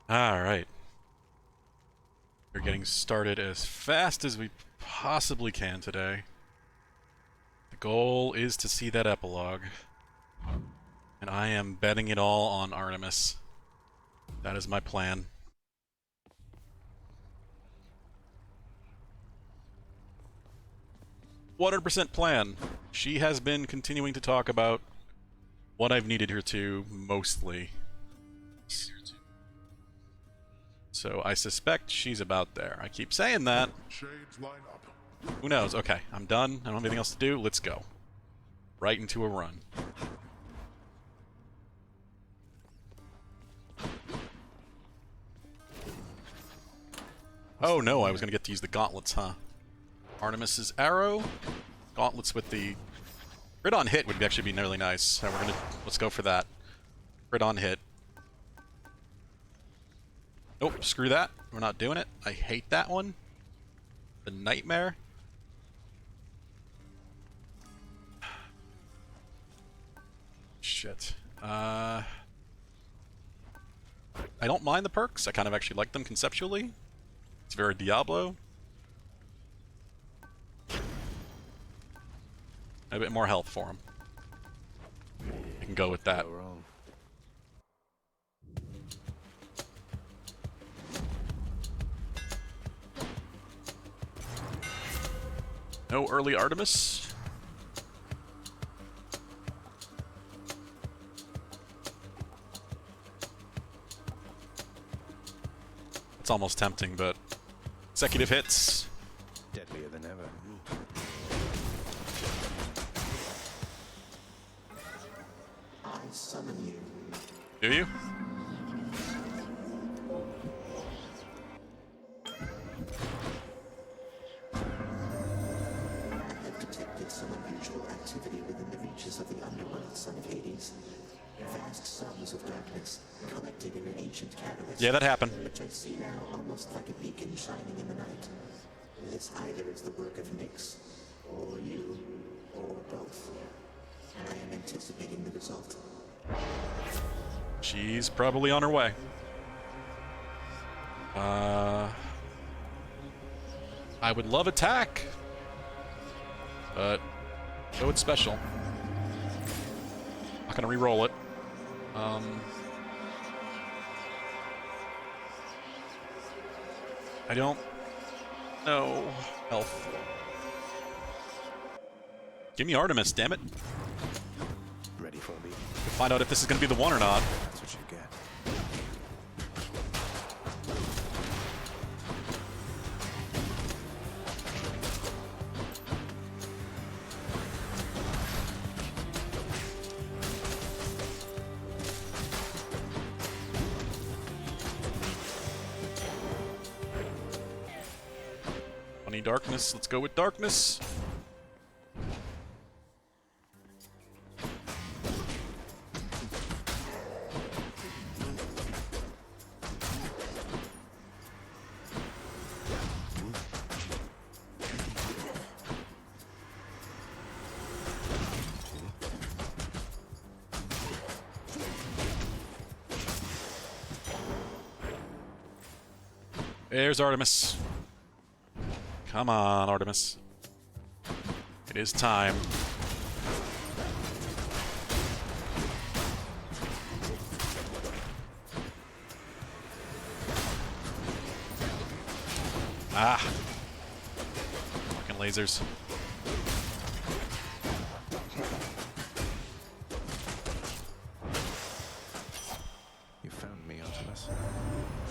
Alright. We're getting started as fast as we possibly can today. The goal is to see that epilogue. And I am betting it all on Artemis. That is my plan. "100% plan." She has been continuing to talk about what I've needed her to, mostly. So I suspect she's about there. I keep saying that. Shades line up. Who knows? Okay, I'm done. I don't have anything else to do. Let's go. Right into a run. Oh no, I was gonna get to use the gauntlets, huh? Artemis's arrow. Gauntlets with the... Crit on hit would actually be really nice. So let's go for that. Crit on hit. Nope, screw that. We're not doing it. I hate that one. The nightmare. Shit. I don't mind the perks. I kind of actually like them conceptually. It's very Diablo. A bit more health for him. I can go with that. No early Artemis. It's almost tempting, but consecutive hits. Deadlier than ever. I summon you. Do you? I have detected some unusual activity within the reaches of the underworld, son of Hades. Vast sums of darkness collected in an ancient catalyst. Yeah, that happened. Which I see now almost like a beacon shining in the night. This either is the work of Nyx, or you, or both. And I am anticipating the result. She's probably on her way. I would love attack, but no, it's special. Not gonna re-roll it. I don't know. Health. Give me Artemis, damn it. Ready for me? Find out if this is gonna be the one or not. That's what you get. Funny darkness. Let's go with darkness. There's Artemis. Come on, Artemis. It is time. Ah. Fucking lasers. You found me, Artemis.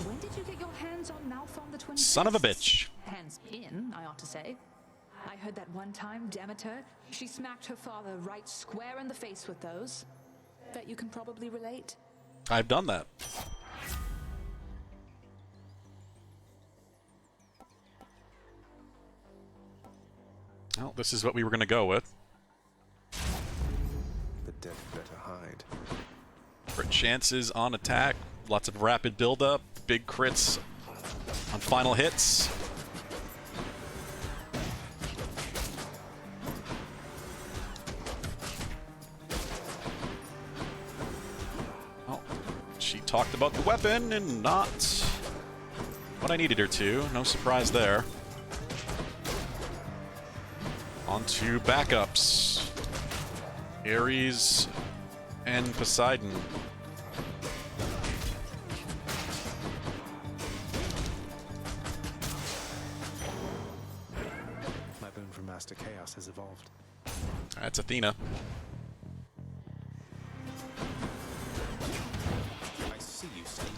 When did you get your hands on Malphon the Twin Son of a Priests? bitch. Hands in, I ought to say. I heard that one time Demeter, she smacked her father right square in the face with those. Bet you can probably relate. I've done that. Well, this is what we were going to go with. The dead better hide. Crit chances on attack, lots of rapid build-up, big crits on final hits. She talked about the weapon and not what I needed her to. No surprise there. On to backups. Ares and Poseidon. My boon from Master Chaos has evolved. That's Athena. I see you, Snake.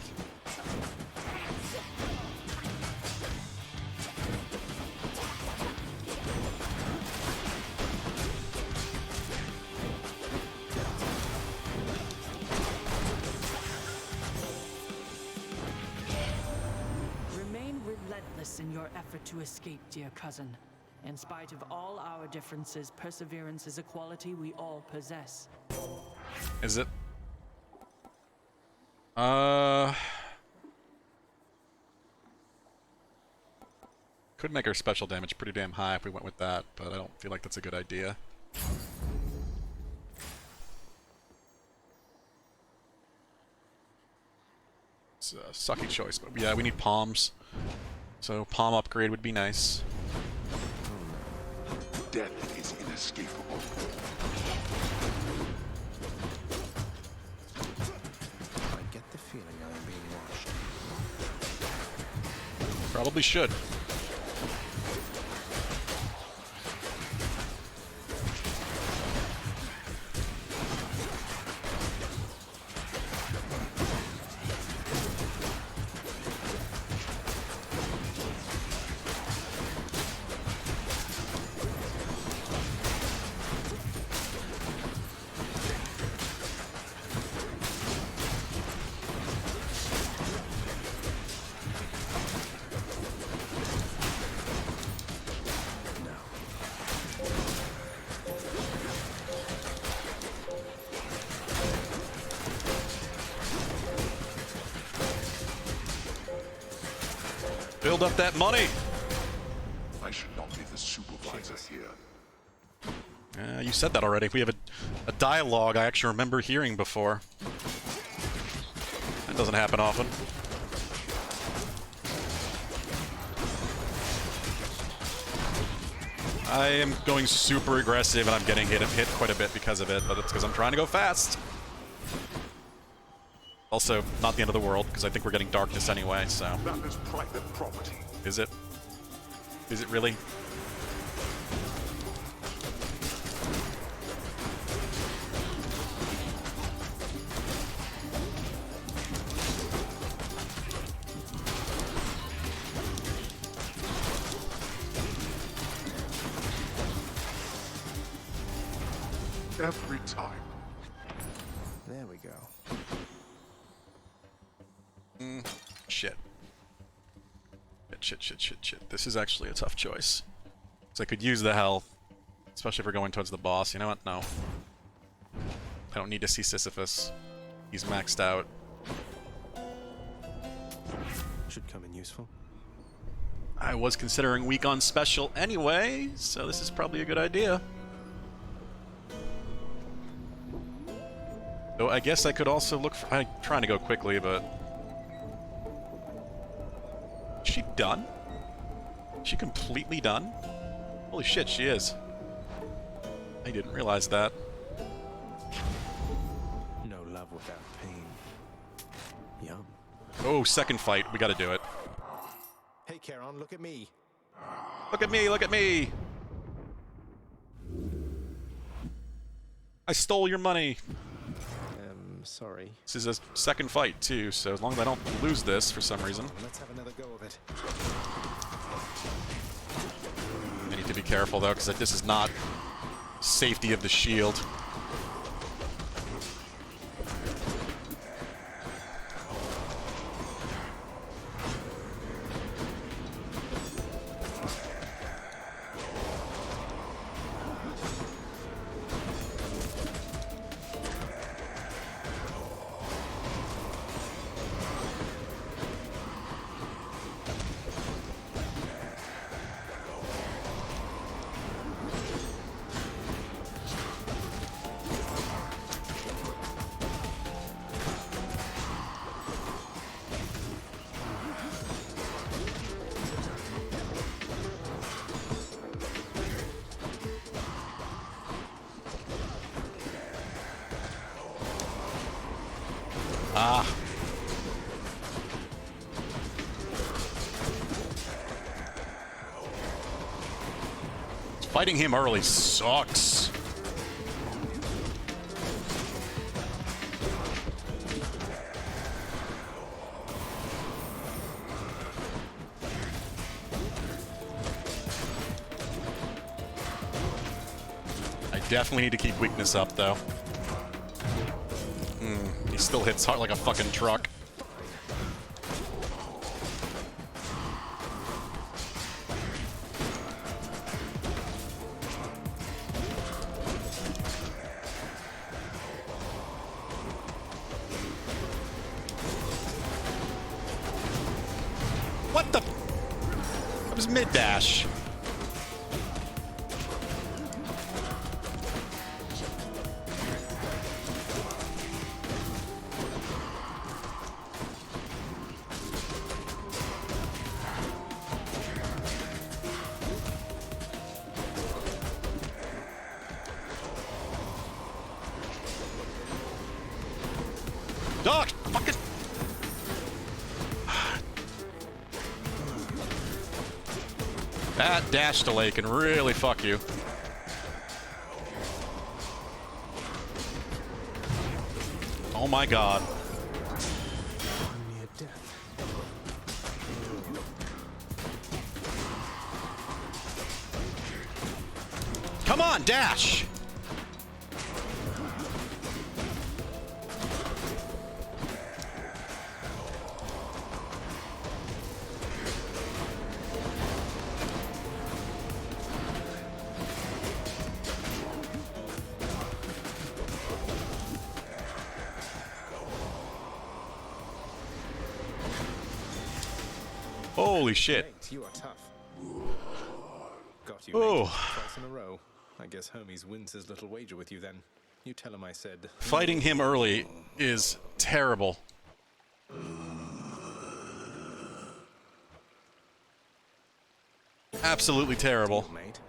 Remain relentless in your effort to escape, dear cousin. In spite of all our differences, perseverance is a quality we all possess. Is it? Could make our special damage pretty damn high if we went with that, but I don't feel like that's a good idea. It's a sucky choice, but yeah, we need palms. So palm upgrade would be nice. Death is inescapable. I get the feeling I am being watched. Probably should. Build up that money! I should not be the supervisor here. You said that already. We have a dialogue I actually remember hearing before. That doesn't happen often. I am going super aggressive and I'm getting hit quite a bit because of it, but it's because I'm trying to go fast. Also, not the end of the world, because I think we're getting darkness anyway, so... That is private property. Is it? Is it really? Every time. There we go. Shit. Shit. This is actually a tough choice. So I could use the health, especially if we're going towards the boss. You know what? No. I don't need to see Sisyphus. He's maxed out. Should come in useful. I was considering weak on special anyway, so this is probably a good idea. Though I guess I could also look for... I'm trying to go quickly, but... Is she done? Is she completely done? Holy shit, she is. I didn't realize that. No love without pain. Yum. Oh, second fight. We gotta do it. Hey, Charon, look at me. Look at me, look at me! I stole your money! Sorry. This is a second fight, too, so as long as I don't lose this for some reason. Let's have another go of it. I need to be careful, though, because this is not safety of the shield. Ah. Fighting him early sucks. I definitely need to keep weakness up, though. He still hits hard like a fucking truck. What the? That was mid-dash. Dog, fucking. That dash delay can really fuck you. Oh my god. I'm near death. Come on, dash! Holy shit. Great, you are tough. Got you, Oh. mate. Twice in a row. I guess Hermes wins his little wager with you then. You tell him I said... Fighting him early is terrible. Absolutely terrible. Mate.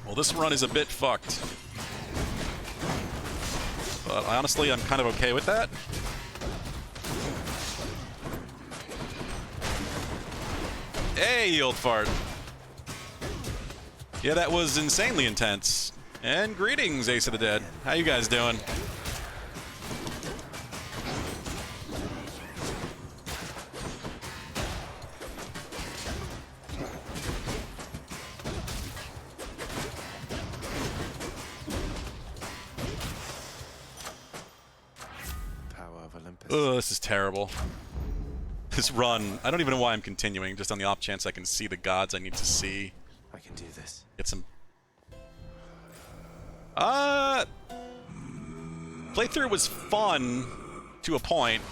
Well, this run is a bit fucked. But honestly, I'm kind of okay with that. Hey, you old fart. Yeah, that was insanely intense. And greetings, Ace of the Dead. How you guys doing? Power of Olympus. Ugh, this is terrible. This run, I don't even know why I'm continuing, just on the off chance I can see the gods I need to see. I can do this. Get some... Playthrough was fun to a point.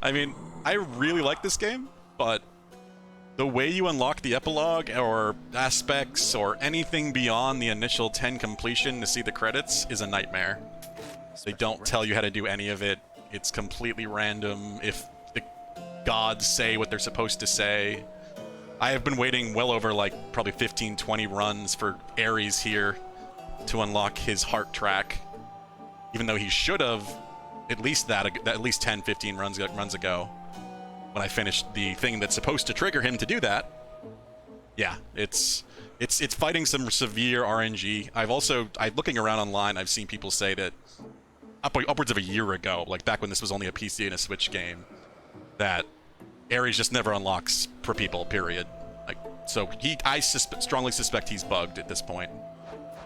I mean, I really like this game, but the way you unlock the epilogue or aspects or anything beyond the initial 10 completion to see the credits is a nightmare. They don't tell you how to do any of it. It's completely random. If the gods say what they're supposed to say. I have been waiting well over like probably 15, 20 runs for Ares here to unlock his heart track. Even though he should have at least 10, 15 runs ago when I finished the thing that's supposed to trigger him to do that. Yeah, it's fighting some severe RNG. Looking around online, I've seen people say that upwards of a year ago, like back when this was only a PC and a Switch game, that Ares just never unlocks for people, period. Like, so I strongly suspect he's bugged at this point,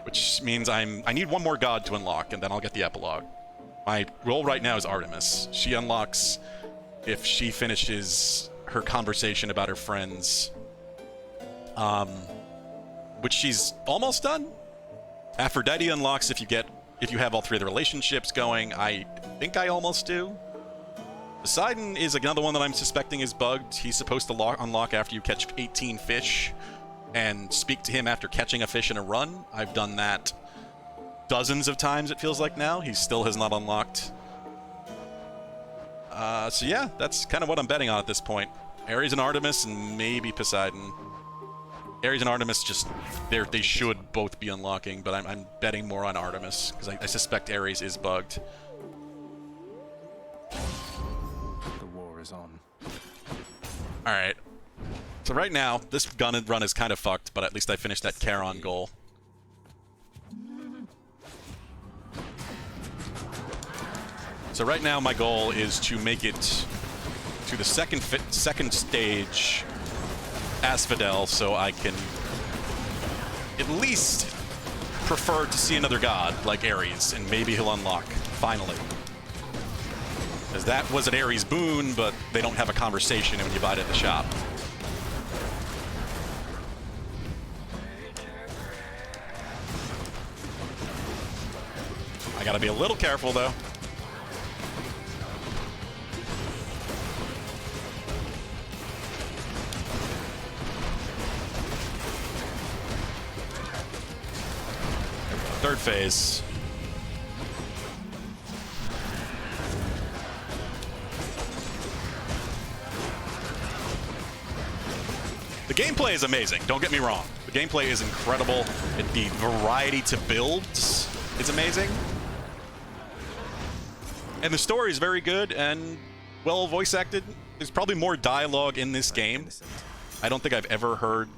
which means I need one more god to unlock, and then I'll get the epilogue. My role right now is Artemis. She unlocks if she finishes her conversation about her friends, which she's almost done. Aphrodite unlocks if you have all three of the relationships going. I think I almost do. Poseidon is another one that I'm suspecting is bugged. He's supposed to unlock after you catch 18 fish and speak to him after catching a fish in a run. I've done that dozens of times, it feels like now. He still has not unlocked. So yeah, that's kind of what I'm betting on at this point. Ares and Artemis and maybe Poseidon. Ares and Artemis just, they should both be unlocking, but I'm betting more on Artemis, because I suspect Ares is bugged. The war is on. Alright. So right now, this gun run is kind of fucked, but at least I finished that Charon goal. So right now my goal is to make it to the second stage Asphodel, so I can at least prefer to see another god like Ares, and maybe he'll unlock, finally. Because that was an Ares boon, but they don't have a conversation when you buy it at the shop. I gotta be a little careful, though. Third phase. The gameplay is amazing, don't get me wrong. The gameplay is incredible. The variety to builds is amazing. And the story is very good and well voice acted. There's probably more dialogue in this game. I don't think I've ever heard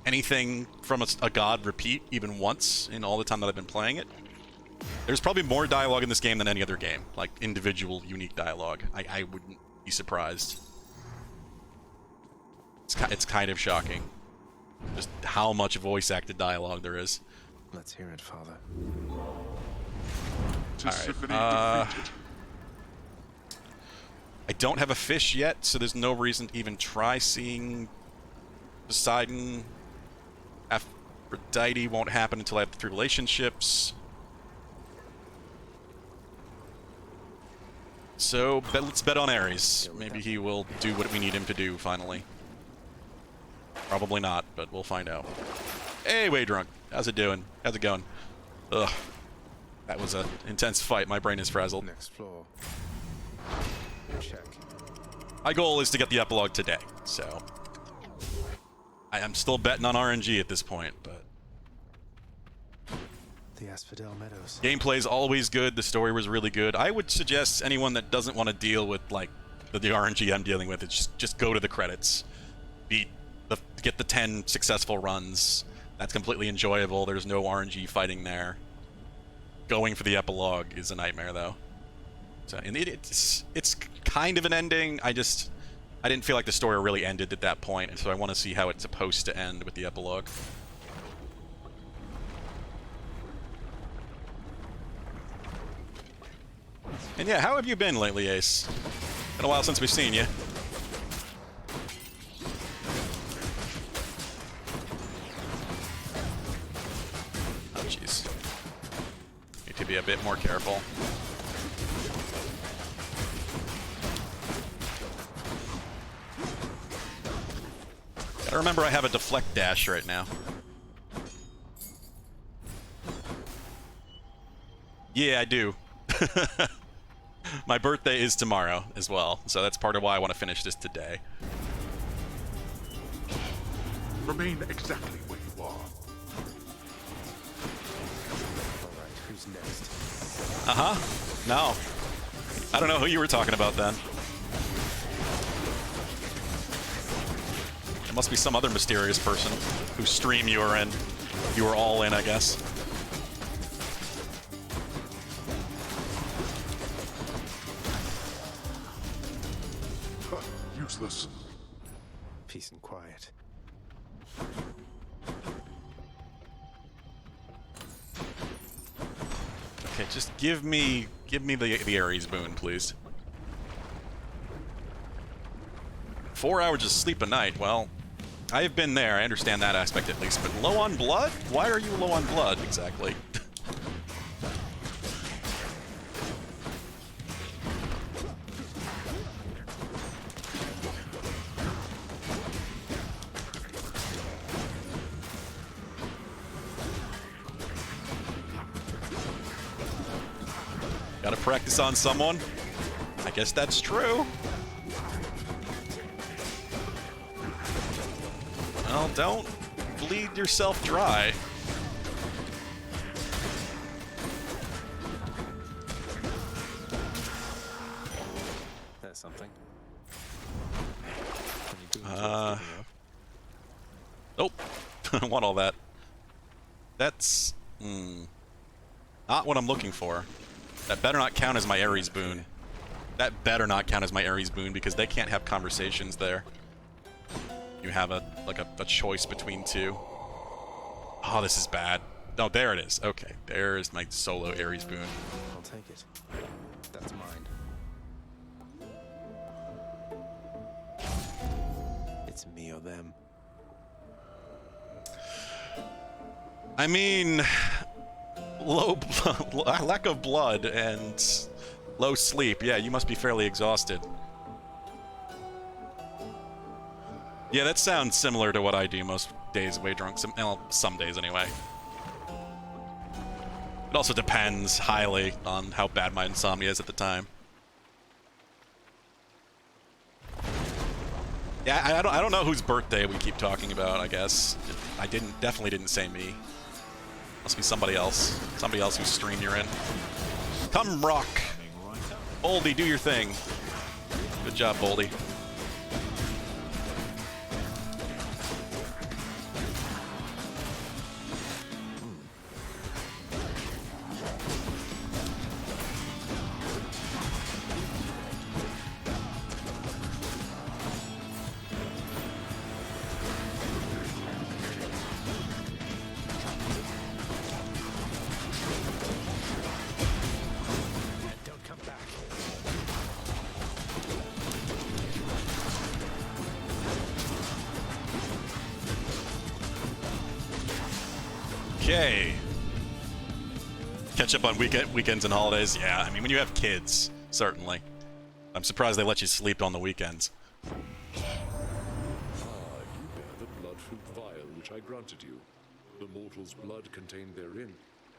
anything from a god repeat even once in all the time that I've been playing it. There's probably more dialogue in this game than any other game, like individual, unique dialogue. I wouldn't be surprised. It's kind of shocking, just how much voice-acted dialogue there is. Let's hear it, Father. Alright, I don't have a fish yet, so there's no reason to even try seeing Poseidon. Aphrodite won't happen until I have the 3 relationships. So, let's bet on Ares. Maybe he will do what we need him to do, finally. Probably not, but we'll find out. Hey, Way Drunk. How's it doing? How's it going? Ugh. That was an intense fight. My brain is frazzled. Next floor. Check. My goal is to get the epilogue today, so I am still betting on RNG at this point, but The Asphodel Meadows. gameplay is always good. The story was really good. I would suggest anyone that doesn't want to deal with like the RNG I'm dealing with, it's just go to the credits. Get the 10 successful runs. That's completely enjoyable. There's no RNG fighting there. Going for the epilogue is a nightmare, though. So, and it's kind of an ending. I didn't feel like the story really ended at that point, and so I want to see how it's supposed to end with the epilogue. And yeah, how have you been lately, Ace? Been a while since we've seen you. Oh, jeez. Need to be a bit more careful. Gotta remember I have a deflect dash right now. Yeah, I do. My birthday is tomorrow as well, so that's part of why I want to finish this today. Remain exactly where you are. Alright, who's next? Uh-huh. No. I don't know who you were talking about then. It must be some other mysterious person whose stream you were in. You were all in, I guess. Useless. Peace and quiet. Okay, just give me the Ares boon, please. 4 hours of sleep a night. Well, I have been there. I understand that aspect at least. But low on blood? Why are you low on blood exactly? Gotta practice on someone? I guess that's true. Well, don't bleed yourself dry. There's something. Any boons worth giving up? Nope. I don't want all that. That's... not what I'm looking for. That better not count as my Ares boon. That better not count as my Ares boon, because they can't have conversations there. You have a choice between two. Oh, this is bad. Oh, there it is. Okay, there's my solo Ares boon. I'll take it. That's mine. It's me or them. I mean, lack of blood and low sleep. Yeah, you must be fairly exhausted. Yeah, that sounds similar to what I do most days way drunk. Some days anyway. It also depends highly on how bad my insomnia is at the time. Yeah, I don't know whose birthday we keep talking about, I guess. I definitely didn't say me. Must be somebody else. Somebody else whose stream you're in. Come rock. Boldy, do your thing. Good job, Boldy. Don't come back. Okay. Catch up on weekends and holidays. Yeah, I mean, when you have kids, certainly. I'm surprised they let you sleep on the weekends. You bear the blood-filled vial which I granted you. The mortal's blood contained therein.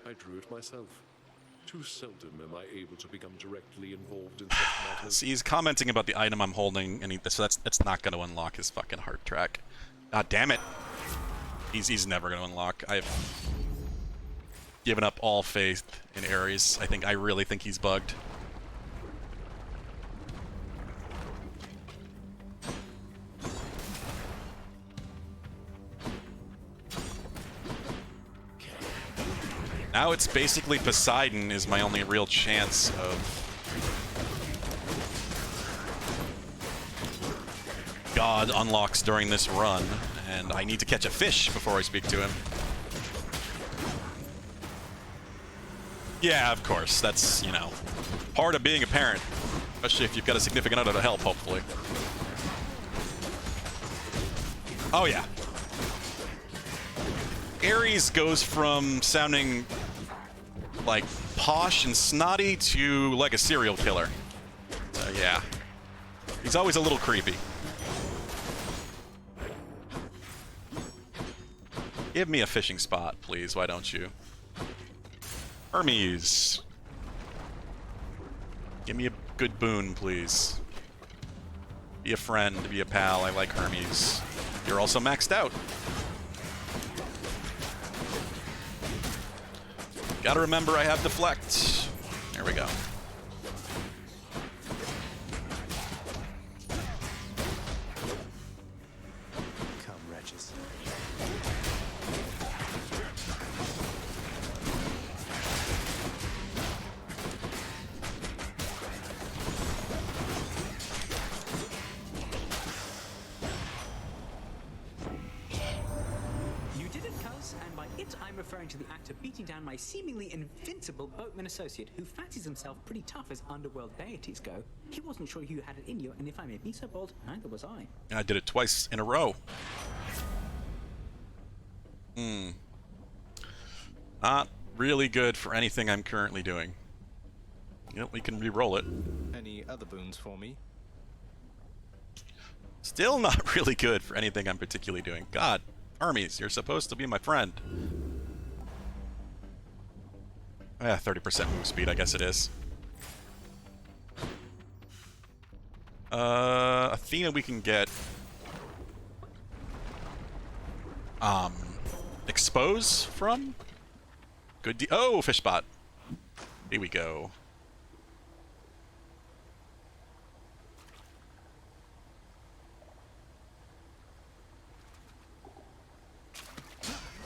I drew it myself. Too seldom am I able to become directly involved in such matters. See, he's commenting about the item I'm holding, and so that's not going to unlock his fucking heart track. God damn it. He's never going to unlock. I've given up all faith in Ares. I really think he's bugged. Now it's basically Poseidon is my only real chance of God unlocks during this run, and I need to catch a fish before I speak to him. Yeah, of course. That's, you know, part of being a parent. Especially if you've got a significant other to help, hopefully. Oh, yeah. Ares goes from sounding like posh and snotty to like a serial killer. So, yeah. He's always a little creepy. Give me a fishing spot, please. Why don't you? Hermes. Give me a good boon, please. Be a friend, be a pal. I like Hermes. You're also maxed out. Gotta remember I have deflect. There we go. Come, Regis. You did it, cuz, and by it I'm referring to the act of beating down my seemingly invincible boatman associate who fancies himself pretty tough as underworld deities go. He wasn't sure you had it in you, and if I may be so bold, neither was I. I did it twice in a row. Not really good for anything I'm currently doing. Yep, we can re-roll it. Any other boons for me? Still not really good for anything I'm particularly doing. God, Hermes, you're supposed to be my friend. 30% move speed, I guess it is. Athena we can get. expose from? Good oh, fish spot. Here we go.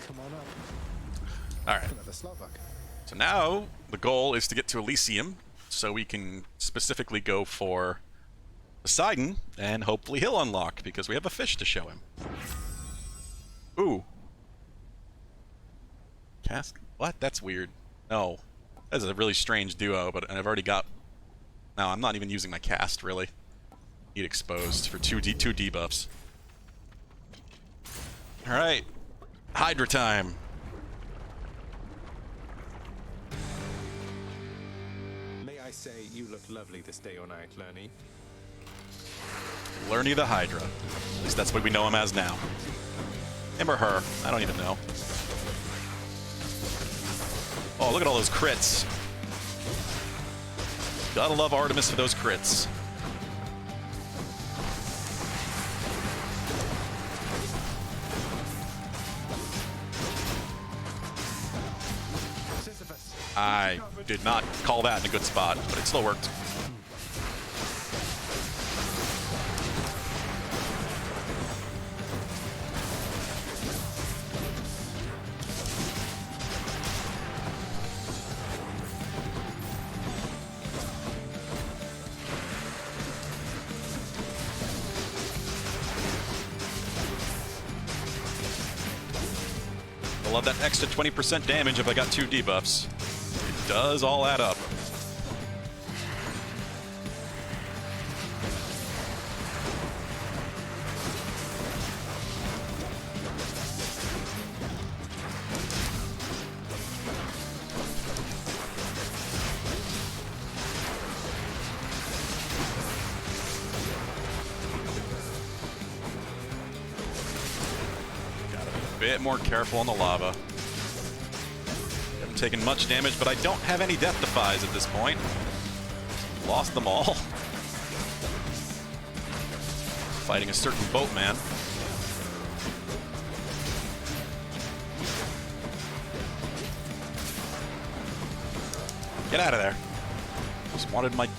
Come on up. Alright. Another Slovak. So now, the goal is to get to Elysium, so we can specifically go for Poseidon, and hopefully he'll unlock, because we have a fish to show him. Ooh. Cast? What? That's weird. No. That's a really strange duo, but I've already got... No, I'm not even using my cast, really. Need exposed for two debuffs. Alright. Hydra time. May I say you look lovely this day or night, Lerny? Lerny the Hydra. At least that's what we know him as now. Him or her. I don't even know. Oh, look at all those crits. Gotta love Artemis for those crits. I did not call that in a good spot, but it still worked. I love that extra 20% damage if I got 2 debuffs. It does all add up. Gotta be a bit more careful on the lava. Haven't taken much damage, but I don't have any death defies at this point. Lost them all. Fighting a certain boatman. Get out of there. Just wanted my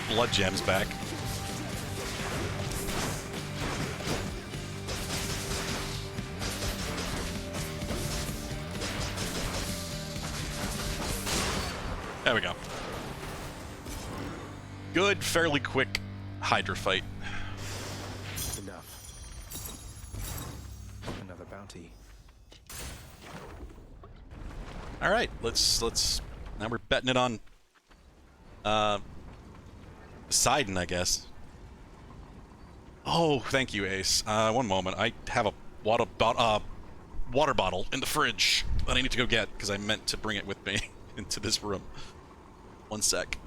blood gems back. There we go. Good, fairly quick Hydra fight. Enough. Another bounty. All right, let's. Now we're betting it on Poseidon, I guess. Oh, thank you, Ace. One moment. I have a water bottle in the fridge that I need to go get because I meant to bring it with me into this room. One sec.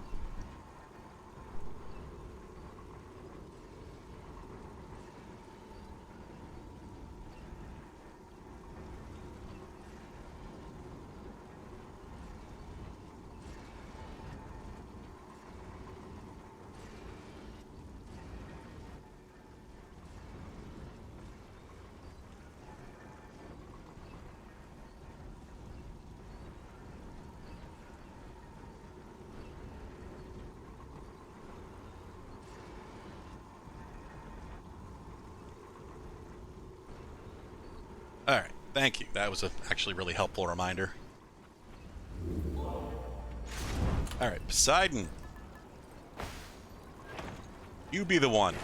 Alright, thank you. That was a actually really helpful reminder. Alright, Poseidon. You be the one.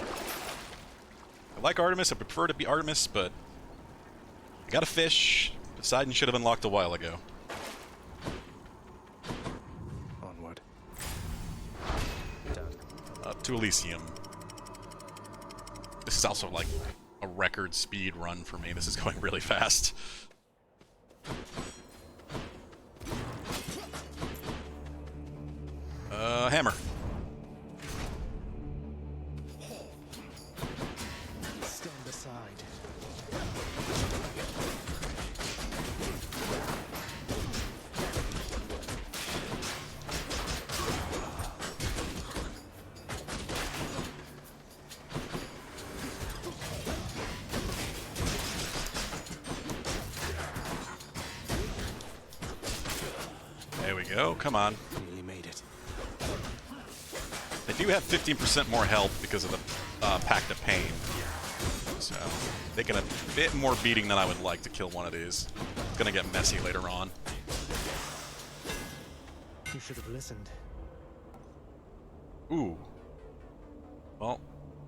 I like Artemis, I prefer to be Artemis, but I got a fish. Poseidon should have unlocked a while ago. Onward. Done. Up to Elysium. This is also like a record speed run for me. This is going really fast. Hammer. Stand aside. There we go. Come on. Nearly made it. They do have 15% more health because of the Pact of Pain. So, taking a bit more beating than I would like to kill one of these. It's gonna get messy later on. You should have listened. Ooh. Well,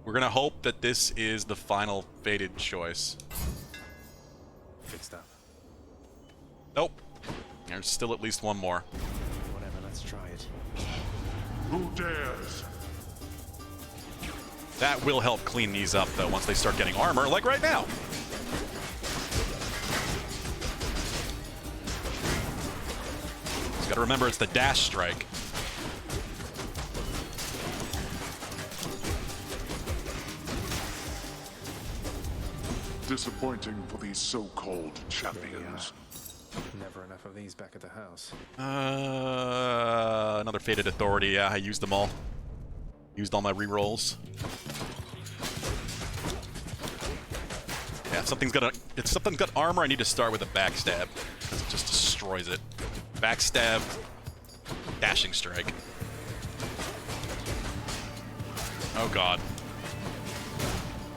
we're gonna hope that this is the final fated choice. Good stuff. Nope. There's still at least one more. Whatever, let's try it. Who dares? That will help clean these up, though, once they start getting armor, like right now. Just gotta remember it's the dash strike. Disappointing for these so-called champions. Never enough of these back at the house. Another fated authority. Yeah, I used them all. Used all my rerolls. Yeah, if something's got armor, I need to start with a backstab, because it just destroys it. Backstab, dashing strike. Oh god.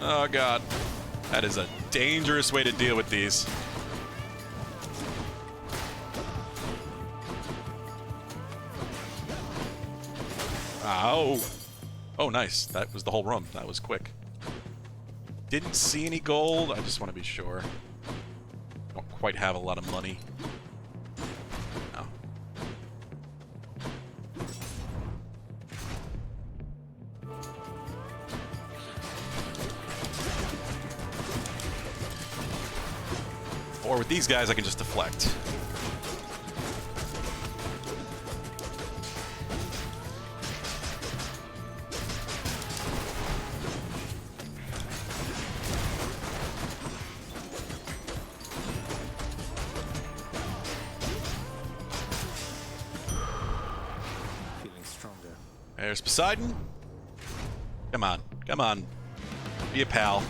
Oh god. That is a dangerous way to deal with these. Ow. Oh, nice. That was the whole room. That was quick. Didn't see any gold. I just want to be sure. Don't quite have a lot of money. No. Or with these guys, I can just deflect. There's Poseidon. Come on. Come on. Be a pal.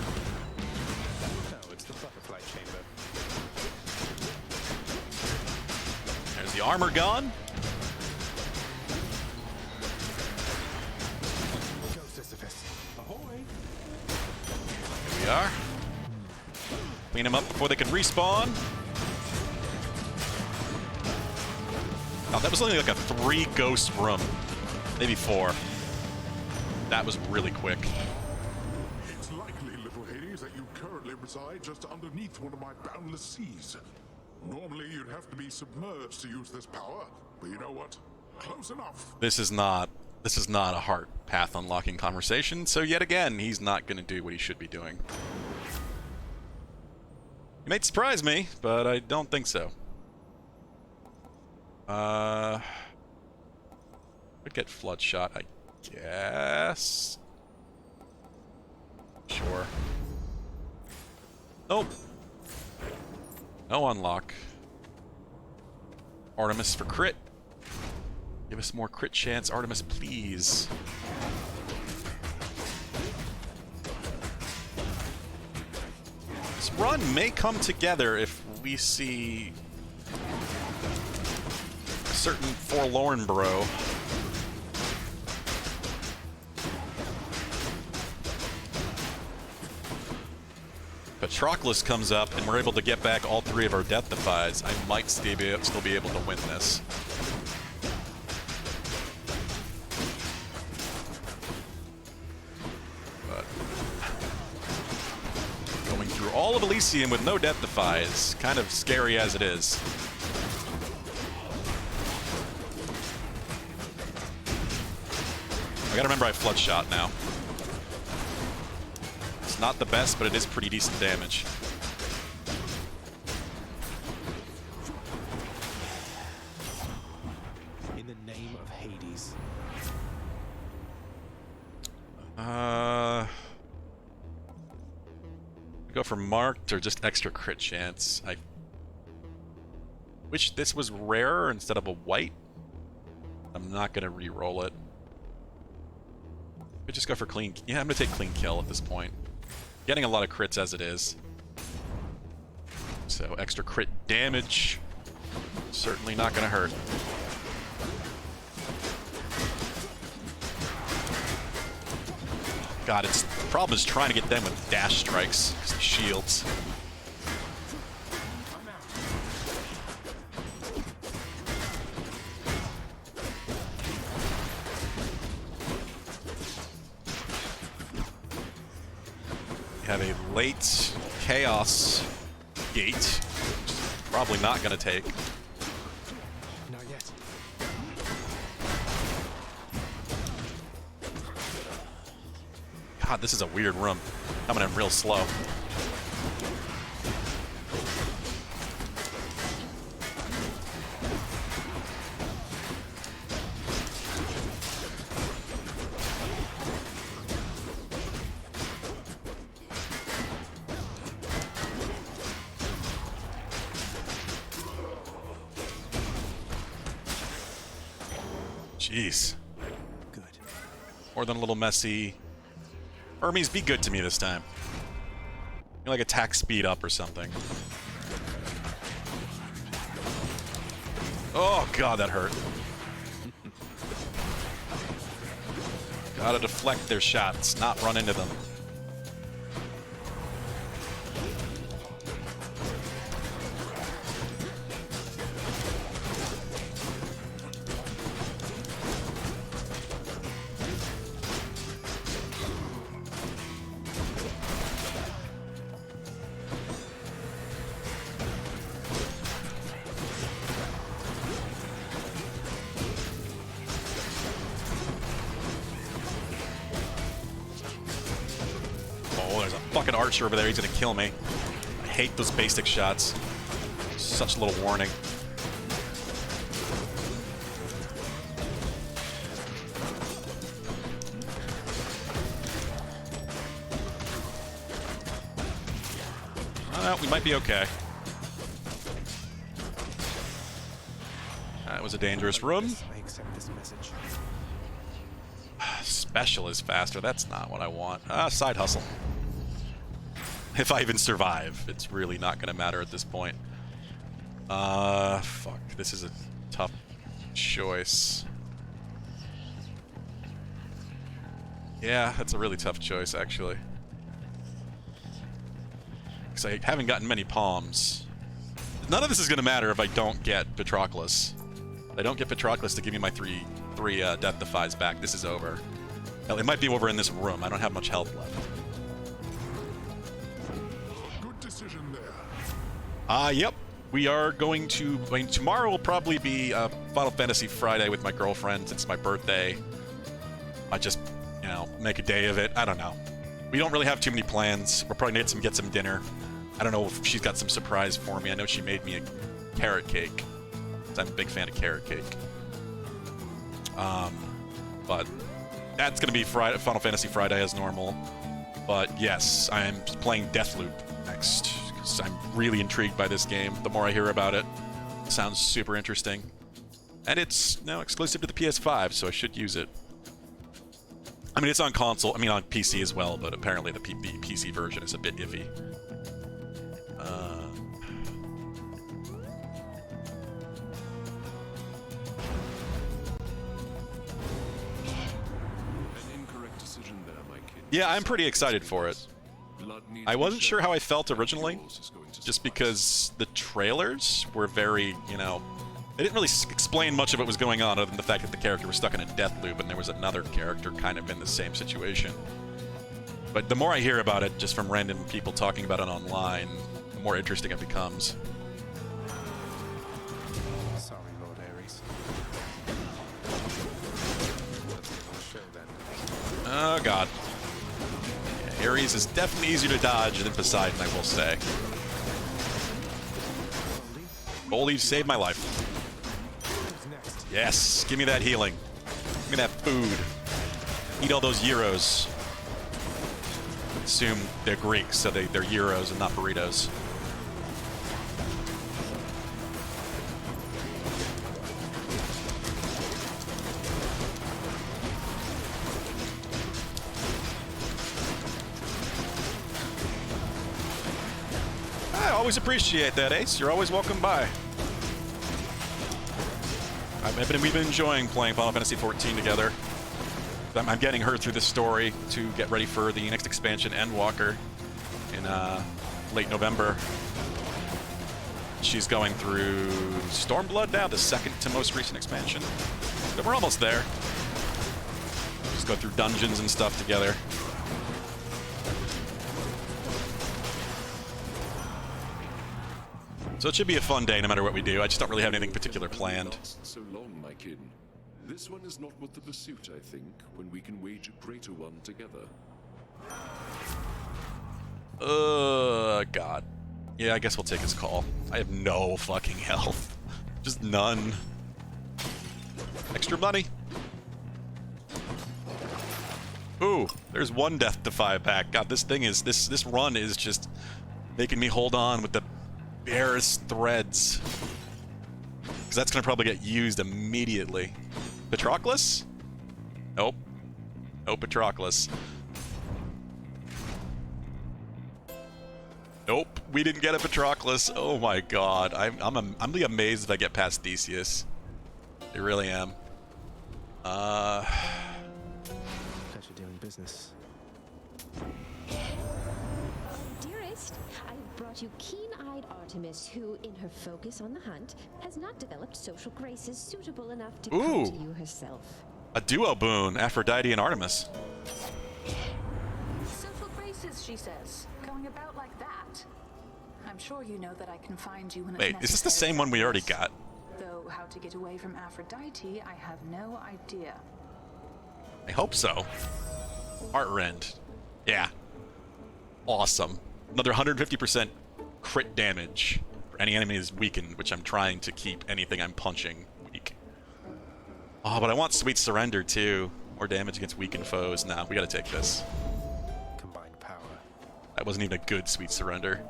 No, it's the butterfly chamber. There's the armor gun. Go, Sisyphus. Ahoy! Here we are. Clean them up before they can respawn. Oh, that was only like a 3 ghost room. Maybe 4. That was really quick. It's likely, little Hades, that you currently reside just underneath one of my boundless seas. Normally, you'd have to be submerged to use this power, but you know what? Close enough. This is not a heart path unlocking conversation, so yet again, he's not going to do what he should be doing. He might surprise me, but I don't think so. Could get flood shot, I guess. Sure. Nope. No unlock. Artemis for crit. Give us more crit chance, Artemis, please. This run may come together if we see a certain forlorn bro. Patroclus comes up and we're able to get back all 3 of our Death Defies, I might still be able to win this. But going through all of Elysium with no Death Defies, kind of scary as it is. I gotta remember I have Flood Shot now. It's not the best, but it is pretty decent damage. In the name of Hades. Go for marked or just extra crit chance. I wish this was rarer instead of a white. I'm not gonna re-roll it. Could just go for clean. Yeah, I'm gonna take clean kill at this point. Getting a lot of crits as it is. So extra crit damage. Certainly not gonna hurt. God, the problem is trying to get them with dash strikes, because of shields. We have a late Chaos Gate, which is probably not going to take. Not yet. God, this is a weird room. Coming in real slow. Jeez. Good. More than a little messy. Hermes, be good to me this time. You're like attack speed up or something. Oh god, that hurt. Gotta deflect their shots, not run into them. Oh, there's a fucking archer over there. He's gonna kill me. I hate those basic shots. Such a little warning. We might be okay. That was a dangerous room. I accept this message. Special is faster. That's not what I want. Side hustle. If I even survive, it's really not going to matter at this point. Fuck. This is a tough choice. Yeah, that's a really tough choice, actually. Because I haven't gotten many palms. None of this is going to matter if I don't get Patroclus. If I don't get Patroclus to give me my three Death Defies back, this is over. Hell, it might be over in this room. I don't have much health left. Good decision there. Yep. We are going to... I mean, tomorrow will probably be Final Fantasy Friday with my girlfriend. It's my birthday. I just, you know, make a day of it. I don't know. We don't really have too many plans. We're probably going to get some dinner. I don't know if she's got some surprise for me. I know she made me a carrot cake. I'm a big fan of carrot cake. But that's going to be Friday, Final Fantasy Friday as normal. But yes, I am playing Deathloop next, because I'm really intrigued by this game. The more I hear about it, it sounds super interesting. And it's now exclusive to the PS5, so I should use it. I mean, it's on console, I mean on PC as well, but apparently the PC version is a bit iffy. Yeah, I'm pretty excited for it. I wasn't sure how I felt originally, just because the trailers were very, you know, they didn't really explain much of what was going on other than the fact that the character was stuck in a death loop and there was another character kind of in the same situation. But the more I hear about it, just from random people talking about it online, the more interesting it becomes. Sorry, Lord Ares. Oh god. Yeah, Ares is definitely easier to dodge than Poseidon, I will say. Gold saved my life. Yes, give me that healing. Give me that food. Eat all those gyros. Assume they're Greeks, so they're gyros and not burritos. I always appreciate that, Ace. You're always welcome by. We've been enjoying playing Final Fantasy XIV together. I'm getting her through this story to get ready for the next expansion, Endwalker, in late November. She's going through Stormblood now, the second to most recent expansion. But we're almost there. Just go through dungeons and stuff together. So it should be a fun day no matter what we do. I just don't really have anything particular planned. So long, my kin. This one is not worth the pursuit, I think, when we can wage a greater one together. God. Yeah, I guess we'll take his call. I have no fucking health. Just none. Extra money. Ooh, there's one death to 5-pack. God, this thing is, this run is just making me hold on with the barest threads. Because that's going to probably get used immediately. Patroclus? Nope. No Patroclus. Nope, we didn't get a Patroclus. Oh my god. I'm amazed if I get past Theseus. I really am. Pleasure doing business. Dearest, I've brought you keen-eyed Artemis, who, in her focus on the hunt, has not developed social graces suitable enough to come to you herself. A duo boon, Aphrodite and Artemis. Social graces, she says. Going about like that. I'm sure you know that I can find you when it's Wait, is this the necessary. same one we already got? Though how to get away from Aphrodite, I have no idea. I hope so. Heartrend. Yeah. Awesome. Another 150% crit damage for any enemy is weakened, which I'm trying to keep anything I'm punching weak. Oh, but I want Sweet Surrender too. More damage against weakened foes. Nah, we gotta take this. Combined power. That wasn't even a good Sweet Surrender.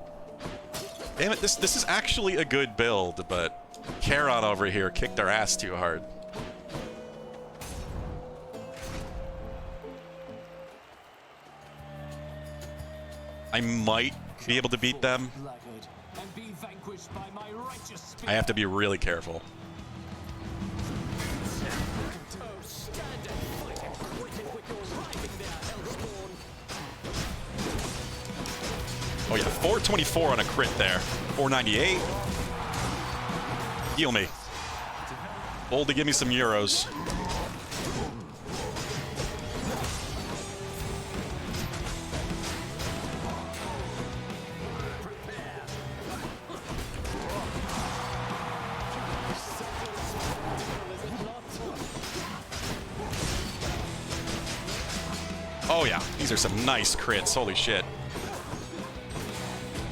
Damn it, this is actually a good build, but Charon over here kicked our ass too hard. I might be able to beat them. I have to be really careful. Oh yeah, 424 on a crit there. 498. Heal me. Bold to give me some euros. Oh yeah, these are some nice crits, holy shit.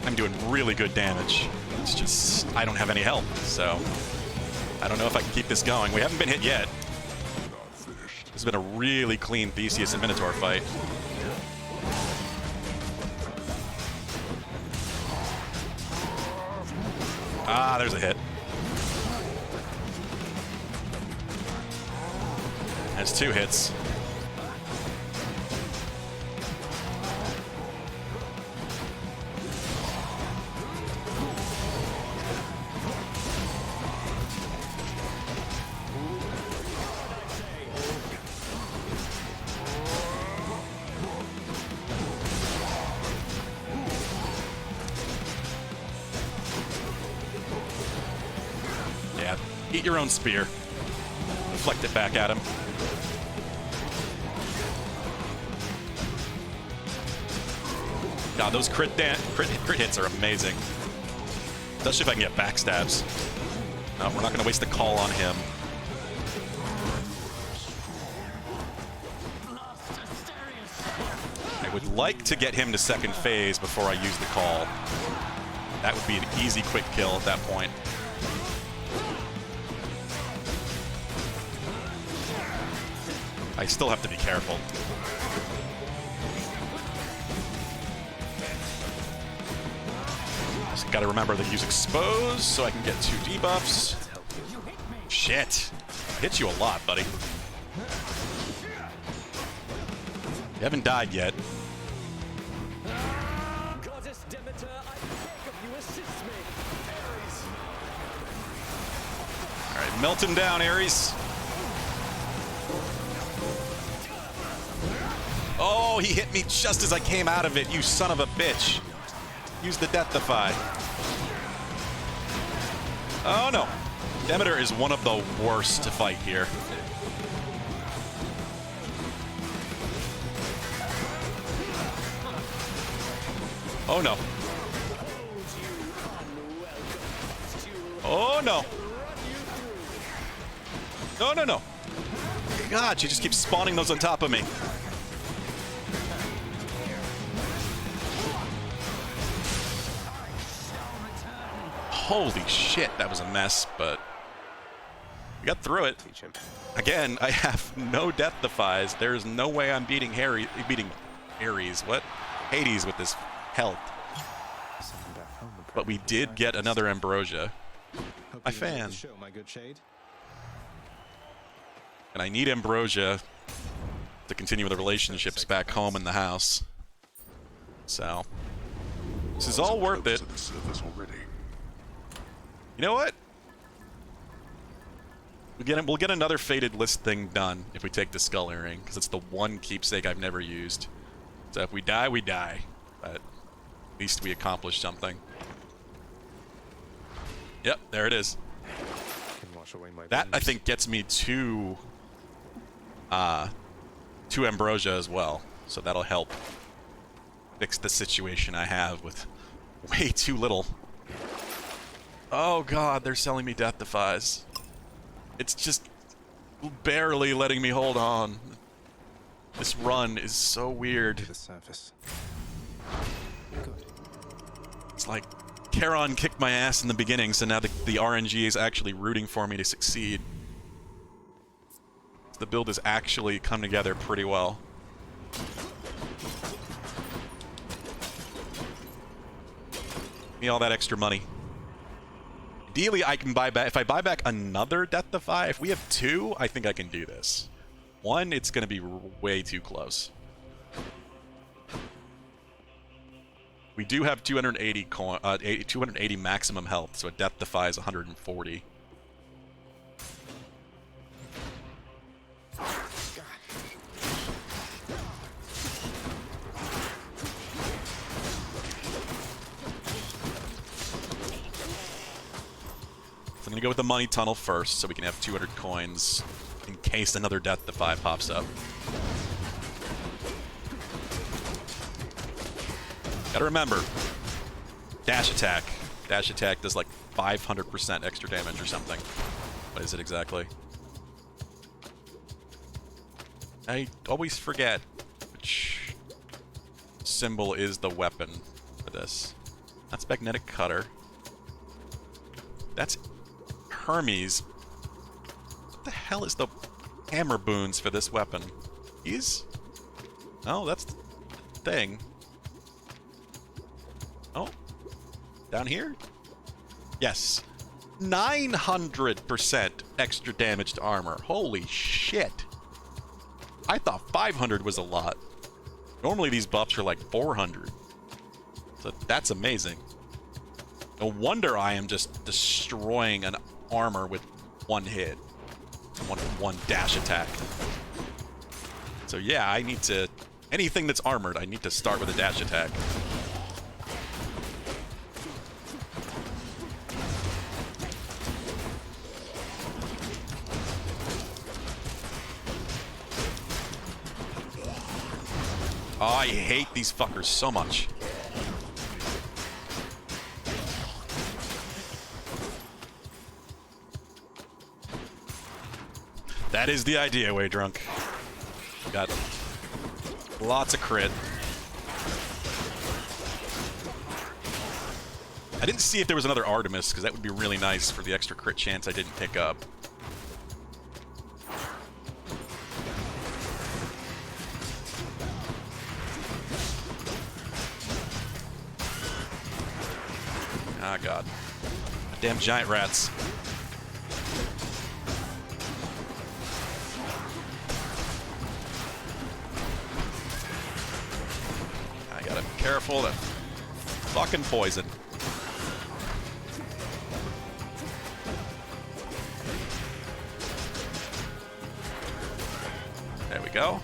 I'm doing really good damage. It's just, I don't have any health, so I don't know if I can keep this going. We haven't been hit yet. This has been a really clean Theseus and Minotaur fight. Ah, there's a hit. That's 2 hits. Yeah, eat your own spear. Deflect it back at him. God, those crit hits are amazing. Especially if I can get backstabs. No, we're not going to waste the call on him. I would like to get him to second phase before I use the call. That would be an easy quick kill at that point. I still have to be careful. Just gotta remember to use Expose so I can get 2 debuffs. Shit. I hit you a lot, buddy. You haven't died yet. Goddess Demeter, I beg of you, assist me. Ares. Alright, melt him down, Ares. Oh, he hit me just as I came out of it, you son of a bitch. Use the Death Defy. Oh no. Demeter is one of the worst to fight here. Oh no. Oh no. No, no, no. God, she just keeps spawning those on top of me. Holy shit, that was a mess, but we got through it. Again, I have no Death Defies. There's no way I'm beating Ares. What? Hades with this health. But we did get another Ambrosia. My fan. My good shade. And I need Ambrosia to continue the relationships back home in the house. So, this is all worth it. You know what? We'll get another Fated List thing done if we take the Skull Earring, because it's the one keepsake I've never used. So if we die, we die. But at least we accomplished something. Yep, there it is. That, I think, gets me to Ambrosia as well. So that'll help fix the situation I have with way too little. Oh god, they're selling me Death Defies. It's just barely letting me hold on. This run is so weird. To the surface. Good. It's like Charon kicked my ass in the beginning, so now the RNG is actually rooting for me to succeed. The build has actually come together pretty well. Give me all that extra money. Ideally, I can buy back. If I buy back another Death Defy, if we have two, I think I can do this. One, it's going to be way too close. We do have 280 maximum health, so a Death Defy is 140. So I'm going to go with the money tunnel first, so we can have 200 coins in case another Death Defy pops up. Gotta remember, dash attack. Dash attack does like 500% extra damage or something. What is it exactly? I always forget which symbol is the weapon for this. That's Magnetic Cutter. That's Hermes. What the hell is the hammer boons for this weapon? These? Oh, that's the thing. Oh. Down here? Yes. 900% extra damage to armor. Holy shit. I thought 500 was a lot. Normally these buffs are like 400. So that's amazing. No wonder I am just destroying an armor with one hit. One dash attack. So yeah, I need to... Anything that's armored, I need to start with a dash attack. Oh, I hate these fuckers so much. That is the idea, Way Drunk. Got lots of crit. I didn't see if there was another Artemis, because that would be really nice for the extra crit chance I didn't pick up. Ah, God. Damn giant rats. I gotta be careful. That fucking poison. There we go.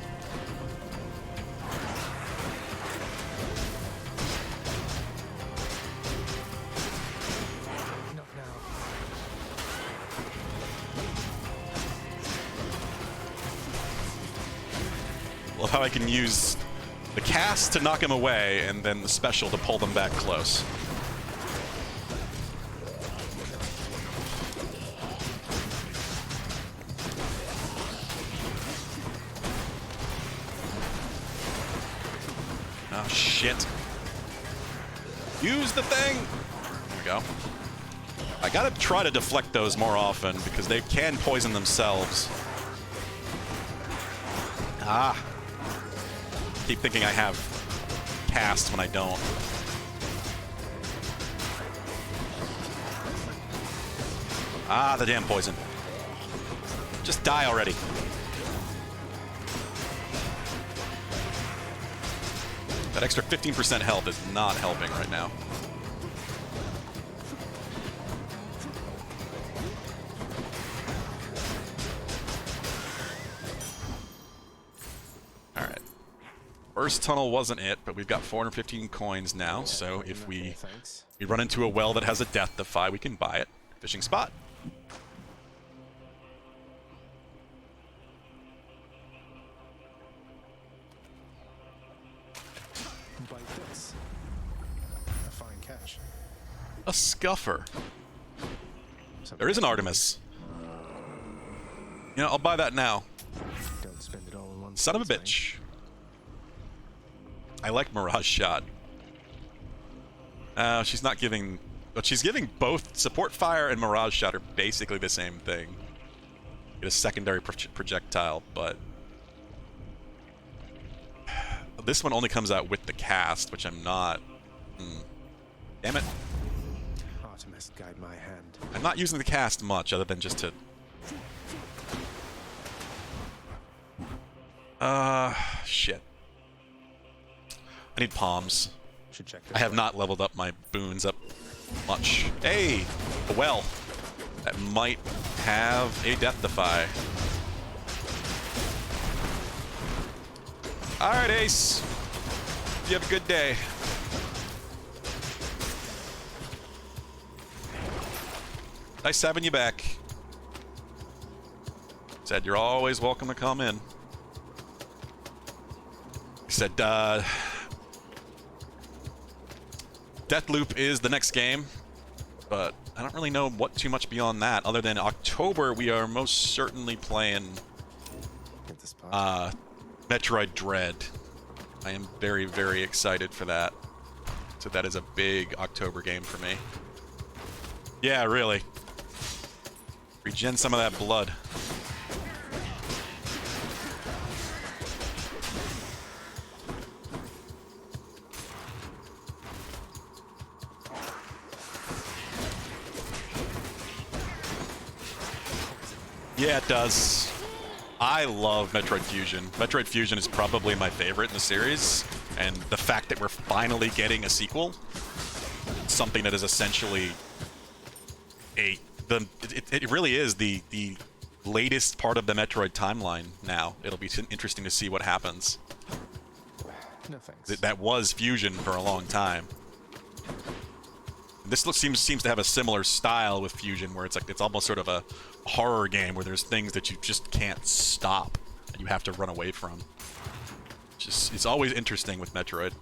love how I can use the cast to knock him away, and then the special to pull them back close. Oh, shit. Use the thing! There we go. I gotta try to deflect those more often, because they can poison themselves. Ah. Keep thinking I have cast when I don't. Ah, the damn poison. Just die already. That extra 15% health is not helping right now. Alright. First tunnel wasn't it, but we've got 415 coins now, so if we run into a well that has a death defy, we can buy it. Fishing spot. Like this. A fine catch. A scuffer. There is an Artemis. You know, I'll buy that now. Don't spend it all in one Son of a place, bitch. I like Mirage Shot. She's not giving... But she's giving both Support Fire and Mirage Shot are basically the same thing. Get a secondary projectile, but... This one only comes out with the cast, which I'm not... Damn it. Artemis, guide my hand. I'm not using the cast much, other than just to... Shit. I need palms. Should check I have not leveled up my boons up much. Hey! A well. That might have a death defy. Alright, Ace. You have a good day. Nice having you back. Said you're always welcome to come in. He said, Deathloop is the next game, but I don't really know what too much beyond that, other than October we are most certainly playing Metroid Dread. I am very, very excited for that. So that is a big October game for me. Yeah, really. Regen some of that blood. Yeah, it does. I love Metroid Fusion. Metroid Fusion is probably my favorite in the series, and the fact that we're finally getting a sequel, something that is essentially it really is the latest part of the Metroid timeline now. It'll be interesting to see what happens. No thanks. That was Fusion for a long time. This seems to have a similar style with Fusion, where it's almost sort of a horror game where there's things that you just can't stop and you have to run away from. It's always interesting with Metroid.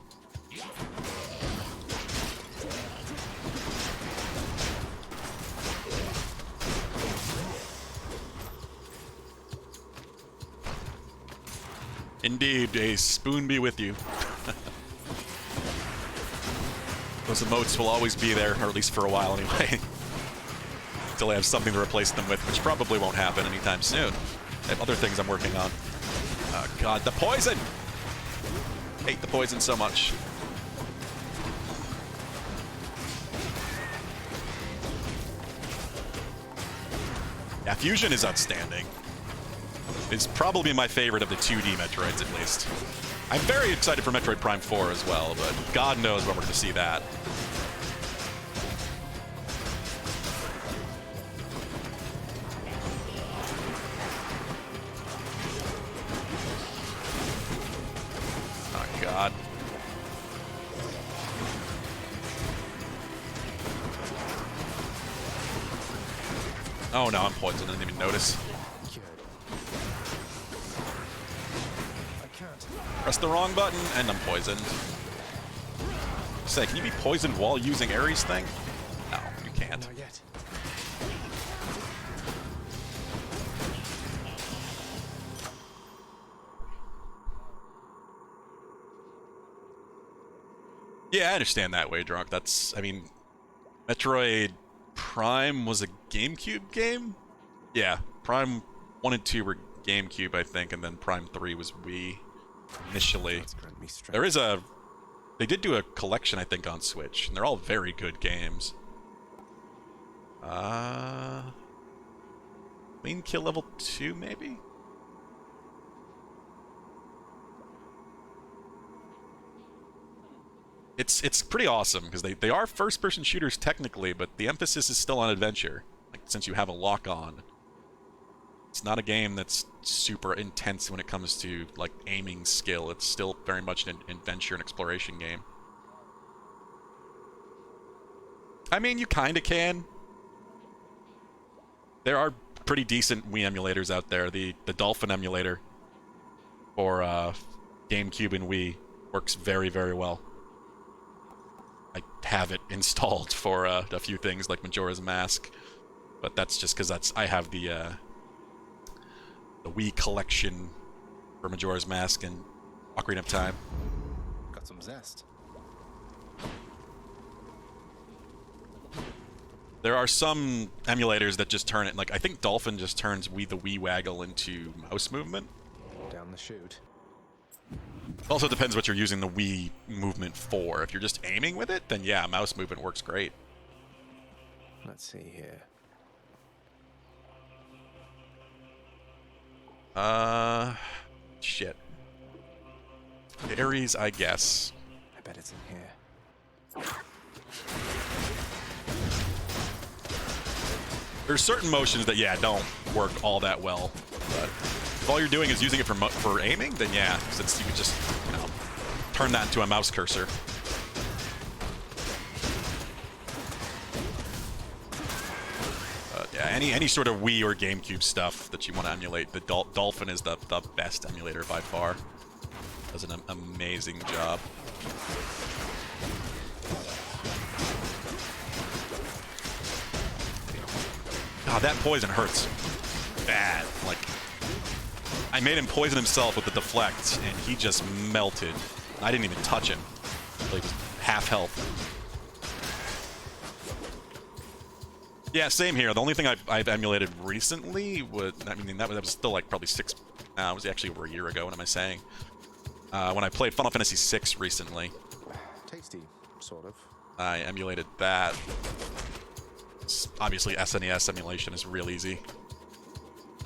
Indeed, a spoon be with you. Those emotes will always be there, or at least for a while anyway. Until I have something to replace them with, which probably won't happen anytime soon. I have other things I'm working on. Oh god, the poison! I hate the poison so much. Yeah, Fusion is outstanding. It's probably my favorite of the 2D Metroids, at least. I'm very excited for Metroid Prime 4 as well, but God knows when we're going to see that. Oh, God. Oh, no, I'm poisoned. I didn't even notice. I can't. Press the wrong button, and I'm poisoned. Say, can you be poisoned while using Ares thing? No, you can't. Not yet. Yeah, I understand that way, Drunk. That's, I mean, Metroid Prime was a GameCube game? Yeah, Prime 1 and 2 were GameCube, I think, and then Prime 3 was Wii initially. There is a... They did do a collection, I think, on Switch, and they're all very good games. Clean Kill Level 2, maybe? It's pretty awesome, because they are first-person shooters technically, but the emphasis is still on adventure. Like, since you have a lock-on. It's not a game that's super intense when it comes to, like, aiming skill. It's still very much an adventure and exploration game. I mean, you kinda can. There are pretty decent Wii emulators out there. The Dolphin emulator for GameCube and Wii works very, very well. I have it installed for a few things like Majora's Mask, but that's just because I have the Wii collection for Majora's Mask and Ocarina of Time. Got some zest. There are some emulators that just turn it, like I think Dolphin just turns the Wii Waggle into mouse movement. Down the chute. It also depends what you're using the Wii movement for. If you're just aiming with it, then yeah, mouse movement works great. Let's see here. Shit. Ares, I guess. I bet it's in here. There's certain motions that, yeah, don't work all that well, but if all you're doing is using it for aiming, then yeah, since you can just, you know, turn that into a mouse cursor. Yeah, any sort of Wii or GameCube stuff that you want to emulate, the Dolphin is the best emulator by far. Does an amazing job. God, that poison hurts bad. Like, I made him poison himself with the deflect, and he just melted. I didn't even touch him. Like, he was half health. Yeah, same here. The only thing I've emulated recently was, I mean, that was still like probably it was actually over a year ago. What am I saying? When I played Final Fantasy VI recently. Tasty, sort of. I emulated that. Obviously, SNES emulation is real easy.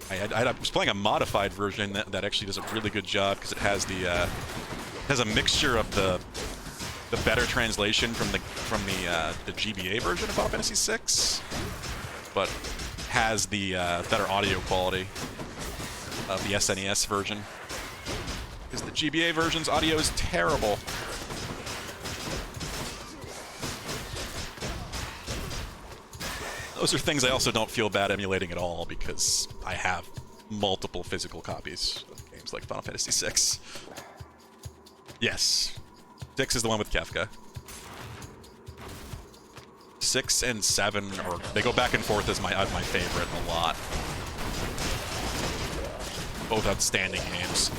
I was playing a modified version that actually does a really good job because it has a mixture of the better translation from the GBA version of Final Fantasy VI, but has the better audio quality of the SNES version. Because the GBA version's audio is terrible. Those are things I also don't feel bad emulating at all because I have multiple physical copies of games like Final Fantasy VI. Yes. 6 is the one with Kefka. 6 and 7, they go back and forth as my favorite a lot. Both outstanding games.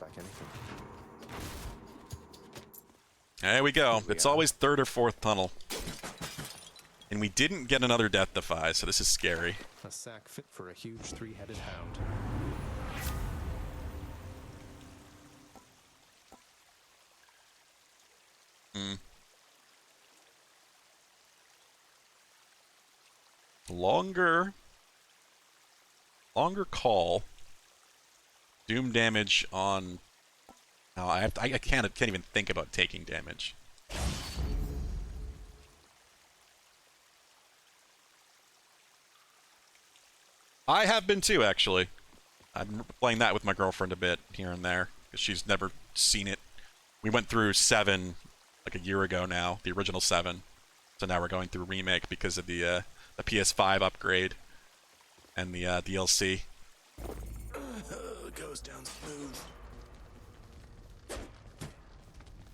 Like anything. There we go. It's always third or fourth tunnel. And we didn't get another Death Defy, so this is scary. A sack fit for a huge three-headed hound. Longer call. Doom damage on... No, I can't even think about taking damage. I have been too, actually. I'm playing that with my girlfriend a bit here and there, because she's never seen it. We went through 7 like a year ago now, the original 7. So now we're going through remake because of the PS5 upgrade and the DLC. Goes down smooth.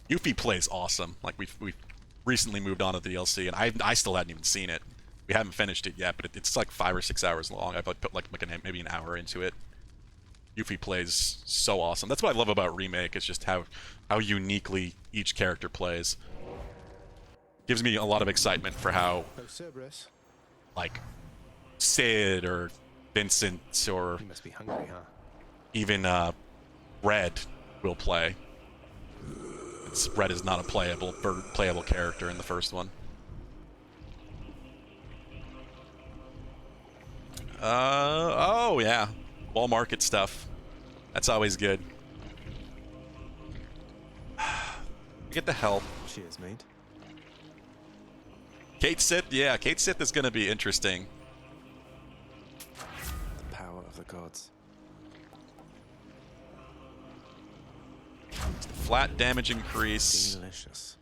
Yuffie plays awesome. Like we've recently moved on to the DLC, and I still hadn't even seen it. We haven't finished it yet, but it's like 5 or 6 hours long. I've put like maybe an hour into it. Yuffie plays so awesome. That's what I love about remake. Is just how uniquely each character plays. Gives me a lot of excitement for how Oh, Cerberus. like Sid or Vincent or You must be hungry, huh? even Red will play. Red is not a playable character in the first one. Oh yeah, wall market stuff. That's always good. Get the help. Cheers, mate. Kate Sith, yeah, Kate Sith is gonna be interesting. The power of the gods. Flat damage increase. Delicious.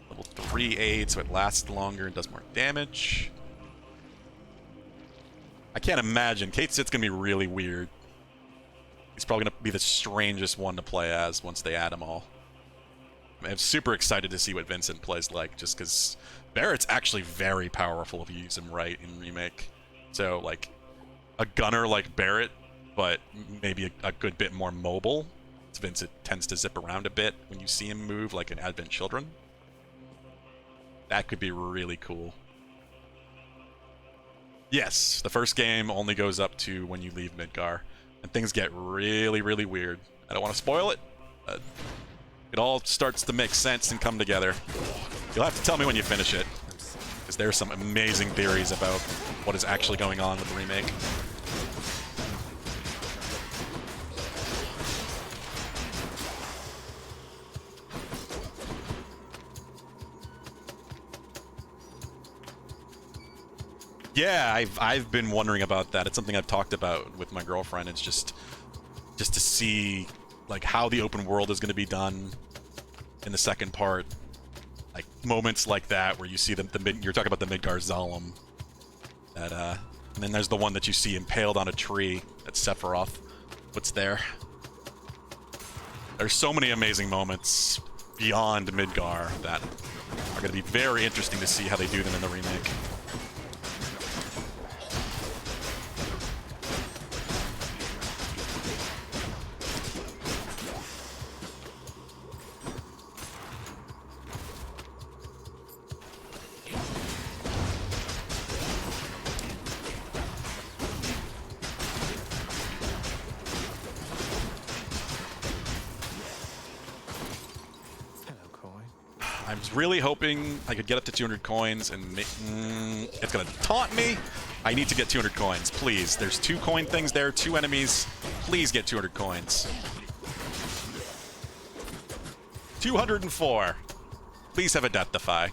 Level 3 aid, so it lasts longer and does more damage. I can't imagine. Kate Sith's gonna be really weird. He's probably gonna be the strangest one to play as once they add them all. I'm super excited to see what Vincent plays like, just because Barrett's actually very powerful if you use him right in remake. So like a gunner like Barrett, but maybe a good bit more mobile. Vincent tends to zip around a bit when you see him move, like in Advent Children. That could be really cool. Yes, the first game only goes up to when you leave Midgar, and things get really, really weird. I don't want to spoil it, but it all starts to make sense and come together. You'll have to tell me when you finish it, because there's some amazing theories about what is actually going on with the remake. Yeah, I've been wondering about that. It's something I've talked about with my girlfriend. It's just to see like how the open world is going to be done in the second part. Like moments like that where you see you're talking about the Midgar Zalem. That and then there's the one that you see impaled on a tree that Sephiroth puts there. There's so many amazing moments beyond Midgar that are going to be very interesting to see how they do them in the remake. I was really hoping I could get up to 200 coins and it's gonna taunt me. I need to get 200 coins, please. There's 2 coin things there, 2 enemies. Please get 200 coins. 204. Please have a death defy.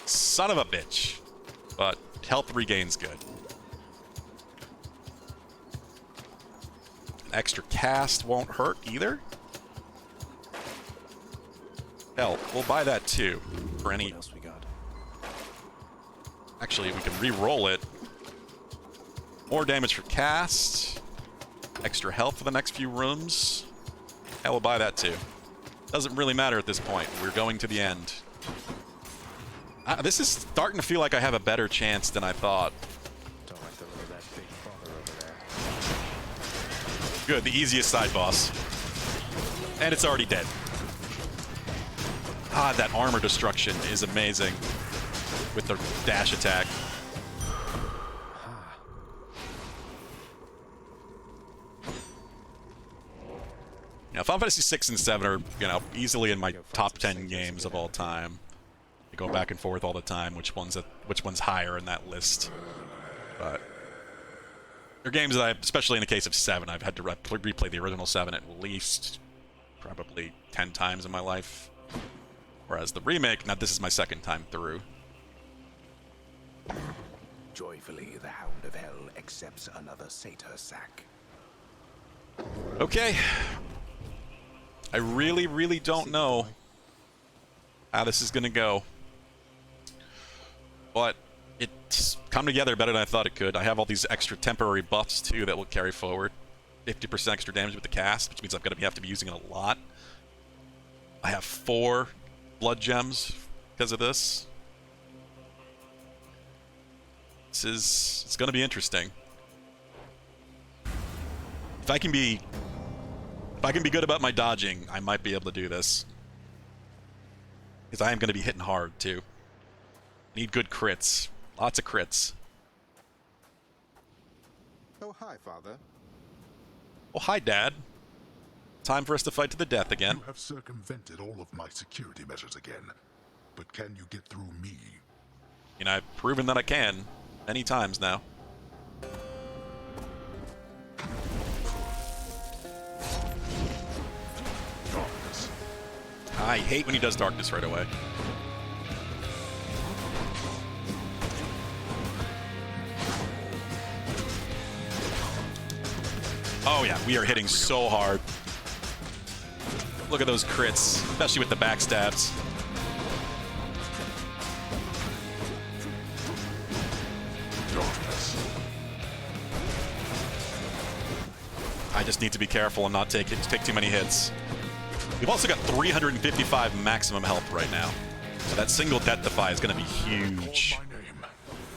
Son of a bitch. But health regain's good. An extra cast won't hurt either. Hell, we'll buy that too. For any. What else we got? Actually, we can re-roll it. More damage for cast. Extra health for the next few rooms. Hell, we'll buy that too. Doesn't really matter at this point. We're going to the end. This is starting to feel like I have a better chance than I thought. Don't like the look of that big father over there. Good, the easiest side boss. And it's already dead. Ah, that armor destruction is amazing with the dash attack. Now, Final Fantasy 6 and 7 are, easily in my top 10 games of all time. I go back and forth all the time which one's higher in that list. But they're games that I, especially in the case of 7, I've had to replay the original 7 at least probably 10 times in my life. Whereas the remake, now this is my second time through. Joyfully, the Hound of Hell accepts another satyr sack. Okay. I really, really don't know how this is gonna go. But it's come together better than I thought it could. I have all these extra temporary buffs too that will carry forward. 50% extra damage with the cast, which means I'm gonna have to be using it a lot. I have 4 blood gems because of this. It's gonna be interesting. If I can be good about my dodging, I might be able to do this. Because I am going to be hitting hard, too. Need good crits. Lots of crits. Oh, hi, Father. Oh, hi, Dad. Time for us to fight to the death again. You have circumvented all of my security measures again. But can you get through me? You know, I've proven that I can. Many times now. Darkness. I hate when he does darkness right away. Oh yeah, we are hitting so hard. Look at those crits, especially with the backstabs. I just need to be careful and not take too many hits. We've also got 355 maximum health right now. So that single death defy is going to be huge.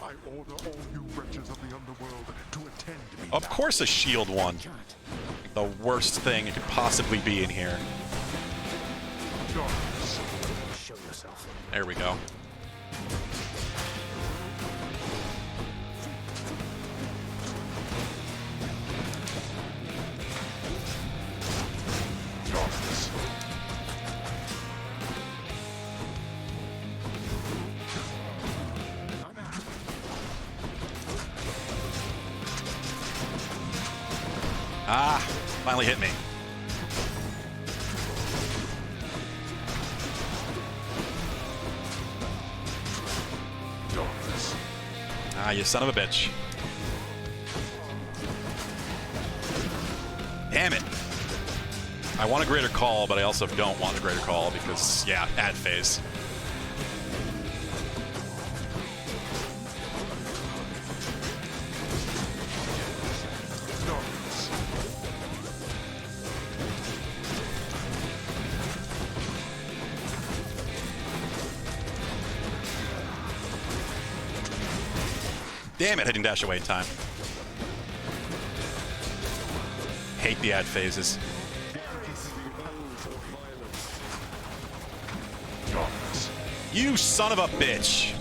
I order all you wretches of the underworld to attend me. Of course a shield one. The worst thing it could possibly be in here. Show yourself. There we go. Ah, finally hit me. Ah, you son of a bitch. Damn it. I want a greater call, but I also don't want a greater call because, yeah, ad phase. Damn it, I didn't dash away in time. Hate the ad phases. You son of a bitch!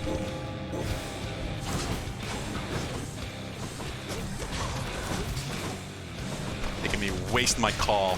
Making me waste my call.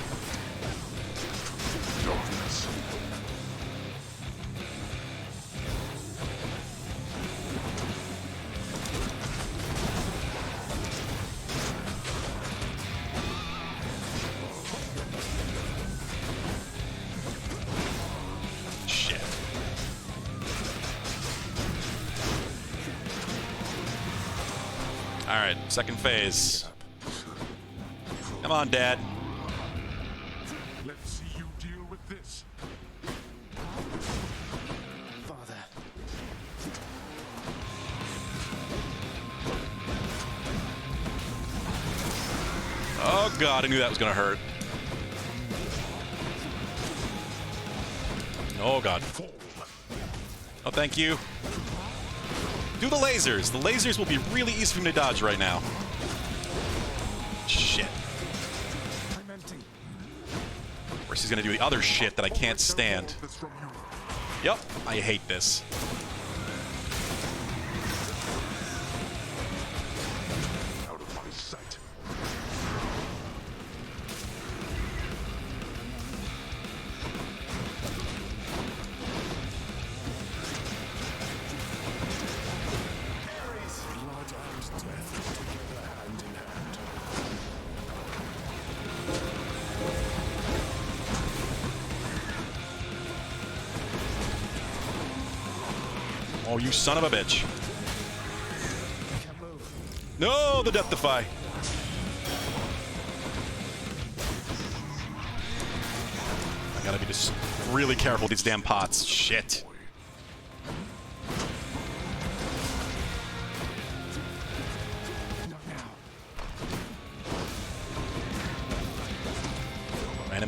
Alright, second phase. Come on, Dad. Let's see you deal with this. Father. Oh god, I knew that was gonna hurt. Oh god. Oh, thank you. Do the lasers. The lasers will be really easy for him to dodge right now. Shit. Of course, he's gonna do the other shit that I can't stand. Yep, I hate this. Out of my sight. Oh, you son of a bitch. No, the death defy. I gotta be just really careful with these damn pots. Shit.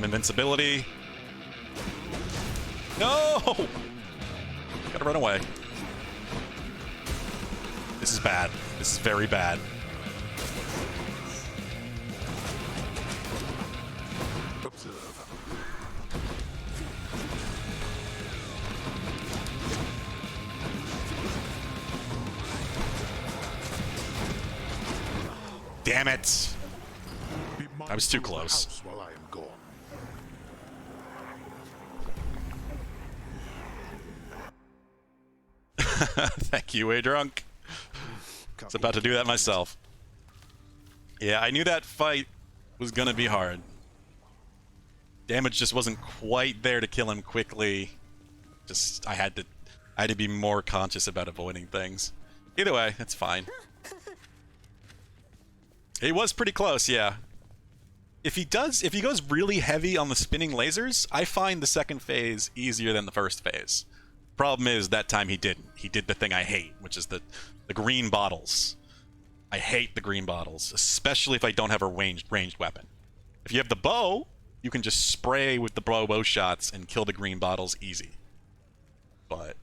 some invincibility. No! Gotta run away. This is bad. This is very bad. Observe. Damn it! Be I was too mindful of the close. house while I am gone. Thank you, Drunk. I was about to do that myself. Yeah, I knew that fight was gonna be hard. Damage just wasn't quite there to kill him quickly. Just I had to be more conscious about avoiding things. Either way, it's fine. It was pretty close, yeah. If he goes really heavy on the spinning lasers, I find the second phase easier than the first phase. Problem is, that time he didn't. He did the thing I hate, which is the green bottles. I hate the green bottles, especially if I don't have a ranged weapon. If you have the bow, you can just spray with the bow shots and kill the green bottles easy. But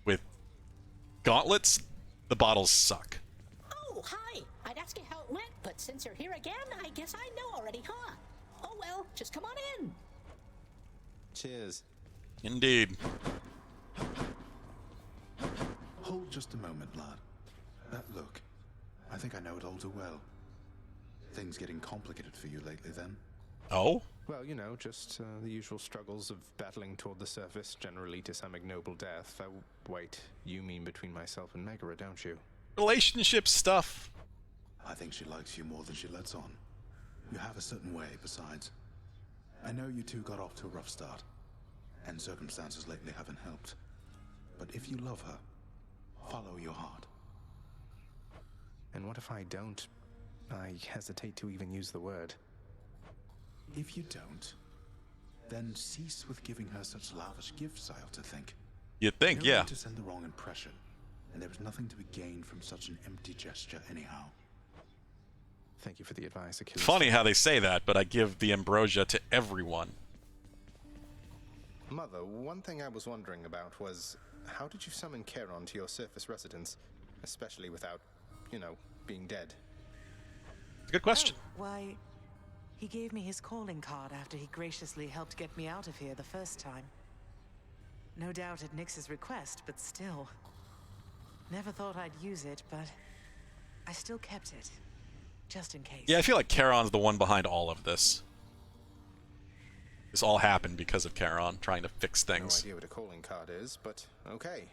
with gauntlets, the bottles suck. Oh, hi. I'd ask you how it went, but since you're here again, I guess I know already, huh? Oh well, just come on in. Cheers. Indeed. Hold just a moment, lad. That look. I think I know it all too well. Things getting complicated for you lately, then? Oh? Well, you know, just the usual struggles of battling toward the surface, generally to some ignoble death. Wait, you mean between myself and Megara, don't you? Relationship stuff. I think she likes you more than she lets on. You have a certain way, besides. I know you two got off to a rough start, and circumstances lately haven't helped. But if you love her, follow your heart. And what if I don't? I hesitate to even use the word. If you don't, then cease with giving her such lavish gifts, I ought to think. You'd think, No yeah. need to send the wrong impression, and there is nothing to be gained from such an empty gesture anyhow. Thank you for the advice, Achilles. Funny how they say that, but I give the ambrosia to everyone. Mother, one thing I was wondering about was, how did you summon Charon to your surface residence? Especially without, you know, being dead. It's a good question. Why, he gave me his calling card after he graciously helped get me out of here the first time. No doubt at Nyx's request, but still. Never thought I'd use it, but I still kept it. Just in case. Yeah, I feel like Charon's the one behind all of this. This all happened because of Charon trying to fix things. No idea what a calling card is, but okay.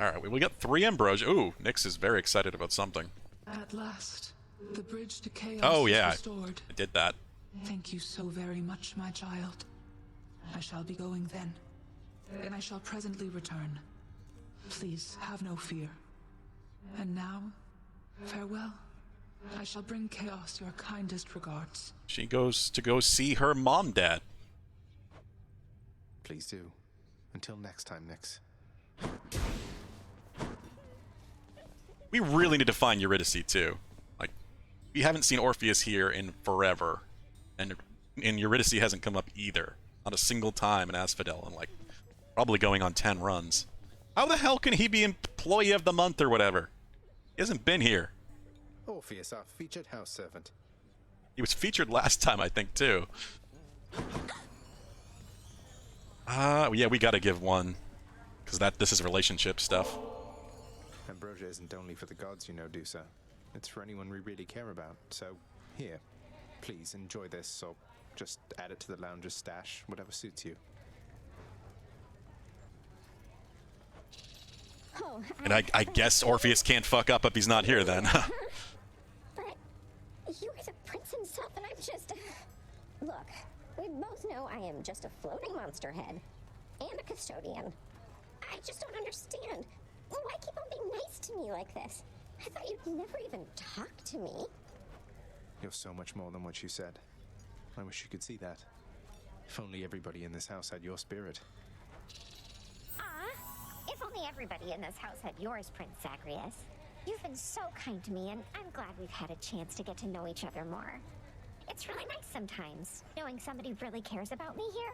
Alright, we got 3 ambrosia. Ooh, Nyx is very excited about something. At last, the bridge to chaos Oh, yeah. is restored. I did that. Thank you so very much, my child. I shall be going then, and I shall presently return. Please have no fear. And now, farewell. I shall bring Chaos your kindest regards. She goes to go see her mom, dad. Please do. Until next time, Nyx. We really need to find Eurydice, too. Like, we haven't seen Orpheus here in forever. And Eurydice hasn't come up either. Not a single time in Asphodel, and like, probably going on 10 runs. How the hell can he be Employee of the Month or whatever? He hasn't been here. Orpheus, our featured house servant. He was featured last time, I think, too. Yeah, we gotta give one. Because this is relationship stuff. Ambrosia isn't only for the gods, you know, Dusa. It's for anyone we really care about. So, here. Please enjoy this, or just add it to the lounger's stash, whatever suits you. Oh, And I guess Orpheus can't fuck up if he's not here, then. But you are the prince himself, and I'm just... Look, we both know I am just a floating monster head. And a custodian. I just don't understand. Why keep on being nice to me like this? I thought you'd never even talk to me. You're so much more than what you said. I wish you could see that. If only everybody in this house had your spirit. If only everybody in this house had yours, Prince Zagreus. You've been so kind to me, and I'm glad we've had a chance to get to know each other more. It's really nice sometimes, knowing somebody really cares about me here.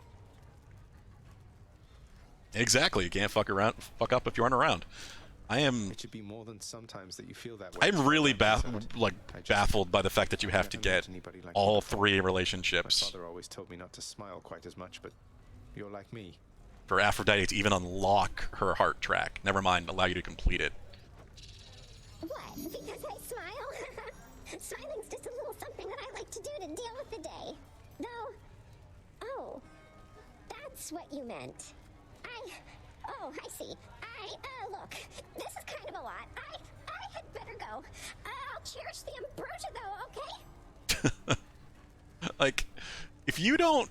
Exactly. You can't fuck up if you aren't around. It should be more than sometimes that you feel that way. I'm really baffled by the fact that you have to get all three relationships. My father always told me not to smile quite as much, but you're like me. For Aphrodite to even unlock her heart track. Never mind, allow you to complete it. What? Because I smile? Smiling's just a little something that I like to do to deal with the day. Though... Oh. That's what you meant. Oh, I see. Look. This is kind of a lot. I had better go. I'll cherish the ambrosia, though, okay? Like, if you don't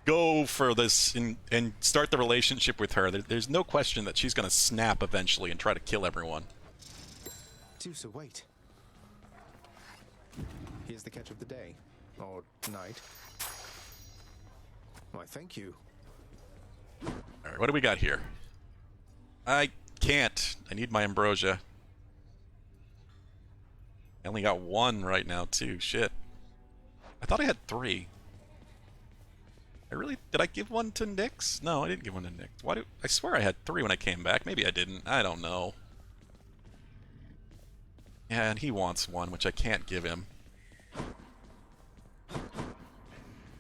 go for this and start the relationship with her, there's no question that she's going to snap eventually and try to kill everyone. Dusa, wait. Here's the catch of the day. Or night. Why, thank you. Alright, what do we got here? I can't. I need my ambrosia. I only got one right now, too. Shit. I thought I had 3. Did I give one to Nyx? No, I didn't give one to Nyx. I swear I had 3 when I came back. Maybe I didn't. I don't know. Yeah, and he wants one, which I can't give him.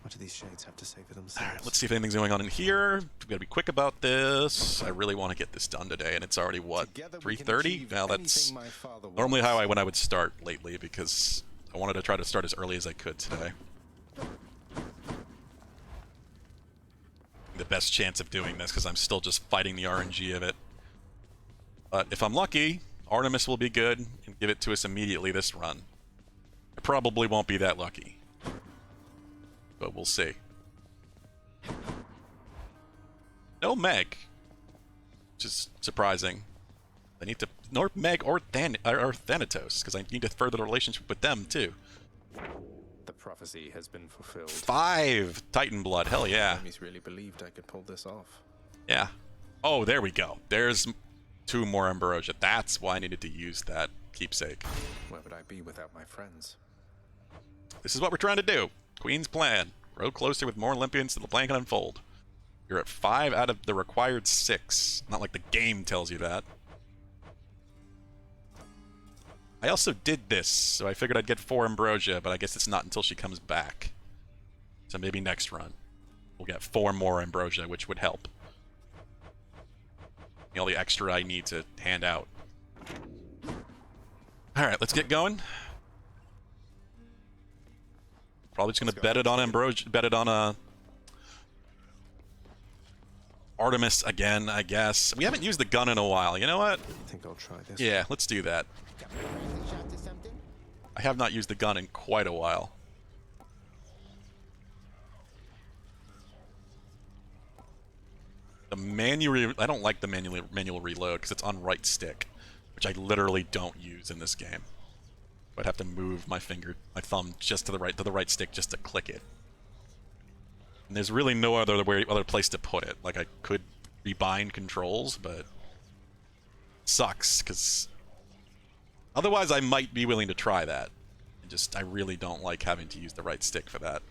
What do these shades have to say for themselves? Alright, let's see if anything's going on in here. We've got to be quick about this. I really want to get this done today, and it's already, what, 3:30? Now that's normally how I would start lately, because I wanted to try to start as early as I could today. The best chance of doing this, because I'm still just fighting the RNG of it. But if I'm lucky, Artemis will be good and give it to us immediately this run. I probably won't be that lucky. But we'll see. No Meg. Which is surprising. I need to... Nor Meg or Thanatos, because I need to further the relationship with them, too. The prophecy has been fulfilled. 5 Titan blood, hell yeah. Enemies really believed I could pull this off. Yeah. Oh, there we go. There's 2 more ambrosia. That's why I needed to use that keepsake. Where would I be without my friends? This is what we're trying to do. Queen's plan. Grow closer with more Olympians so the plan can unfold. You're at 5 out of the required 6. Not like the game tells you that. I also did this, so I figured I'd get 4 ambrosia, but I guess it's not until she comes back. So maybe next run we'll get 4 more ambrosia, which would help. All the extra I need to hand out. Alright, let's get going. Probably just gonna bet it on ambrosia, bet it on Artemis again, I guess. We haven't used the gun in a while. You know what? I think I'll try this. Yeah, let's do that. I have not used the gun in quite a while. The manual... I don't like the manual reload because it's on right stick, which I literally don't use in this game. I'd have to move my thumb just to the right stick just to click it. And there's really no other place to put it. Like, I could rebind controls, but... Sucks, because... Otherwise, I might be willing to try that. I really don't like having to use the right stick for that.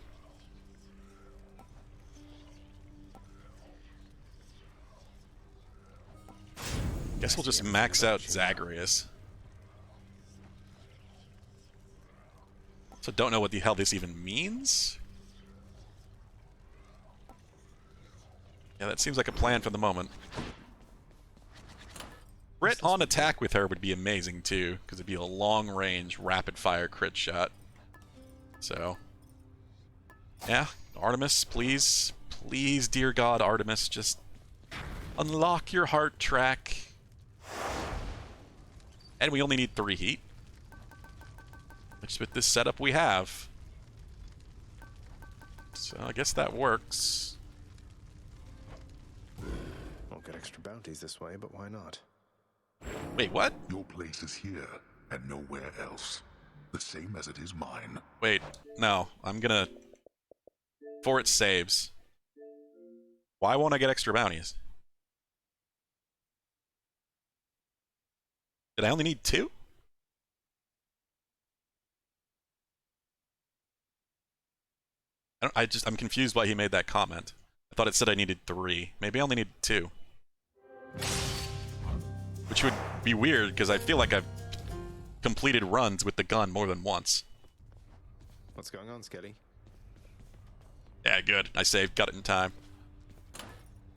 Guess we'll just max out Zagreus. So don't know what the hell this even means. Yeah, that seems like a plan for the moment. Crit on attack with her would be amazing too, because it'd be a long-range, rapid-fire crit shot. So, yeah, Artemis, please, please, dear God, Artemis, just unlock your heart track. And we only need 3 heat. Which with this setup we have. So I guess that works. I'll get extra bounties this way, but why not? Wait, what? Your place is here and nowhere else. The same as it is mine. Wait, no. I'm gonna... Before it saves. Why won't I get extra bounties? Did I only need 2? I'm confused why he made that comment. I thought it said I needed 3. Maybe I only need 2. Which would be weird, because I feel like I've completed runs with the gun more than once. What's going on, Skelly? Yeah, good. I saved. Got it in time.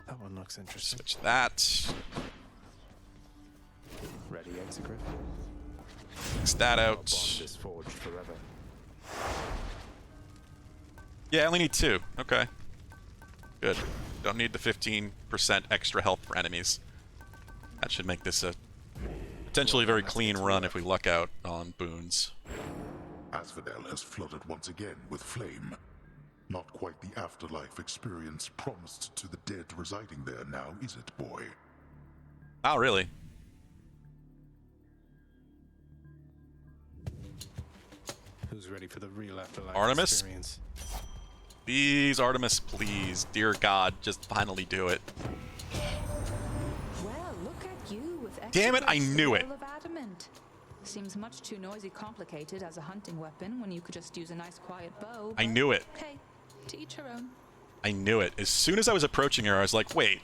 That one looks interesting. Switch that. Ready, Exegriff? Fix that out. Our bond is forged forever. Yeah, I only need 2. Okay. Good. Don't need the 15% extra health for enemies. That should make this a potentially very clean run if we luck out on boons. Asphodel has flooded once again with flame. Not quite the afterlife experience promised to the dead residing there now, is it, boy? Oh, really? Who's ready for the real afterlife Artemis? experience? Please, Artemis, please. Dear God, just finally do it. Well, look at you with Damn it, I Exegriff's knew it. Will of adamant. Seems much too noisy complicated as a hunting weapon when you could just use a nice quiet bow. I knew it. Hey, to each her own. I knew it. As soon as I was approaching her, I was like, wait.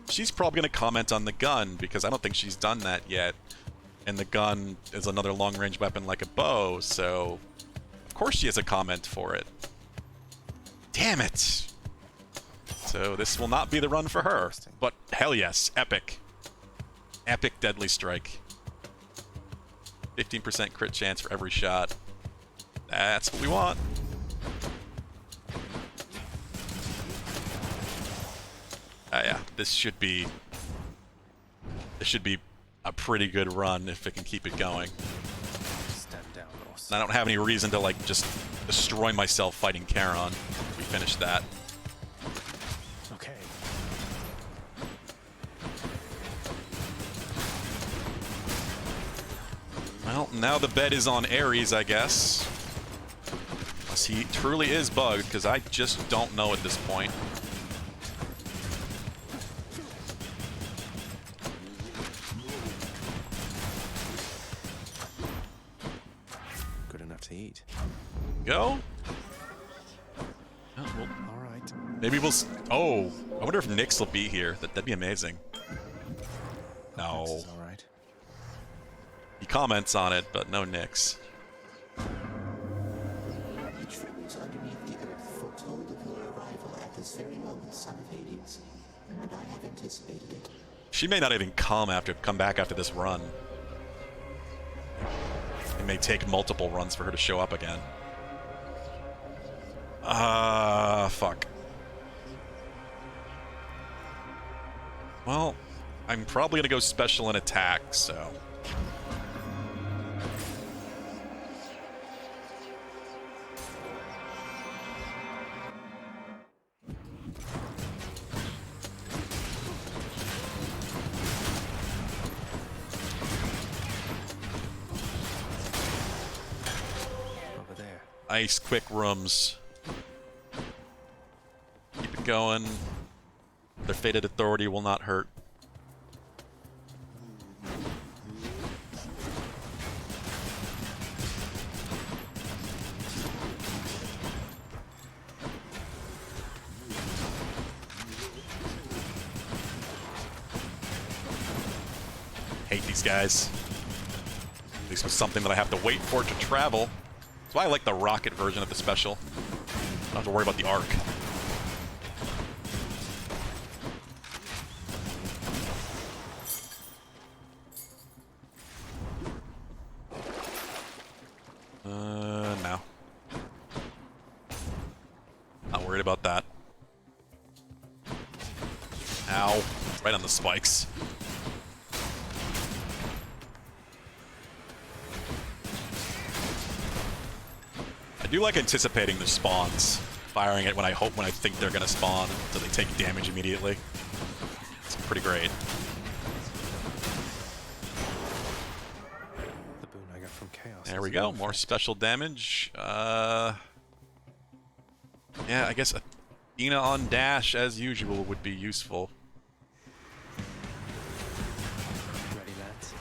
She's probably going to comment on the gun, because I don't think she's done that yet. And the gun is another long-range weapon like a bow, so... Of course she has a comment for it. Damn it! So this will not be the run for her. But hell yes, epic. Epic Deadly Strike. 15% crit chance for every shot. That's what we want. Yeah, this should be a pretty good run if it can keep it going. Stand down, Ross. And I don't have any reason to like just destroy myself fighting Charon if we finish that. Okay. Well, now the bet is on Ares, I guess. Unless he truly is bugged, because I just don't know at this point. Good enough to eat. Go. Oh, well, all right. Maybe we'll. Oh, I wonder if Nyx will be here. That'd be amazing. No. All right. He comments on it, but no Nyx. The tremors underneath the earth foretold of your arrival at this very moment, son of Hades, and I have anticipated it. She may not even come back after this run. It may take multiple runs for her to show up again. Fuck. Well, I'm probably gonna go special and attack, so... Over there. Ice quick rooms. Keep it going. Their fated authority will not hurt. Hate these guys. At least with something that I have to wait for it to travel. That's why I like the rocket version of the special. I don't have to worry about the arc. No. Not worried about that. Ow. Right on the spikes. I do like anticipating the spawns. Firing it when I think they're gonna spawn, so they take damage immediately. It's pretty great. The boon I got from Chaos. There we go. More special damage. Yeah, I guess Athena on dash as usual would be useful. Ready, lads?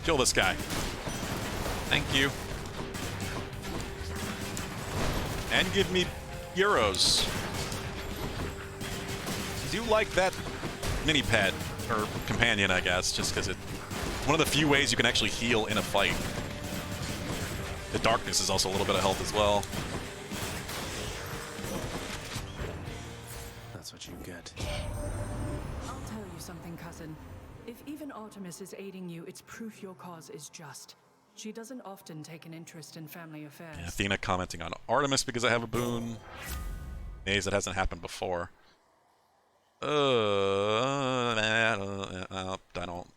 Kill this guy. Thank you. And give me euros. I do like that mini pet, or companion, I guess, just because it's one of the few ways you can actually heal in a fight. The darkness is also a little bit of health as well. That's what you get. I'll tell you something, cousin. If even Artemis is aiding you, it's proof your cause is just. She doesn't often take an interest in family affairs. Yeah, Athena commenting on Artemis because I have a boon. Maze, that hasn't happened before. I don't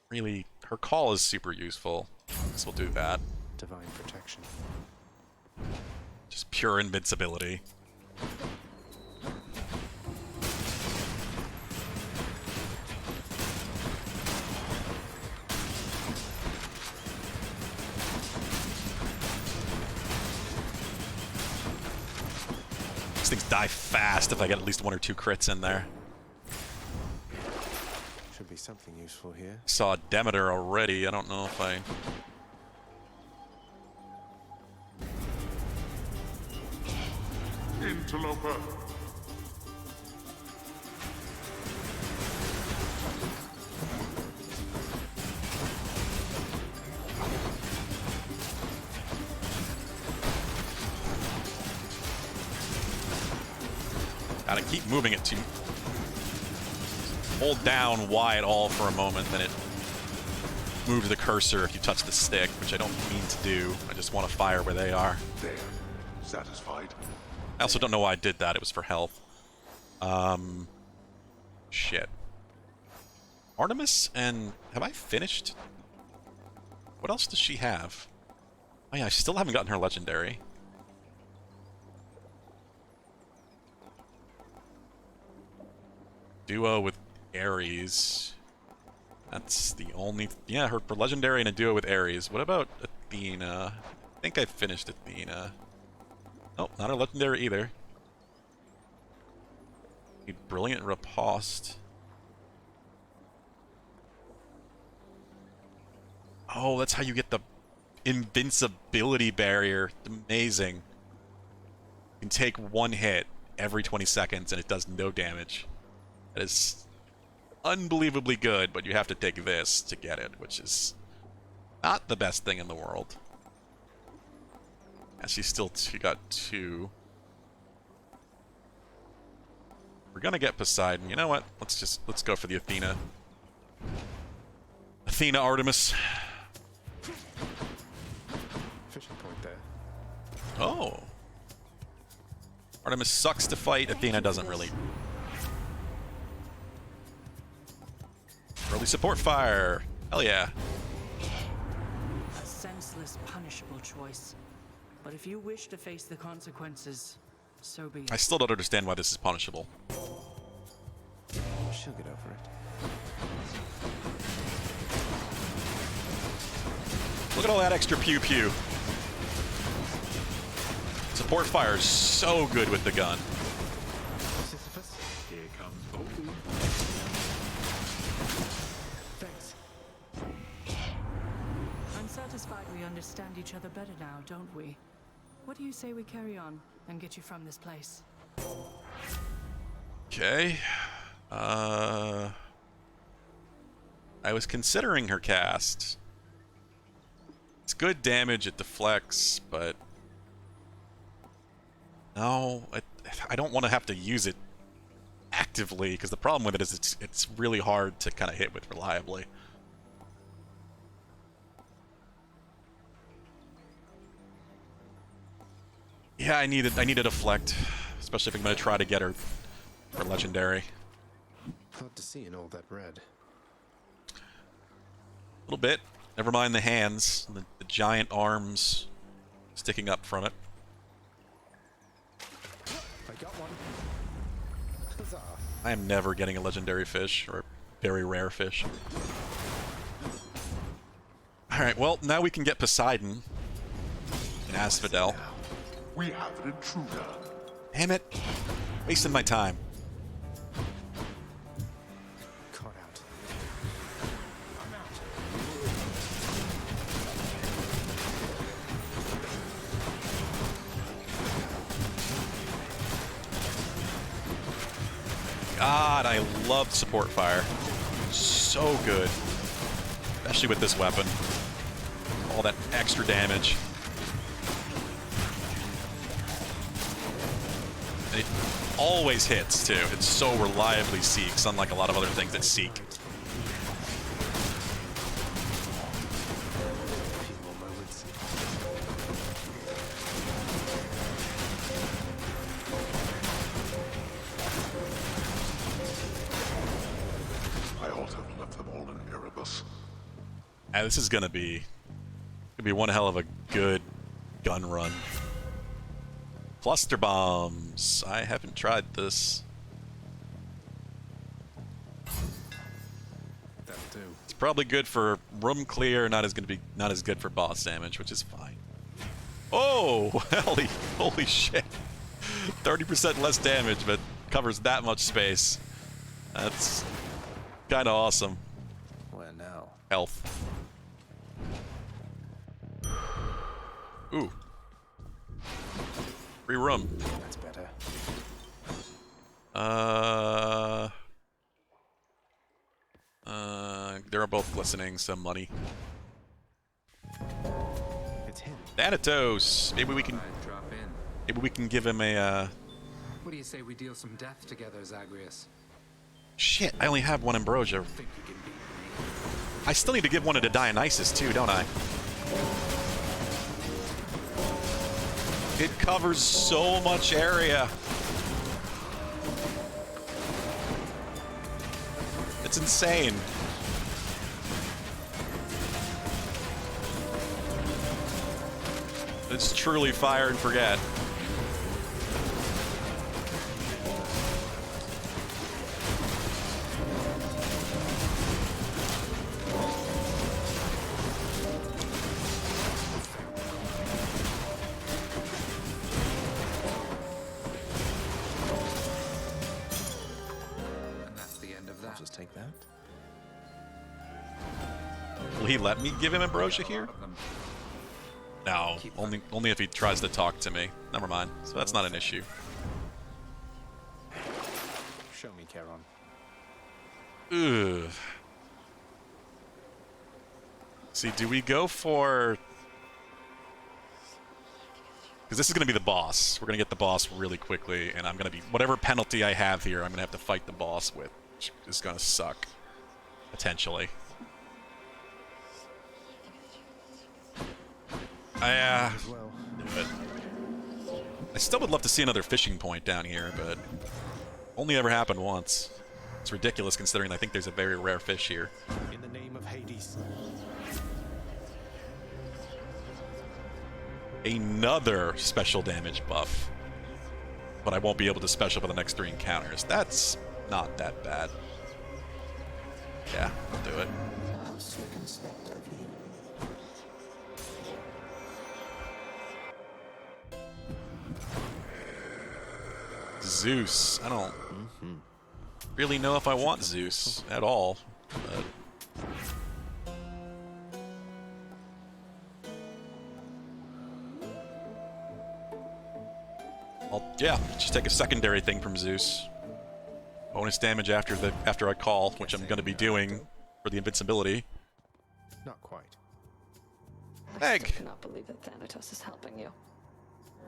really. Her call is super useful. This will do that. Divine protection. Just pure invincibility. These things die fast if I get at least 1 or 2 crits in there. Should be something useful here. Saw Demeter already. I don't know if I... Interloper. Gotta keep moving it to hold down Y at all for a moment, then it moves the cursor if you touch the stick, which I don't mean to do. I just want to fire where they are. There. Satisfied? I also don't know why I did that. It was for health. Shit. Artemis and... Have I finished? What else does she have? Oh yeah, I still haven't gotten her legendary. Duo with Ares. That's the only... Yeah, her legendary and a duo with Ares. What about Athena? I think I finished Athena. Nope, not her legendary either. A brilliant riposte. Oh, that's how you get the invincibility barrier. Amazing. You can take 1 hit every 20 seconds and it does no damage. That is unbelievably good, but you have to take this to get it, which is not the best thing in the world. And she got 2. We're gonna get Poseidon. You know what? Let's go for the Athena. Athena Artemis. Fishing point there. Oh. Artemis sucks to fight. Athena doesn't really. Early support fire. Hell yeah. A senseless, punishable choice. But if you wish to face the consequences, so be it. I still don't understand why this is punishable. She'll get over it. Look at all that extra pew-pew. Support fire is so good with the gun. Sisyphus, here comes Vulcan. Thanks. I'm satisfied we understand each other better now, don't we? What do you say we carry on and get you from this place? Okay. I was considering her cast. It's good damage, it deflects, but... No, I don't want to have to use it actively, because the problem with it is it's really hard to kind of hit with reliably. Yeah, I need a deflect, especially if I'm going to try to get her for legendary. Hard to see in all that red. A little bit. Never mind the hands, the giant arms sticking up from it. I got one. Huzzah. I am never getting a legendary fish, or a very rare fish. Alright, well, now we can get Poseidon and Asphodel. We have an intruder. Damn it. Wasting my time. Caught out. I'm out. God, I love support fire. So good. Especially with this weapon. All that extra damage. And it always hits, too. It so reliably seeks, unlike a lot of other things that seek. I ought to have left them all in Erebus. This is gonna be one hell of a good gun run. Cluster bombs. I haven't tried this. That'll do. It's probably good for room clear. Not as good for boss damage, which is fine. Oh, holy shit! 30% less damage, but covers that much space. That's kind of awesome. Where now? Health. Ooh. Free room. That's better. They're both glistening, some money. It's him. Thanatos! Maybe we can Drop in. maybe we can give him a What do you say we deal some death together, Zagreus? Shit, I only have one Ambrosia. Think you can beat me? I still need to give one to Dionysus too, don't I? It covers so much area. It's insane. It's truly fire and forget. And that's the end of that. I'll just take that. Will he let me give him Ambrosia here? No, only if he tries to talk to me. Never mind. So that's not an issue. Show me, Charon. Ugh. See, do we go for... Because this is going to be the boss. We're going to get the boss really quickly, and I'm going to be... Whatever penalty I have here, I'm going to have to fight the boss with, which is going to suck. Potentially. Do it. I still would love to see another fishing point down here, but only ever happened once. It's ridiculous considering I think there's a very rare fish here. In the name of Hades. Another special damage buff. But I won't be able to special for the next 3 encounters. That's not that bad. Yeah, I'll do it. How circumspect of you. Zeus. I don't really know if I want Zeus at all. But... yeah, just take a secondary thing from Zeus. Bonus damage after I call, which I'm going to be doing for the invincibility. Not quite. I still cannot believe that Thanatos is helping you.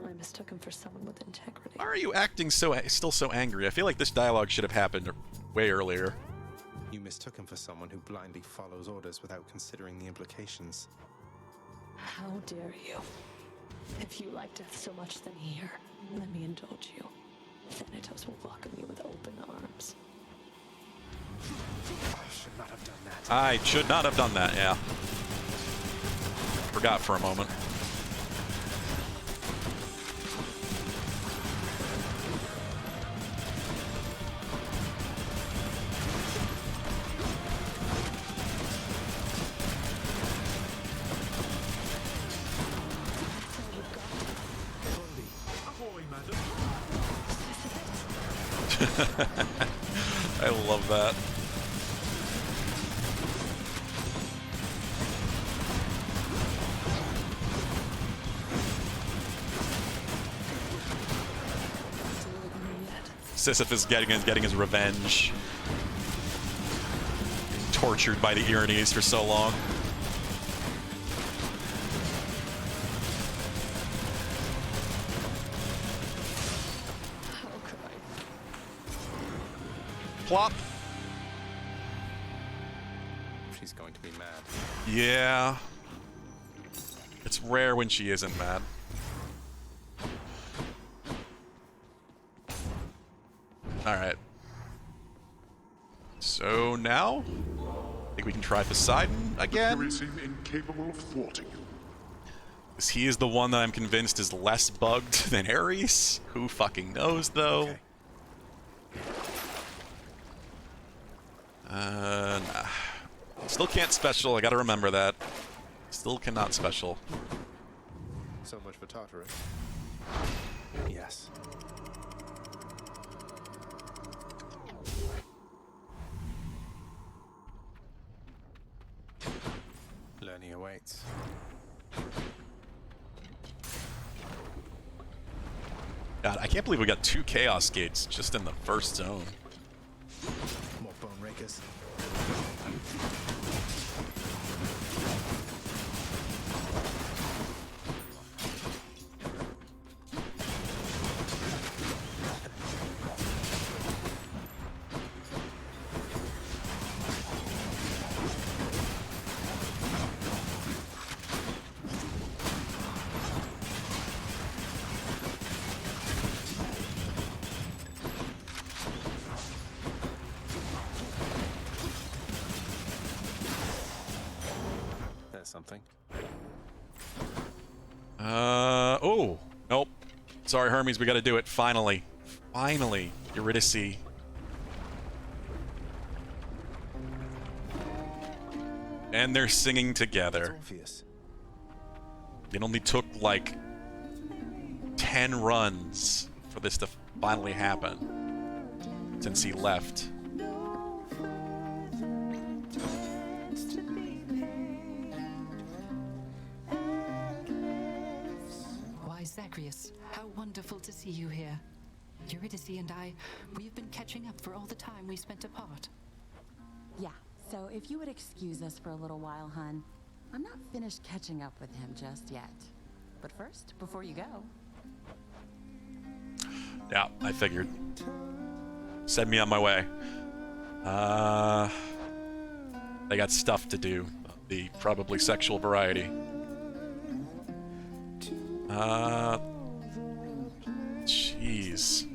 I mistook him for someone with integrity. Why are you acting still so angry? I feel like this dialogue should have happened way earlier. You mistook him for someone who blindly follows orders without considering the implications. How dare you? If you like death so much, then here, let me indulge you. Thanatos will welcome you with open arms. I should not have done that. I should not have done that, yeah. Forgot for a moment. I love that. Sisyphus getting his revenge. Being tortured by the Erinyes for so long. How could I? Plop. She's going to be mad. Yeah. It's rare when she isn't mad. Alright. So now, I think we can try Poseidon again. Fury seem incapable of thwarting you. Because he is the one that I'm convinced is less bugged than Ares. Who fucking knows, though? Nah. Still can't special, I gotta remember that. Still cannot special. So much for Tartarus. Yes. Learning awaits. God, I can't believe we got 2 Chaos Gates just in the first zone. More bone rakers. Something. Oh. Nope. Sorry, Hermes, we gotta do it. Finally. Finally. Eurydice. And they're singing together. It only took, like, 10 runs for this to finally happen. Since he left. Zagreus, how wonderful to see you here. Eurydice and I, we've been catching up for all the time we spent apart. Yeah, so if you would excuse us for a little while, hun. I'm not finished catching up with him just yet. But first, before you go... Yeah, I figured. Send me on my way. They got stuff to do. The probably sexual variety. Jeez.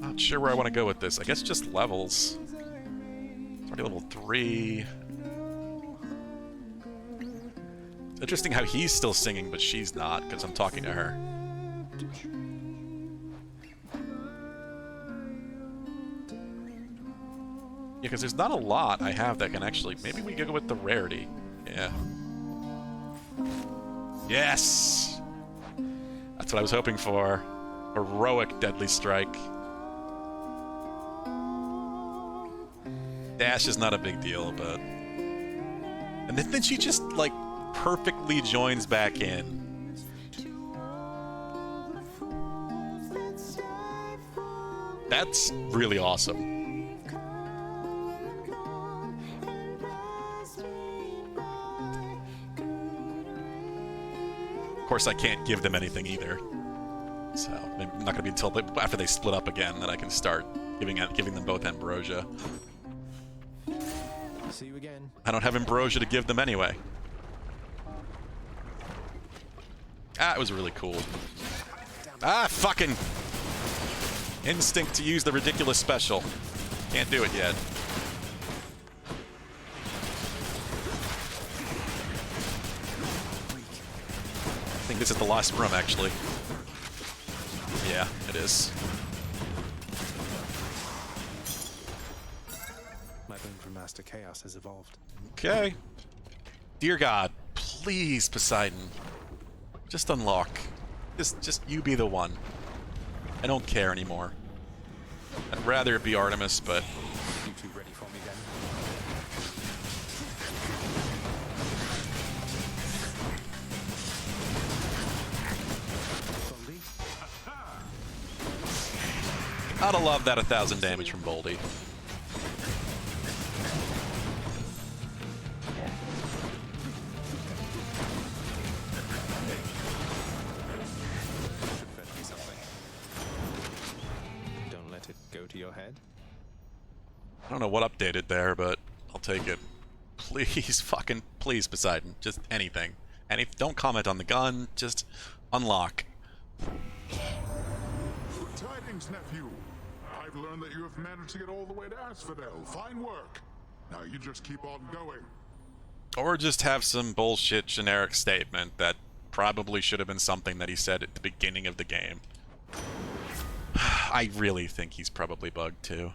Not sure where I want to go with this. I guess just levels. It's already level 3. It's interesting how he's still singing, but she's not, because I'm talking to her. Yeah, because there's not a lot I have that can actually... Maybe we go with the rarity. Yeah. Yes! That's what I was hoping for. Heroic Deadly Strike. Dash is not a big deal, but... And then she just, like, perfectly joins back in. That's really awesome. Of course, I can't give them anything either. So, maybe not gonna be until after they split up again that I can start giving them both Ambrosia. See you again. I don't have Ambrosia to give them anyway. Ah, it was really cool. Ah, fucking instinct to use the ridiculous special. Can't do it yet. I think this is the last room, actually. Yeah, it is. My boon from Master Chaos has evolved. Okay. Dear God, please, Poseidon. Just unlock. Just you be the one. I don't care anymore. I'd rather it be Artemis, but... You two ready for me then? Gotta love that 1,000 damage from Boldy. Fetch me something. Don't let it go to your head. I don't know what updated there, but I'll take it. Please, fucking please, Poseidon. Just anything. And if don't comment on the gun, just unlock. Good tidings, nephew. I've learned that you have managed to get all the way to Asphodel. Fine work. Now you just keep on going. Or just have some bullshit generic statement that probably should have been something that he said at the beginning of the game. I really think he's probably bugged too.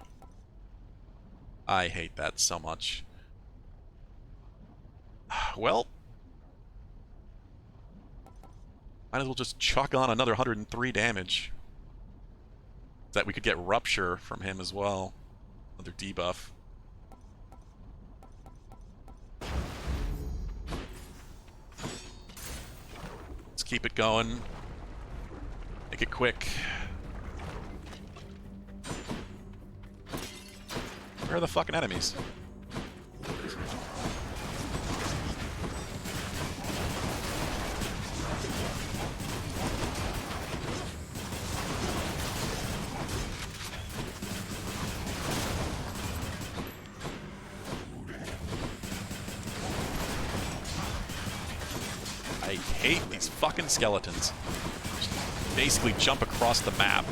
I hate that so much. Well, might as well just chuck on another 103 damage. That we could get Rupture from him as well. Another debuff. Let's keep it going. Make it quick. Where are the fucking enemies? I hate these fucking skeletons. Just basically jump across the map.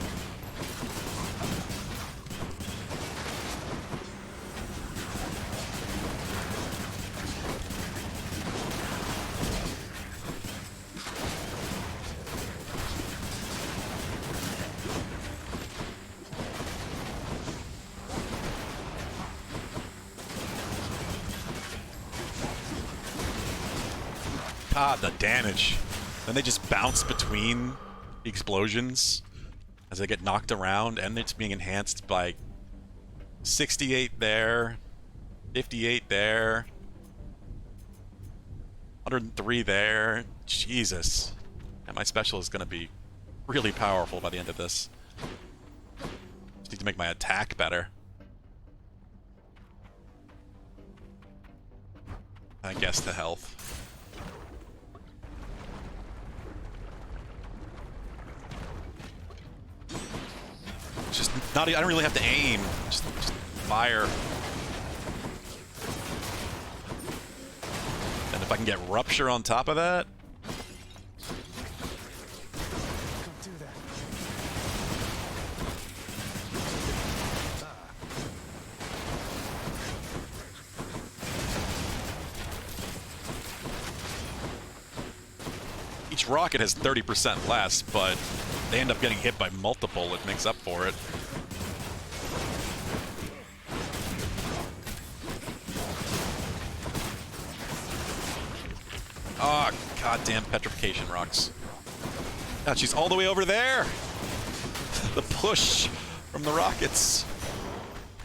God, the damage. Then they just bounce between the explosions as they get knocked around, and it's being enhanced by 68 there, 58 there, 103 there. Jesus. And my special is going to be really powerful by the end of this. Just need to make my attack better. I guess the health. Just not. I don't really have to aim. Just fire. And if I can get Rupture on top of that. Don't do that. Each rocket has 30% less, but they end up getting hit by multiple. It makes up for it. Ah, oh, goddamn petrification rocks. God, she's all the way over there. The push from the rockets.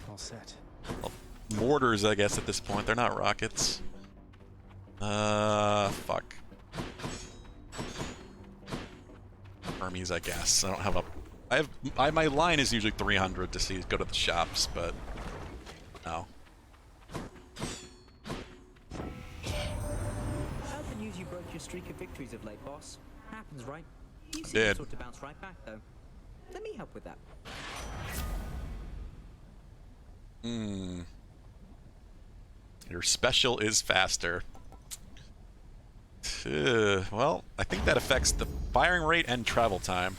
All set. Well, mortars, I guess, at this point. They're not rockets. Fuck. Hermes, I guess. I don't have a... my line is usually 300 to go to the shops, but... No. How's the news you broke your streak of victories of late, boss? Happens, right? You seem did. sort to bounce right back, though. Let me help with that. Your special is faster. Well, I think that affects the firing rate and travel time.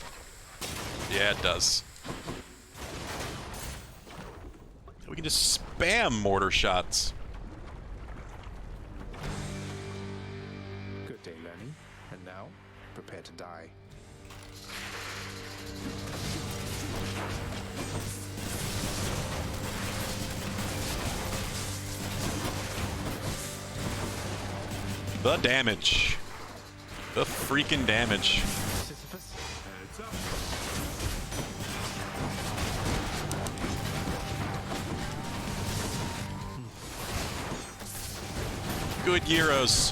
Yeah, it does. We can just spam mortar shots. Good day, Lenny. And now, prepare to die. The damage. The freaking damage. Sisyphus? Heads up. Good Euros.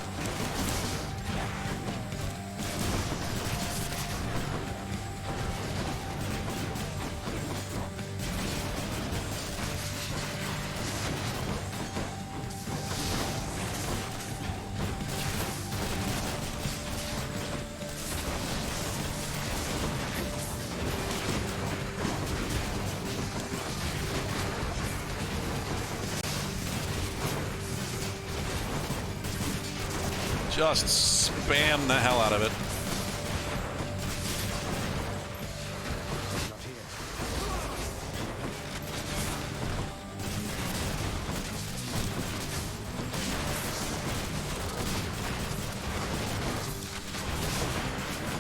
Just spam the hell out of it.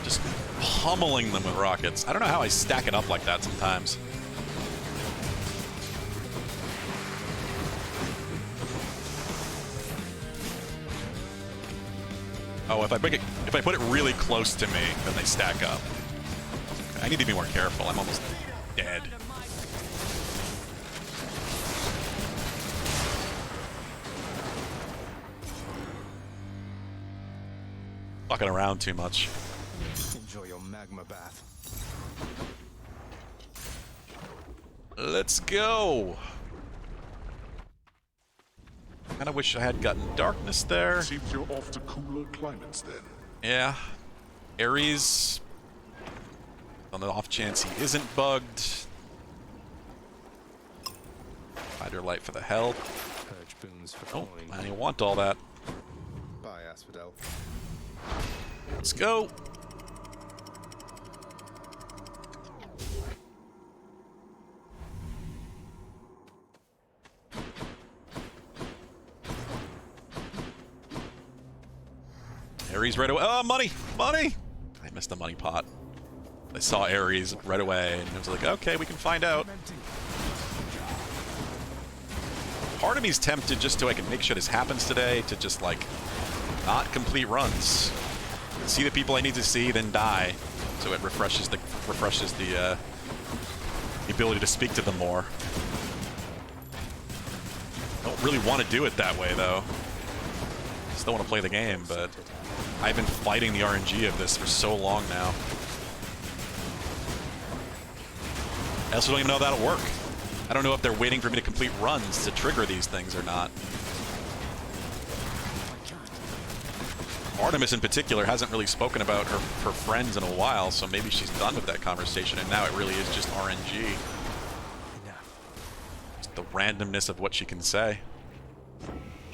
Just pummeling them with rockets. I don't know how I stack it up like that sometimes. Oh, if I put it really close to me, then they stack up. I need to be more careful. I'm almost dead. Fucking around too much. Enjoy your magma bath. Let's go. Kinda wish I had gotten darkness there. Seems you're off to cooler climates then. Yeah. Ares, on the off chance he isn't bugged. Finder light for the help. Purge boons for Oh, coin. I didn't want all that. Bye, Asphodel. Let's go. Ares right away. Oh, money! Money! I missed the money pot. I saw Ares right away, and I was like, okay, we can find out. Part of me's tempted just so I can make sure this happens today, to just, like, not complete runs. See the people I need to see, then die. So it refreshes the ability to speak to them more. Don't really want to do it that way, though. Still want to play the game, but I've been fighting the RNG of this for so long now. I also don't even know if that'll work. I don't know if they're waiting for me to complete runs to trigger these things or not. Artemis in particular hasn't really spoken about her friends in a while, so maybe she's done with that conversation and now it really is just RNG. Just the randomness of what she can say. I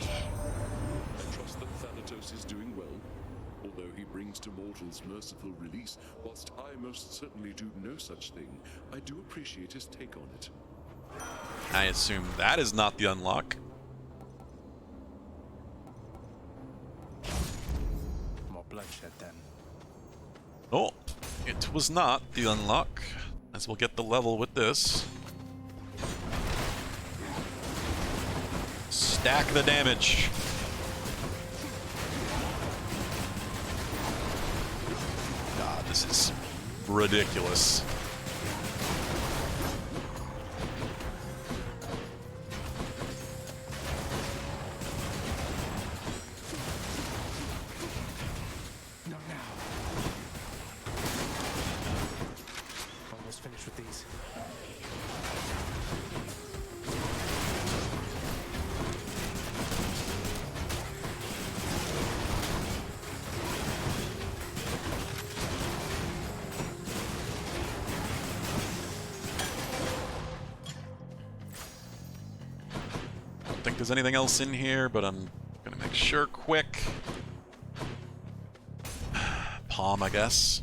trust that Thanatos is doing well, although he brings to mortals merciful release, whilst I most certainly do no such thing. I do appreciate his take on it. I assume that is not the unlock. More bloodshed then. Oh, it was not the unlock, as we'll get the level with this. Stack the damage. God, this is ridiculous. Not now. Almost finished with these. Don't think there's anything else in here, but I'm gonna make sure quick. Palm, I guess.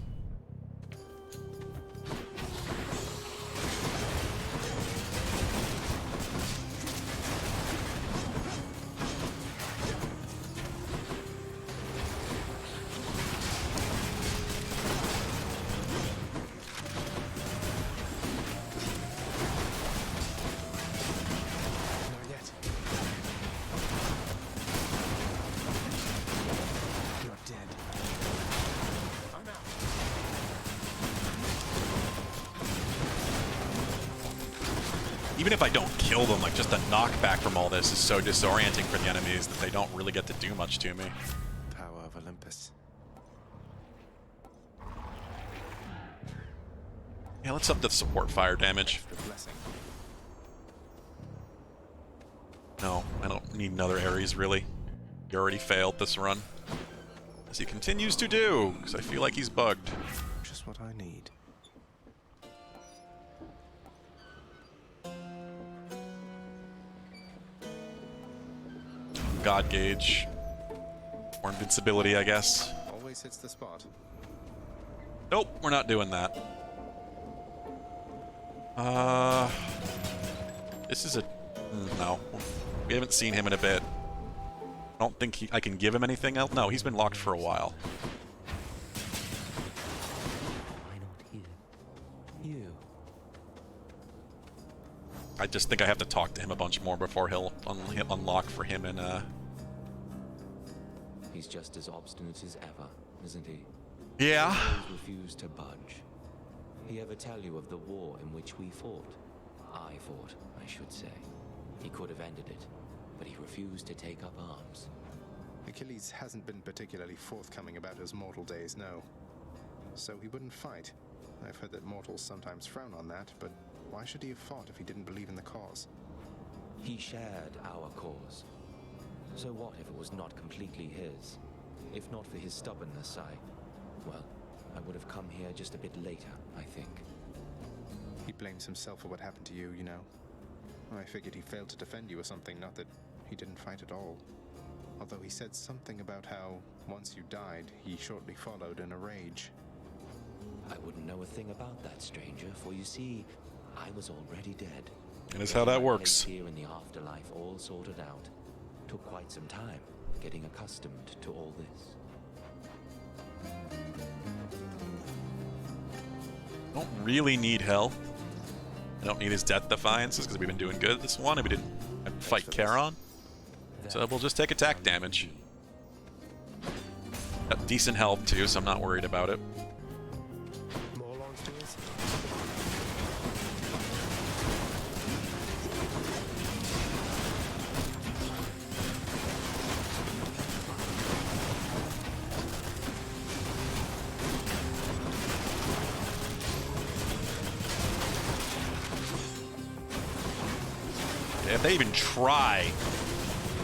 Not yet. You're dead. I'm out. Even if I don't kill them, like, just the knockback from all this is so disorienting for the enemies that they don't really get to do much to me. Power of Olympus. Yeah, let's up the support fire damage. The blessing. No, I don't need another Ares, really. He already failed this run. As he continues to do, because I feel like he's bugged. Just what I need. God Gauge. Or invincibility, I guess. Always hits the spot. Nope, we're not doing that. This is a... No. We haven't seen him in a bit. I don't think I can give him anything else. No, he's been locked for a while. Why not here? You. I just think I have to talk to him a bunch more before he'll unlock for him and, He's just as obstinate as ever, isn't he? Yeah. He always refused to budge. He ever tell you of the war in which we fought? I fought, I should say. He could have ended it, but he refused to take up arms. Achilles hasn't been particularly forthcoming about his mortal days, no. So he wouldn't fight. I've heard that mortals sometimes frown on that, but why should he have fought if he didn't believe in the cause? He shared our cause. So what if it was not completely his? If not for his stubbornness, well, I would have come here just a bit later, I think. He blames himself for what happened to you, you know. I figured he failed to defend you or something, not that he didn't fight at all. Although he said something about how, once you died, he shortly followed in a rage. I wouldn't know a thing about that, stranger, for you see, I was already dead. And that's how that works. Here in the afterlife all sorted out. Took quite some time getting accustomed to all this. Don't really need hell. I don't need his death defiances because we've been doing good this one and we didn't fight Charon. So we'll just take attack damage. Got decent health too, so I'm not worried about it. More launch tools? If they even try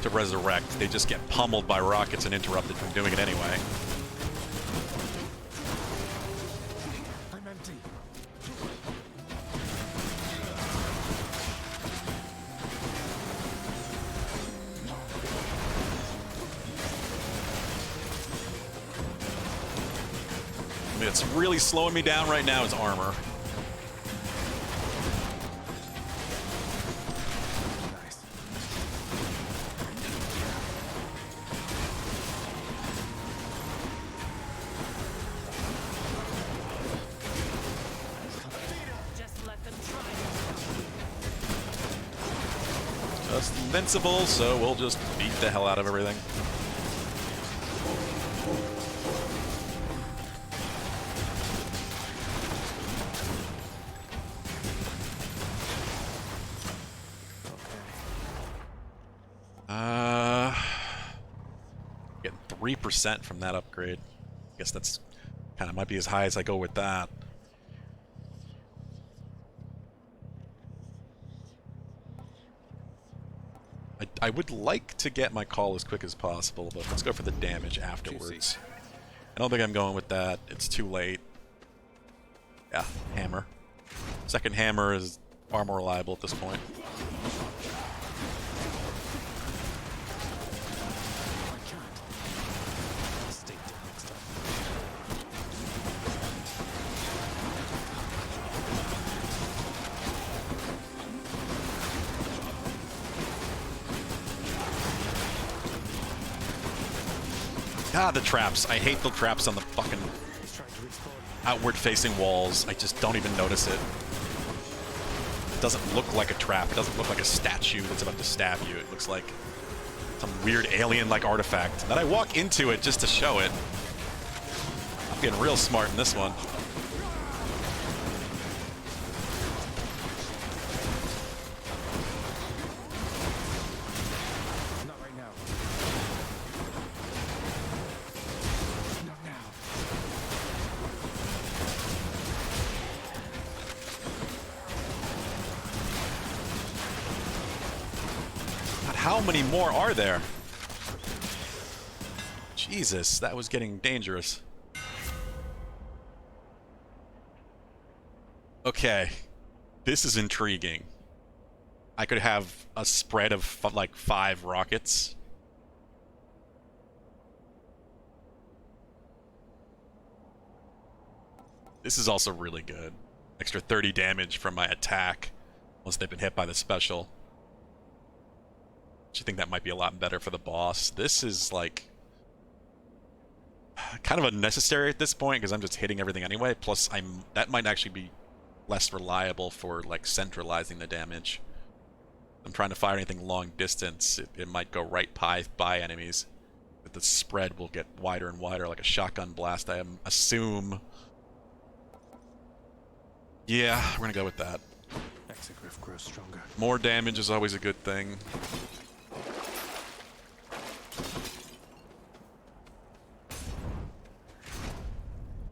to resurrect, they just get pummeled by rockets and interrupted from doing it anyway. I'm empty. I mean, it's really slowing me down right now is armor. Invincible, so we'll just beat the hell out of everything. Getting 3% from that upgrade. I guess that's kind of might be as high as I go with that. I would like to get my call as quick as possible, but let's go for the damage afterwards. I don't think I'm going with that. It's too late. Yeah, hammer. Second hammer is far more reliable at this point. Ah, the traps. I hate the traps on the fucking outward-facing walls. I just don't even notice it. It doesn't look like a trap. It doesn't look like a statue that's about to stab you. It looks like some weird alien-like artifact. And then I walk into it just to show it. I'm getting real smart in this one. How many more are there? Jesus, that was getting dangerous. Okay, this is intriguing. I could have a spread of like 5 rockets. This is also really good. Extra 30 damage from my attack once they've been hit by the special. I think that might be a lot better for the boss. This is like kind of unnecessary at this point because I'm just hitting everything anyway. Plus, that might actually be less reliable for like centralizing the damage. I'm trying to fire anything long distance. It might go right by enemies, but the spread will get wider and wider, like a shotgun blast. I assume. Yeah, we're gonna go with that. Exegriff grows stronger. More damage is always a good thing.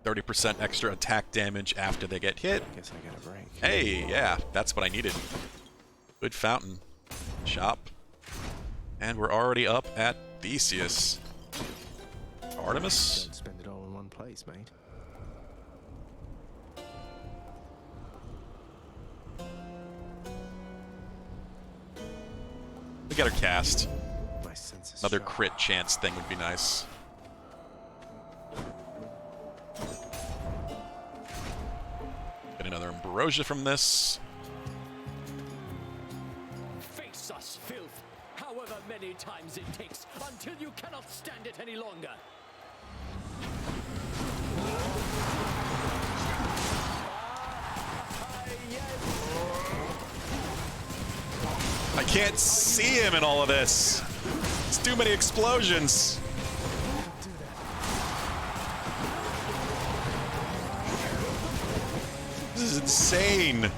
%, extra attack damage after they get hit. Guess I get a break. Hey, yeah, that's what I needed. Good fountain. Shop. And we're already up at Theseus. Artemis? Don't spend it all in one place, mate. We got her cast. My sense is Another sharp. crit chance thing would be nice. Get another Ambrosia from this. Face us, filth, however many times it takes, until you cannot stand it any longer. I can't see him in all of this. It's too many explosions. This is insane.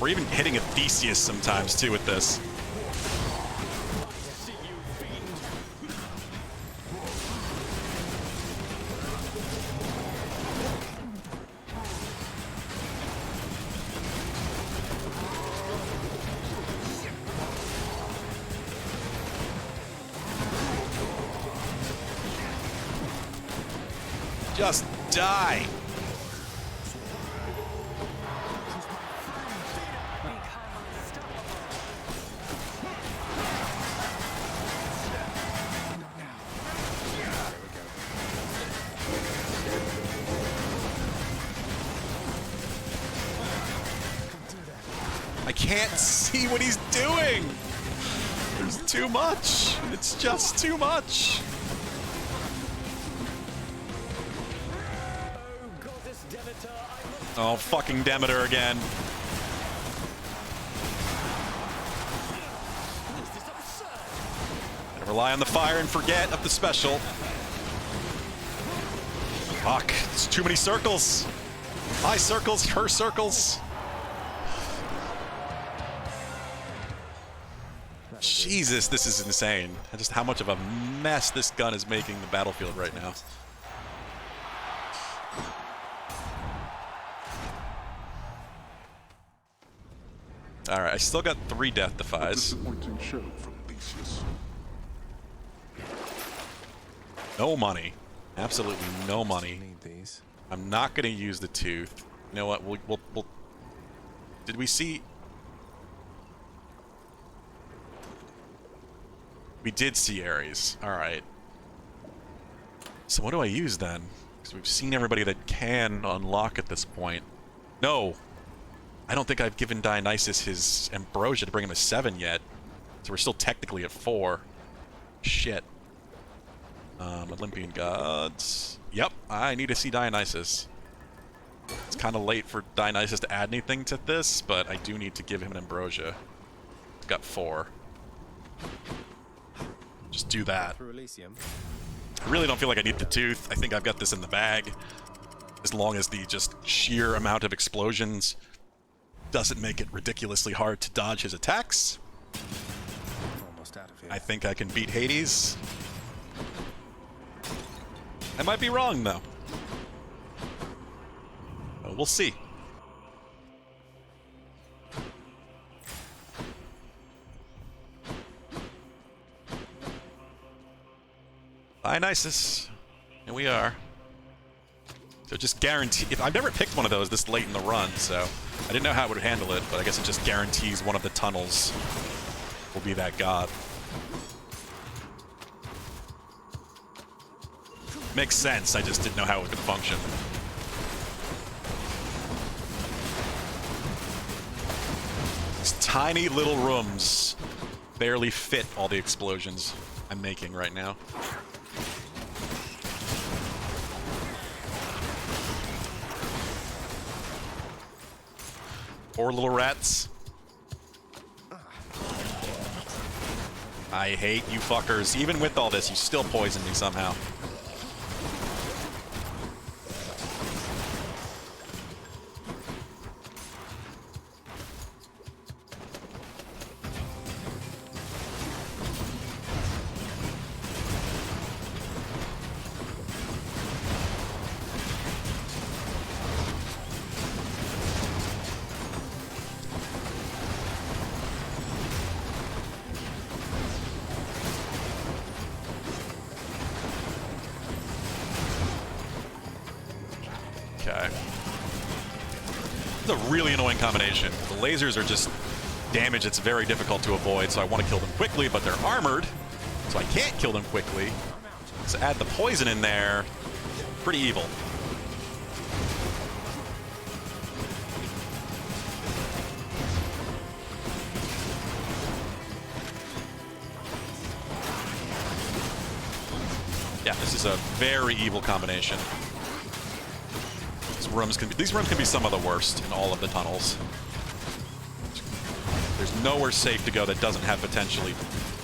We're even hitting a Theseus sometimes, too, with this. Just die! I can't see what he's doing! There's too much! It's just too much! Oh, fucking Demeter again. Gotta rely on the fire and forget of the special. Fuck, it's too many circles. My circles, her circles. Jesus, this is insane. Just how much of a mess this gun is making the battlefield right now. Alright, I still got 3 death defies. Disappointing show from Theseus. No money. Absolutely no money. Need these. I'm not going to use the tooth. You know what? We'll... Did we see... We did see Ares. Alright. So what do I use then? Because we've seen everybody that can unlock at this point. No! I don't think I've given Dionysus his Ambrosia to bring him to 7 yet. So we're still technically at 4. Shit. Olympian gods. Yep, I need to see Dionysus. It's kind of late for Dionysus to add anything to this, but I do need to give him an Ambrosia. He's got 4. Just do that. For Elysium. I really don't feel like I need the tooth. I think I've got this in the bag. As long as the just sheer amount of explosions doesn't make it ridiculously hard to dodge his attacks. Almost out of here. I think I can beat Hades. I might be wrong, though. But we'll see. Dionysus. And we are. So just guarantee. If I've never picked one of those this late in the run, so I didn't know how it would handle it, but I guess it just guarantees one of the tunnels will be that god. Makes sense, I just didn't know how it was going to function. These tiny little rooms barely fit all the explosions I'm making right now. Poor little rats. I hate you fuckers. Even with all this, you still poison me somehow. Okay. It's a really annoying combination. The lasers are just damage that's very difficult to avoid, so I want to kill them quickly, but they're armored, so I can't kill them quickly. So add the poison in there. Pretty evil. Yeah, this is a very evil combination. These rooms can be some of the worst in all of the tunnels. There's nowhere safe to go that doesn't have potentially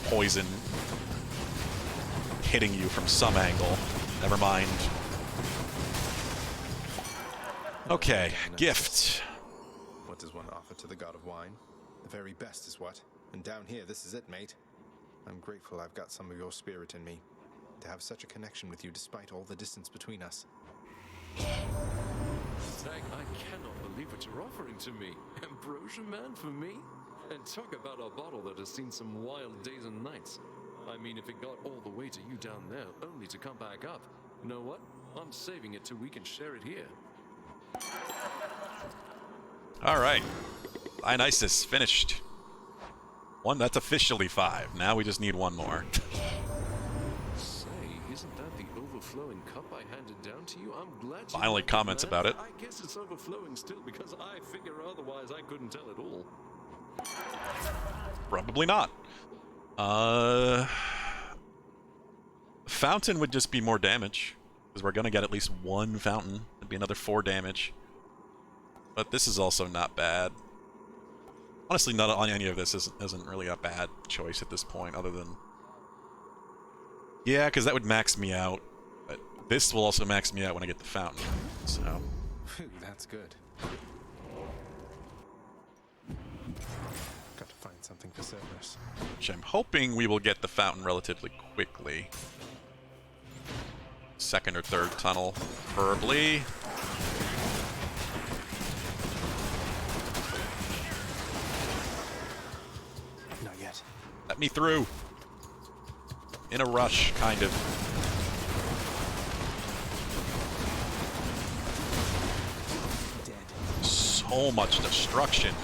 poison hitting you from some angle. Never mind. Okay, gift. What does one offer to the god of wine? The very best is what? And down here, this is it, mate. I'm grateful I've got some of your spirit in me. To have such a connection with you despite all the distance between us. Zag, I cannot believe what you're offering to me. Ambrosia, man, for me? And talk about a bottle that has seen some wild days and nights. I mean, if it got all the way to you down there, only to come back up. You know what? I'm saving it till we can share it here. Alright. Dionysus, finished. One, that's officially 5. Now we just need one more. Isn't that the overflowing cup I handed down to you? I'm glad you Finally comments about it. I guess it's overflowing still because I figure otherwise I couldn't tell at all. Probably not. Fountain would just be more damage. Because we're going to get at least one fountain. It'd be another 4 damage. But this is also not bad. Honestly, not on any of this isn't really a bad choice at this point, other than... Yeah, because that would max me out. But this will also max me out when I get the fountain. So. Phew, that's good. Got to find something for Cerberus. Which I'm hoping we will get the fountain relatively quickly. Second or third tunnel, preferably. Not yet. Let me through. In a rush, kind of. Dead. So much destruction.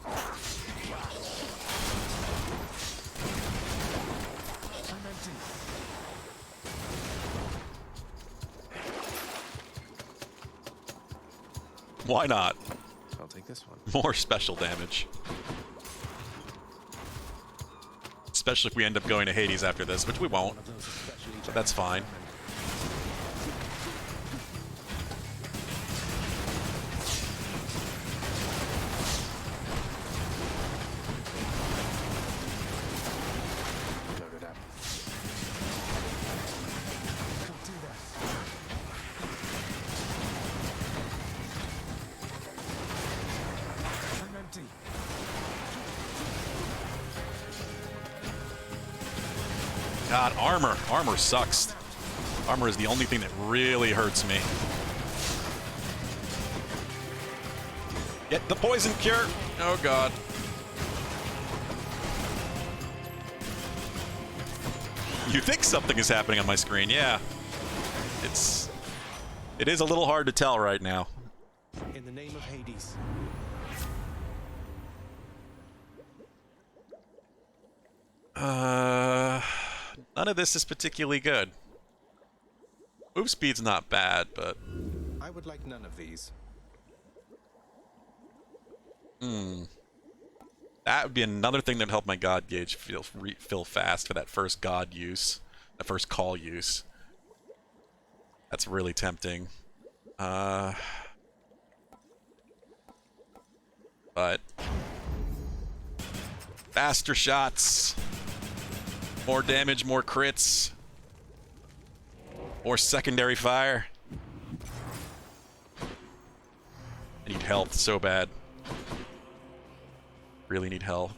I'm empty. Why not? I'll take this one. More special damage. Especially if we end up going to Hades after this, which we won't. But that's fine. Load it up. Can't do that. I'm empty. God, armor. Armor sucks. Armor is the only thing that really hurts me. Get the poison cure! Oh god. You think something is happening on my screen, yeah. It is a little hard to tell right now. In the name of Hades. None of this is particularly good. Move speed's not bad, but... I would like none of these. That would be another thing that would help my god gauge fill fast for that first god use. That first call use. That's really tempting. But... faster shots. More damage, more crits. More secondary fire. I need health so bad. Really need health.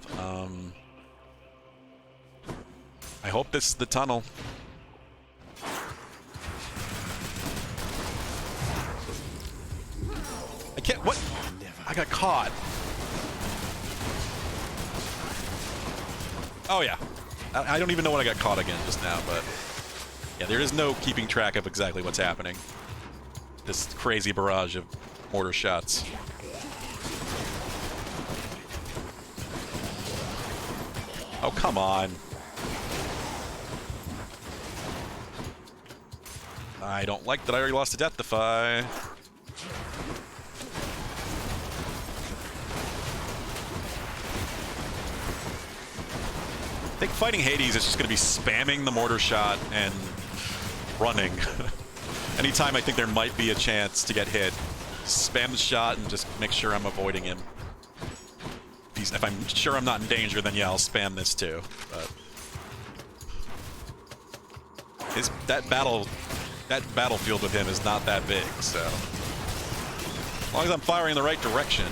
I hope this is the tunnel. I can't. What? I got caught. Oh yeah. I don't even know what I got caught again just now, but yeah, there is no keeping track of exactly what's happening. This crazy barrage of mortar shots. Oh, come on. I don't like that I already lost to Death Defy. I think fighting Hades is just going to be spamming the mortar shot and running. Anytime I think there might be a chance to get hit, spam the shot and just make sure I'm avoiding him. If I'm sure I'm not in danger, then yeah, I'll spam this too. But that battlefield with him is not that big, so as long as I'm firing in the right direction,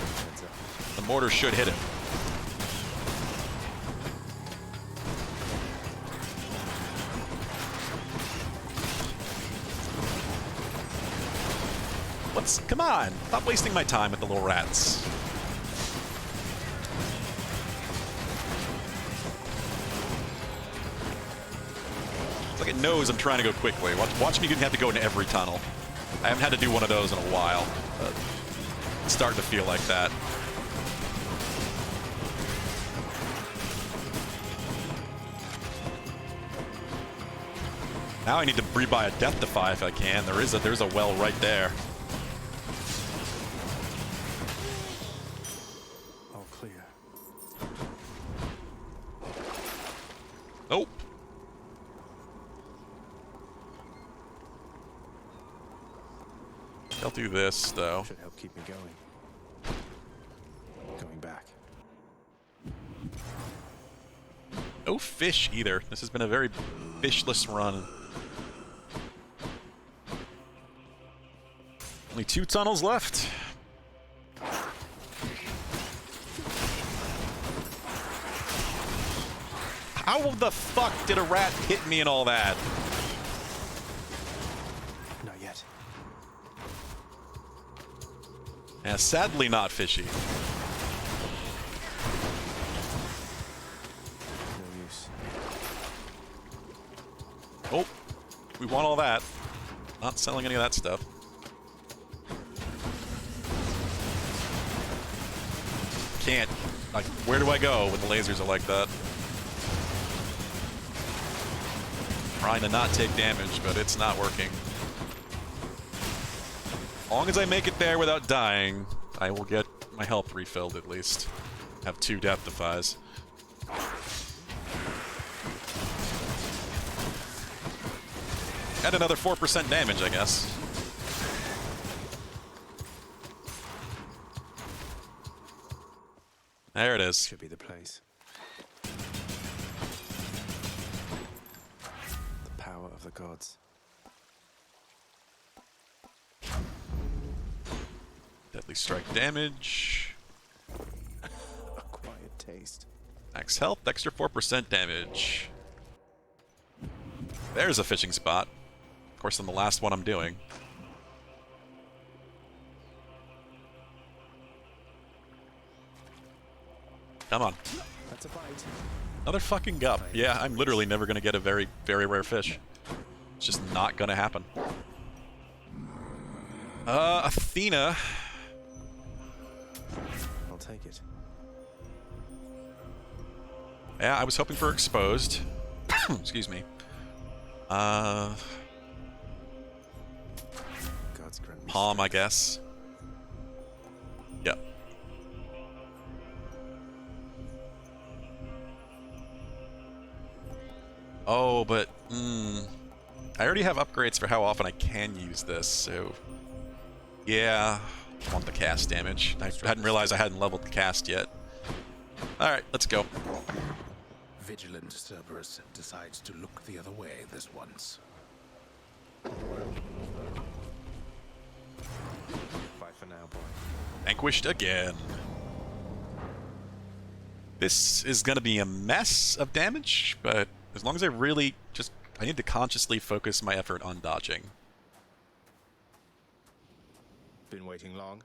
the mortar should hit him. Come on! Stop wasting my time with the little rats. It's like it knows I'm trying to go quickly. Watch me have to go into every tunnel. I haven't had to do one of those in a while, but it's starting to feel like that. Now I need to rebuy a Death Defy if I can. There's a well right there. Nope. I'll do this, though. Should help keep me going. Going back. No fish either. This has been a very fishless run. Only 2 tunnels left. How the fuck did a rat hit me and all that? Not yet. Yeah, sadly not fishy. No use. Oh, we want all that. Not selling any of that stuff. Can't. Like, where do I go when the lasers are like that? Trying to not take damage, but it's not working. As long as I make it there without dying, I will get my health refilled at least. Have 2 Death Defies. Add another 4% damage, I guess. There it is. Should be the place. Power of the gods. Deadly strike damage. A quiet taste. Max health, extra 4% damage. There's a fishing spot. Of course, on the last one I'm doing. Come on. That's a bite. Another fucking gup. Yeah, I'm literally never gonna get a very, very rare fish. It's just not gonna happen. Athena. I'll take it. Yeah, I was hoping for exposed. Excuse me. God's grant me Palm, I guess. Yep. Oh, but I already have upgrades for how often I can use this, so yeah, I want the cast damage. I hadn't realized I hadn't leveled the cast yet. All right, let's go. Vigilant Cerberus decides to look the other way this once. Bye for now, boy. Vanquished again. This is gonna be a mess of damage, but as long as I really just... I need to consciously focus my effort on dodging. Been waiting long?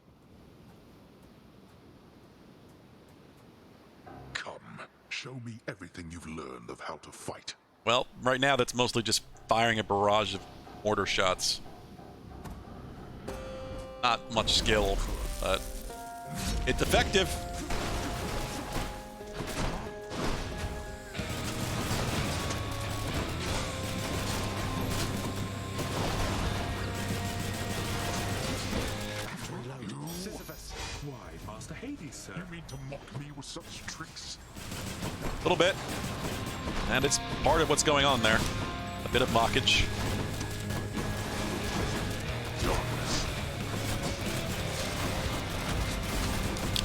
Come, show me everything you've learned of how to fight. Well, right now that's mostly just firing a barrage of mortar shots. Not much skill, but it's effective. Why, Master Hades, sir? You mean to mock me with such tricks? A little bit. And it's part of what's going on there. A bit of mockage.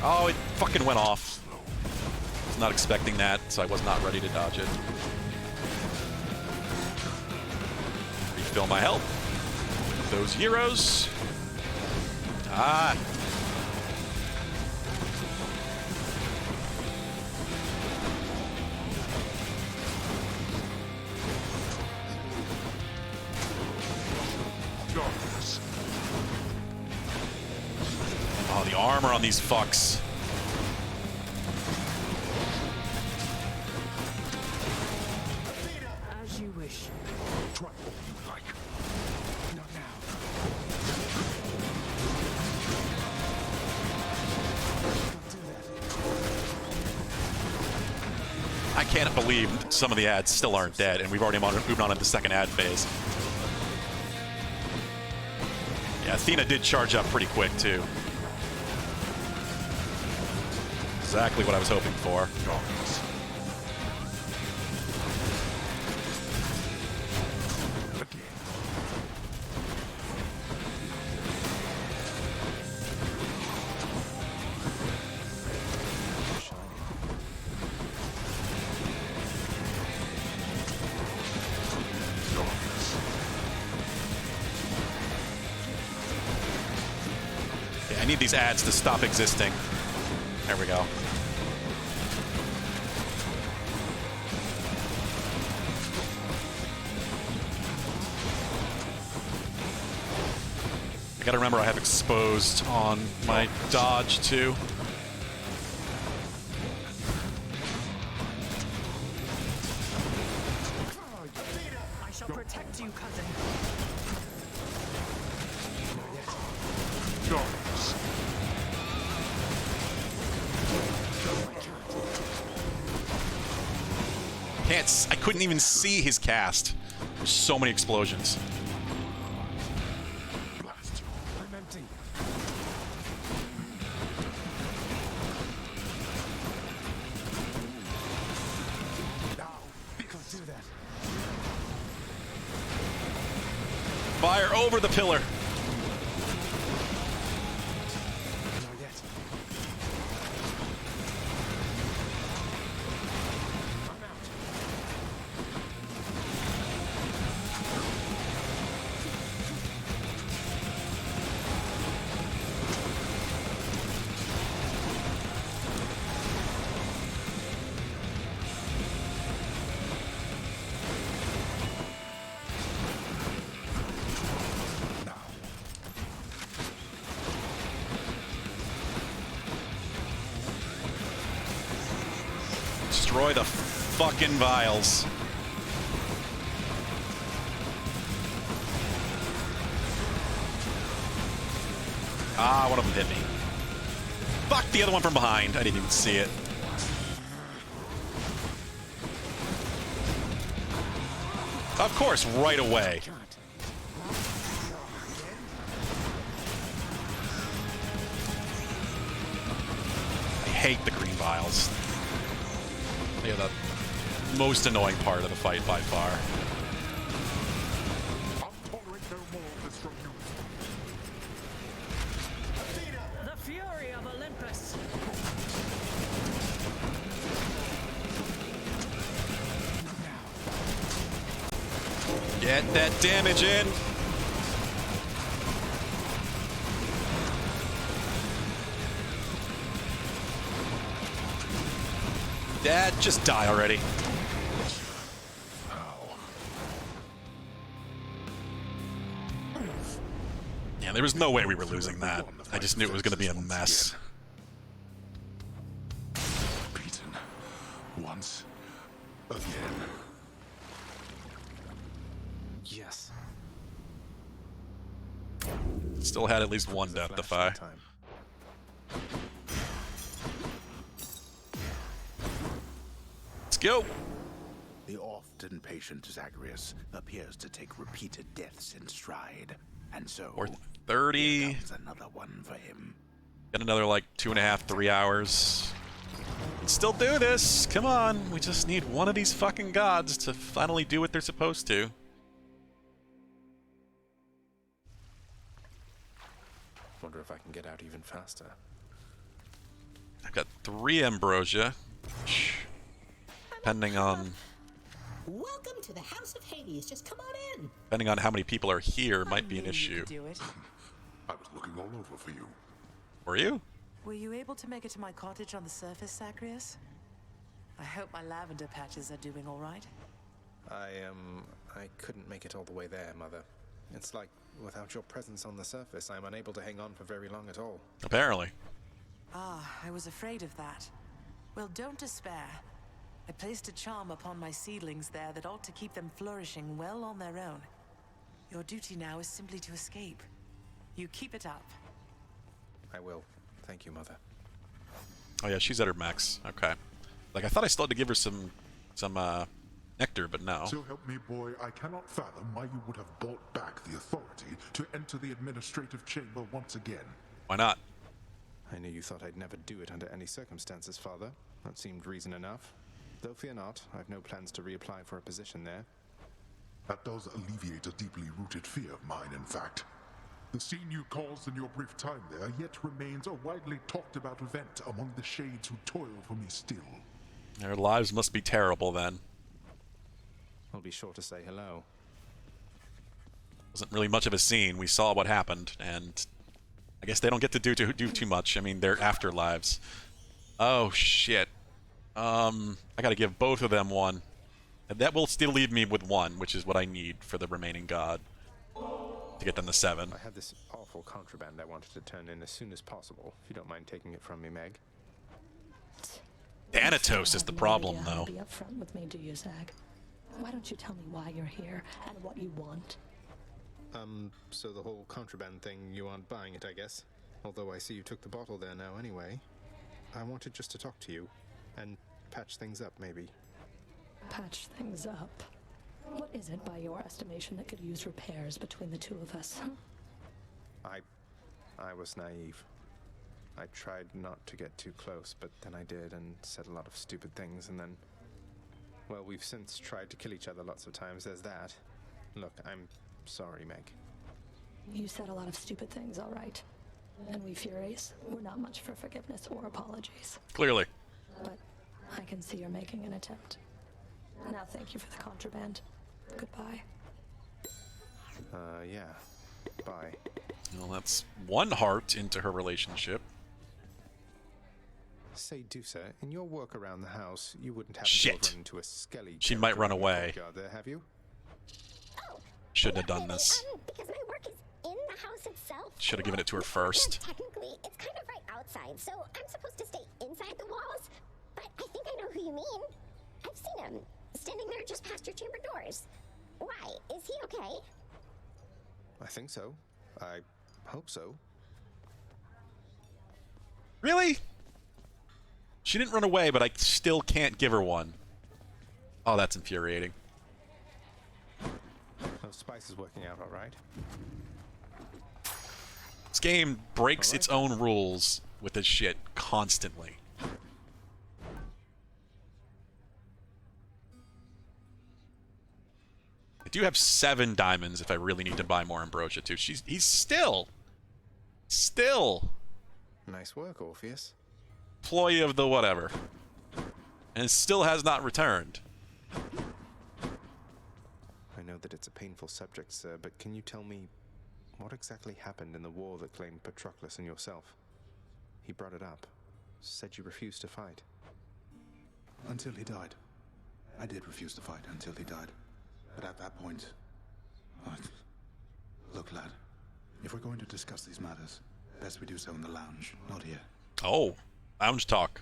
Oh, it fucking went off. I was not expecting that, so I was not ready to dodge it. Refill my health. Those heroes. Ah. Oh, the armor on these fucks. As you wish. Try what you like. Not now. I can't believe some of the ads still aren't dead, and we've already moved on to the second ad phase. Yeah, Athena did charge up pretty quick, too. Exactly what I was hoping for. Yeah, I need these ads to stop existing. There we go. I gotta remember I have exposed on my dodge too. I shall protect you, cousin. I couldn't even see his cast. There's so many explosions. I'm empty. Now, you can't do that. Fire over the pillar. Not yet. I'm out. Destroy the fucking vials. Ah, one of them hit me. Fuck, the other one from behind. I didn't even see it. Of course, right away. I hate the green vials. They're the most annoying part of the fight by far. The fury of Olympus. Get that damage in. Dad, just die already. Yeah, there was no way we were losing that. I just knew it was going to be a mess. Beaten. Once. Again. Yes. Still had at least one death defy. Let's go. The often patient Zagreus appears to take repeated deaths in stride, and so Or 30. here comes another one for him. Got another like 2.5, 3 hours. Can still do this. Come on. We just need one of these fucking gods to finally do what they're supposed to. Wonder if I can get out even faster. I've got 3 ambrosia. Depending on Welcome to the House of Hades. Just come on in. depending on how many people are here might be an issue. Do it. I was looking all over for you. Were you? Were you able to make it to my cottage on the surface, Zagreus? I hope my lavender patches are doing all right. I couldn't make it all the way there, Mother. It's like, without your presence on the surface, I'm unable to hang on for very long at all. Apparently. Ah, I was afraid of that. Well, don't despair. I placed a charm upon my seedlings there that ought to keep them flourishing well on their own. Your duty now is simply to escape. You keep it up. I will. Thank you, Mother. Oh yeah, she's at her max. Okay. Like I thought I still had to give her some nectar, but no. So help me, boy, I cannot fathom why you would have bought back the authority to enter the administrative chamber once again. Why not? I knew you thought I'd never do it under any circumstances, Father. That seemed reason enough. Though fear not, I've no plans to reapply for a position there. That does alleviate a deeply rooted fear of mine, in fact. The scene you caused in your brief time there yet remains a widely talked about event among the shades who toil for me still. Their lives must be terrible then. I'll be sure to say hello. Wasn't really much of a scene. We saw what happened, and I guess they don't get to do too much. I mean, their afterlives. Oh shit. I gotta give both of them one. And that will still leave me with one, which is what I need for the remaining god. To get them to 7. I had this awful contraband I wanted to turn in as soon as possible, if you don't mind taking it from me, Meg. Thanatos is the problem, though. Be upfront with me, do you, Zag? Why don't you tell me why you're here and what you want? So the whole contraband thing, you aren't buying it, I guess. Although I see you took the bottle there now anyway. I wanted just to talk to you and patch things up, maybe. Patch things up? What is it, by your estimation, that could use repairs between the two of us? I was naive. I tried not to get too close, but then I did and said a lot of stupid things, and then... Well, we've since tried to kill each other lots of times, there's that. Look, I'm sorry, Meg. You said a lot of stupid things, all right. And we Furies, we're not much for forgiveness or apologies. Clearly. But I can see you're making an attempt. Now thank you for the contraband. Goodbye. Yeah. Bye. Well, that's one heart into her relationship. Say, Dusa, in your work around the house, you wouldn't have Shit. to run into a skelly. She might run away. There, have you? Shouldn't have done this. Because my work is in the house itself. Should have given it to her first. Technically, it's kind of right outside, so I'm supposed to stay inside the walls. But I think I know who you mean. I've seen him, standing there just past your chamber doors. Why? Is he okay? I think so. I hope so. Really? She didn't run away, but I still can't give her one. Oh, that's infuriating. Those spice is working out all right. This game breaks its own rules with this shit constantly. I do have 7 diamonds if I really need to buy more Ambrosia too. He's still Nice work, Orpheus. employee of the whatever. And still has not returned. I know that it's a painful subject, sir, but can you tell me what exactly happened in the war that claimed Patroclus and yourself? He brought it up. Said you refused to fight. Until he died. I did refuse to fight until he died. But at that point... Look, lad. If we're going to discuss these matters, best we do so in the lounge, not here. Oh, lounge talk.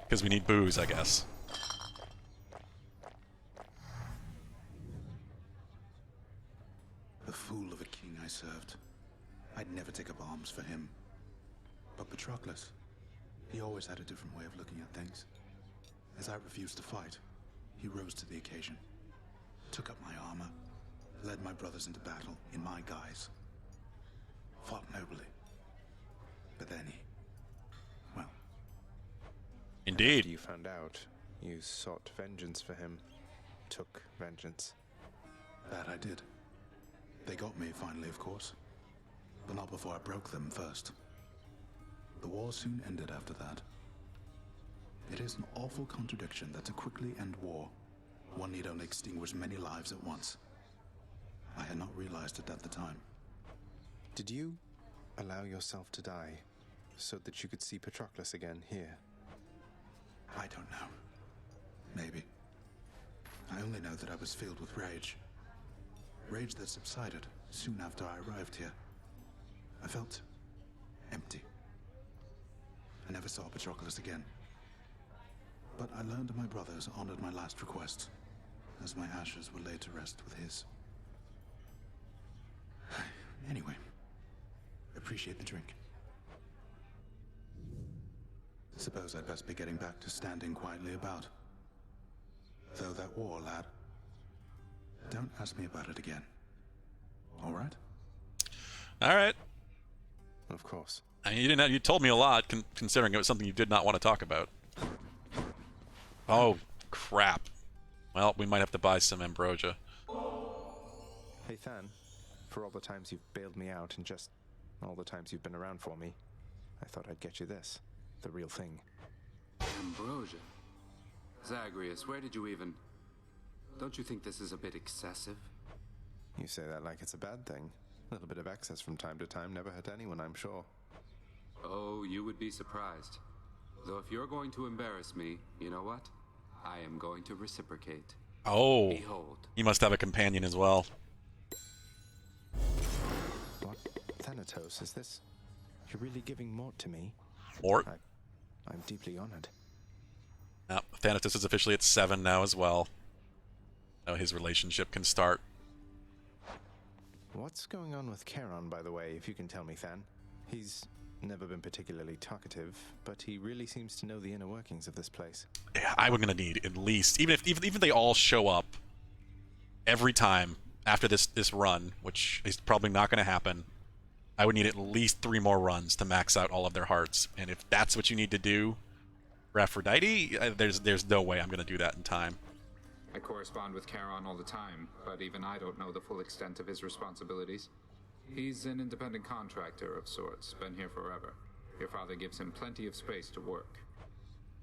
Because we need booze, I guess. The fool of a king I served. I'd never take up arms for him. But Patroclus, he always had a different way of looking at things. As I refused to fight, he rose to the occasion, took up my armor, led my brothers into battle in my guise, fought nobly. But then he... well... Indeed. After you found out, you sought vengeance for him, took vengeance. That I did. They got me finally, of course. But not before I broke them first. The war soon ended after that. It is an awful contradiction that to quickly end war, one need only extinguish many lives at once. I had not realized it at the time. Did you allow yourself to die so that you could see Patroclus again here? I don't know. Maybe. I only know that I was filled with rage. Rage that subsided soon after I arrived here. I felt empty. I never saw Patroclus again. But I learned my brothers honored my last request, as my ashes were laid to rest with his. Anyway, appreciate the drink. Suppose I'd best be getting back to standing quietly about. Though that war, lad, don't ask me about it again. All right? All right. Of course. I mean, you told me a lot, considering it was something you did not want to talk about. Oh, crap. Well, we might have to buy some Ambrosia. Hey, Than. For all the times you've bailed me out and just all the times you've been around for me, I thought I'd get you this. The real thing. Ambrosia? Zagreus, where did you even... Don't you think this is a bit excessive? You say that like it's a bad thing. A little bit of excess from time to time never hurt anyone, I'm sure. Oh, you would be surprised. Though if you're going to embarrass me, you know what? I am going to reciprocate. Oh. Behold. You must have a companion as well. What? Thanatos, is this... You're really giving Mort to me? Mort? I'm deeply honored. Now, Thanatos is officially at 7 now as well. Now his relationship can start. What's going on with Charon, by the way, if you can tell me, Than? He's never been particularly talkative, but he really seems to know the inner workings of this place. Yeah, I'm gonna need at least, even if they all show up every time after this run, which is probably not gonna happen, I would need at least 3 more runs to max out all of their hearts. And if that's what you need to do for Aphrodite, there's no way I'm gonna do that in time. I correspond with Charon all the time, but even I don't know the full extent of his responsibilities. He's an independent contractor of sorts, been here forever. Your father gives him plenty of space to work.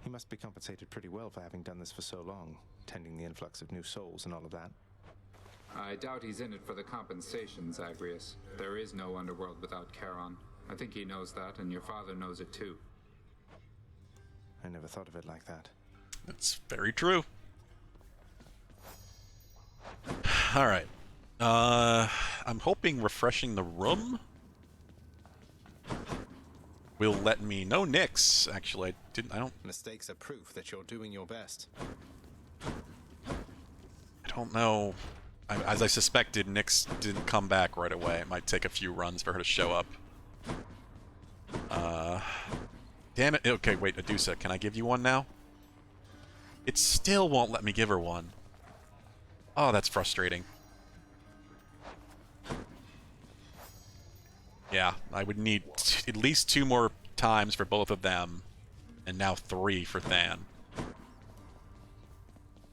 He must be compensated pretty well for having done this for so long, tending the influx of new souls and all of that. I doubt he's in it for the compensation, Zagreus. There is no underworld without Charon. I think he knows that, and your father knows it too. I never thought of it like that. That's very true. Alright. I'm hoping refreshing the room will let me. No Nyx, actually. I don't. Mistakes are proof that you're doing your best. I don't know. As I suspected, Nyx didn't come back right away. It might take a few runs for her to show up. Damn it. Okay, wait, Adusa, can I give you one now? It still won't let me give her one. Oh, that's frustrating. Yeah, I would need at least 2 more times for both of them, and now 3 for Than.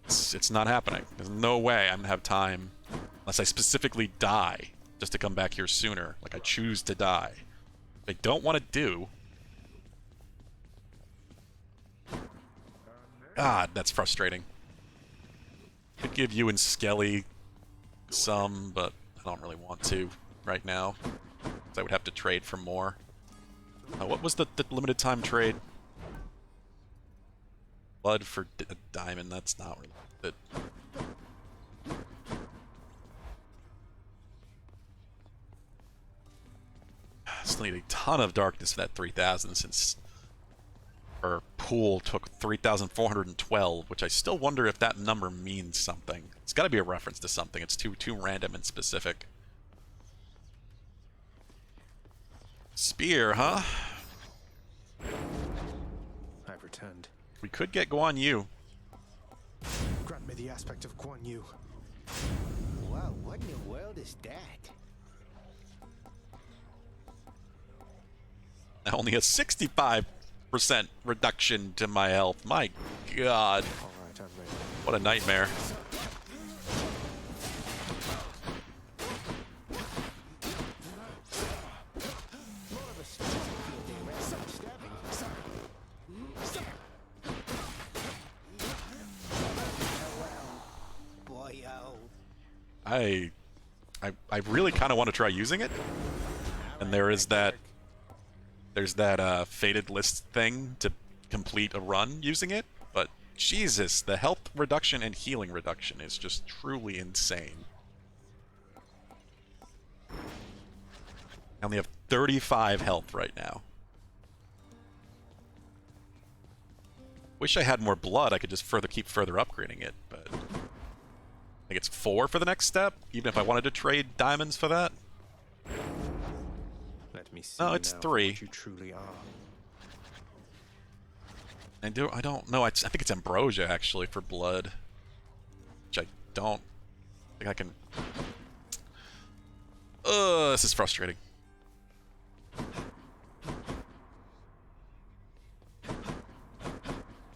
It's not happening. There's no way I'm gonna have time, unless I specifically die, just to come back here sooner. Like, I choose to die. If I don't want to do... God, that's frustrating. Could give you and Skelly some, but I don't really want to right now. So I would have to trade for more. What was the limited time trade? Blood for a diamond, that's not really good. Still need a ton of darkness for that 3,000 since her pool took 3,412, which I still wonder if that number means something. It's got to be a reference to something. It's too random and specific. Spear, huh? I've returned. We could get Guan Yu. Grant me the aspect of Guan Yu. Wow, what in the world is that? Only a 65% reduction to my health. My God. All right, I'm ready. What a nightmare. I really kind of want to try using it. And there's that fated list thing to complete a run using it, but Jesus, the health reduction and healing reduction is just truly insane. I only have 35 health right now. Wish I had more blood, I could just keep further upgrading it, but I think it's 4 for the next step, even if I wanted to trade diamonds for that. Let me see. No, it's now 3. What you truly are. I don't know. I think it's Ambrosia actually for blood, which I don't think I can. This is frustrating.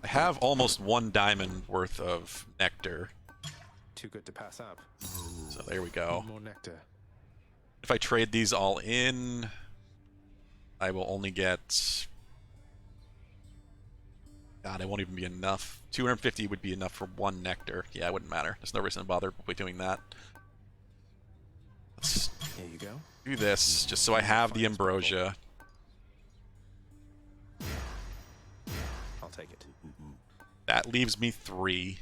I have almost 1 diamond worth of nectar. Too good to pass up. So there we go. More nectar. If I trade these all in, I will only get... God, it won't even be enough. 250 would be enough for 1 nectar. Yeah, it wouldn't matter. There's no reason to bother with doing that. Let's Here you go. do this, just so I have the Ambrosia. I'll take it. That leaves me 3.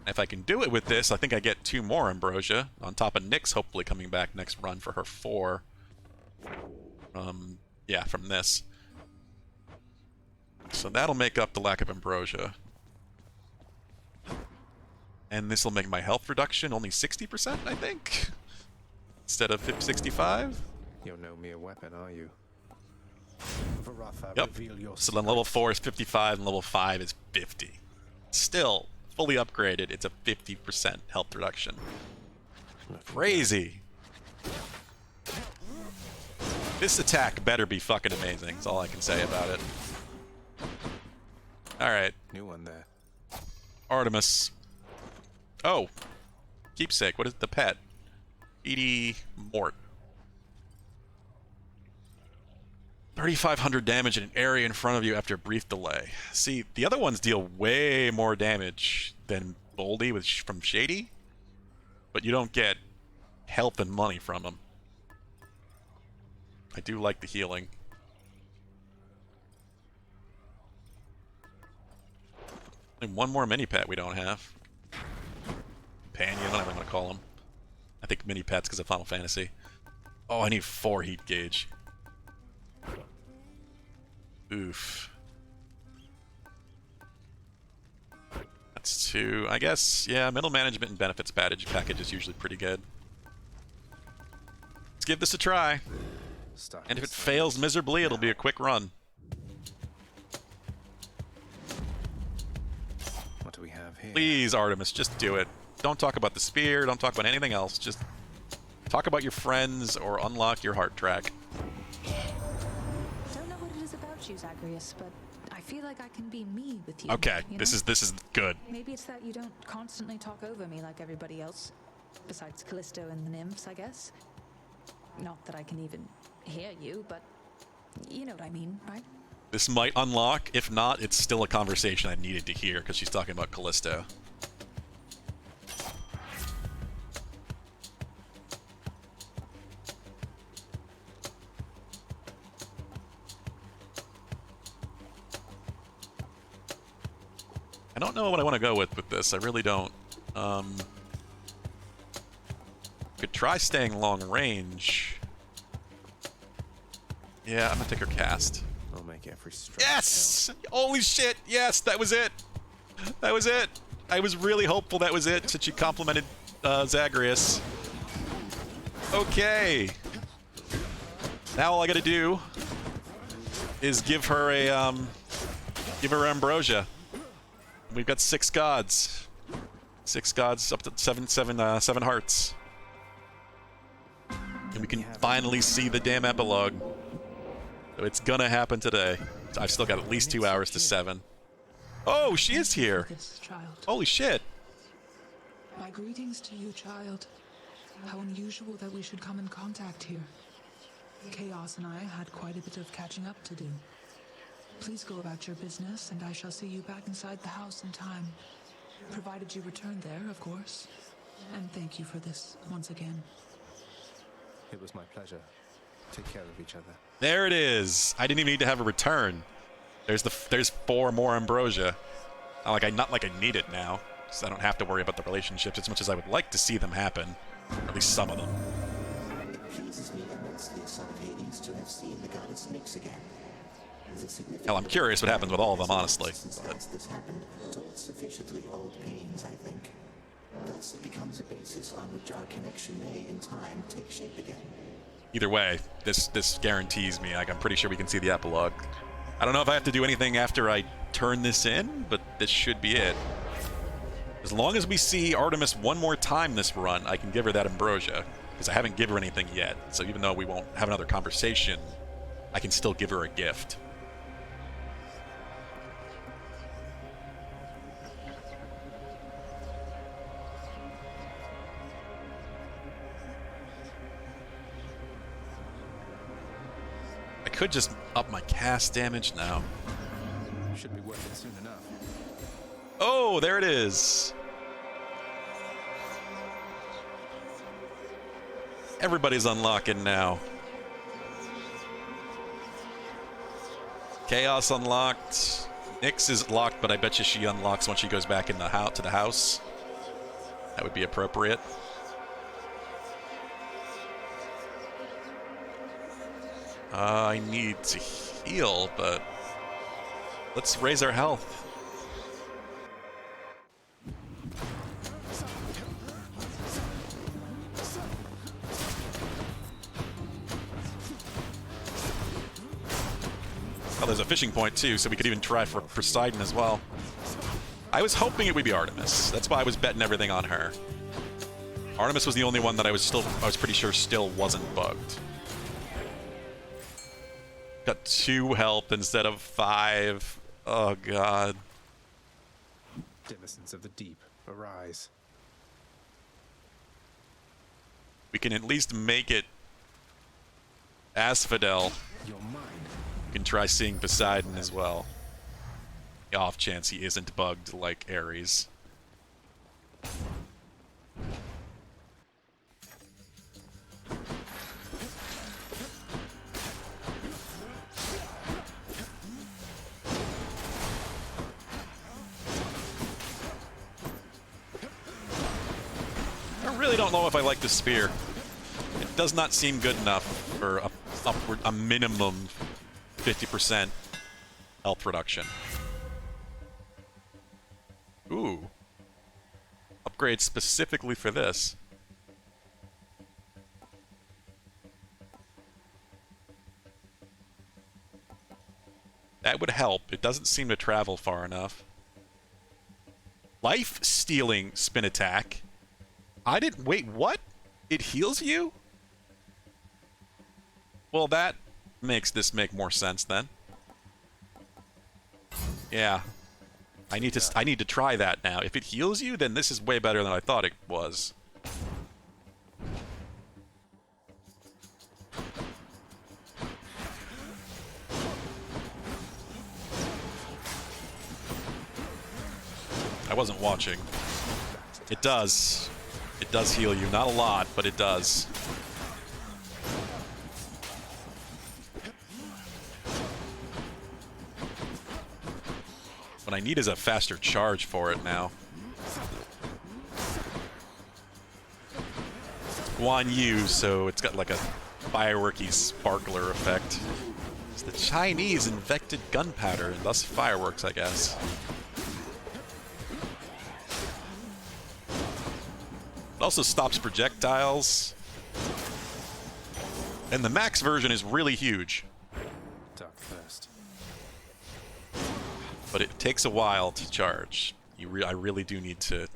If I can do it with this, I think I get 2 more Ambrosia, on top of Nyx hopefully coming back next run for her 4. Yeah, from this. So that'll make up the lack of Ambrosia. And this will make my health reduction only 60%, I think? Instead of 65? You're no mere weapon, are you? Varatha, Yep. reveal your So then level 4 is 55 and level 5 is 50. Still, fully upgraded, it's a 50% health reduction. Crazy. This attack better be fucking amazing, is all I can say about it. Alright. New one there. Artemis. Oh. Keepsake. What is the pet? Edie Mort. 3,500 damage in an area in front of you after a brief delay. See, the other ones deal way more damage than Boldy from Shady, but you don't get health and money from them. I do like the healing. And 1 more mini pet we don't have. Companion, whatever I'm gonna call him. I think mini pets because of Final Fantasy. Oh, I need 4 heat gauge. Oof. That's 2. I guess, yeah, middle management and benefits package is usually pretty good. Let's give this a try. And if it fails miserably, it'll be a quick run. What do we have here? Please, Artemis, just do it. Don't talk about the spear, don't talk about anything else. Just talk about your friends or unlock your heart track. Don't know what it is about you, Zagreus, but I feel like I can be me with you. Okay, you this know? is good. Maybe it's that you don't constantly talk over me like everybody else. Besides Callisto and the nymphs, I guess. Not that I can even hear you, but you know what I mean, right? This might unlock. If not, it's still a conversation I needed to hear because she's talking about Callisto. I don't know what I want to go with this. I really don't. Could try staying long range. Yeah, I'm gonna take her cast. I'll make every strike. Yes! Holy shit! Yes, that was it. That was it. I was really hopeful that was it since she complimented Zagreus. Okay. Now all I gotta do is give her a ambrosia. We've got 6 gods. 6 gods up to 7 hearts. And we can finally see the damn epilogue. So it's gonna happen today. I've still got at least 2 hours to 7. Oh, she is here. This child. Holy shit. My greetings to you, child. How unusual that we should come in contact here. Chaos and I had quite a bit of catching up to do. Please go about your business, and I shall see you back inside the house in time. Provided you return there, of course. And thank you for this, once again. It was my pleasure. Take care of each other. There it is. I didn't even need to have a return. There's 4 more ambrosia. Not like I need it now, so I don't have to worry about the relationships as much as I would like to see them happen. Or at least some of them. It pleases me immensely, son of Hades, to have seen the goddess Nyx again. Hell, I'm curious what happens with all of them, honestly. Since this happened, told sufficiently old pains, I think. Thus it becomes a basis on which our connection may, in time, take shape again. Either way, this guarantees me. I'm pretty sure we can see the epilogue. I don't know if I have to do anything after I turn this in, but this should be it. As long as we see Artemis one more time this run, I can give her that ambrosia. Because I haven't given her anything yet. So even though we won't have another conversation, I can still give her a gift. I could just up my cast damage now. Should be worth it soon enough. Oh, there it is. Everybody's unlocking now. Chaos unlocked. Nyx is locked, but I bet you she unlocks once she goes back in the to the house. That would be appropriate. I need to heal, but let's raise our health. Oh, there's a fishing point too, so we could even try for Poseidon as well. I was hoping it would be Artemis. That's why I was betting everything on her. Artemis was the only one that I was pretty sure still wasn't bugged. Got 2 health instead of 5. Oh god. Denizens of the deep, arise. We can at least make it Asphodel. Your mind. We can try seeing Poseidon as well. The off chance he isn't bugged like Ares. I really don't know if I like the spear. It does not seem good enough for a minimum 50%. health reduction. Ooh. Upgrade specifically for this. That would help. It doesn't seem to travel far enough. Life-stealing spin attack. I didn't... Wait, what? It heals you? Well, that makes this make more sense then. Yeah. I need to try that now. If it heals you, then this is way better than I thought it was. I wasn't watching. It does. It does heal you. Not a lot, but it does. What I need is a faster charge for it now. Guan Yu, so it's got like a fireworky sparkler effect. It's the Chinese invented gunpowder, and thus fireworks, I guess. It also stops projectiles. And the max version is really huge. Dark first. But it takes a while to charge. I really do need to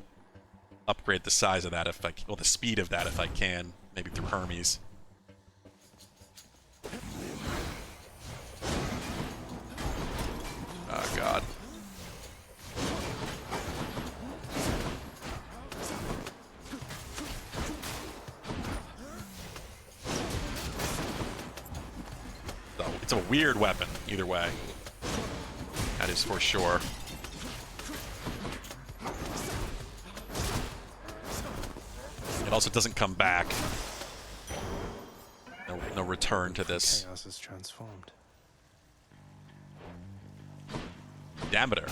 upgrade the size of that if I... Well, the speed of that if I can. Maybe through Hermes. Oh, God. It's a weird weapon, either way. That is for sure. It also doesn't come back. No return to this. Chaos is transformed. Diameter.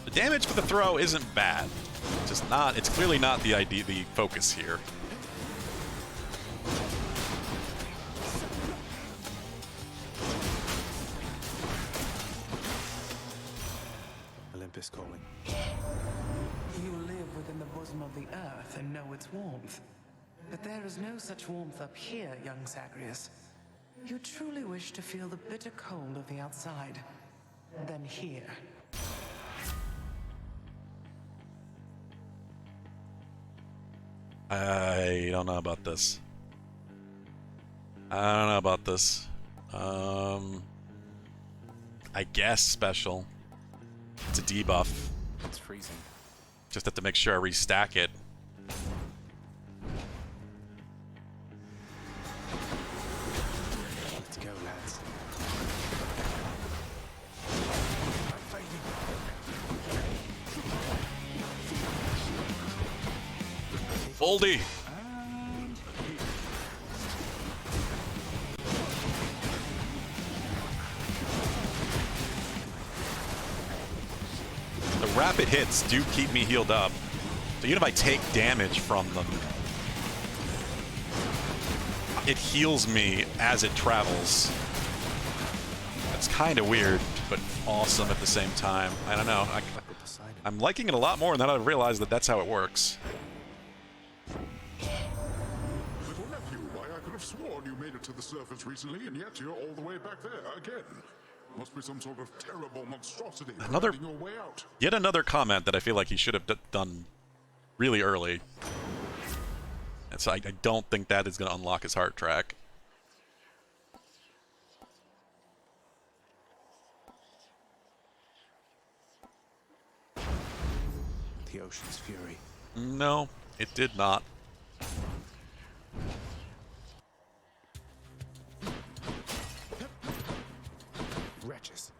The damage for the throw isn't bad. It's just not. It's clearly not the focus here. Olympus calling. You live within the bosom of the earth and know its warmth. But there is no such warmth up here, young Zagreus. You truly wish to feel the bitter cold of the outside. Then here. I don't know about this. I don't know about this. I guess special. It's a debuff. It's freezing. Just have to make sure I restack it. Let's go, lads. Boldy! The rapid hits do keep me healed up. So even if I take damage from them, it heals me as it travels. That's kind of weird, but awesome at the same time. I don't know. I'm liking it a lot more, and then I realized that that's how it works. Little nephew, why I could have sworn you made it to the surface recently, and yet you're all the way back there again. Must be some sort of terrible monstrosity preventing your way out. Yet another comment that I feel like he should have done really early. And so I don't think that is going to unlock his heart track. The ocean's fury. No, it did not. Wretches.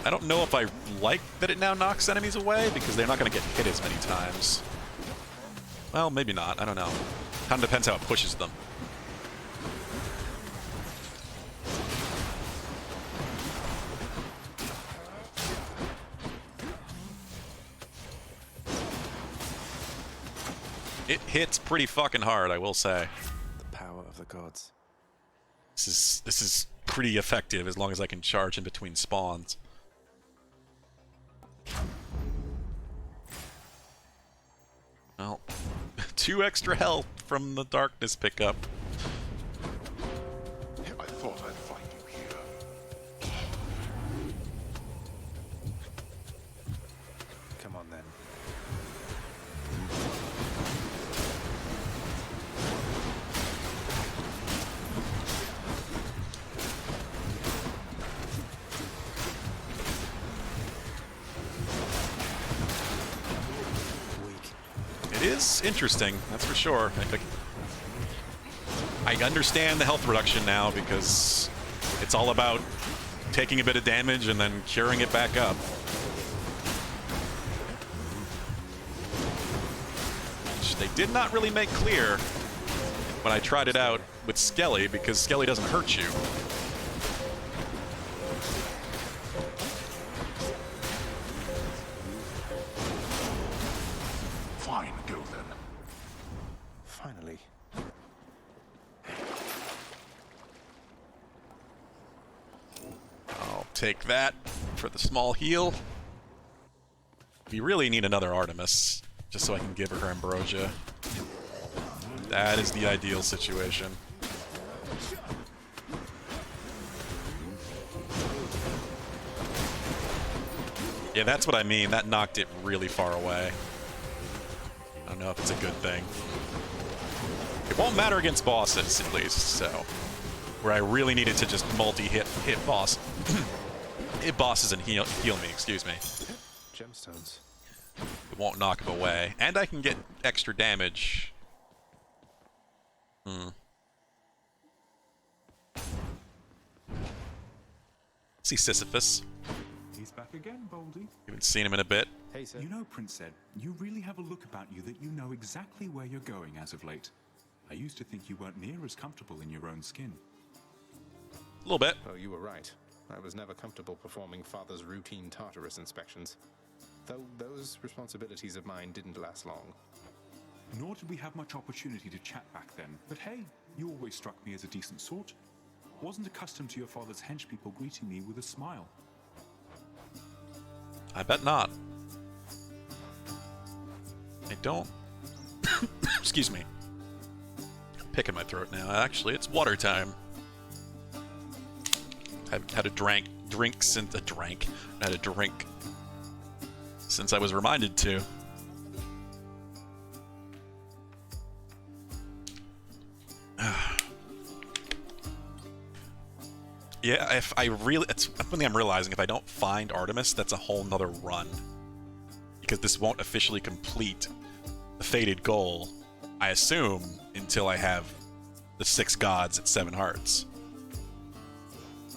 I don't know if I like that it now knocks enemies away, because they're not going to get hit as many times. Well, maybe not. I don't know. Kind of depends how it pushes them. It hits pretty fucking hard, I will say. The power of the gods. This is pretty effective as long as I can charge in between spawns. Well, 2 extra health from the darkness pickup. I thought I'd find you here. Come on then. It is interesting, that's for sure. I understand the health reduction now because it's all about taking a bit of damage and then curing it back up. Which they did not really make clear when I tried it out with Skelly, because Skelly doesn't hurt you. Fine, go then. Finally. I'll take that for the small heal. We really need another Artemis, just so I can give her Ambrosia. That is the ideal situation. Yeah, that's what I mean. That knocked it really far away. I don't know if it's a good thing. It won't matter against bosses, at least, so... Where I really needed to just multi-hit boss... hit bosses and heal me, excuse me. Gemstones. It won't knock him away. And I can get extra damage. See Sisyphus. He's back again, Baldy. Haven't seen him in a bit. Hey, sir. You know, Prince Ed, you really have a look about you that you know exactly where you're going as of late. I used to think you weren't near as comfortable in your own skin. A little bit. Oh, you were right. I was never comfortable performing Father's routine Tartarus inspections. Though those responsibilities of mine didn't last long. Nor did we have much opportunity to chat back then. But hey, you always struck me as a decent sort. Wasn't accustomed to your father's henchpeople greeting me with a smile. I bet not. I don't... Excuse me. Picking my throat now. Actually, it's water time. I've had a drink since I was reminded to. Yeah, if I really, it's something I'm realizing, if I don't find Artemis, that's a whole nother run. Because this won't officially complete the fated goal, I assume, until I have the 6 gods at 7 hearts.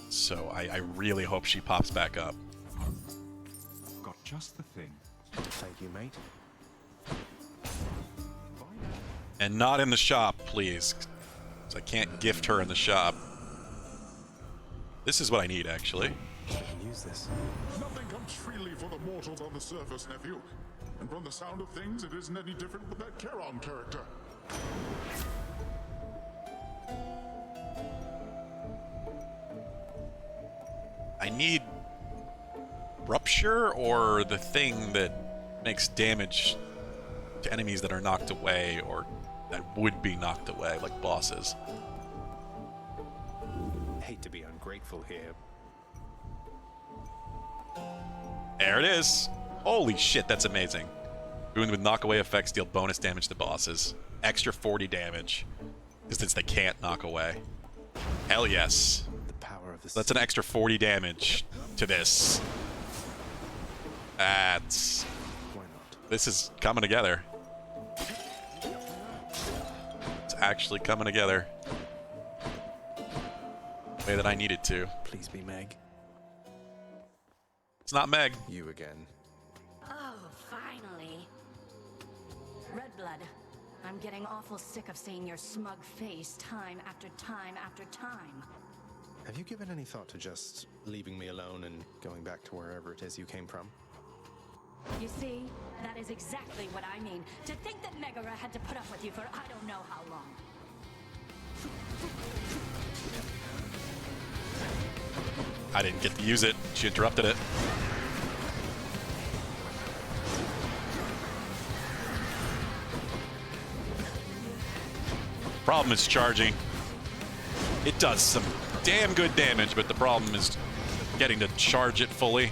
So I really hope she pops back up. Got just the thing. Thank you, mate. And not in the shop, please. 'Cause I can't gift her in the shop. This is what I need, actually. I can use this. Nothing comes freely for the mortals on the surface, nephew. And from the sound of things, it isn't any different with that Charon character. I need Rupture or the thing that makes damage to enemies that are knocked away or that would be knocked away, like bosses. Hate to be ungrateful here. There it is. Holy shit, that's amazing. Boon with knockaway effects deal bonus damage to bosses. Extra 40 damage. Because they can't knock away. Hell yes. The power of the That's an extra 40 damage to this. That's... This is coming together. It's actually coming together. The way that I need it to. Please be Meg. It's not Meg. You again. Oh, finally. Redblood, I'm getting awful sick of seeing your smug face time after time after time. Have you given any thought to just leaving me alone and going back to wherever it is you came from? You see, that is exactly what I mean. To think that Megara had to put up with you for I don't know how long. I didn't get to use it. She interrupted it. Problem is charging. It does some damn good damage, but the problem is getting to charge it fully.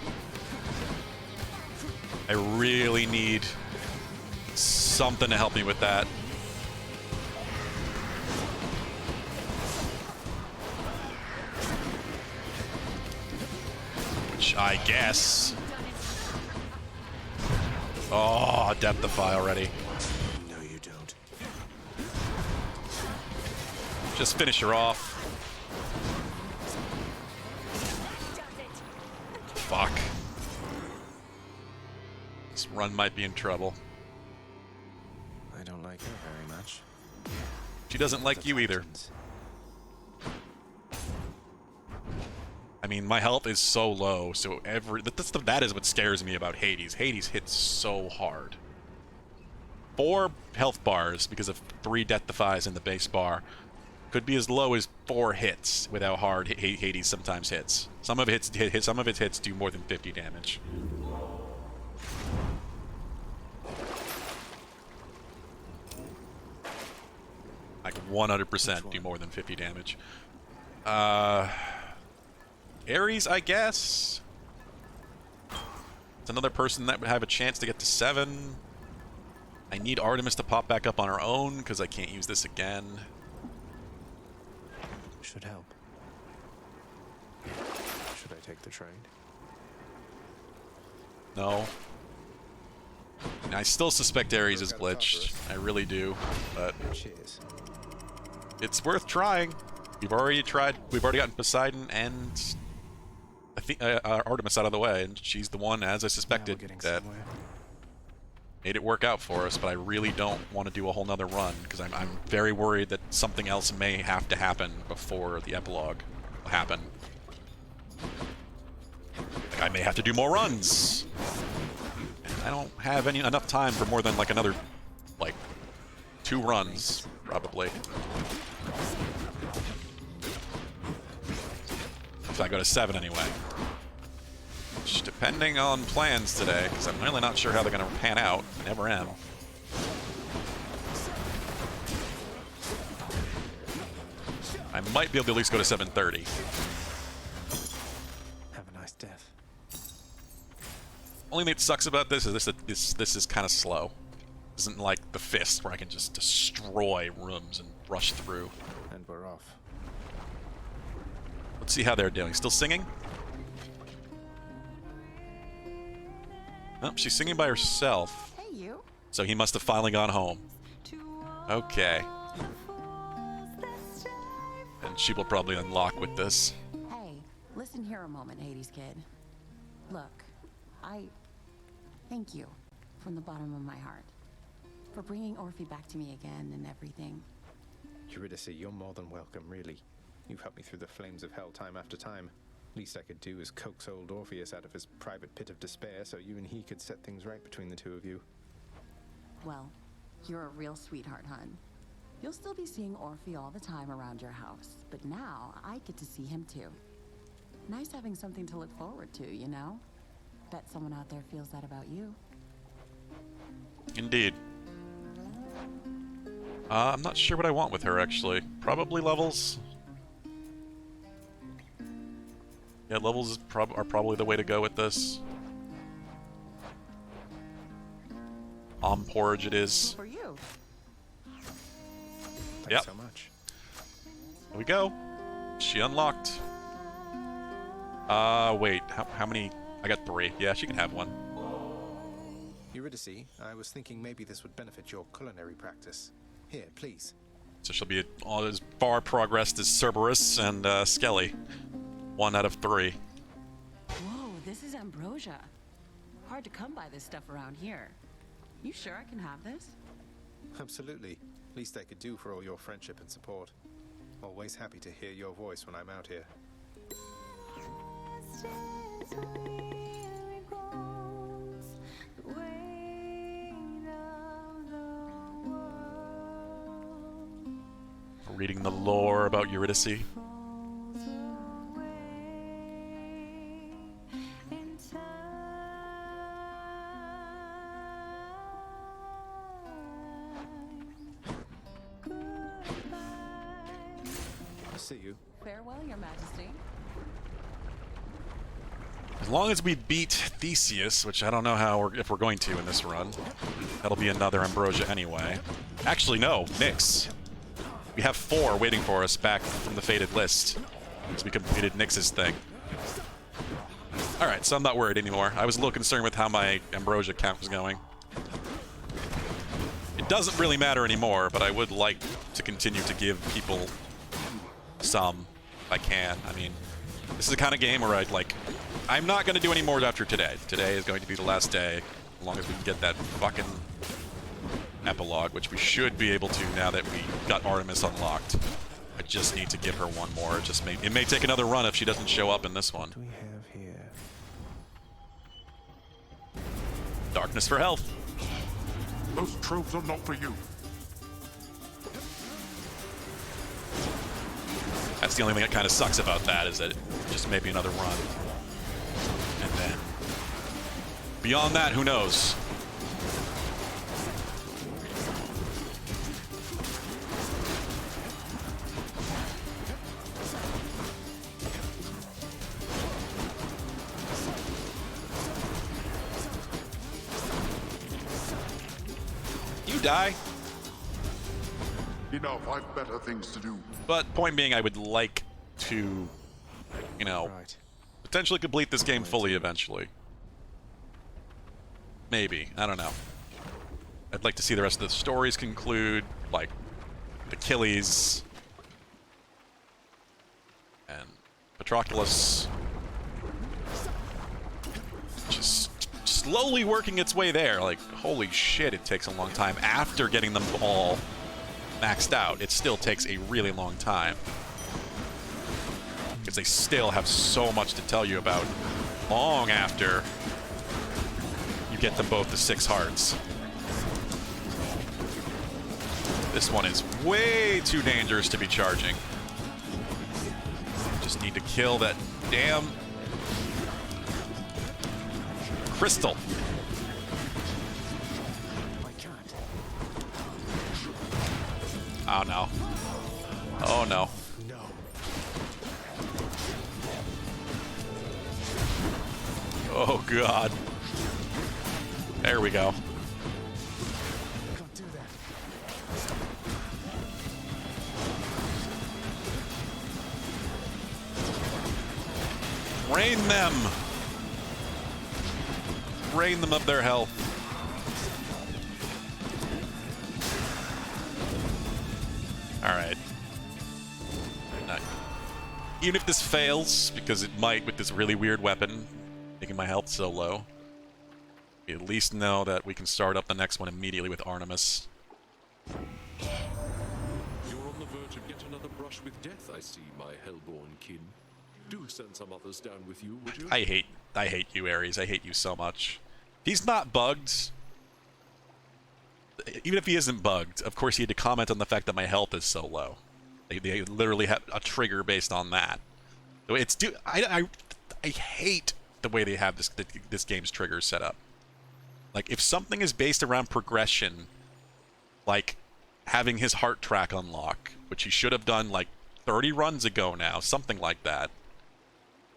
I really need something to help me with that. Which I guess... Oh, Depthify already. No, you don't. Just finish her off. Fuck. This run might be in trouble. I don't like her very much. She doesn't like you either. I mean, my health is so low, so that is what scares me about Hades. Hades hits so hard. 4 health bars because of 3 death defies in the base bar. Could be as low as 4 hits with how hard Hades sometimes hits. Some of its hits do more than 50 damage. Like 100% do more than 50 damage. Ares, I guess. It's another person that would have a chance to get to 7. I need Artemis to pop back up on her own because I can't use this again. Should help. Should I take the trade? No. And I still suspect Ares is glitched. I really do, but cheers. It's worth trying. We've already tried. We've already gotten Poseidon and I think Artemis out of the way, and she's the one, as I suspected, that made it work out for us. But I really don't want to do a whole nother run because I'm very worried that something else may have to happen before the epilogue will happen. Like I may have to do more runs. And I don't have enough time for more than like another 2 runs probably. If I go to 7 anyway. Which, depending on plans today, because I'm really not sure how they're going to pan out. I never am. I might be able to at least go to 7:30. Have a nice death. Only thing that sucks about this is this is kind of slow. This isn't like the Fist where I can just destroy rooms and rush through. And we're off. Let's see how they're doing. Still singing? Oh, she's singing by herself. Hey, you. So he must have finally gone home. Okay. And she will probably unlock with this. Hey, listen here a moment, Hades kid. Look, I thank you from the bottom of my heart for bringing Orphe back to me again and everything. Eurydice, you're more than welcome, really. You've helped me through the flames of hell time after time. Least I could do is coax old Orpheus out of his private pit of despair so you and he could set things right between the two of you. Well, you're a real sweetheart, hun. You'll still be seeing Orphe all the time around your house, but now I get to see him too. Nice having something to look forward to, you know? Bet someone out there feels that about you. Indeed. I'm not sure what I want with her, actually. Probably levels. Yeah, levels are probably the way to go with this. Porridge it is. For you. Yep. So much. There we go. She unlocked. Wait. How many? I got 3. Yeah, she can have one. Eurydice, I was thinking maybe this would benefit your culinary practice. Here, please. So she'll be all as far progressed as Cerberus and Skelly. 1 out of 3. Whoa, this is ambrosia. Hard to come by this stuff around here. You sure I can have this? Absolutely. Least I could do for all your friendship and support. Always happy to hear your voice when I'm out here. reading the lore about Eurydice. I see you. Farewell, Your Majesty. As long as we beat Theseus, which I don't know if we're going to in this run. That'll be another Ambrosia anyway. Actually, no, Nyx. We have 4 waiting for us back from the Fated list. So we completed Nyx's thing. Alright, so I'm not worried anymore. I was a little concerned with how my Ambrosia count was going. It doesn't really matter anymore, but I would like to continue to give people some, if I can. I mean, this is the kind of game where I'm not going to do any more after today. Today is going to be the last day, as long as we can get that fucking epilogue, which we should be able to now that we got Artemis unlocked. I just need to give her one more. It may take another run if she doesn't show up in this one. What do we have here? Darkness for health. Those tropes are not for you. That's the only thing that kind of sucks about that, is that it just may be another run. And then beyond that, who knows? You die. Enough, I've better things to do. But point being, I would like to, you know, potentially complete this game fully eventually. Maybe. I don't know. I'd like to see the rest of the stories conclude, like Achilles and Patroclus. Just slowly working its way there. Like, holy shit, it takes a long time. After getting them all maxed out, it still takes a really long time. Because they still have so much to tell you about long after you get them both to 6 hearts. This one is way too dangerous to be charging. Just need to kill that damn crystal. Oh no. Oh no. Oh god. There we go. Rain them. Rain them of their health. Alright. Even if this fails, because it might with this really weird weapon, making my health so low, we at least know that we can start up the next one immediately with Artemis. You're on the verge of yet another brush with death, I see, my hellborn kin. Do send some others down with you, would you? I hate you, Ares. I hate you so much. He's not bugged. Even if he isn't bugged, of course he had to comment on the fact that my health is so low. They literally have a trigger based on that. So it's I hate the way they have this game's triggers set up. Like, if something is based around progression, like having his heart track unlock, which he should have done like 30 runs ago now, something like that,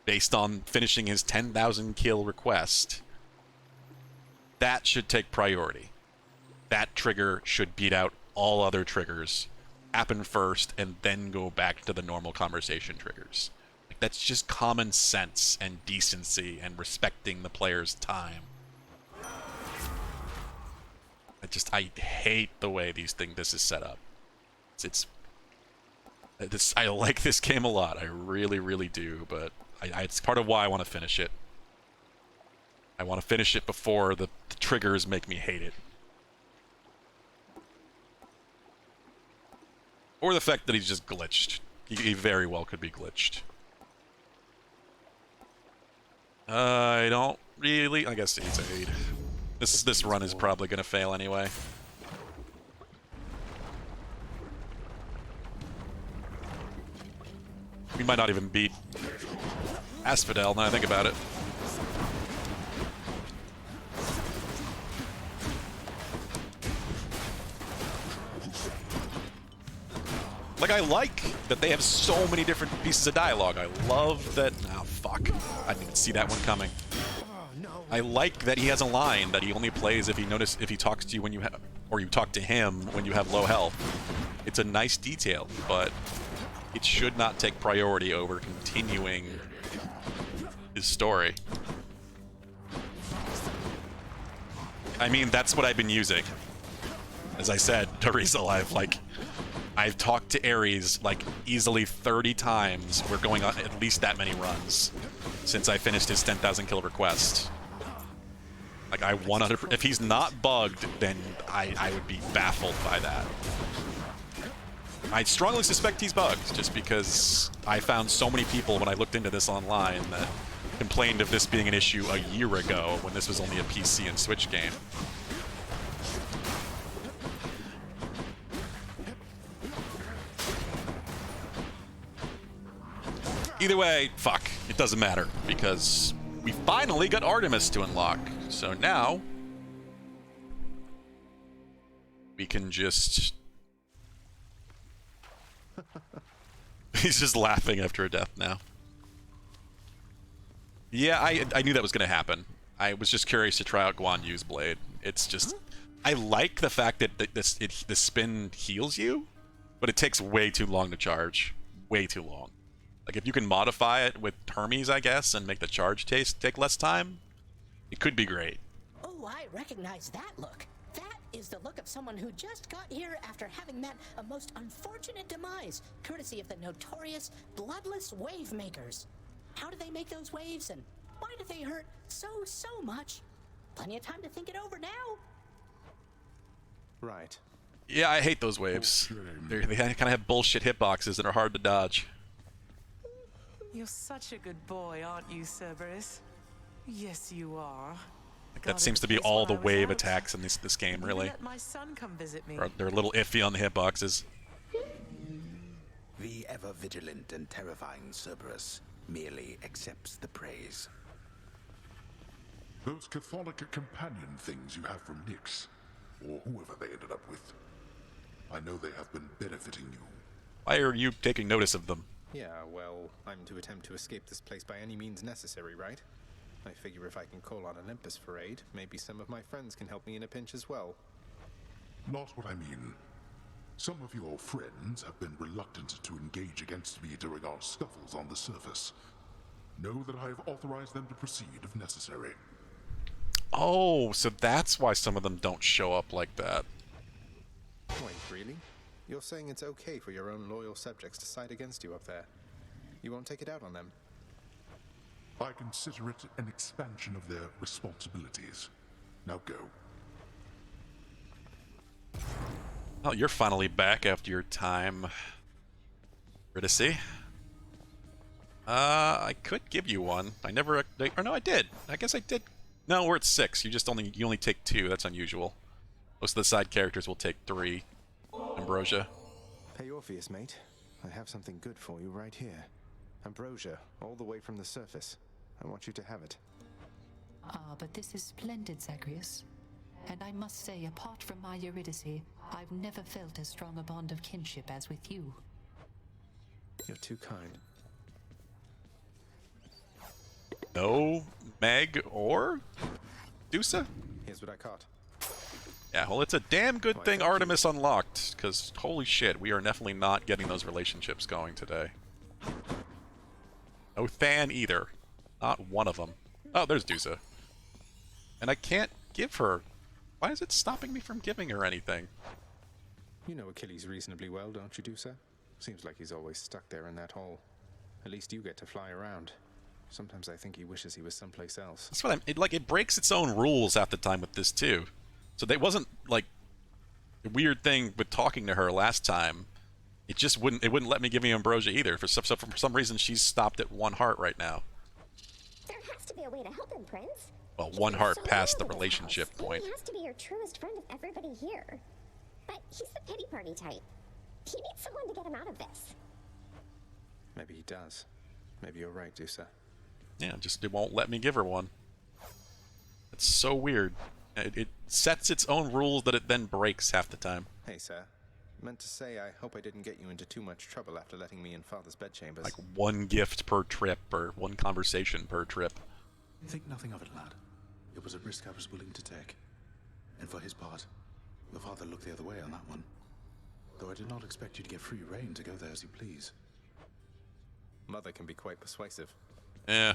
based on finishing his 10,000 kill request, that should take priority. That trigger should beat out all other triggers, happen first, and then go back to the normal conversation triggers. Like, that's just common sense and decency and respecting the player's time. I hate the way this is set up. I like this game a lot. I really, really do, but it's part of why I want to finish it. I want to finish it before the triggers make me hate it. Or the fact that he's just glitched. He very well could be glitched. I don't really... I guess he's aid. This run is probably going to fail anyway. We might not even beat Asphodel, now I think about it. Like, I like that they have so many different pieces of dialogue. I love that... Oh, fuck. I didn't even see that one coming. I like that he has a line that he only plays if he talks to you when you have... Or you talk to him when you have low health. It's a nice detail, but it should not take priority over continuing his story. I mean, that's what I've been using. As I said, to Rizal, I've talked to Ares like easily 30 times. We're going on at least that many runs since I finished his 10,000 kill request. Like, I 100%, if he's not bugged, then I would be baffled by that. I strongly suspect he's bugged, just because I found so many people when I looked into this online that complained of this being an issue a year ago when this was only a PC and Switch game. Either way, fuck, it doesn't matter, because we finally got Artemis to unlock. So now we can just... He's just laughing after a death now. Yeah, I knew that was going to happen. I was just curious to try out Guan Yu's blade. It's just... I like the fact that the spin heals you, but it takes way too long to charge. Way too long. Like, if you can modify it with Hermes, I guess, and make the charge take less time, it could be great. Oh, I recognize that look. That is the look of someone who just got here after having met a most unfortunate demise, courtesy of the notorious bloodless wave makers. How do they make those waves, and why do they hurt so much? Plenty of time to think it over now. Right. Yeah, I hate those waves. They kind of have bullshit hitboxes that are hard to dodge. You're such a good boy, aren't you, Cerberus? Yes, you are. That seems to be all the wave attacks in this game, really. Let my son come visit me. They're a little iffy on the hitboxes. The ever-vigilant and terrifying Cerberus merely accepts the praise. Those Catholic companion things you have from Nyx, or whoever they ended up with, I know they have been benefiting you. Why are you taking notice of them? Yeah, well, I'm to attempt to escape this place by any means necessary, right? I figure if I can call on Olympus for aid, maybe some of my friends can help me in a pinch as well. Not what I mean. Some of your friends have been reluctant to engage against me during our scuffles on the surface. Know that I have authorized them to proceed if necessary. Oh, so that's why some of them don't show up like that. Wait, really? You're saying it's okay for your own loyal subjects to side against you up there? You won't take it out on them? I consider it an expansion of their responsibilities. Now go. Oh, you're finally back after your time, Riddicy. I could give you one. I never... Or no, I did. I guess I did. No, we're at 6. You only take 2. That's unusual. Most of the side characters will take 3. Ambrosia. Hey, Orpheus, mate. I have something good for you right here. Ambrosia, all the way from the surface. I want you to have it. Ah, but this is splendid, Zagreus. And I must say, apart from my Eurydice, I've never felt as strong a bond of kinship as with you. You're too kind. No Meg or Dusa? Here's what I caught. Yeah, well, it's a damn good thing Artemis unlocked, because holy shit, we are definitely not getting those relationships going today. No Than either. Not one of them. Oh, there's Dusa. And I can't give her. Why is it stopping me from giving her anything? You know Achilles reasonably well, don't you, Dusa? Seems like he's always stuck there in that hole. At least you get to fly around. Sometimes I think he wishes he was someplace else. That's what it breaks its own rules half the time with this too. So that wasn't like a weird thing with talking to her last time. It just wouldn't let me give me Ambrosia either. For some reason she's stopped at 1 heart right now. There has to be a way to help him, Prince. Well, 1 heart past the relationship point. He has to be your truest friend of everybody here. But he's the pity party type. He needs someone to get him out of this. Maybe he does. Maybe you're right, Dusa. Yeah, just it won't let me give her one. It's so weird. It sets its own rules that it then breaks half the time. Hey, sir. Meant to say I hope I didn't get you into too much trouble after letting me in Father's bedchambers. Like one gift per trip or one conversation per trip. Think nothing of it, lad. It was a risk I was willing to take. And for his part, your father looked the other way on that one. Though I did not expect you to get free reign to go there as you please. Mother can be quite persuasive. Yeah.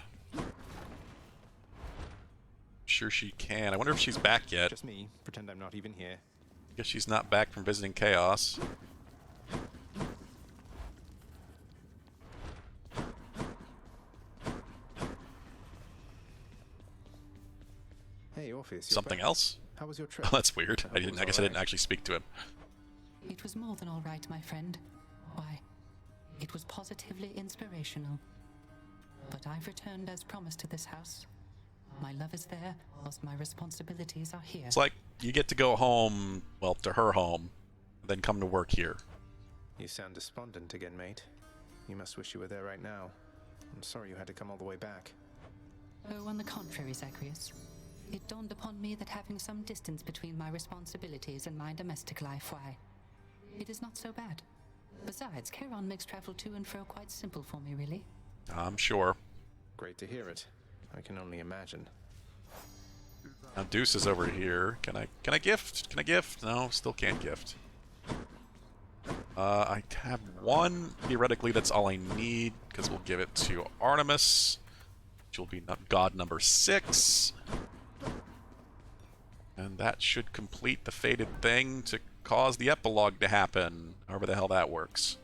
Sure she can. I wonder if she's back yet. Just me. Pretend I'm not even here. Guess she's not back from visiting Chaos. Hey, Orpheus. Something else? How was your trip? Oh, that's weird. I guess I didn't actually speak to him. It was more than all right, my friend. Why, it was positively inspirational. But I've returned as promised to this house. My love is there, whilst my responsibilities are here. It's like you get to go home, well, to her home, then come to work here. You sound despondent again, mate. You must wish you were there right now. I'm sorry you had to come all the way back. Oh, on the contrary, Zagreus. It dawned upon me that having some distance between my responsibilities and my domestic life, why, it is not so bad. Besides, Charon makes travel to and fro quite simple for me, really. I'm sure. Great to hear it. I can only imagine. Now Deuce is over here. Can I gift? Can I gift? No, still can't gift. I have one. Theoretically, that's all I need, because we'll give it to Artemis, which will be god number 6. And that should complete the fated thing to cause the epilogue to happen, however the hell that works.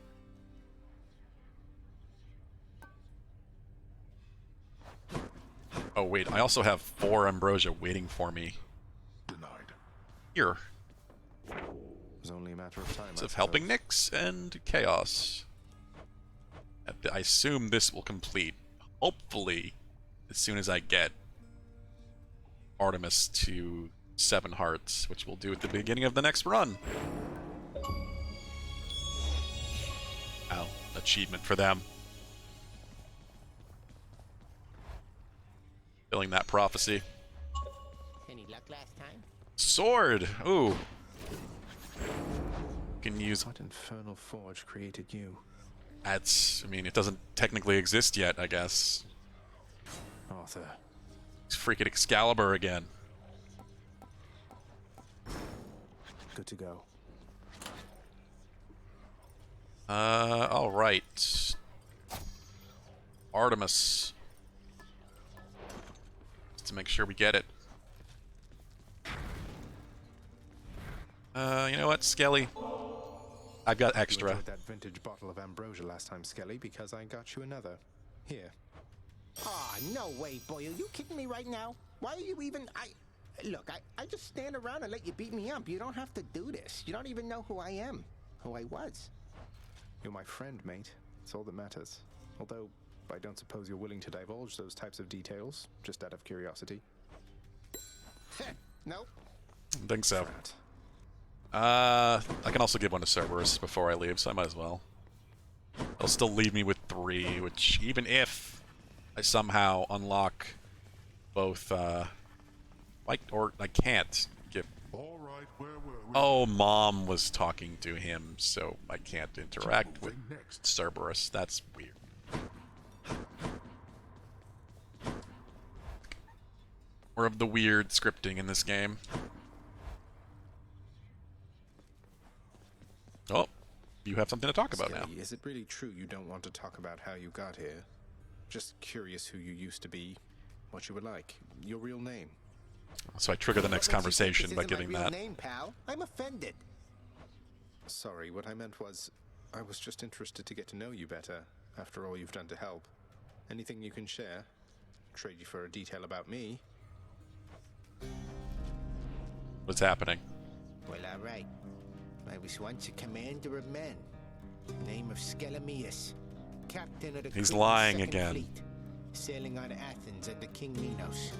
Oh wait, I also have 4 ambrosia waiting for me. Denied. Here. It was only a matter of time. Of helping Nyx and Chaos. I assume this will complete, hopefully, as soon as I get Artemis to 7 hearts, which we'll do at the beginning of the next run. Ow, achievement for them. Filling that prophecy. Any luck last time? Sword! Ooh. Can use... What infernal forge created you? That's... I mean, it doesn't technically exist yet, I guess. Arthur. It's freaking Excalibur again. Good to go. Alright. Artemis. Just to make sure we get it. You know what, Skelly? I've got extra. You enjoyed that vintage bottle of ambrosia last time, Skelly, because I got you another. Here. Aw, no way, boy. Are you kidding me right now? Why are you even... Look, I just stand around and let you beat me up. You don't have to do this. You don't even know who I am. Who I was. You're my friend, mate. It's all that matters. Although, I don't suppose you're willing to divulge those types of details, just out of curiosity. Nope. I think so. I can also give one to Cerberus before I leave, so I might as well. It'll still leave me with 3, which even if I somehow unlock both, or I can't give... All right, where were we? Oh, Mom was talking to him, so I can't interact with Cerberus. That's weird. More of the weird scripting in this game. Oh, you have something to talk about now. Is it really true you don't want to talk about how you got here? Just curious who you used to be, what you were like, your real name. So I trigger the next conversation by This giving isn't my real that. name, pal. I'm offended. Sorry, what I meant was, I was just interested to get to know you better, after all you've done to help. Anything you can share? Trade you for a detail about me. What's happening? Well, all right. I was once a commander of men. Name of Skelemius. Captain of the He's Cretan lying Second again. Fleet, sailing out of Athens under King Minos.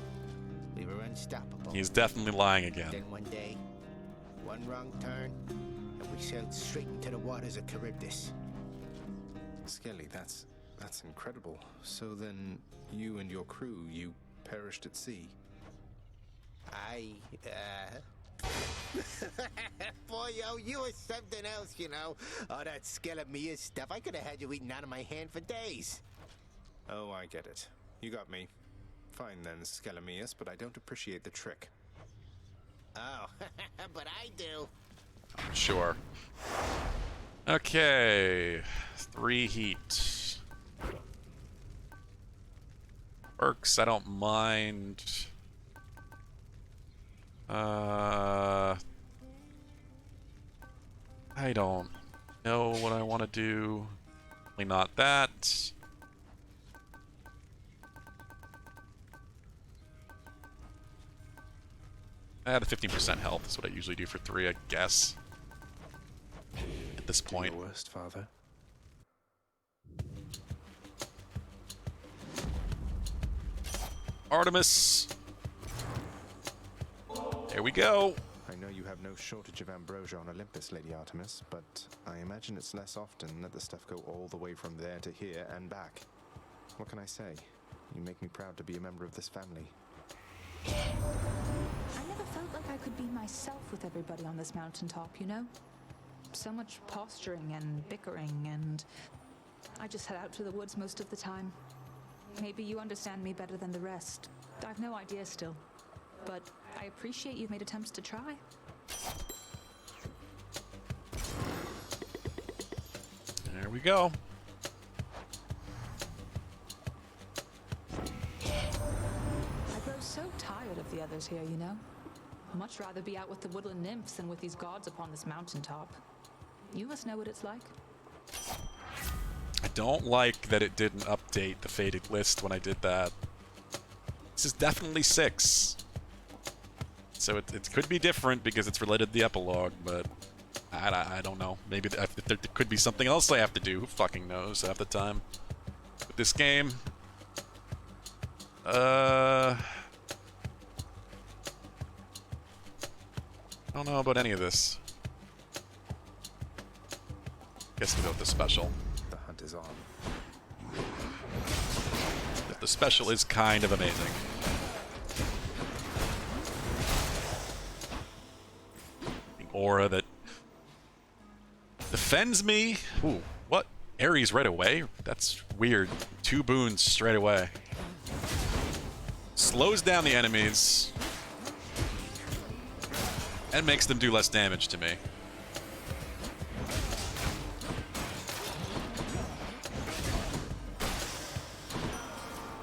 We were unstoppable. He's definitely lying again. Then one day, one wrong turn, and we sailed straight into the waters of Charybdis. Skelly, that's That's incredible. So then, you and your crew, you perished at sea? Boy, yo, you were something else, you know. All that Scalamia stuff, I could have had you eaten out of my hand for days. Oh, I get it. You got me. Fine then, Scalamius, but I don't appreciate the trick. Oh, but I do. Sure. Okay. 3 heat. Perks, I don't mind. I don't know what I want to do. Probably not that. The 15% health is what I usually do for 3, I guess. At this point. Do your worst, Father. Artemis. There we go. I know you have no shortage of ambrosia on Olympus, Lady Artemis, but I imagine it's less often that the stuff go all the way from there to here and back. What can I say? You make me proud to be a member of this family. I never felt like I could be myself with everybody on this mountaintop, you know? So much posturing and bickering, and I just head out to the woods most of the time. Maybe you understand me better than the rest. I've no idea still, but I appreciate you've made attempts to try. There we go. I grow so tired of the others here, you know? Much rather be out with the woodland nymphs than with these gods upon this mountaintop. You must know what it's like. I don't like that it didn't update the faded list when I did that. This is definitely 6. So it could be different because it's related to the epilogue, but I don't know. Maybe there could be something else I have to do. Who fucking knows half the time. With this game. I don't know about any of this. Guess without the special. The hunt is on. But the special is kind of amazing. The aura that defends me. Ooh, what? Ares right away? That's weird. 2 boons straight away. Slows down the enemies. And makes them do less damage to me.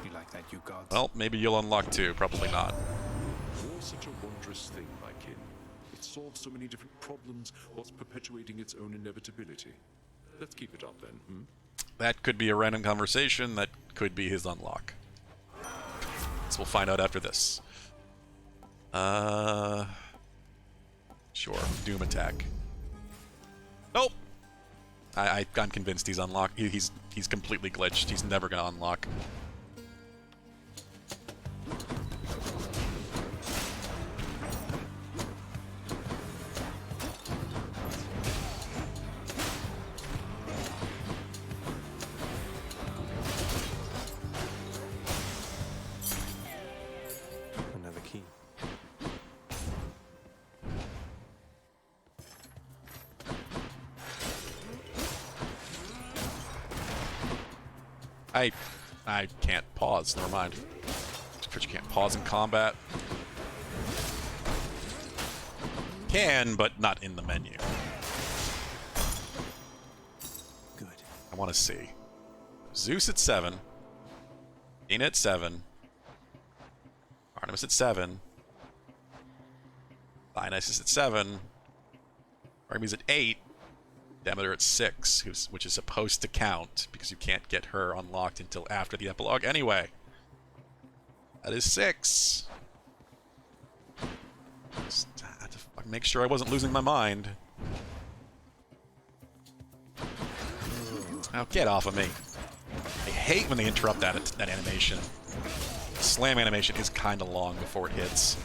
You like that, you gods? Well, maybe you'll unlock 2. Probably not. War's such a wondrous thing, my kin. It solves so many different problems whilst perpetuating its own inevitability. Let's keep it up then, hmm? That could be a random conversation. That could be his unlock. So we'll find out after this. Sure. Doom attack. Nope. I'm convinced he's unlocked. He's completely glitched. He's never gonna unlock. Another key. I can't pause. Never mind. But you can't pause in combat. Can, but not in the menu. Good. I want to see. Zeus at 7. Athena at 7. Artemis at 7. Dionysus at 7. Artemis at 8. Demeter at 6, which is supposed to count, because you can't get her unlocked until after the epilogue anyway. That is 6. Just had to make sure I wasn't losing my mind. Now get off of me. I hate when they interrupt that animation. The slam animation is kind of long before it hits.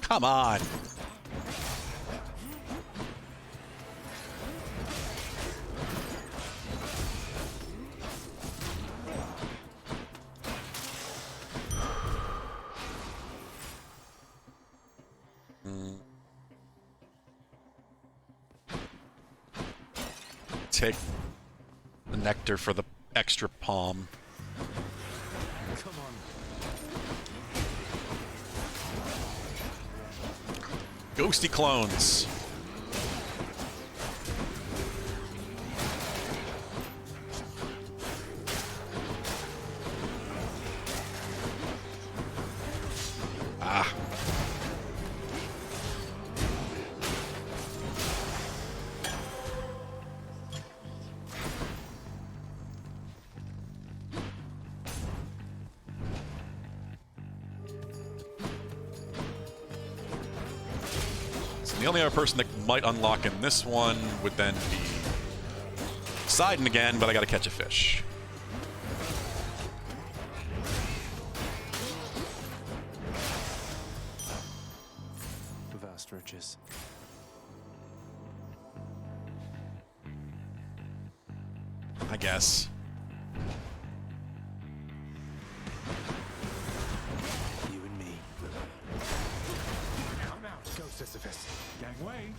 Come on. take the nectar for the extra palm. Come on. Ghosty clones. Ah. So the only other person that might unlock in this one would then be Poseidon again, but I gotta catch a fish. Vast riches. I guess. You and me. I'm out. Go, Sisyphus. Gangway.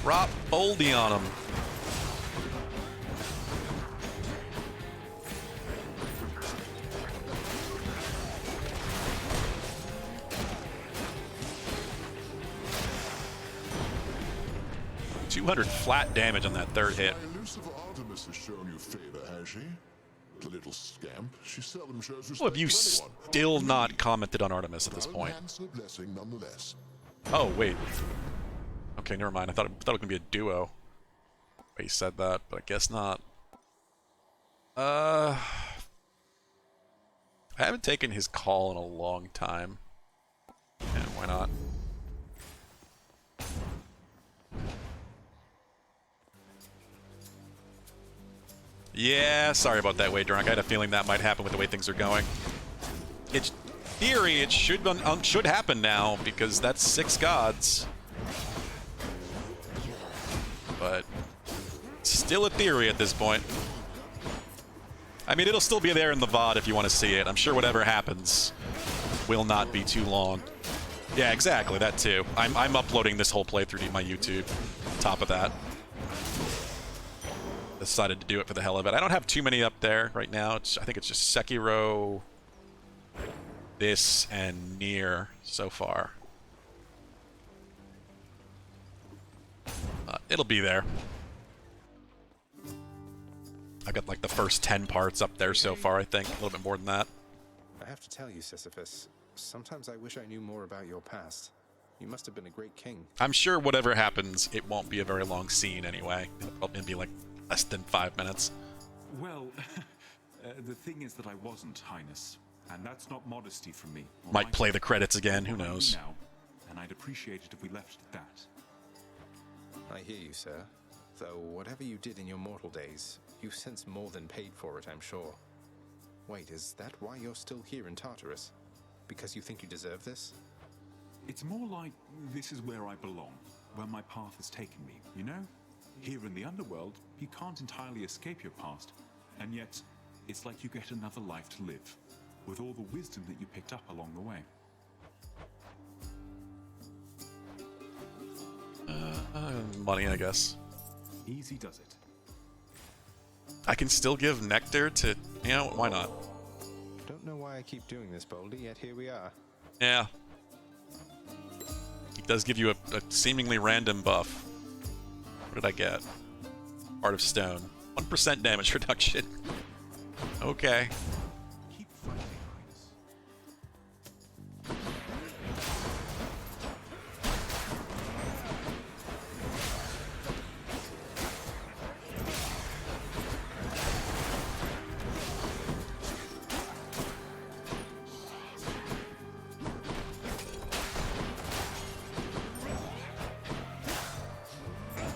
Drop Boldy on him. $200 flat damage on that third hit. My elusive Artemis has shown you favor, has she? The little scamp. She seldom shows respect Well, have you to anyone. still not commented on Artemis at this point? Handsome blessing nonetheless. Oh, wait. Okay, never mind. I thought it was going to be a duo. He said that, but I guess not. I haven't taken his call in a long time. Yeah, why not? Yeah, sorry about that, Way Drunk. I had a feeling that might happen with the way things are going. It's theory. It should happen now because that's 6 gods. But still a theory at this point. I mean, it'll still be there in the VOD if you want to see it. I'm sure whatever happens will not be too long. Yeah, exactly. That too. I'm uploading this whole playthrough to my YouTube. On top of that, decided to do it for the hell of it. I don't have too many up there right now. I think it's just Sekiro, this, and Nier so far. It'll be there. I've got like the first 10 parts up there so far, I think. A little bit more than that. I have to tell you, Sisyphus, sometimes I wish I knew more about your past. You must have been a great king. I'm sure whatever happens, it won't be a very long scene anyway. It'll be like less than 5 minutes. Well, the thing is that I wasn't, Highness. And that's not modesty from me. Might play the credits again, who knows. Now, and I'd appreciate it if we left it at that. I hear you, sir. Though whatever you did in your mortal days, you've since more than paid for it, I'm sure. Wait, is that why you're still here in Tartarus? Because you think you deserve this? It's more like this is where I belong, where my path has taken me, you know? Here in the underworld, you can't entirely escape your past, and yet it's like you get another life to live, with all the wisdom that you picked up along the way. Money, I guess. Easy does it. I can still give nectar to, you know, why not? Don't know why I keep doing this, Boldy, yet here we are. Yeah. It does give you a seemingly random buff. What did I get? Heart of Stone. 1% damage reduction. Okay. Keep fighting, Highness.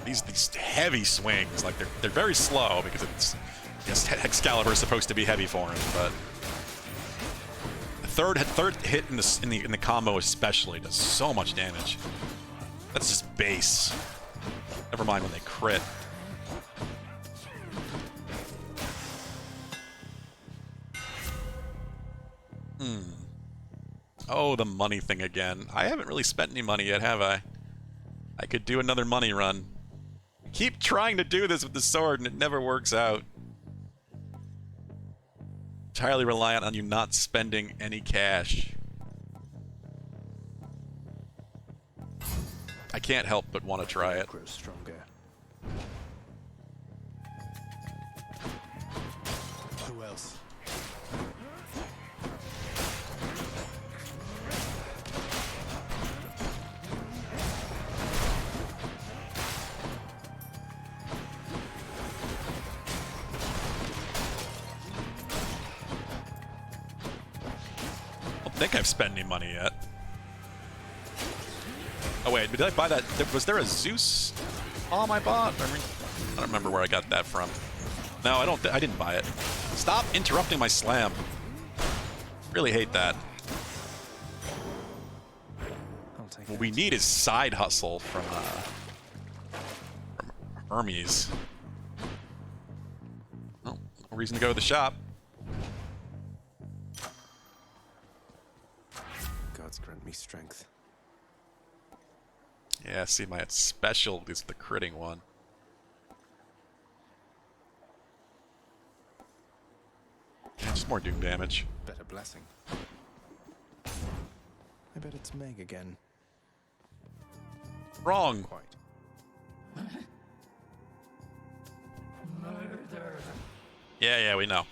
These heavy swings, like they're very slow because it's, I guess Excalibur is supposed to be heavy for him, but the third hit in the combo especially does so much damage. That's just base. Never mind when they crit. Oh, the money thing again. I haven't really spent any money yet, have I? I could do another money run. keep trying to do this with the sword and it never works out. Entirely reliant on you not spending any cash. I can't help but want to try it. Grows stronger. Who else? I don't think I've spent any money yet. Oh wait, did I buy that? Was there a Zeus bomb I bought? I don't remember where I got that from. No, I don't. I didn't buy it. Stop interrupting my slam. Really hate that. What we need is side hustle from Hermes. Oh, no reason to go to the shop. Gods grant me strength. Yeah, see, my special is the critting one. Yeah, just more doom damage. Better blessing. I bet it's Meg again. Wrong. Quite. Yeah, we know.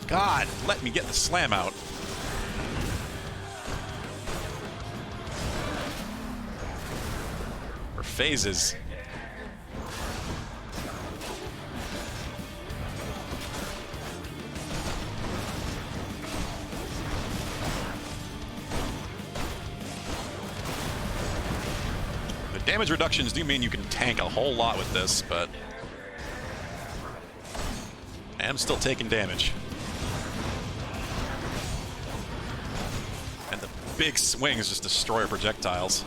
God, let me get the slam out. For phases. The damage reductions do mean you can tank a whole lot with this, but I am still taking damage. And the big swings just destroy our projectiles.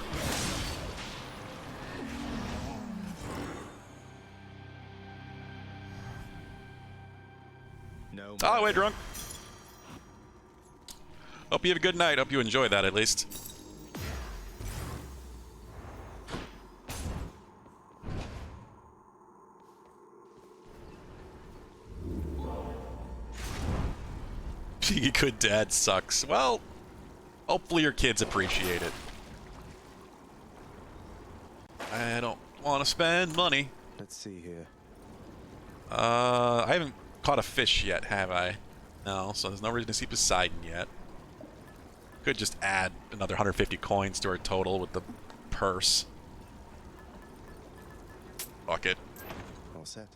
No. Oh, wait, drunk. Hope you have a good night. Hope you enjoy that at least. Being a good dad sucks. Well, hopefully your kids appreciate it. I don't want to spend money. Let's see here. I haven't caught a fish yet, have I? No, so there's no reason to see Poseidon yet. Could just add another 150 coins to our total with the purse. Fuck it. All set.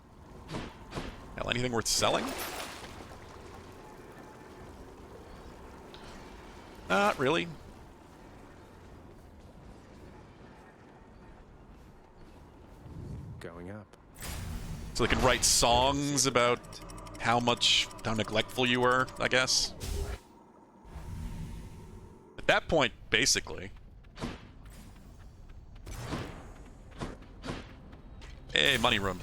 Hell, anything worth selling? Not really. Going up. So they can write songs about how neglectful you were, I guess. At that point, basically. Hey, money room.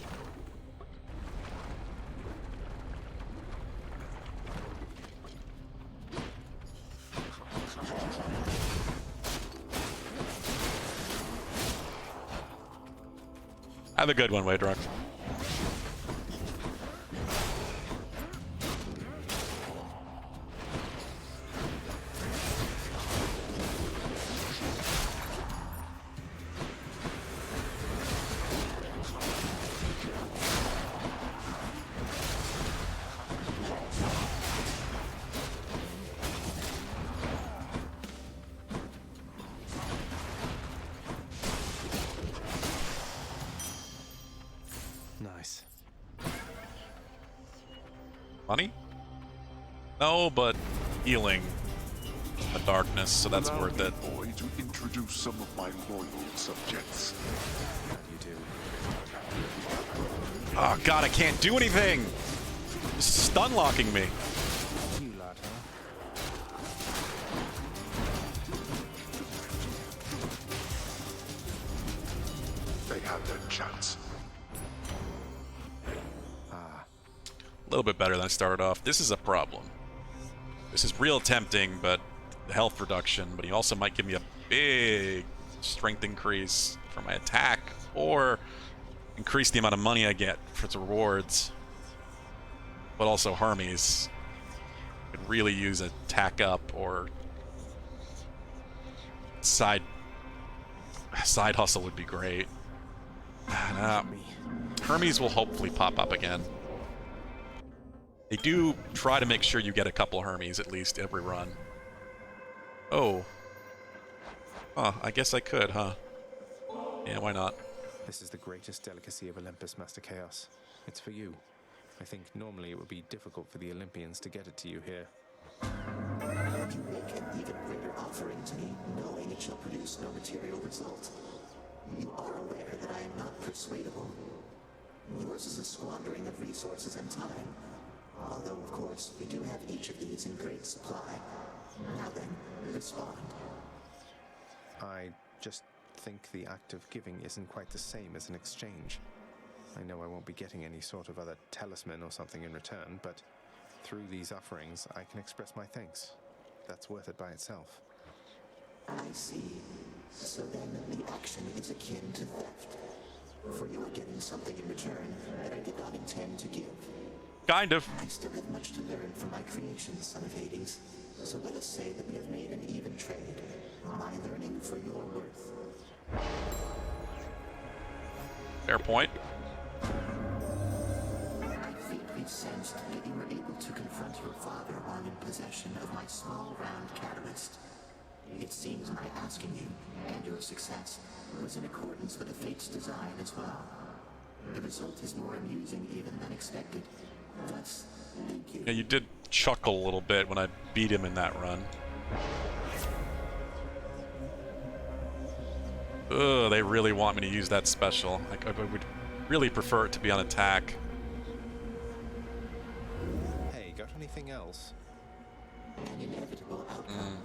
Have a good one, Waydrunk. Nice. Money? No, but healing the darkness, so that's Allow worth me, it. boy, to introduce some of my loyal subjects. You do. Oh god, I can't do anything! Just stun locking me. You lot, huh? They had their chance. Ah. little bit better than I started off. This is a problem. This is real tempting, but the health reduction, but he also might give me a big strength increase for my attack, or increase the amount of money I get for its rewards. But also Hermes could really use a tack up or side hustle would be great. Hermes will hopefully pop up again. They do try to make sure you get a couple Hermes at least every run. Oh. I guess I could, huh? Yeah, why not? This is the greatest delicacy of Olympus, Master Chaos. It's for you. I think normally it would be difficult for the Olympians to get it to you here. You make an even greater offering to me, knowing it shall produce no material result. You are aware that I am not persuadable. Yours is a squandering of resources and time. Although, of course, we do have each of these in great supply. Now then, respond. I just think the act of giving isn't quite the same as an exchange. I know I won't be getting any sort of other talisman or something in return, but through these offerings, I can express my thanks. That's worth it by itself. I see. So then the action is akin to theft. For you are getting something in return that I did not intend to give. Kind of. I still have much to learn from my creations, son of Hades. So let us say that we have made an even trade. My learning for your worth. Fair point. I faintly sensed that you were able to confront your father while in possession of my small round catalyst. It seems my asking you, and your success, was in accordance with the Fate's design as well. The result is more amusing even than expected. Thus, thank you. Yeah, you did chuckle a little bit when I beat him in that run. Ugh, they really want me to use that special. I would really prefer it to be on attack. Hey, got anything else? An inevitable outcome.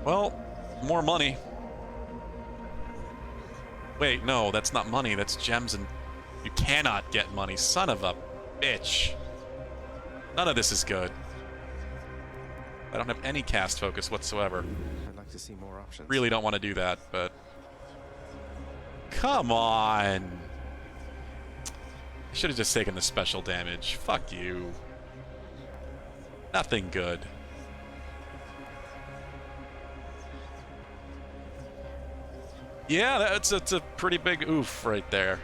Well, more money. Wait, no, that's not money. That's gems, and you cannot get money. Son of a bitch. None of this is good. I don't have any cast focus whatsoever. I'd like to see more options. Really don't want to do that, but... Come on! I should have just taken the special damage. Fuck you. Nothing good. Yeah, that's a pretty big oof right there.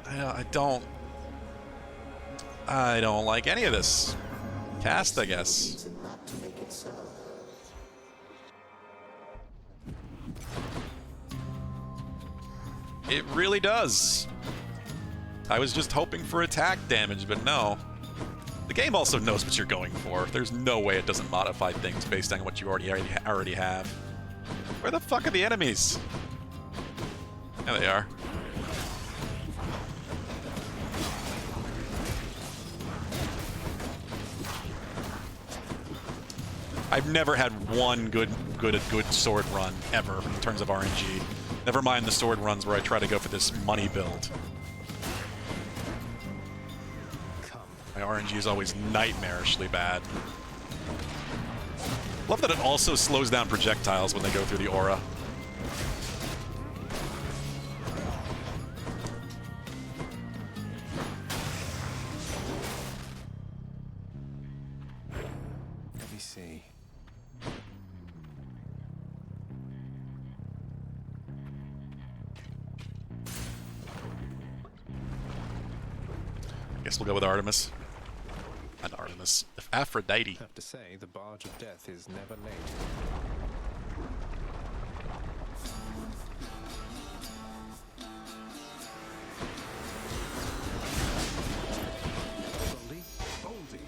I don't like any of this. Cast, I guess. It really does. I was just hoping for attack damage, but no. The game also knows what you're going for. There's no way it doesn't modify things based on what you already have. Where the fuck are the enemies? There they are. I've never had one good sword run ever in terms of RNG. Never mind the sword runs where I try to go for this money build. My RNG is always nightmarishly bad. Love that it also slows down projectiles when they go through the aura. Let me see. Guess we'll go with Artemis. Not Artemis. Aphrodite. I have to say, the barge of death is never late. Boldy.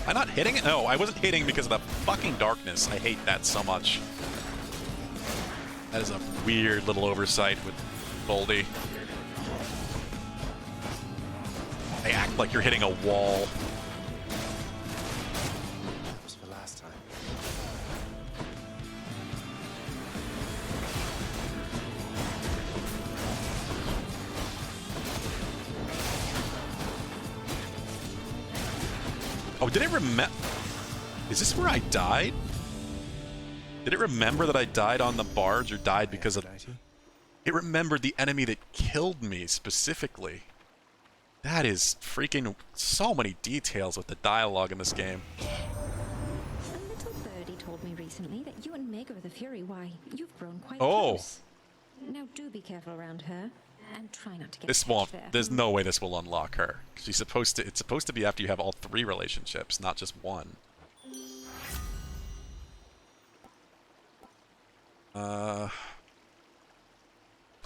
Am I not hitting it? No, I wasn't hitting because of the fucking darkness. I hate that so much. That is a weird little oversight with Boldy. like you're hitting a wall. That was for last time. Oh, did it remember? Is this where I died? Did it remember that I died on the barge or died because of... It remembered the enemy that killed me specifically. That is freaking so many details with the dialogue in this game. A little birdie told me recently that you and Maegor the Fury, why, you've grown quite Oh. close. Now do be careful around her, and try not to get This catched won't. there. There's no way this will unlock her. She's supposed to. It's supposed to be after you have all 3 relationships, not just one.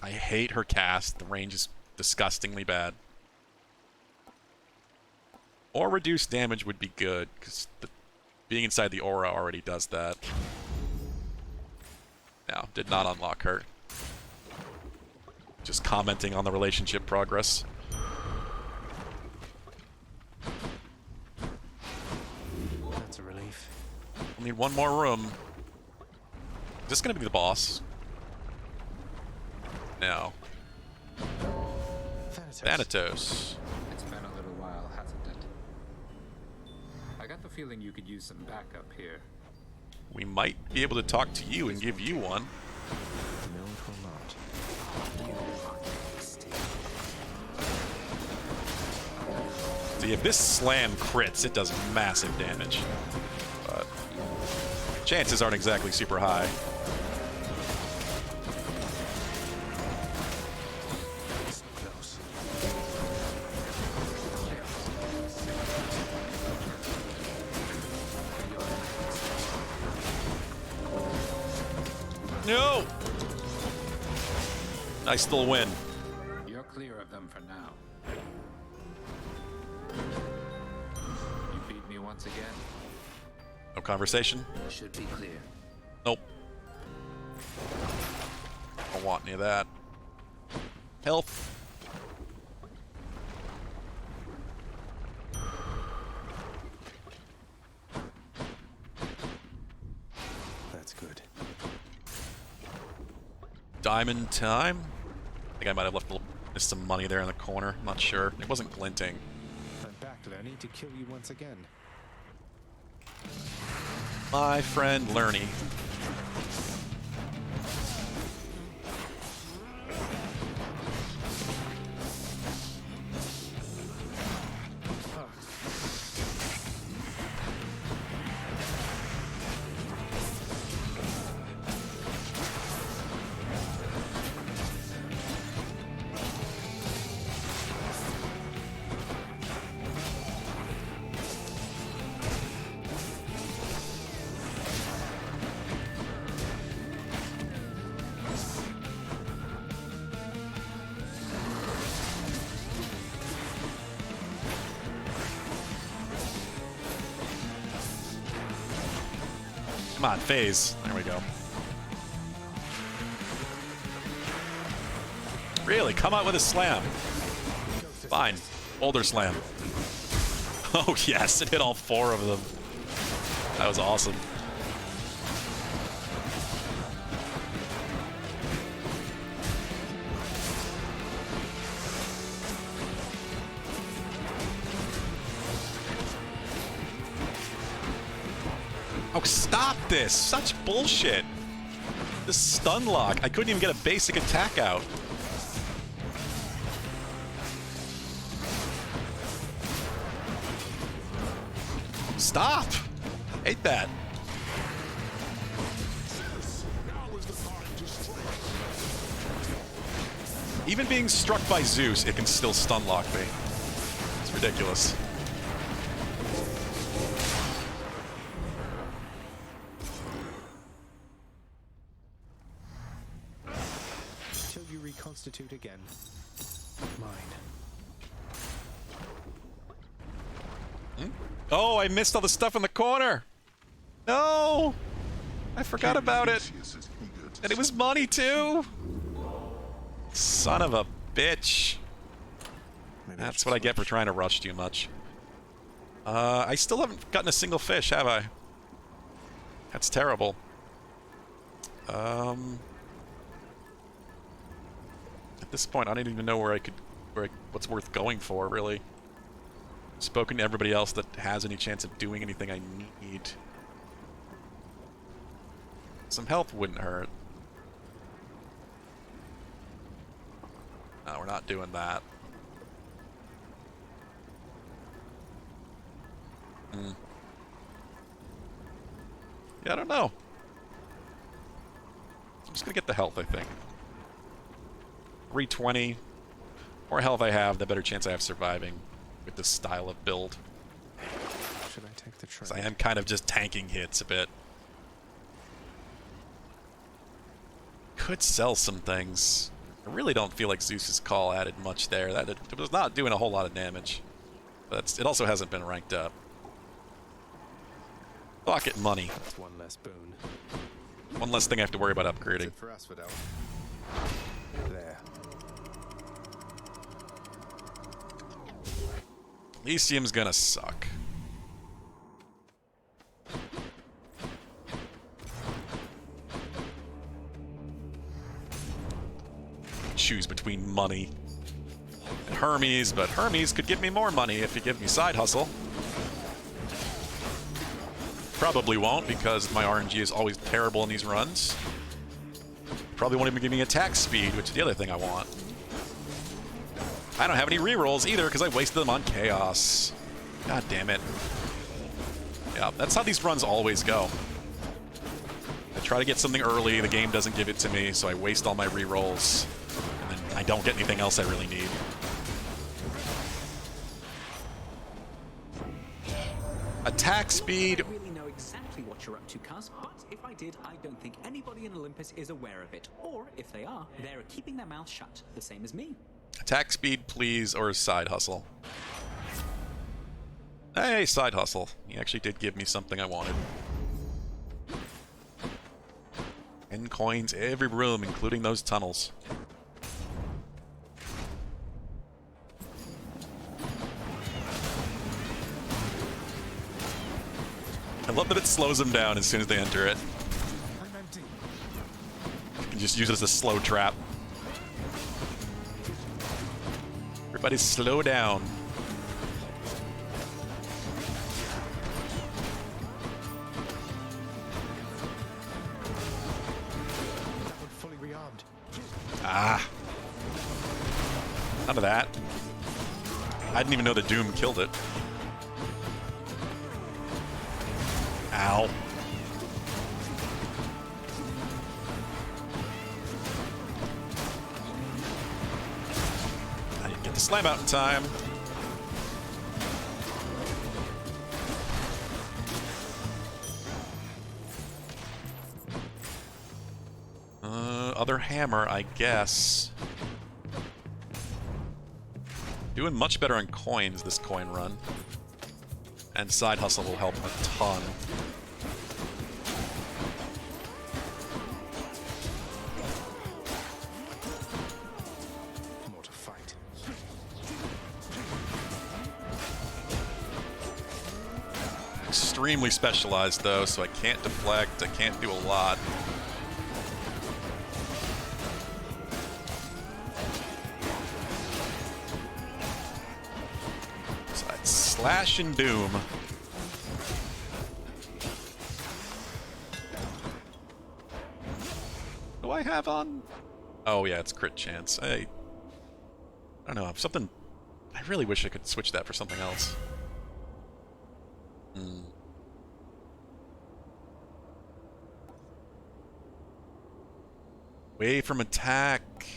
I hate her cast. The range is disgustingly bad. Or reduced damage would be good, because being inside the aura already does that. No, did not unlock her. Just commenting on the relationship progress. That's a relief. We'll need one more room. Is this gonna be the boss? No. Thanatos. It's been a little while, hasn't it? I got the feeling you could use some backup here. We might be able to talk to you and give you one. No, it will not. See, if this slam crits, it does massive damage. But chances aren't exactly super high. Close. No! Nice little win. You're clear of them for now. You beat me once again. No conversation? Should be clear. Nope. Don't want any of that. Health. That's good. Diamond time? I think I might have missed some money there in the corner. I'm not sure. It wasn't glinting. I'm back, Lerny, to kill you once again. My friend Lerny. Come on, phase. There we go. Really? Come out with a slam. Fine. Boulder slam. Oh, yes. It hit all 4 of them. That was awesome. Oh, stop this! Such bullshit! This stun lock. I couldn't even get a basic attack out. Stop! Hate that. Even being struck by Zeus, it can still stun lock me. It's ridiculous. Till you reconstitute again. Mine. Oh, I missed all the stuff in the corner! No! I forgot about it! And it was money too! Son of a bitch. That's what I get for trying to rush too much. I still haven't gotten a single fish, have I? That's terrible. At this point, I don't even know what's worth going for, really. Spoken to everybody else that has any chance of doing anything I need. Some health wouldn't hurt. No, we're not doing that. Yeah, I don't know. I'm just gonna get the health, I think. 320. More health I have, the better chance I have surviving with this style of build. Should I take the train? 'Cause I am kind of just tanking hits a bit. Could sell some things. I really don't feel like Zeus's call added much there. It was not doing a whole lot of damage. But it also hasn't been ranked up. Pocket money. That's one less boon. One less thing I have to worry about upgrading. For Asphodel. There. Elysium's gonna suck. Choose between money and Hermes, but Hermes could give me more money if you give me side hustle. Probably won't, because my RNG is always terrible in these runs. Probably won't even give me attack speed, which is the other thing I want. I don't have any rerolls either, because I wasted them on Chaos. God damn it. Yeah, that's how these runs always go. I try to get something early, the game doesn't give it to me, so I waste all my rerolls. And then I don't get anything else I really need. Attack speed. I don't really know exactly what you're up to, Cuz, but if I did, I don't think anybody in Olympus is aware of it. Or, if they are, they're keeping their mouth shut, the same as me. Attack speed, please, or side hustle. Hey, side hustle. He actually did give me something I wanted. 10 coins every room, including those tunnels. I love that it slows them down as soon as they enter it. You can just use it as a slow trap. Everybody slow down. Fully rearmed. Ah. None of that. I didn't even know the Doom killed it. Ow. I didn't get the slam out in time. Other hammer, I guess. Doing much better on coins this coin run. And side hustle will help a ton. More to fight. Extremely specialized though, so I can't deflect, I can't do a lot. So it's slash and doom. What do I have on? Oh yeah, it's crit chance. I don't know, something. I really wish I could switch that for something else. Away from attack.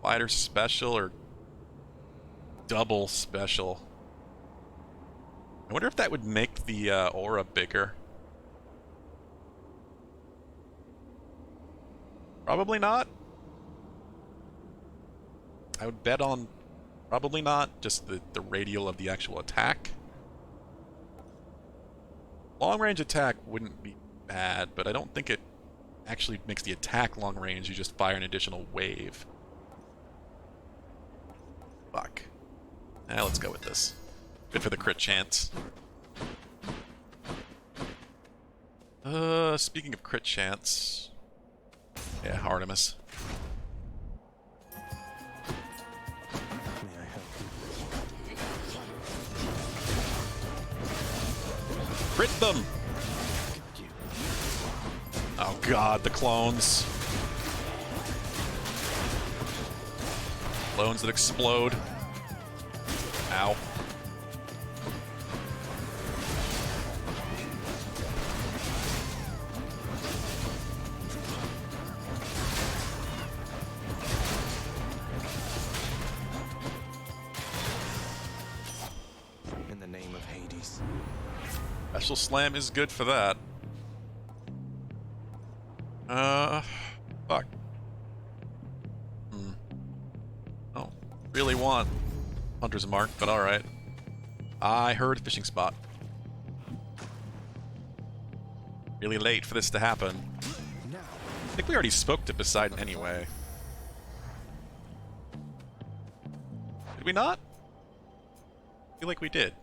Wider special or double special. I wonder if that would make the aura bigger. Probably not. I would bet on probably not, just the radial of the actual attack. Long range attack wouldn't be bad, but I don't think it actually makes the attack long range. You just fire an additional wave. Fuck. Let's go with this. Good for the crit chance. Speaking of crit chance... Yeah, Artemis. Crit them! Oh god, the clones. Clones that explode. Ow. In the name of Hades. Special Slam is good for that. Fuck. Oh, really want Hunter's Mark, but alright. I heard fishing spot. Really late for this to happen. I think we already spoke to Poseidon anyway. Did we not? I feel like we did.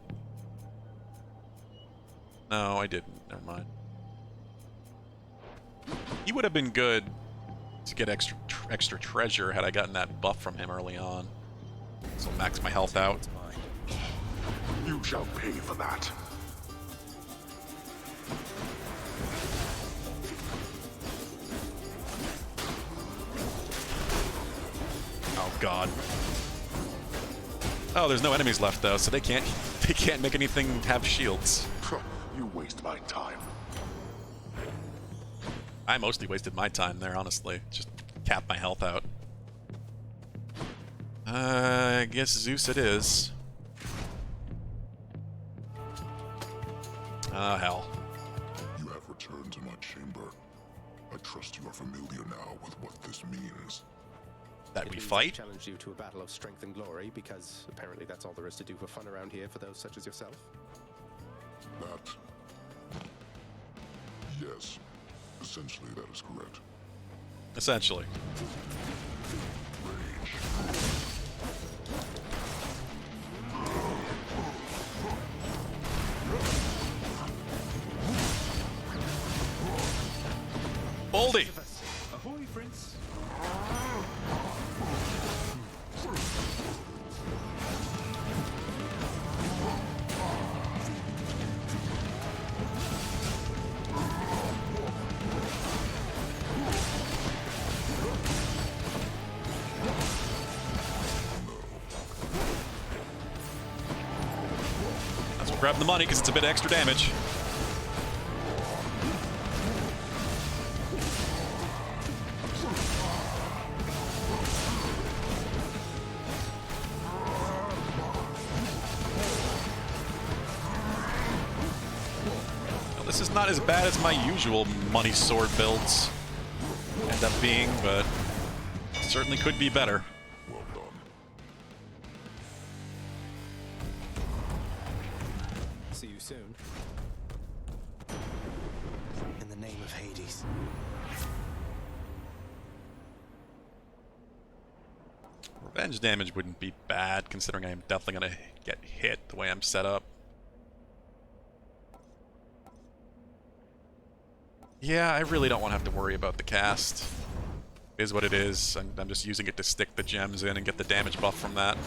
No, I didn't. Never mind. He would have been good to get extra treasure had I gotten that buff from him early on. So max my health out. You shall pay for that. Oh god. Oh, there's no enemies left though, so they can't make anything have shields. You waste my time. I mostly wasted my time there, honestly. Just cap my health out. I guess Zeus it is. Ah, hell. You have returned to my chamber. I trust you are familiar now with what this means. That It we means fight? I challenged you to a battle of strength and glory because apparently that's all there is to do for fun around here for those such as yourself. That... Yes. Essentially, that is correct. Essentially. Boldy! Ahoy, Prince! Let's grab the money because it's a bit extra damage. This is not as bad as my usual money sword builds end up being, but certainly could be better. Well done. See you soon. In the name of Hades. Revenge damage wouldn't be bad, considering I'm definitely gonna get hit the way I'm set up. Yeah, I really don't want to have to worry about the cast. It is what it is. I'm just using it to stick the gems in and get the damage buff from that.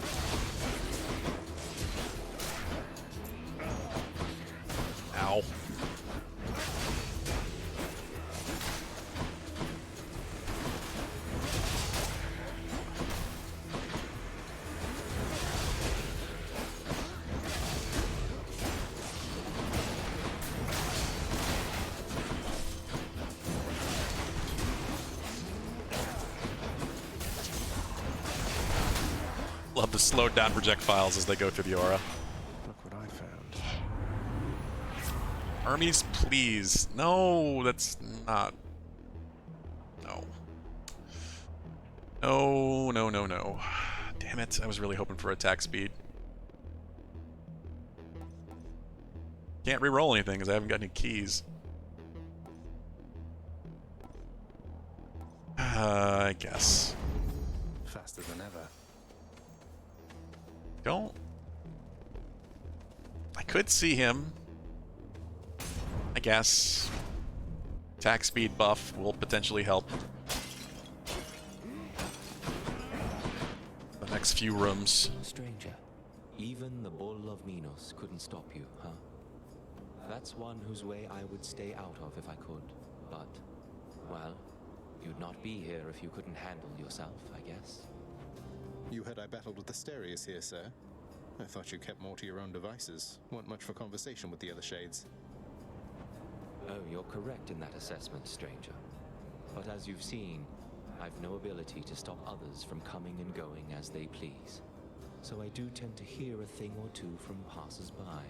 Ow. Love the slowed down projectiles as they go through the aura. Look what I found. Hermes, please. No, that's not... No. No, no, no, no. Damn it, I was really hoping for attack speed. Can't re-roll anything because I haven't got any keys. I guess. Faster than ever. Don't could see him. I guess. Attack speed buff will potentially help. The next few rooms. Stranger, even the Bull of Minos couldn't stop you, huh? That's one whose way I would stay out of if I could. But, well, you'd not be here if you couldn't handle yourself, I guess. You heard I battled with Asterius here, sir. I thought you kept more to your own devices. Weren't much for conversation with the other shades. Oh, you're correct in that assessment, stranger. But as you've seen, I've no ability to stop others from coming and going as they please. So I do tend to hear a thing or two from passers-by.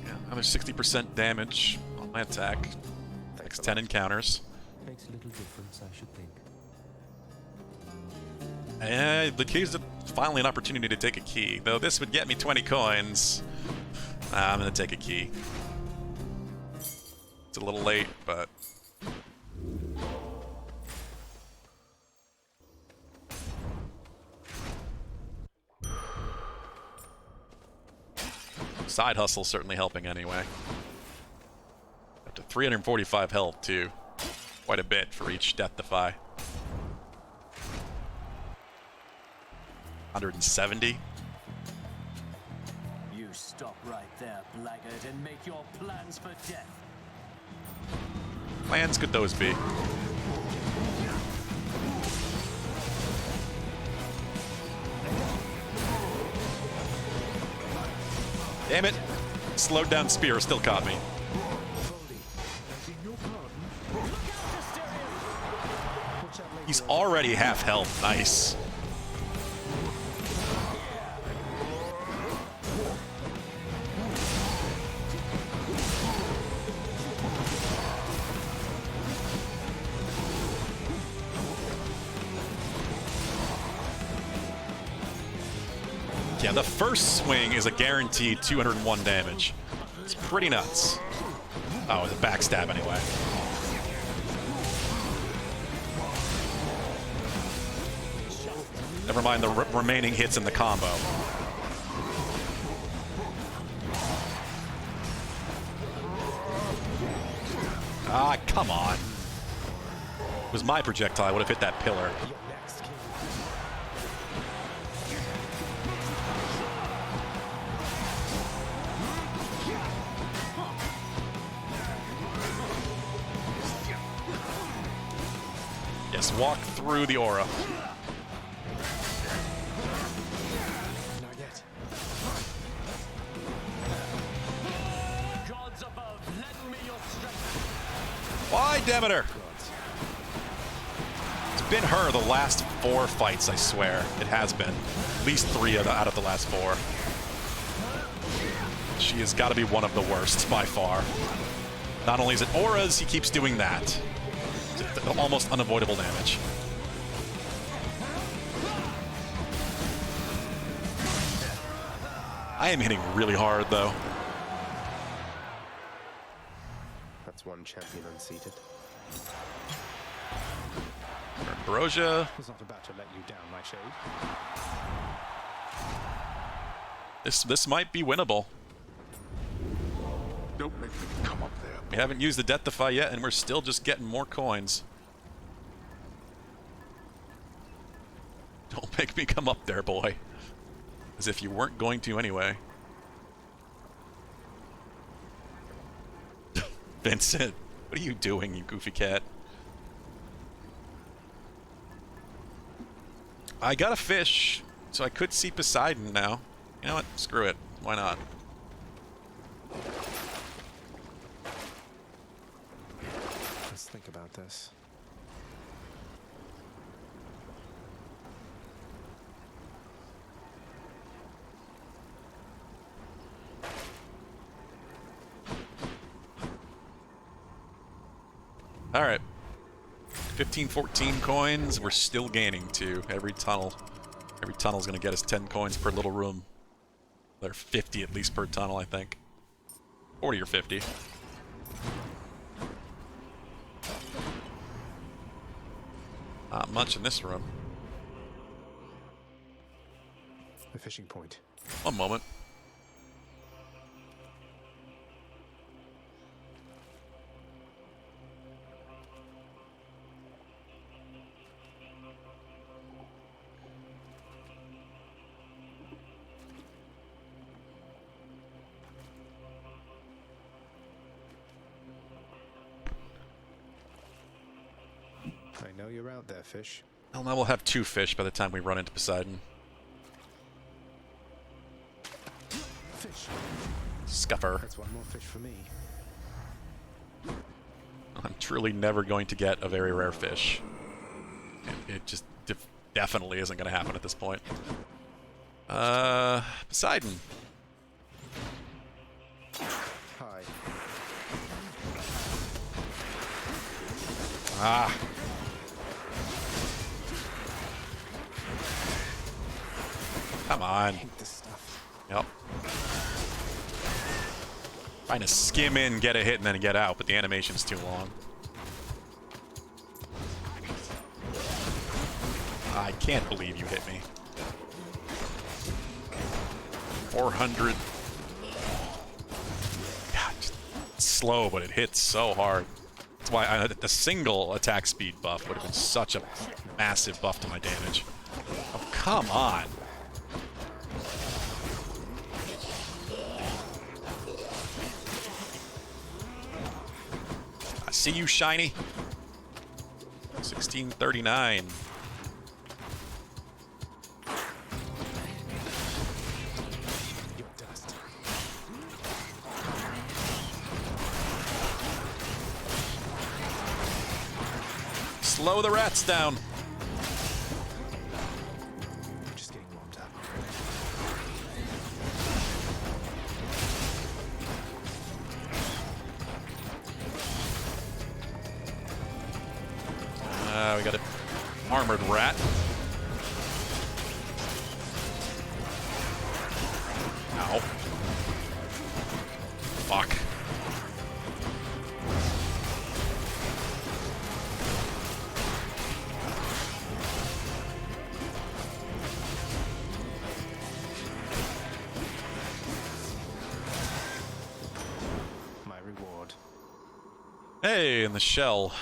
Yeah, another 60% damage on my attack. Next 10 encounters. Makes a little difference, I should think. And the key is finally an opportunity to take a key. Though this would get me 20 coins. I'm gonna take a key. It's a little late, but... Side hustle certainly helping anyway. Up to 345 health too. Quite a bit for each death defy. 170. You stop right there, blackguard, and make your plans for death. Plans could those be? Damn it! Slowed down spear still caught me. He's already half health. Nice. Yeah, the first swing is a guaranteed 201 damage. It's pretty nuts. Oh, the backstab anyway. Never mind the remaining hits in the combo. Ah, come on. It was my projectile, I would have hit that pillar. Yes, walk through the aura. Not yet. Gods above, lend me your strength. Why, Demeter? It's been her the last 4 fights, I swear. It has been. At least 3 out of the last 4. She has got to be one of the worst, by far. Not only is it auras, he keeps doing that. Almost unavoidable damage. I am hitting really hard, though. That's one champion unseated. Ambrosia. Was not about to let you down, my shade. This might be winnable. Don't make me come up there. We haven't used the Death Defy yet, and we're still just getting more coins. Don't make me come up there, boy. As if you weren't going to anyway. Vincent, what are you doing, you goofy cat? I got a fish, so I could see Poseidon now. You know what? Screw it. Why not? Let's think about this. Alright. 15, 14 coins. We're still gaining 2 every tunnel. Every tunnel's gonna get us 10 coins per little room. They're 50 at least per tunnel, I think. 40 or 50. Not much in this room. A fishing point. One moment. I know you're out there, fish. Well, now we'll have 2 fish by the time we run into Poseidon. Fish. Scuffer. That's one more fish for me. I'm truly never going to get a very rare fish. It just definitely isn't going to happen at this point. Poseidon. Hi. Ah. Come on. Yep. Trying to skim in, get a hit, and then get out, but the animation's too long. I can't believe you hit me. 400. God, just slow, but it hits so hard. That's why the single attack speed buff would have been such a massive buff to my damage. Oh, come on. I see you, Shiny. 1639. Slow the rats down. Just getting warmed up. We got an armored rat. Ow. Fuck. My reward. Hey, and the shell.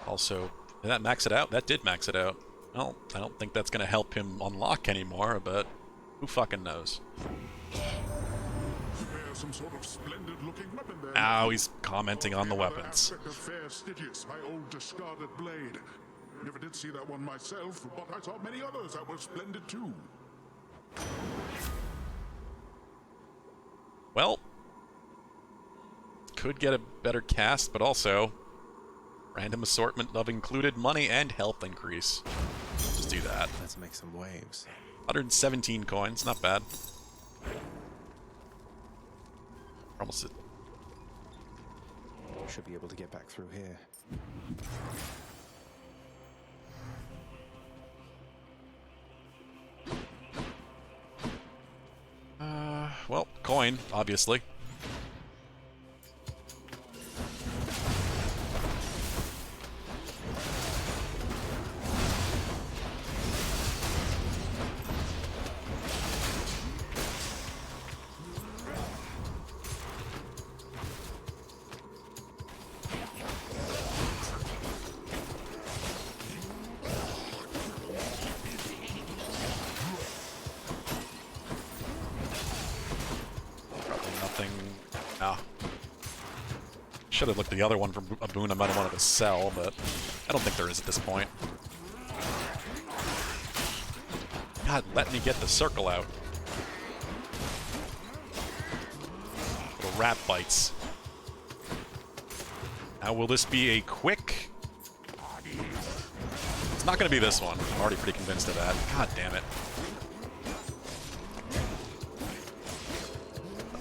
Also, did that max it out? That did max it out. Well, I don't think that's going to help him unlock anymore, but who fucking knows? There's some sort of splendid-looking weapon there. Now he's commenting on the weapons. Aspect of Fair Stygius, my old discarded blade. Never did see that one myself, but I saw many others that were splendid too. Well, could get a better cast, but also random assortment of included money and health increase. Just do that. Let's make some waves. 117 coins, not bad. Almost it. Should be able to get back through here. Well, coin, obviously. Should have looked at the other one from a boon I might have wanted to sell, but I don't think there is at this point. God, let me get the circle out. Little rat bites. Now, will this be a quick... It's not going to be this one. I'm already pretty convinced of that. God damn it.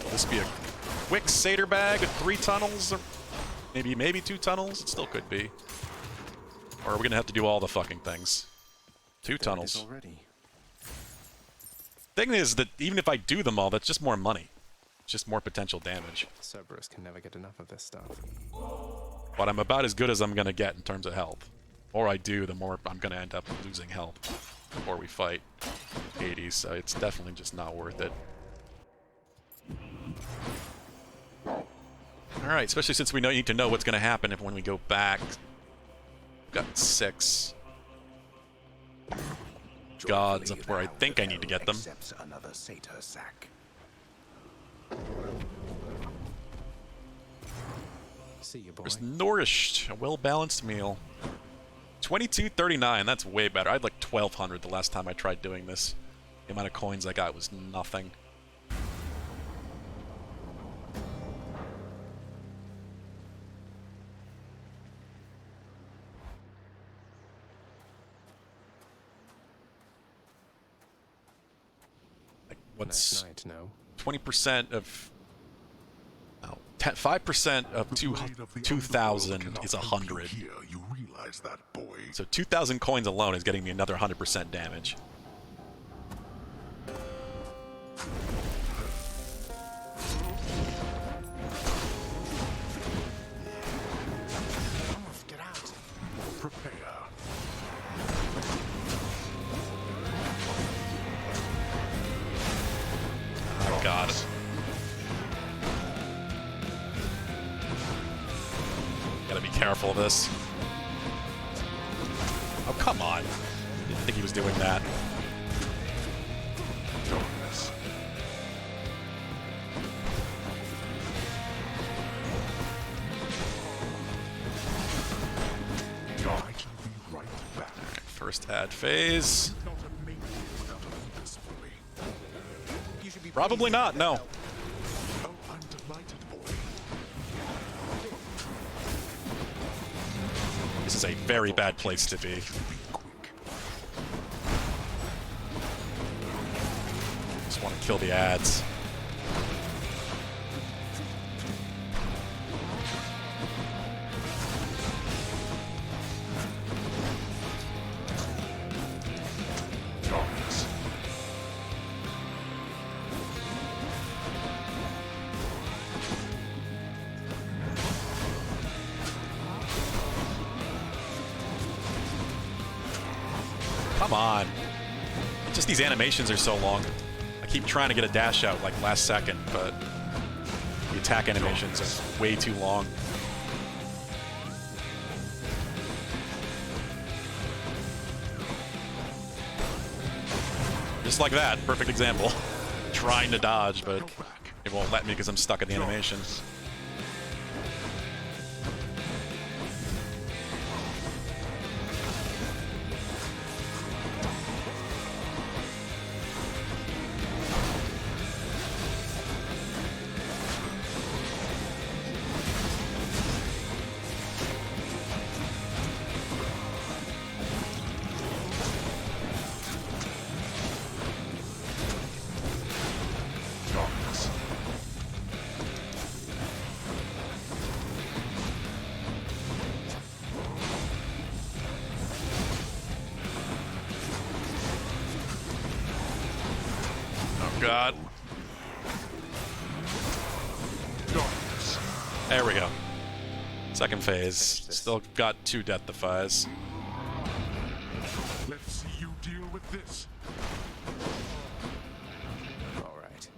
Will this be a quick satyr bag with 3 tunnels? Or maybe 2 tunnels? It still could be. Or are we going to have to do all the fucking things? 2 tunnels. Already. Thing is that even if I do them all, that's just more money. It's just more potential damage. Cerberus can never get enough of this stuff. But I'm about as good as I'm going to get in terms of health. The more I do, the more I'm going to end up losing health before we fight Hades, so it's definitely just not worth it. Alright, especially since we need to know what's going to happen when we go back. We've got 6 gods up where I think I need to get them. Another satyr sack. See you, boy. Just nourished, a well-balanced meal. 2239, that's way better. I had like 1200 the last time I tried doing this. The amount of coins I got was nothing. What's 20% of 5% of 2,000 is 100. You realize that, boy. So 2,000 coins alone is getting me another 100% damage. Get out. Prepare. Oh god. Gotta be careful of this. Oh, come on. Didn't think he was doing that. First ad phase. Probably not, no. This is a very bad place to be. Just want to kill the ads. Come on. Just these animations are so long. I keep trying to get a dash out like last second, but the attack animations are way too long. Just like that, perfect example. Trying to dodge, but it won't let me because I'm stuck in the animation. God. There we go. Second phase. Still got 2 death defies. Let's see you deal with this. All right.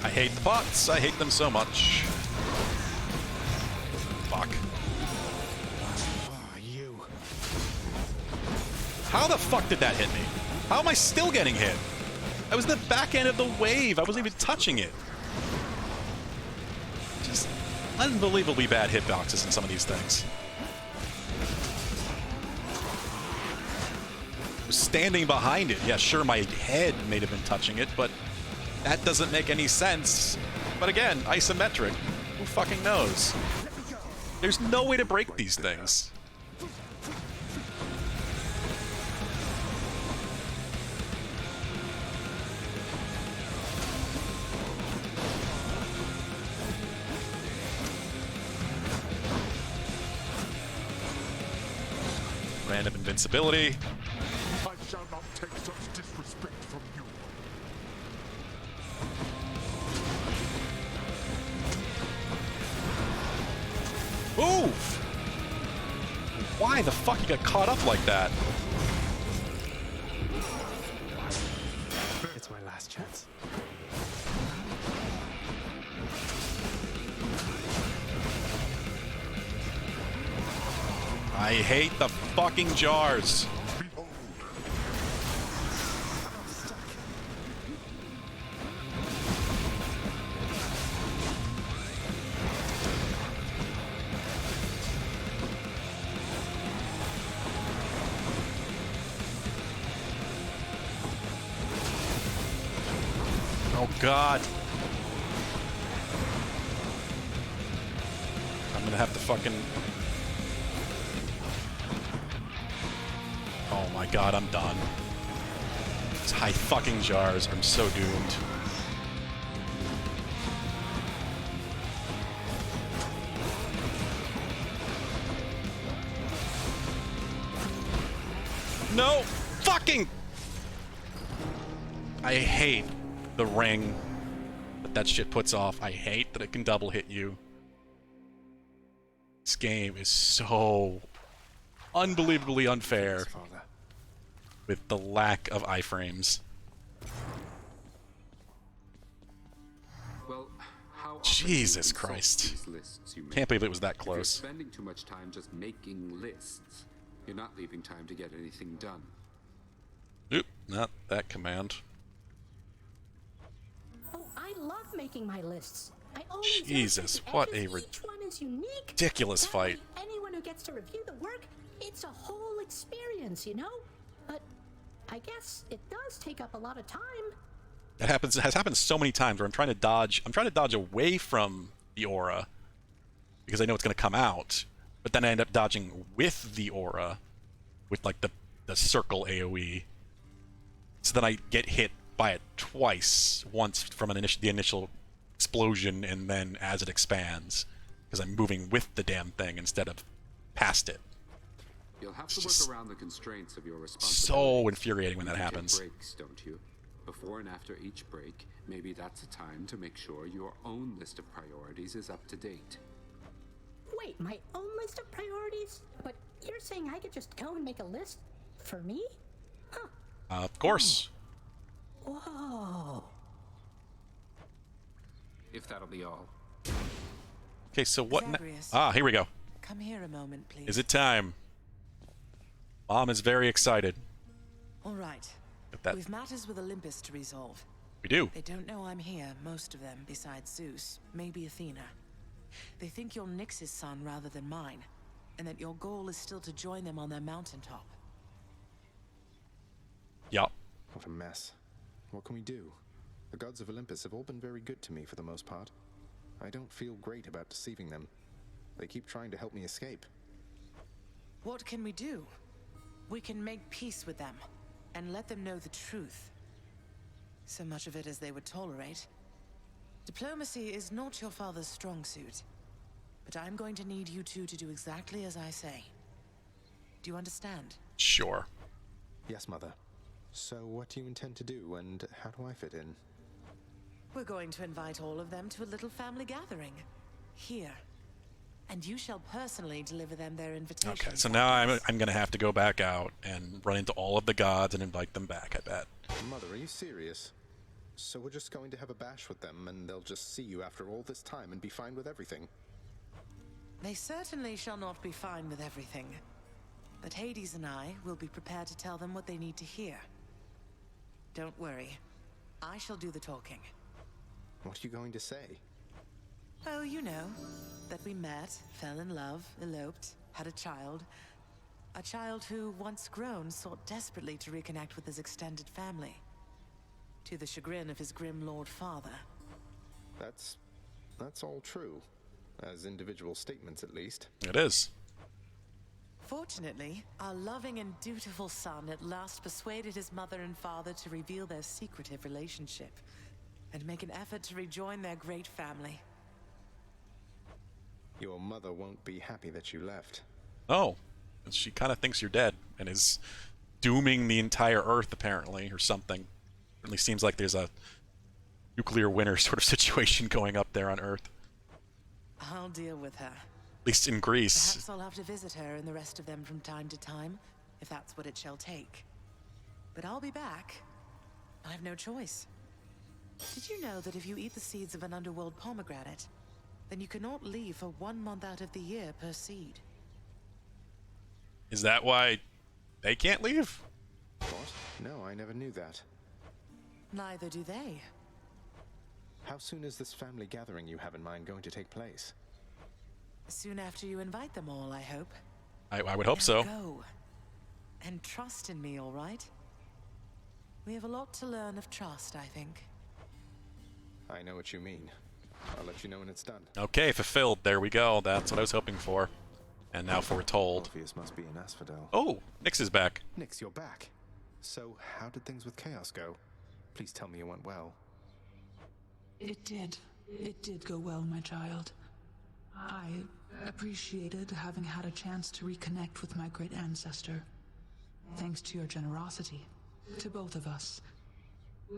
I hate the pots. I hate them so much. Fuck. Oh, you. How the fuck did that hit me? How am I still getting hit? I was the back end of the wave. I wasn't even touching it. Just unbelievably bad hitboxes in some of these things. I was standing behind it. Yeah, sure, my head may have been touching it, but that doesn't make any sense. But again, isometric. Who fucking knows? There's no way to break these things. random invincibility. I shall not take such disrespect from you. Move! Why the fuck you got caught up like that? It's my last chance. I hate the fucking jars. Oh god. I'm gonna have to fucking... Oh my god, I'm done. These high fucking jars. I'm so doomed. No! Fucking! I hate the ring that shit puts off. I hate that it can double hit you. This game is so unbelievably unfair with the lack of iframes. Well, how Jesus Christ. Can't believe it was that close. If you're spending too much time just making lists, you're not leaving time to get anything done. Oop, not that command. Oh, I love making my lists. I always Jesus, illustrate the what a edges. Each one is unique. ridiculous That fight. way anyone who gets to review the work, it's a whole experience, you know? But I guess it does take up a lot of time. It has happened so many times where I'm trying to dodge away from the aura because I know it's going to come out, but then I end up dodging with the aura with like the circle AoE. So then I get hit by it twice, once from the initial explosion and then as it expands because I'm moving with the damn thing instead of past it. You'll have to work around the constraints of your responsibility. So infuriating when that You get happens. breaks, don't you? Before and after each break, maybe that's a time to make sure your own list of priorities is up to date. Wait, my own list of priorities? But you're saying I could just go and make a list for me? Huh. Of course. Whoa. If that'll be all. Okay, so what? Zagreus. Here we go. Come here a moment, please. Is it time? Mom is very excited. All right. That We've matters with Olympus to resolve. we do. They don't know I'm here, most of them, besides Zeus, maybe Athena. They think you're Nyx's son rather than mine, and that your goal is still to join them on their mountaintop. Yup. What a mess. What can we do? The gods of Olympus have all been very good to me for the most part. I don't feel great about deceiving them. They keep trying to help me escape. What can we do? We can make peace with them, and let them know the truth. So much of it as they would tolerate. Diplomacy is not your father's strong suit, but I'm going to need you two to do exactly as I say. Do you understand? Sure. Yes, Mother. So what do you intend to do, and how do I fit in? We're going to invite all of them to a little family gathering. Here. And you shall personally deliver them their invitation. Okay, so now I'm gonna have to go back out and run into all of the gods and invite them back, I bet. Mother, are you serious? So we're just going to have a bash with them, and they'll just see you after all this time and be fine with everything? They certainly shall not be fine with everything. But Hades and I will be prepared to tell them what they need to hear. Don't worry. I shall do the talking. What are you going to say? Oh, you know, that we met, fell in love, eloped, had a child. A child who, once grown, sought desperately to reconnect with his extended family. To the chagrin of his grim lord father. That's all true. As individual statements, at least. It is. Fortunately, our loving and dutiful son at last persuaded his mother and father to reveal their secretive relationship and make an effort to rejoin their great family. Your mother won't be happy that you left. Oh. She kind of thinks you're dead and is dooming the entire Earth, apparently, or something. At least seems like there's a nuclear winter sort of situation going up there on Earth. I'll deal with her. At least in Greece. Perhaps I'll have to visit her and the rest of them from time to time, if that's what it shall take. But I'll be back. I've no choice. Did you know that if you eat the seeds of an underworld pomegranate, then you cannot leave for 1 month out of the year per seed? Is that why they can't leave? What? No, I never knew that. Neither do they. How soon is this family gathering you have in mind going to take place? Soon after you invite them all, I hope. I would hope Now so. Go. And trust in me, all right? We have a lot to learn of trust, I think. I know what you mean. I'll let you know when it's done. Okay, fulfilled. There we go. That's what I was hoping for. And now foretold. Orpheus must be in Asphodel. Oh, Nyx is back. Nyx, you're back. So, how did things with Chaos go? Please tell me it went well. It did. It did go well, my child. I appreciated having had a chance to reconnect with my great ancestor. Thanks to your generosity. To both of us.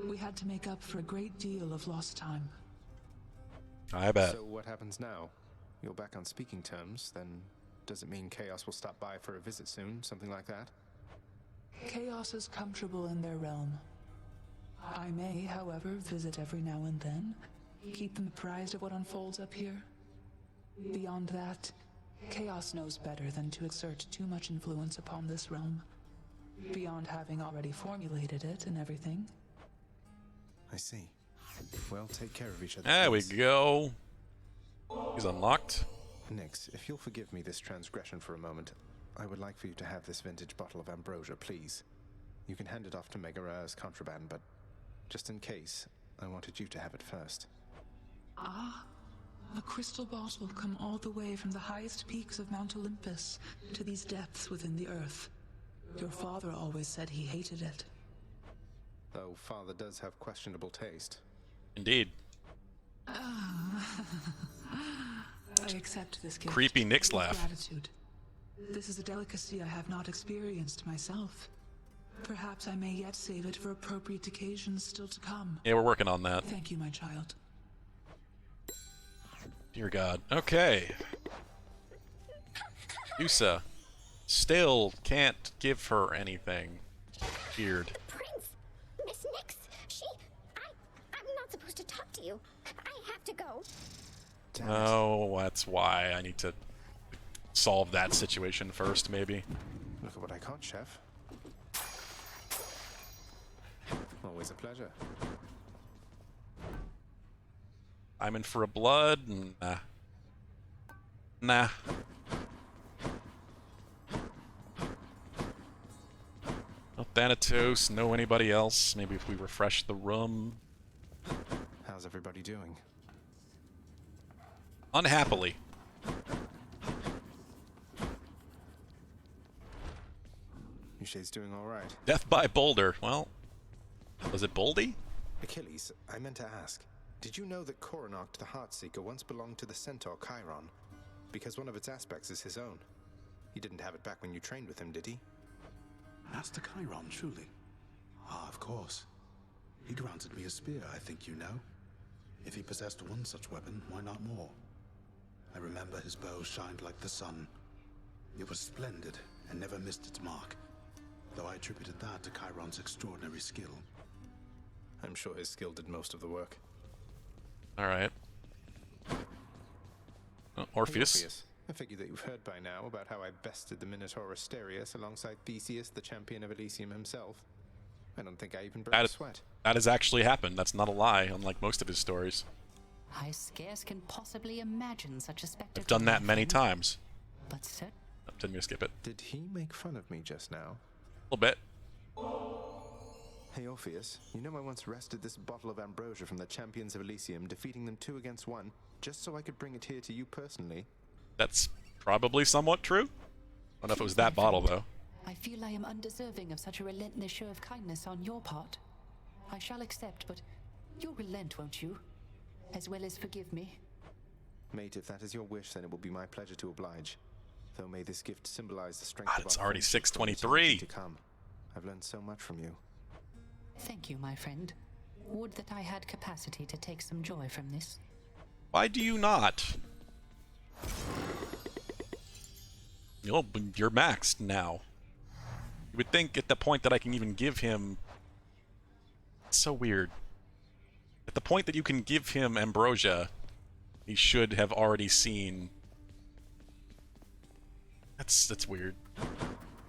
We had to make up for a great deal of lost time. I bet. So what happens now? You're back on speaking terms, then does it mean Chaos will stop by for a visit soon? Something like that? Chaos is comfortable in their realm. I may, however, visit every now and then, keep them apprised of what unfolds up here. Beyond that, Chaos knows better than to exert too much influence upon this realm. Beyond having already formulated it and everything. I see. Well, take care of each other. There we please. go. He's unlocked. Nyx, if you'll forgive me this transgression for a moment, I would like for you to have this vintage bottle of ambrosia, please. You can hand it off to Megara as contraband, but just in case, I wanted you to have it first. Ah, a crystal bottle come all the way from the highest peaks of Mount Olympus to these depths within the earth. Your father always said he hated it. Though father does have questionable taste. Indeed. I accept this gift. Creepy Nyx with laugh. Gratitude. This is a delicacy I have not experienced myself. Perhaps I may yet save it for appropriate occasions still to come. Yeah, we're working on that. Thank you, my child. Dear God. Okay. Yusa. Still can't give her anything. Weird. Prince! Miss Nyx! I'm not supposed to talk to you. I have to go. Oh, that's why I need to solve that situation first, maybe. Look at what I caught, Chef. Always a pleasure. I'm in for a blood. Nah. Nah. No Thanatos, no anybody else. Maybe if we refresh the room. How's everybody doing? Unhappily. Yushe's doing alright. Death by Boulder. Well, was it Boldy? Achilles, I meant to ask. Did you know that Coronoct the Heartseeker once belonged to the centaur Chiron? Because one of its aspects is his own. He didn't have it back when you trained with him, did he? Master Chiron, truly. Ah, of course. He granted me a spear, I think you know. If he possessed one such weapon, why not more? I remember his bow shined like the sun. It was splendid and never missed its mark, though I attributed that to Chiron's extraordinary skill. I'm sure his skill did most of the work. Alright. Orpheus. Hey, Orpheus. I figure that you've heard by now about how I bested the Minotaur Asterius alongside Theseus, the champion of Elysium himself. I don't think I even broke a sweat. That has actually happened. That's not a lie, unlike most of his stories. I scarce can possibly imagine such a spectacle. I've done that many times. But sir, Didn't mean to skip it. Did he make fun of me just now? A little bit. Hey Orpheus, you know I once wrested this bottle of ambrosia from the champions of Elysium, defeating them 2 against 1, just so I could bring it here to you personally? That's probably somewhat true. I don't know if it was that bottle, though. I feel I am undeserving of such a relentless show of kindness on your part. I shall accept, but you'll relent, won't you? As well as forgive me. Mate, if that is your wish, then it will be my pleasure to oblige. Though may this gift symbolize the strength God, of it's our already friendship for 6:23. eternity to come. I've learned so much from you. Thank you, my friend. Would that I had capacity to take some joy from this. Why do you not? You're maxed now. You would think at the point that I can even give him... It's so weird. At the point that you can give him Ambrosia, he should have already seen... That's weird. I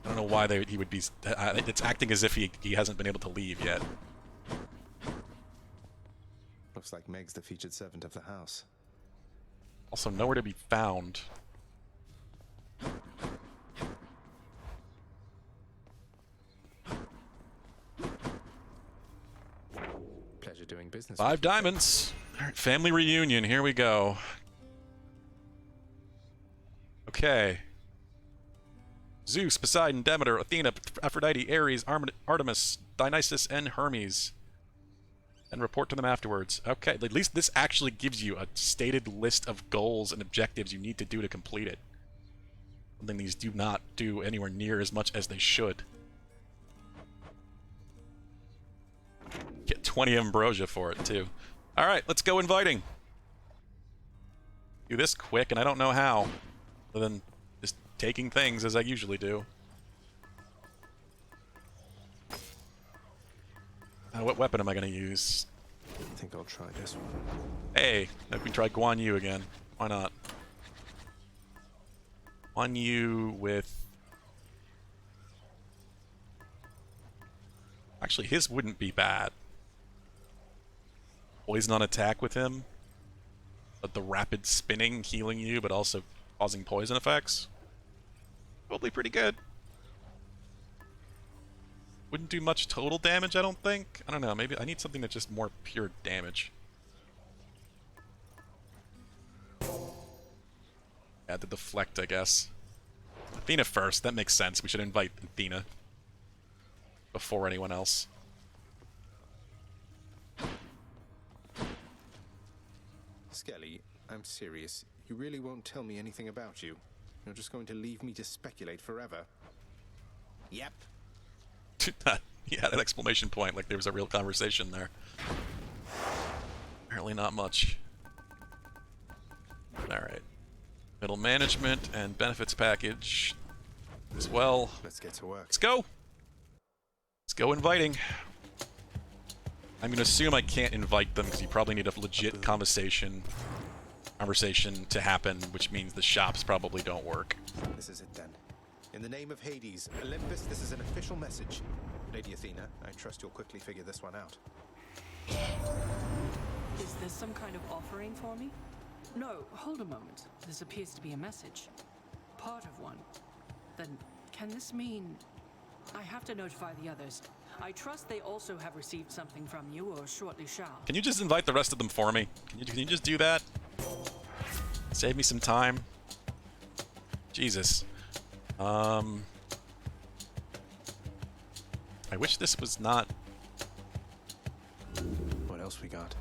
don't know why he would be... it's acting as if he hasn't been able to leave yet. Looks like Meg's the featured servant of the house. Also, nowhere to be found. Pleasure doing business. 5 diamonds. All right, family reunion. Here we go. Okay. Zeus, Poseidon, Demeter, Athena, Aphrodite, Ares, Artemis, Dionysus, and Hermes. And report to them afterwards. Okay, at least this actually gives you a stated list of goals and objectives you need to do to complete it. Something these do not do anywhere near as much as they should. Get 20 ambrosia for it, too. Alright, let's go inviting. Do this quick, and I don't know how. Other than just taking things as I usually do. What weapon am I going to use? I think I'll try this one. Hey, if we try Guan Yu again. Why not? Guan Yu with... Actually, his wouldn't be bad. Poison on attack with him. But the rapid spinning healing you, but also causing poison effects. Probably pretty good. Wouldn't do much total damage, I don't think. I don't know, maybe I need something that's just more pure damage. Add the deflect, I guess. Athena first, that makes sense. We should invite Athena before anyone else. Skelly, I'm serious. You really won't tell me anything about you. You're just going to leave me to speculate forever. Yep. He had an exclamation point, like there was a real conversation there. Apparently not much. Alright. Middle management and benefits package as well. Let's get to work. Let's go! Let's go inviting. I'm gonna assume I can't invite them because you probably need a legit conversation to happen, which means the shops probably don't work. This is it then. In the name of Hades, Olympus, this is an official message. Lady Athena, I trust you'll quickly figure this one out. Is this some kind of offering for me? No, hold a moment. This appears to be a message. Part of one. Then, can this mean... I have to notify the others. I trust they also have received something from you, or shortly shall. Can you just invite the rest of them for me? Can you just do that? Save me some time. Jesus. I wish this was not... What else we got?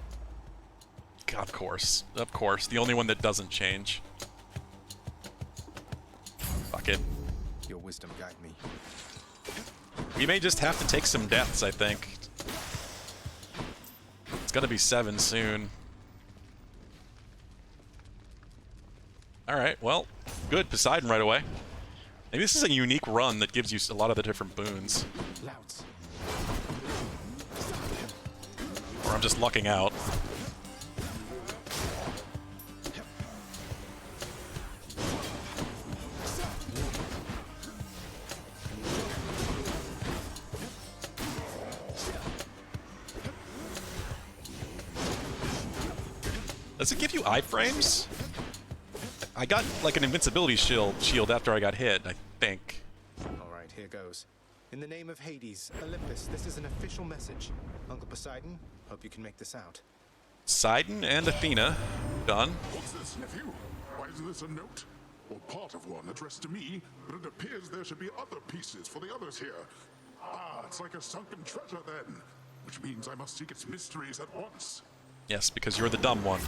God, of course. Of course. The only one that doesn't change. Fuck it. Your wisdom guide me. We may just have to take some deaths, I think. It's gonna be 7 soon. Alright, well, good. Poseidon right away. Maybe this is a unique run that gives you a lot of the different boons. Louds. Or I'm just lucking out. Does it give you iframes? I got like an invincibility shield after I got hit, I think. Alright, here goes. In the name of Hades, Olympus, this is an official message. Uncle Poseidon, hope you can make this out. Poseidon and Athena. Done. What's this, nephew? Why is this a note? Or part of one addressed to me, but it appears there should be other pieces for the others here. Ah, it's like a sunken treasure then, which means I must seek its mysteries at once. Yes, because you're the dumb one.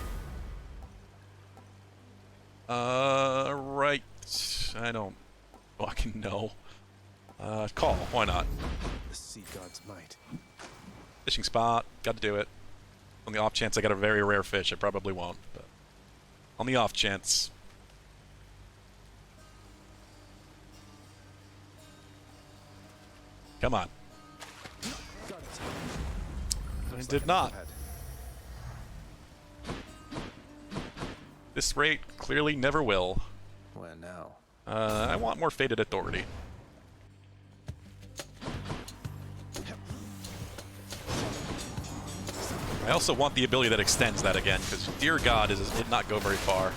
Right. I don't fucking know. Call. Why not? The sea god's might. Fishing spot. Got to do it. On the off chance I got a very rare fish, I probably won't. But on the off chance. Come on. I did not. This rate clearly never will. Where now? I want more Fated Authority. I also want the ability that extends that again, because Dear God did not go very far.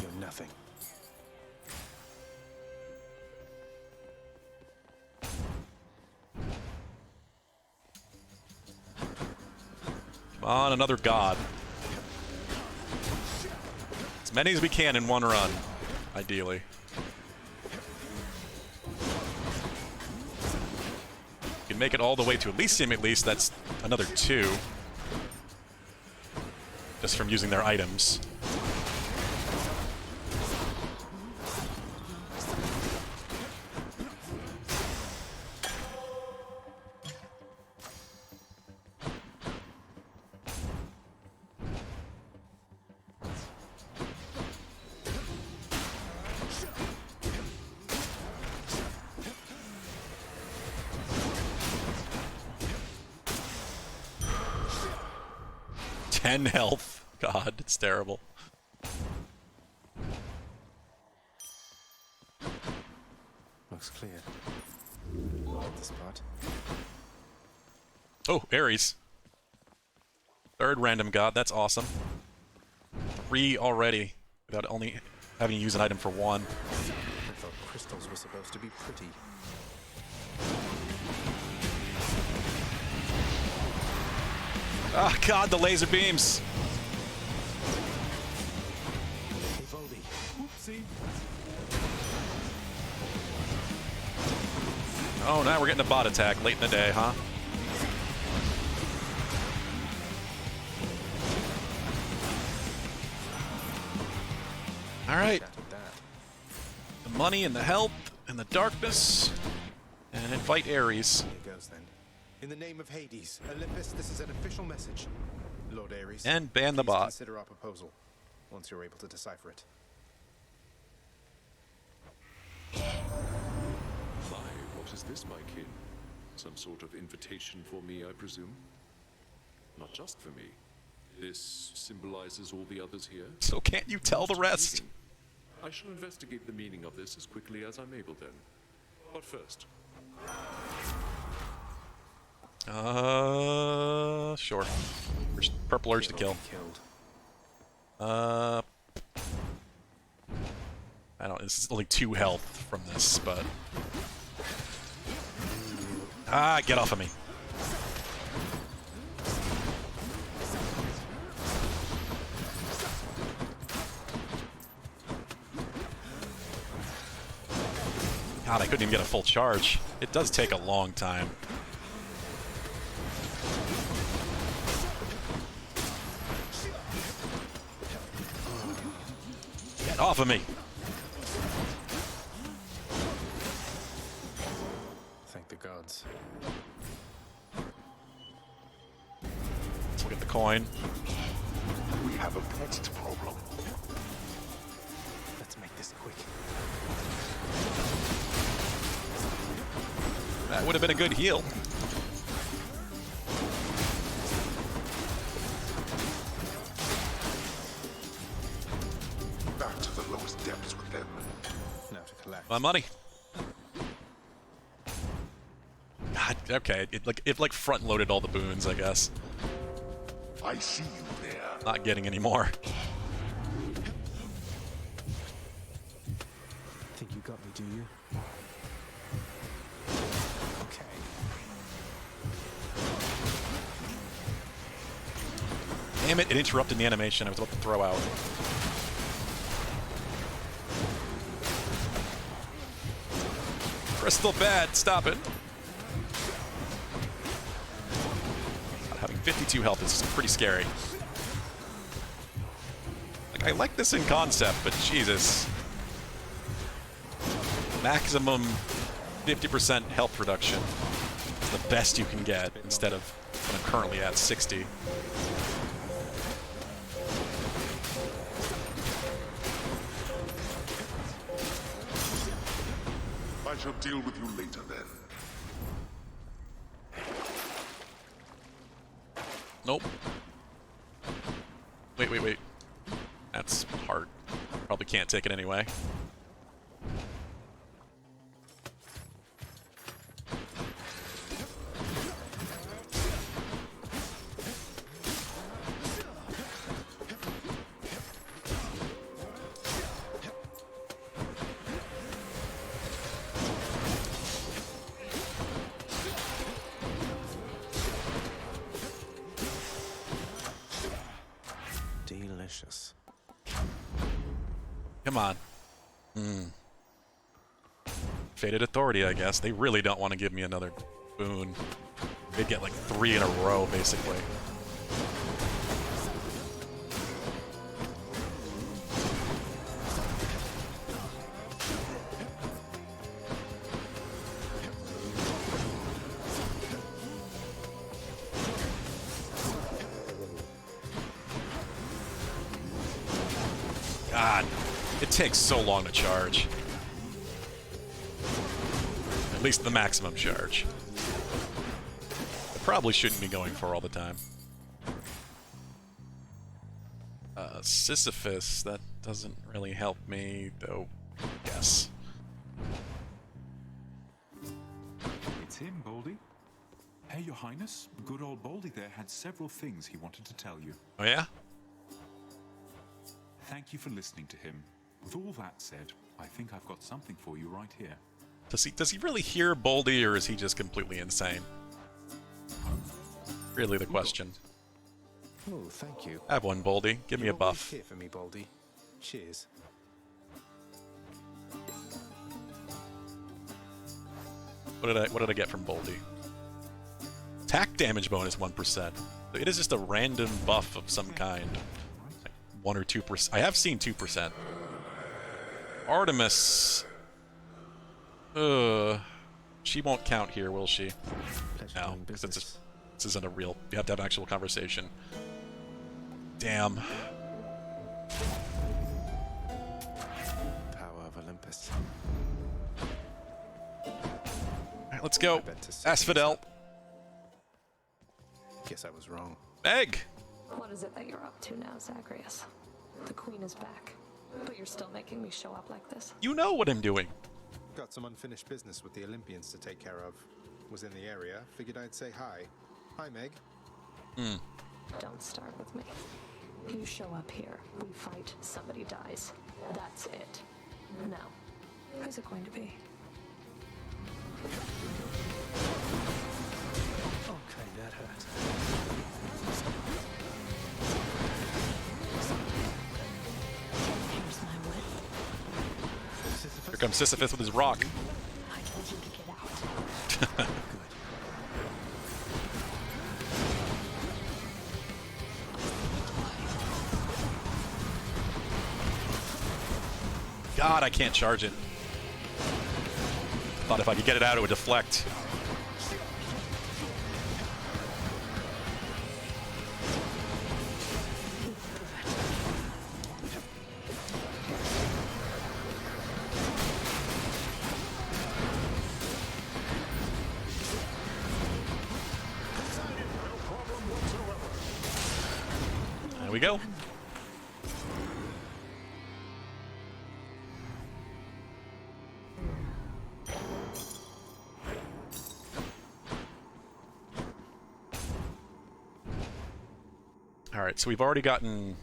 You're nothing. Come on, another God. As many as we can in one run, ideally. Can make it all the way to Elysium at least, that's another 2. Just from using their items. Health. God, it's terrible. Looks clear. Hold the spot. Oh, Ares. 3rd random god, that's awesome. 3 already, without only having to use an item for 1. I thought crystals were supposed to be pretty. Oh God, the laser beams! Hey, Voldy. Oopsie. Oh, now we're getting a bot attack late in the day, huh? Alright. The money and the health and the darkness. And invite Ares. Here goes then. In the name of Hades, Olympus, this is an official message. Lord Ares. And ban the please bot. Consider our proposal once you're able to decipher it. Why, what is this, my kin? Some sort of invitation for me, I presume? Not just for me. This symbolizes all the others here. So can't you tell the rest? I shall investigate the meaning of this as quickly as I'm able then. But first... Sure. Purple urge to kill. I don't. This is only 2 health from this, but get off of me. God, I couldn't even get a full charge. It does take a long time. Get off of me! Thank the gods. Let's look at the coin. We have a next problem. Let's make this quick. That would have been a good heal. Back to the lowest depths with them. Now to collect. My money. God, okay. It like front loaded all the boons, I guess. I see you there. Not getting any more. Think you got me, do you? Okay. Damn it, it interrupted the animation I was about to throw out. Crystal bad, stop it. Not having 52 health is pretty scary. Like, I like this in concept, but Jesus. Maximum 50% health reduction is the best you can get instead of what I'm currently at, 60. I shall deal with you later then. Nope. Wait. That's hard. Probably can't take it anyway. Delicious. Come on. Fated Authority, I guess. They really don't want to give me another boon. They get like 3 in a row, basically. God, it takes so long to charge. At least the maximum charge. I probably shouldn't be going for all the time. Sisyphus, that doesn't really help me, though, yes. It's him, Baldy. Hey, Your Highness. Good old Baldy there had several things he wanted to tell you. Oh, yeah? Thank you for listening to him. With all that said, I think I've got something for you right here. Does he really hear Baldy, or is he just completely insane? Really the question. Oh, thank you. Have one, Baldy. Give me a You're always buff. here for me, Baldy. Cheers. What did I get from Baldy? Attack damage bonus 1%. It is just a random buff of some kind. Like 1 or 2%. I have seen 2%. Artemis. She won't count here, will she? No, because this isn't a real. You have to have an actual conversation. Damn. Power of Olympus. Alright, let's go. Asphodel. Guess I was wrong. Egg! What is it that you're up to now, Zagreus? The Queen is back, but you're still making me show up like this. You know what I'm doing. Got some unfinished business with the Olympians to take care of. Was in the area. Figured I'd say hi. Hi, Meg. Don't start with me. You show up here, we fight, somebody dies. That's it. Now, who's it going to be? Okay, that hurt. Here's my whip. Here comes Sisyphus with his rock. I told you to get out. God, I can't charge it. Thought if I could get it out, it would deflect. There we go. Alright, so we've already gotten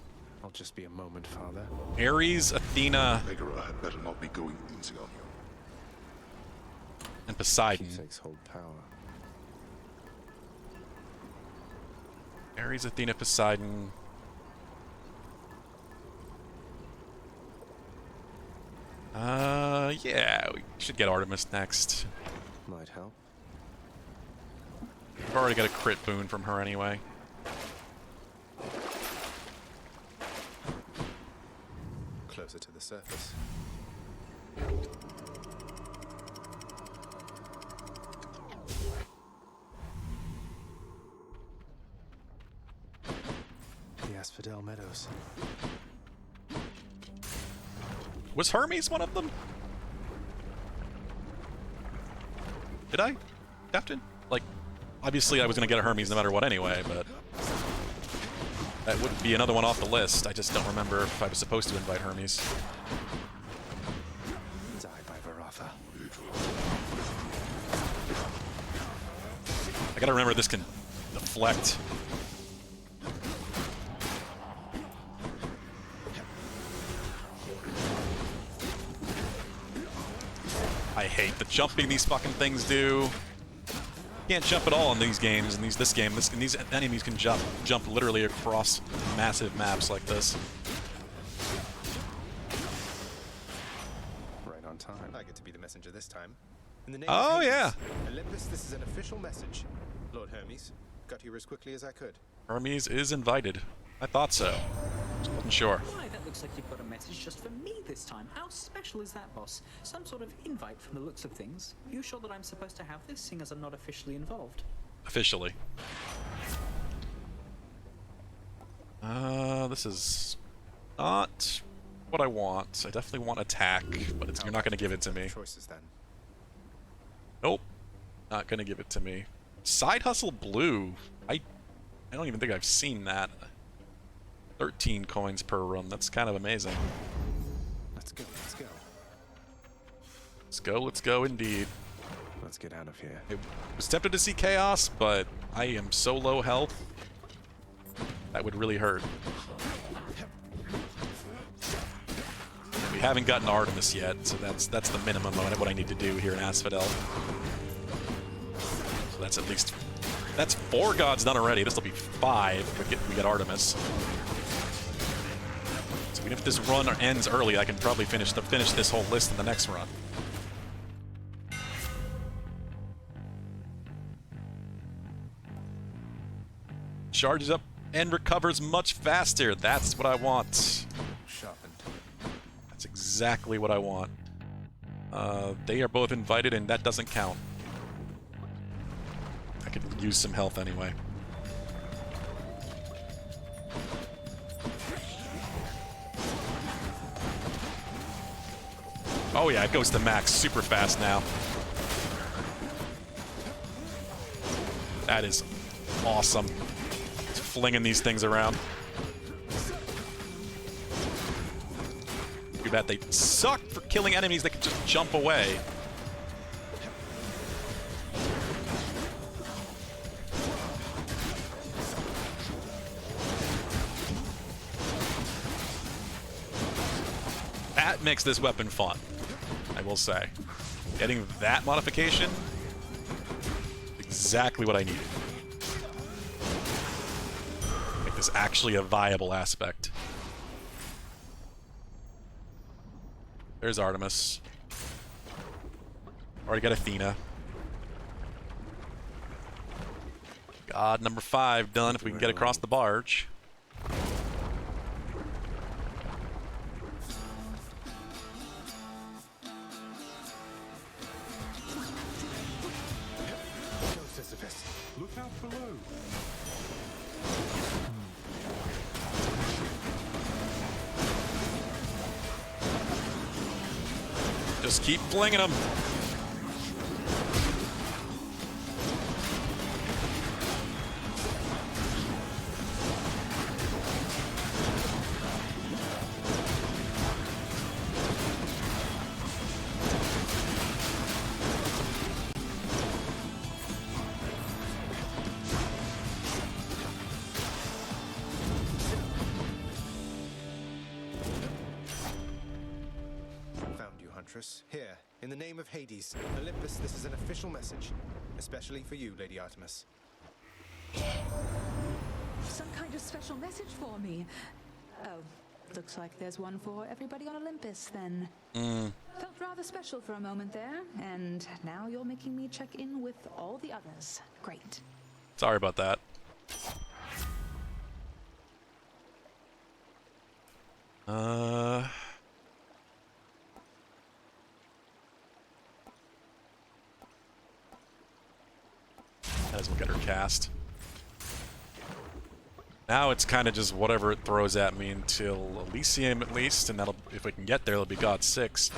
I'll just be a moment, Father. Ares, Athena, Megara had better not be going easy on you. and Poseidon. Keepsakes hold power. Ares, Athena, Poseidon. Yeah, we should get Artemis next. Might help. We've already got a crit boon from her anyway. closer to the surface. The Asphodel Meadows. Was Hermes one of them? Did I? Captain? Like, obviously I was gonna get a Hermes no matter what anyway, but that would be another one off the list. I just don't remember if I was supposed to invite Hermes. Die by Varatha. I gotta remember this can deflect. I hate the jumping these fucking things do. Can't jump at all in these games, and these enemies can jump literally across massive maps like this. Right on time. I get to be the messenger this time. In the name Oh, of Hades, yeah. Olympus, this is an official message. Lord Hermes, got here as quickly as I could. Hermes is invited. I thought so. Just wasn't sure. Why, that looks like you've got a message just for me this time. How special is that, boss? Some sort of invite from the looks of things. You sure that I'm supposed to have this, seeing as I'm not officially involved? Officially. This is not what I want. I definitely want attack, but you're not going to give it to me. Choices then. Nope. Not going to give it to me. Side Hustle Blue. I don't even think I've seen that. 13 coins per run. That's kind of amazing. Let's go, let's go. Let's go indeed. Let's get out of here. I was tempted to see Chaos, but I am so low health. That would really hurt. We haven't gotten Artemis yet, so that's the minimum of what I need to do here in Asphodel. So that's at least... That's 4 gods done already. This will be 5 if we get Artemis. So even if this run ends early, I can probably finish this whole list in the next run. Charges up and recovers much faster. That's what I want. Sharpened. That's exactly what I want. They are both invited, and that doesn't count. I could use some health anyway. Oh yeah, it goes to max super fast now. That is awesome. It's flinging these things around. Too bad they suck for killing enemies that can just jump away. That makes this weapon fun, I will say. Getting that modification, exactly what I needed. Make this actually a viable aspect. There's Artemis. Already got Athena. God number 5 done if we can get across the barge. Look out below. Just keep flinging them. Here, in the name of Hades, Olympus, this is an official message, especially for you, Lady Artemis. Some kind of special message for me. Oh, looks like there's one for everybody on Olympus, then. Felt rather special for a moment there, and now you're making me check in with all the others. Great. Sorry about that. cast. Now it's kind of just whatever it throws at me until Elysium at least, and that'll, if we can get there, it'll be God 6.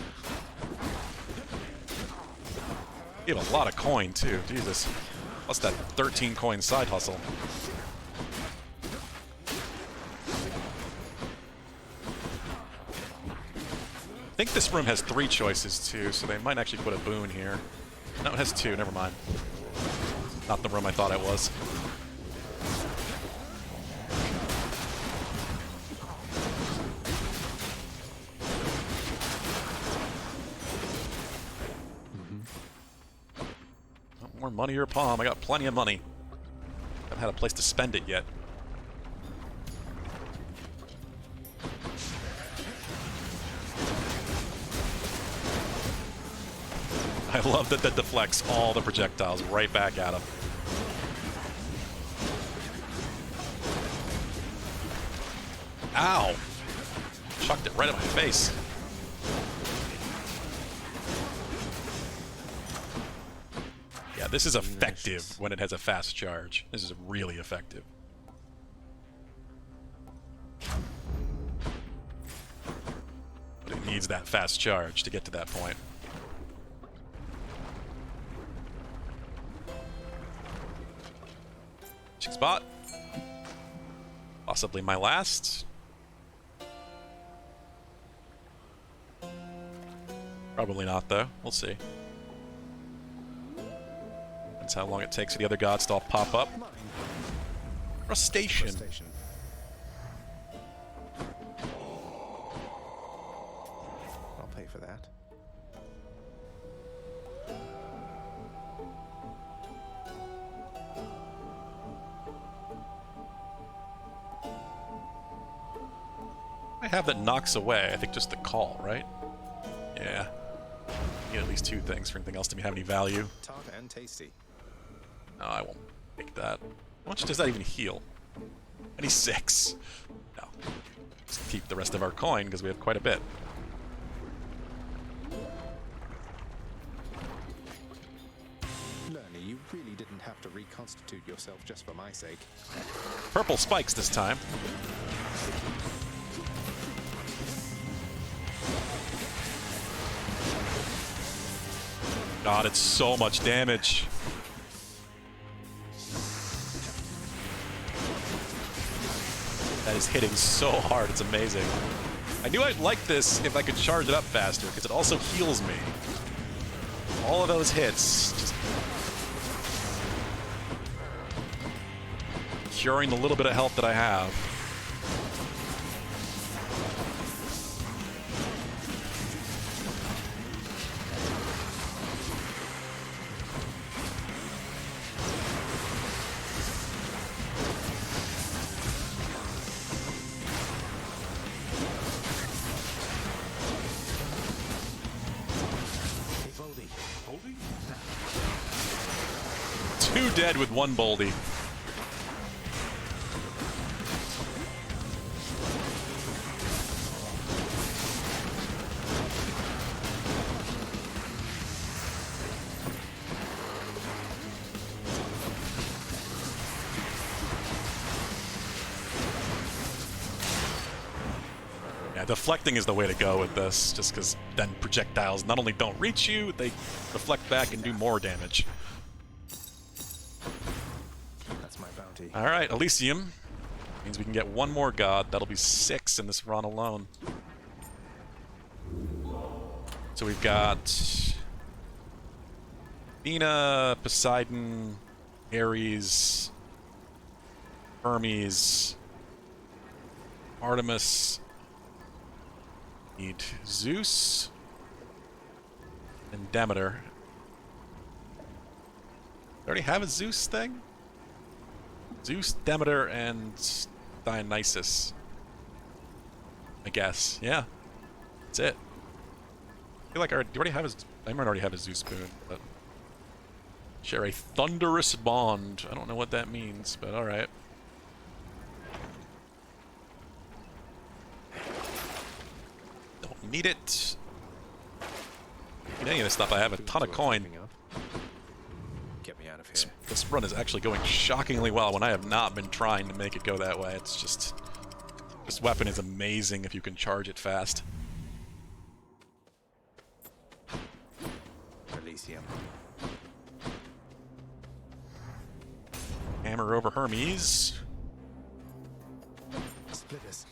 You have a lot of coin too, Jesus. Plus that 13 coin side hustle. I think this room has 3 choices too, so they might actually put a boon here. No, it has 2, never mind. Not the room I thought it was. More money or palm. I got plenty of money. Haven't had a place to spend it yet. I love that that deflects all the projectiles right back at him. Ow! Chucked it right at my face. Yeah, this is effective when it has a fast charge. This is really effective. But it needs that fast charge to get to that point. Chick spot. Possibly my last. Probably not, though. We'll see. That's how long it takes for the other gods to all pop up. Crustacean. I'll pay for that. I have that knocks away. I think just the call, right? Yeah. You get at least 2 things for anything else to have any value. Tart and tasty. No, I won't make that. How much does that even heal? 26. No. Just keep the rest of our coin because we have quite a bit. Lerny, you really didn't have to reconstitute yourself just for my sake. Purple spikes this time. God, it's so much damage. That is hitting so hard, it's amazing. I knew I'd like this if I could charge it up faster, because it also heals me. All of those hits, just curing the little bit of health that I have. Dead with 1 Boldy. Yeah, deflecting is the way to go with this, just because then projectiles not only don't reach you, they reflect back and do more damage. Alright, Elysium. Means we can get 1 more god. That'll be 6 in this run alone. So we've got Athena, Poseidon, Ares, Hermes, Artemis. Need Zeus and Demeter. I already have a Zeus thing? Zeus, Demeter, and Dionysus. I guess. Yeah. That's it. I feel like do you already have I might already have a Zeus boon, but share a thunderous bond. I don't know what that means, but alright. Don't need it. Don't need any of this stuff. I have a ton of coin. Get me out of here. This run is actually going shockingly well when I have not been trying to make it go that way. It's just... This weapon is amazing if you can charge it fast. Elysium. Hammer over Hermes. Split us.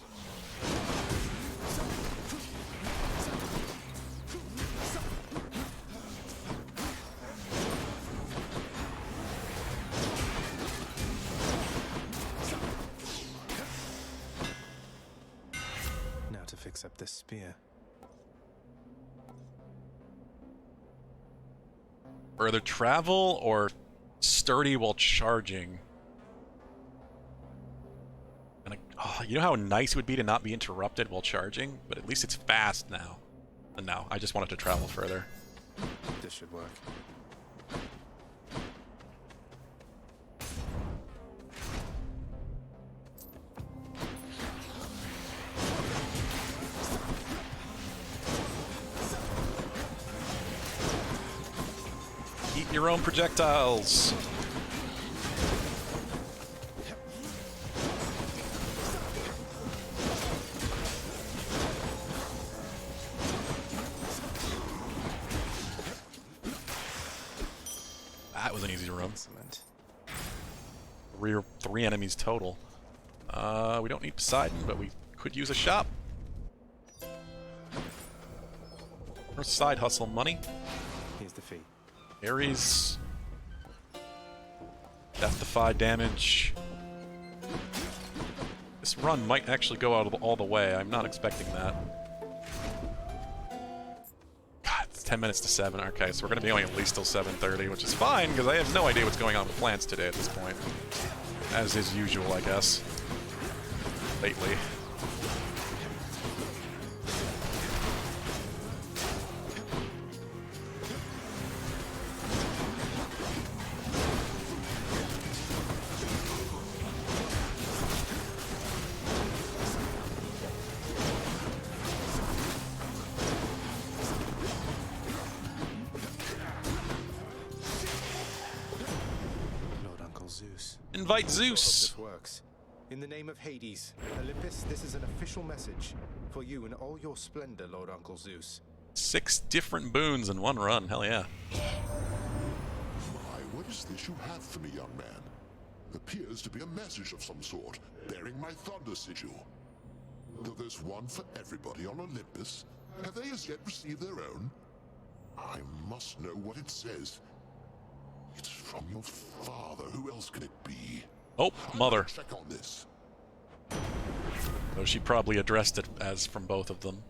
Now to fix up this spear. Further travel or sturdy while charging? And you know how nice it would be to not be interrupted while charging? But at least it's fast now. And no, I just wanted to travel further. This should work. Eat your own projectiles. That was an easy run. Excellent. Three enemies total. We don't need Poseidon, but we could use a shop. Or side hustle money. Here's the fee. Ares. Death-defy damage. This run might actually go out all the way. I'm not expecting that. God, it's 10 minutes to 7. Okay, so we're going to be going at least till 7:30, which is fine, because I have no idea what's going on with plants today at this point. As is usual, I guess. Lately. Invite Zeus. This works. In the name of Hades, Olympus, this is an official message for you in all your splendor, Lord Uncle Zeus. 6 different boons in one run. Hell yeah. My, what is this you have for me, young man? Appears to be a message of some sort, bearing my thunder sigil. Though there's one for everybody on Olympus, have they as yet received their own? I must know what it says. It's from your father. Who else can it be? Oh, mother. Check on this. Though she probably addressed it as from both of them.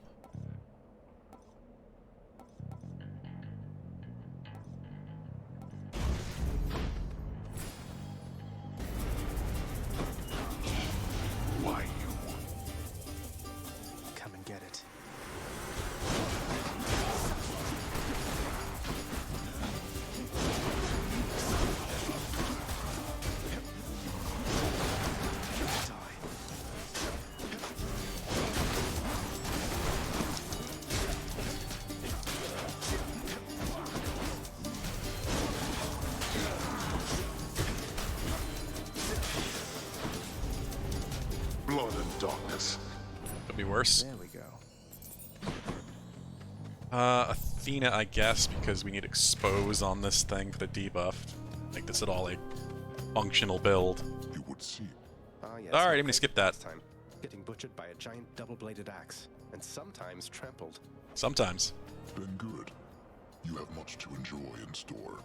Why you? Come and get it. Blood and darkness. Could be worse. There we go. Athena, I guess, because we need expose on this thing for the debuff. Make this at all a functional build. You would see. Yes, Alright, I'm gonna skip that. Time. Getting butchered by a giant double-bladed axe, and sometimes trampled. Sometimes. Then good. You have much to enjoy in store.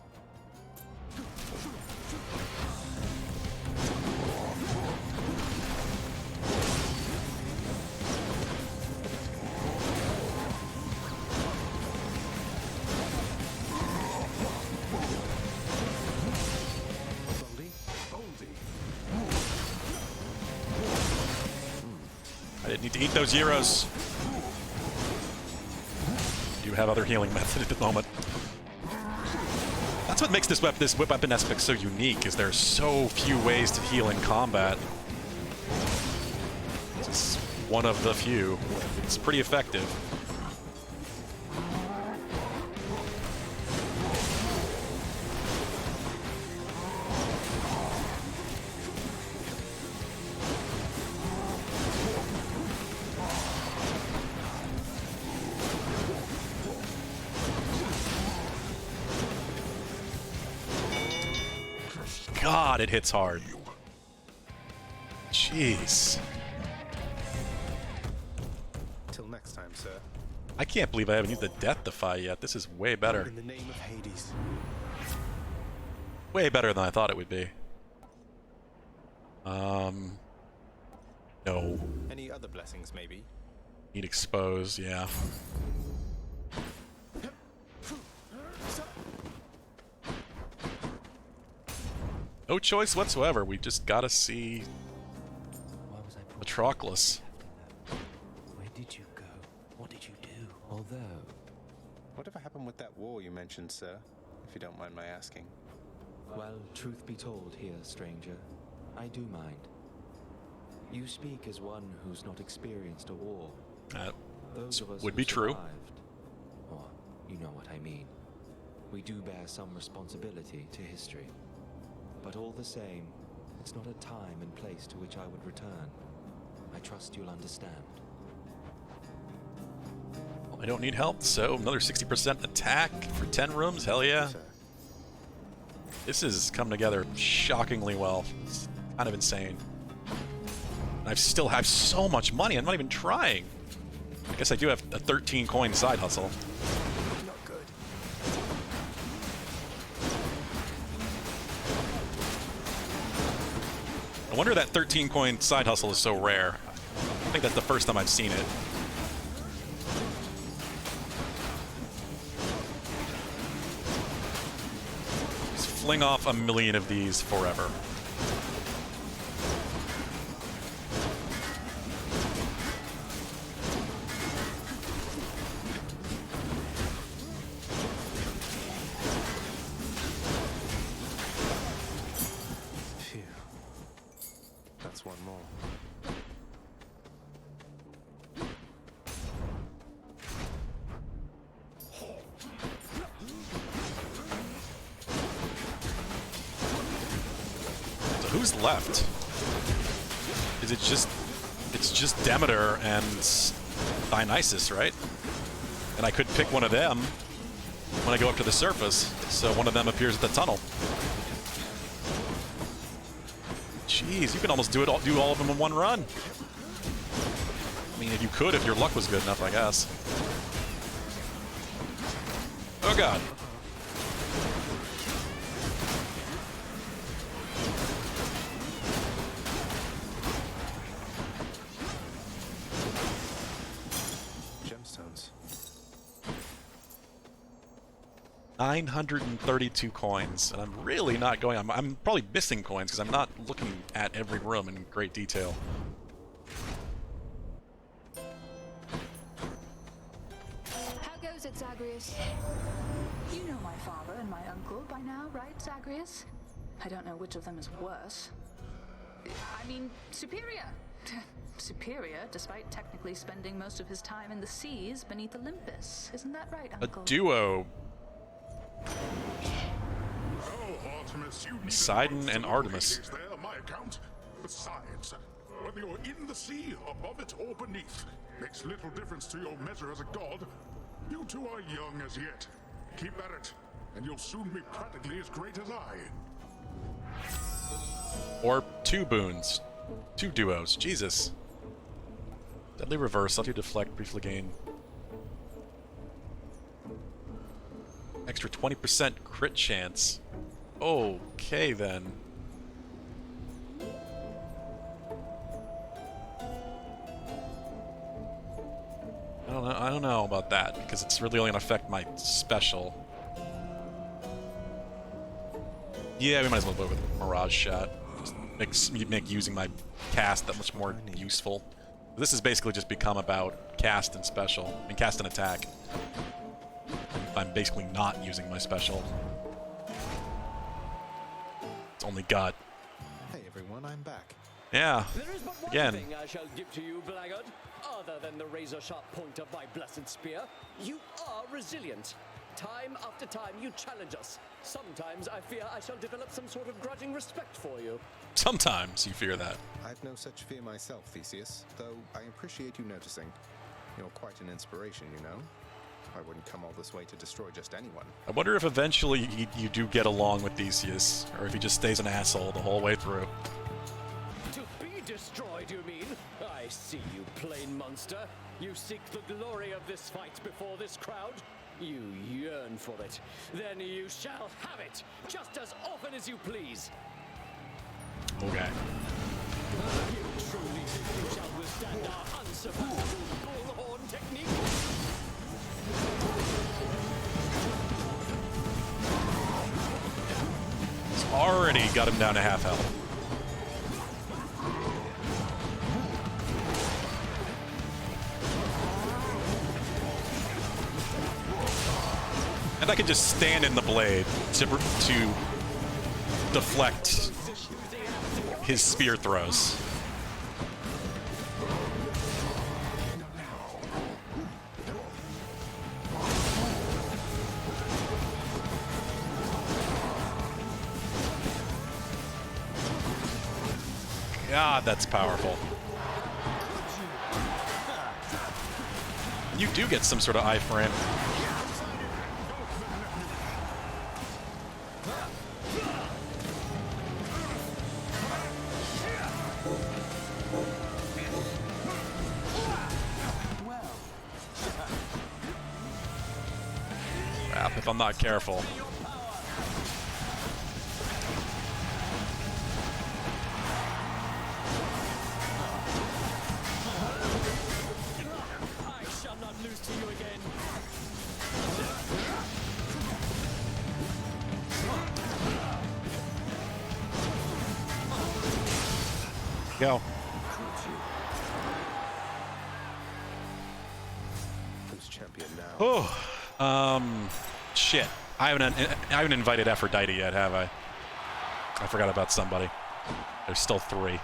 I didn't need to eat those euros. You have other healing method at the moment. That's what makes this weapon aspect so unique, is there's so few ways to heal in combat. It's one of the few. It's pretty effective. God, it hits hard. Jeez. Till next time, sir. I can't believe I haven't used the Death Defy yet. This is way better. In the name of Hades. Way better than I thought it would be. No. Any other blessings, maybe? Need expose, yeah. No choice whatsoever. We just gotta see Patroclus. Where did you go? What did you do? Although... Whatever happened with that war you mentioned, sir? If you don't mind my asking. Well, truth be told here, stranger, I do mind. You speak as one who's not experienced a war. Those of us would who be true. survived, or you know what I mean. We do bear some responsibility to history. But all the same, it's not a time and place to which I would return. I trust you'll understand. Well, I don't need help, so another 60% attack for 10 rooms, hell yeah. This has come together shockingly well. It's kind of insane. And I still have so much money, I'm not even trying. I guess I do have a 13 coin side hustle. Not good. I wonder that 13 coin side hustle is so rare. I think that's the first time I've seen it. Just fling off a million of these forever. That's one more. So who's left? Is it just... It's just Demeter and Dionysus, right? And I could pick one of them when I go up to the surface, so one of them appears at the tunnel. Jeez, you can almost do all of them in one run. I mean, if you could, if your luck was good enough, I guess. Oh god. Gemstones. 932 coins, and I'm really not going... I'm probably missing coins because I'm not looking at every room in great detail. How goes it, Zagreus? You know my father and my uncle by now, right, Zagreus? I don't know which of them is worse. I mean, superior. Superior, despite technically spending most of his time in the seas beneath Olympus. Isn't that right, Uncle? A duo. Oh, Artemis, you Poseidon and Artemis. There, my account. Besides, whether you're in the sea, above it, or beneath, makes little difference to your measure as a god. You two are young as yet. Keep at it, and you'll soon be practically as great as I. Or two boons. Two duos. Jesus. Deadly reverse. Let you deflect, briefly gain. Extra 20% crit chance. Okay, then. I don't know about that, because it's really only going to affect my special. Yeah, we might as well go with Mirage Shot. Just make using my cast that much more useful. This has basically just become about cast and special. I mean, cast and attack. I'm basically not using my special. It's only gut. Hey everyone, I'm back. Yeah. There is but one Again. thing I shall give to you, blackguard. Other than the razor-sharp point of my blessed spear, you are resilient. Time after time you challenge us. Sometimes I fear I shall develop some sort of grudging respect for you. Sometimes you fear that. I've no such fear myself, Theseus, though I appreciate you noticing. You're quite an inspiration, you know. I wouldn't come all this way to destroy just anyone. I wonder if eventually you do get along with Theseus, or if he just stays an asshole the whole way through. To be destroyed, you mean? I see you, plain monster. You seek the glory of this fight before this crowd? You yearn for it. Then you shall have it, just as often as you please. Okay. You truly think you shall withstand our unsurpassable bullhorn technique? He's already got him down to half health. And I can just stand in the blade to deflect his spear throws. God, that's powerful. You do get some sort of iframe. Crap, if I'm not careful. I shall not lose to you again. Go. Who's champion now? Oh, shit. I haven't invited Aphrodite yet, have I? I forgot about somebody. There's still 3.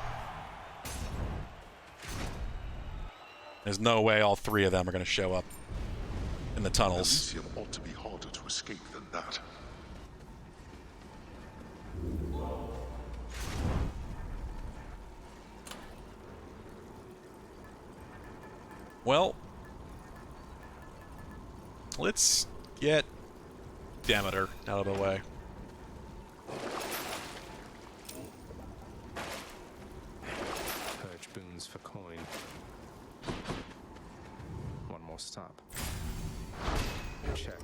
There's no way all 3 of them are going to show up in the tunnels. Elysium ought to be harder to escape than that. Well, let's get Demeter out of the way. Purge boons for coin. One more stop. Check.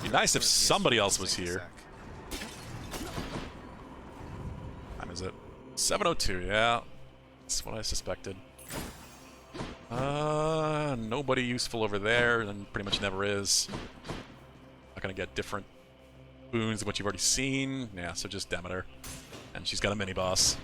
Be nice if somebody else was here. What time is it? 7:02, yeah. That's what I suspected. Nobody useful over there, and pretty much never is. Not gonna get different boons than what you've already seen. Yeah, so just Demeter. And she's got a mini-boss.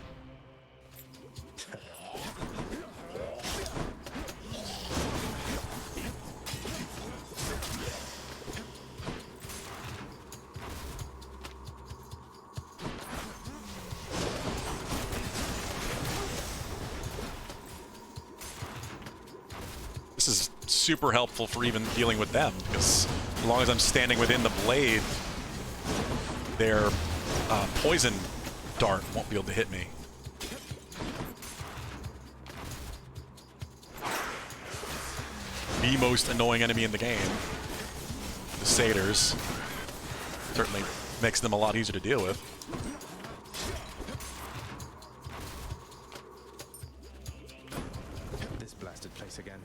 This is super helpful for even dealing with them, because as long as I'm standing within the blade, their poison dart won't be able to hit me. The most annoying enemy in the game, the satyrs, certainly makes them a lot easier to deal with. This blasted place again.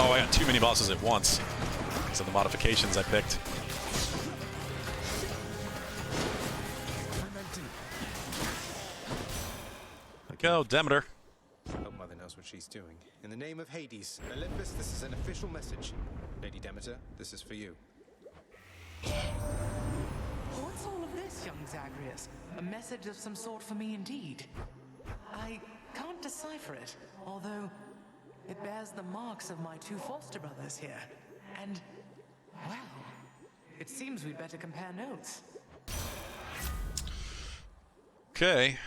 Oh, I got too many bosses at once because of the modifications I picked. Go, Demeter. Hope Mother knows what she's doing. In the name of Hades, Olympus, this is an official message. Lady Demeter, this is for you. What's all of this, young Zagreus? A message of some sort for me indeed. I can't decipher it, although it bears the marks of my 2 foster brothers here. And, well, it seems we'd better compare notes. Okay.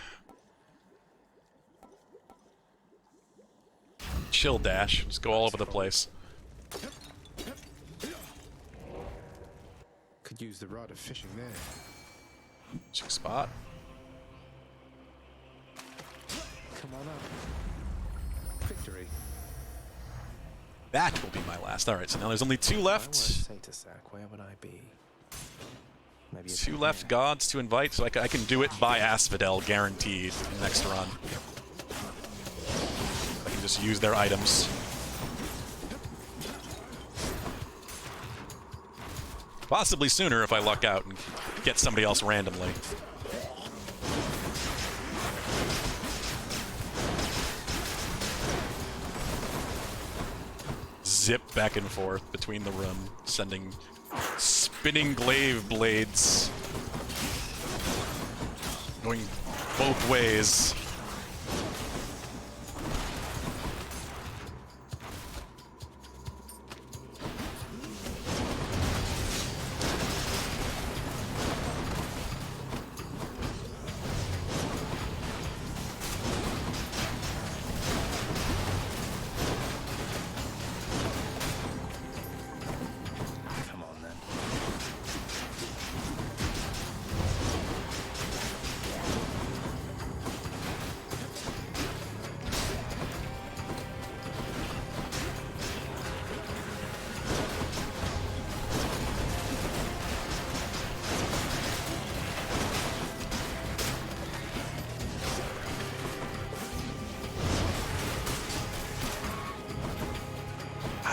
Chill dash. Just go all over the place. Could use the rod of fishing there. Chick spot. Come on up. Victory. That will be my last. Alright, so now there's only 2 left. Say to Zack, where would I be? Maybe 2 left gods to invite, so I can do it by Asphodel, guaranteed, next run. I can just use their items. Possibly sooner if I luck out and get somebody else randomly. Zip back and forth between the room, sending spinning glaive blades going both ways.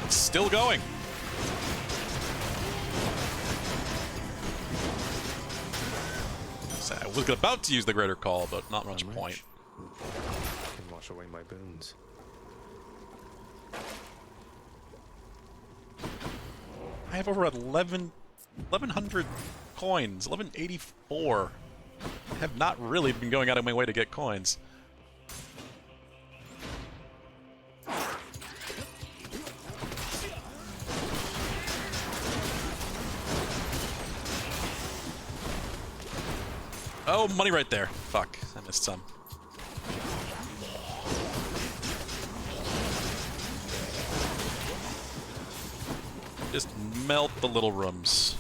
Still going. So I was about to use the Greater Call, but not much point. Can wash away my boons. I have over 1,100 coins, 1184. I have not really been going out of my way to get coins. Oh, money right there. Fuck, I missed some. Just melt the little rooms.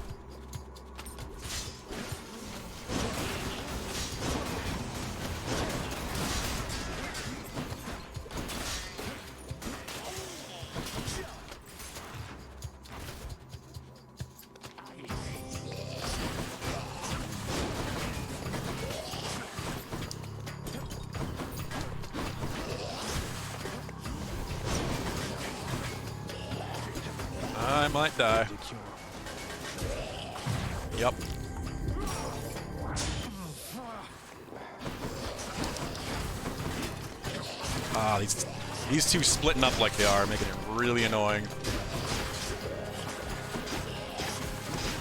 I might die. Yep. Ah, these two splitting up like they are, making it really annoying.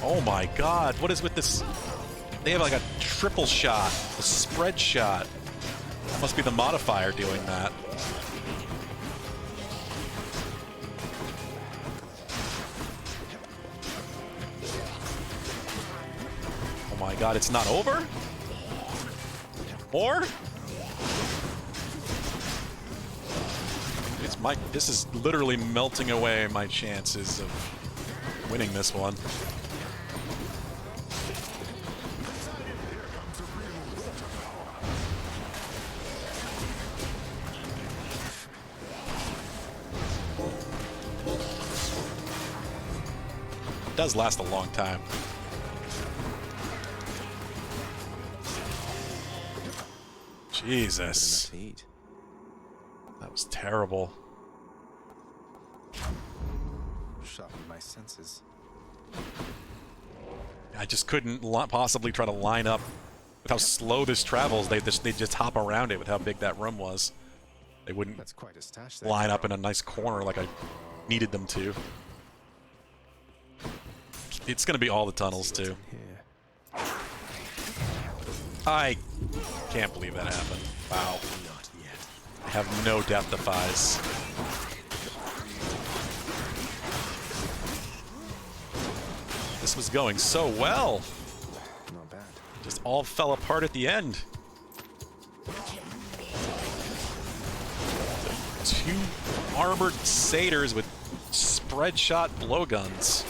Oh my god, what is with this? They have like a triple shot, a spread shot. That must be the modifier doing that. Oh my god, it's not over? More? This is literally melting away my chances of winning this one. It does last a long time. Jesus. That was terrible. Sharpen my senses. I just couldn't possibly try to line up with how slow this travels. They just hop around it with how big that room was. They wouldn't That's quite a stash there, line up in a nice corner like I needed them to. It's gonna be all the tunnels too. I can't believe that happened. Wow. I have no death defies. This was going so well. Not bad. Just all fell apart at the end. 2 armored satyrs with spread shot blowguns.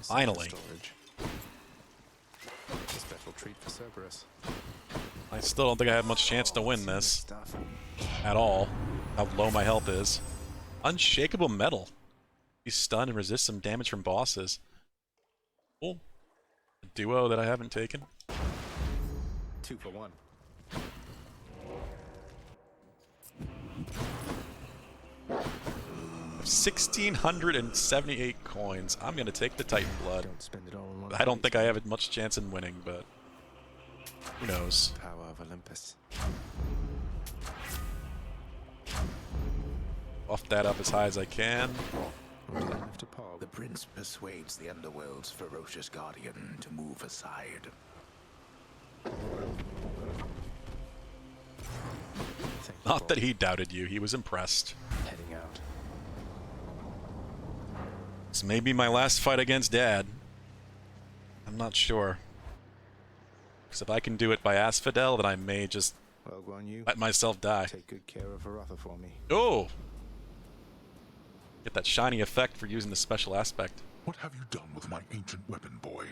Finally. A special treat for Cerberus. I still don't think I have much chance to win this. At all. How low my health is. Unshakable metal. Be stunned and resist some damage from bosses. Cool. A duo that I haven't taken. 2 for 1. 1,678 coins. I'm gonna take the Titan Blood. Don't spend it all in one I don't place. think I have much chance in winning, but who knows? Power of Olympus. Buff that up as high as I can. The prince persuades the underworld's ferocious guardian to move aside. Not that he doubted you, he was impressed. Heading out. This may be my last fight against Dad. I'm not sure. Because if I can do it by Asphodel, then I may just Well, Guan Yu, let myself die. take good care of Varatha for me. Oh! Get that shiny effect for using the special aspect. What have you done with my ancient weapon, boy?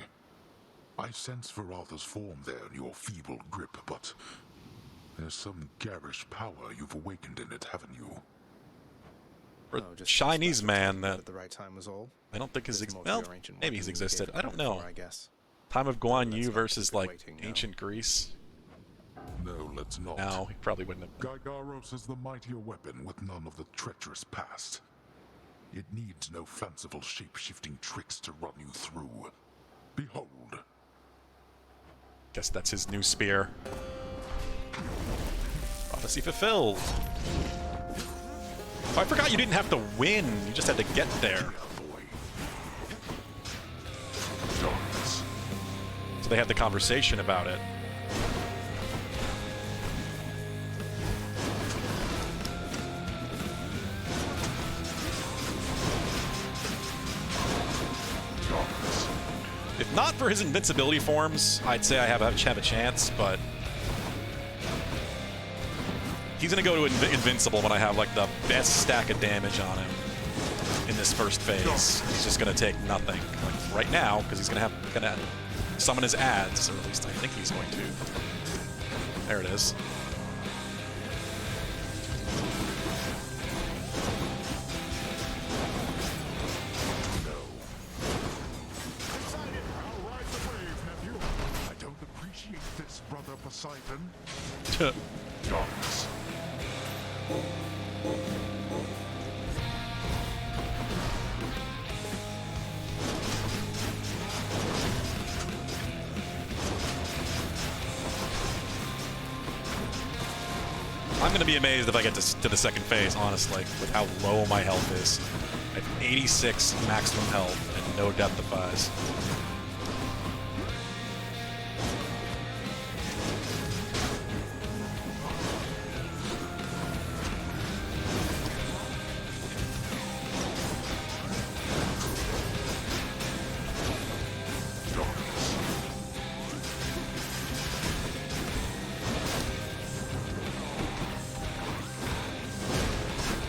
I sense Varatha's form there in your feeble grip, but there's some garish power you've awakened in it, haven't you? For a Chinese man that At the right time was all. I don't think has There's more well, to your ancient maybe he's weapon than you existed. gave I it don't credit know. for, I guess. Time of Guan Let's Yu not versus keep it like waiting now. ancient Greece. No, let's not. No, he probably wouldn't have. Gygaros is the mightier weapon with none of the treacherous past. It needs no fanciful shape-shifting tricks to run you through. Behold. Guess that's his new spear. Prophecy fulfilled. Oh, I forgot you didn't have to win. You just had to get there. So they had the conversation about it. If not for his invincibility forms, I'd say I have a chance, but he's gonna go to invincible when I have like the best stack of damage on him in this first phase. He's just gonna take nothing like right now because he's gonna summon his ads, or at least I think he's going to. There it is. I don't appreciate this, brother Poseidon. I'm gonna be amazed if I get to the second phase, honestly, with how low my health is. I have 86 maximum health and no death defies.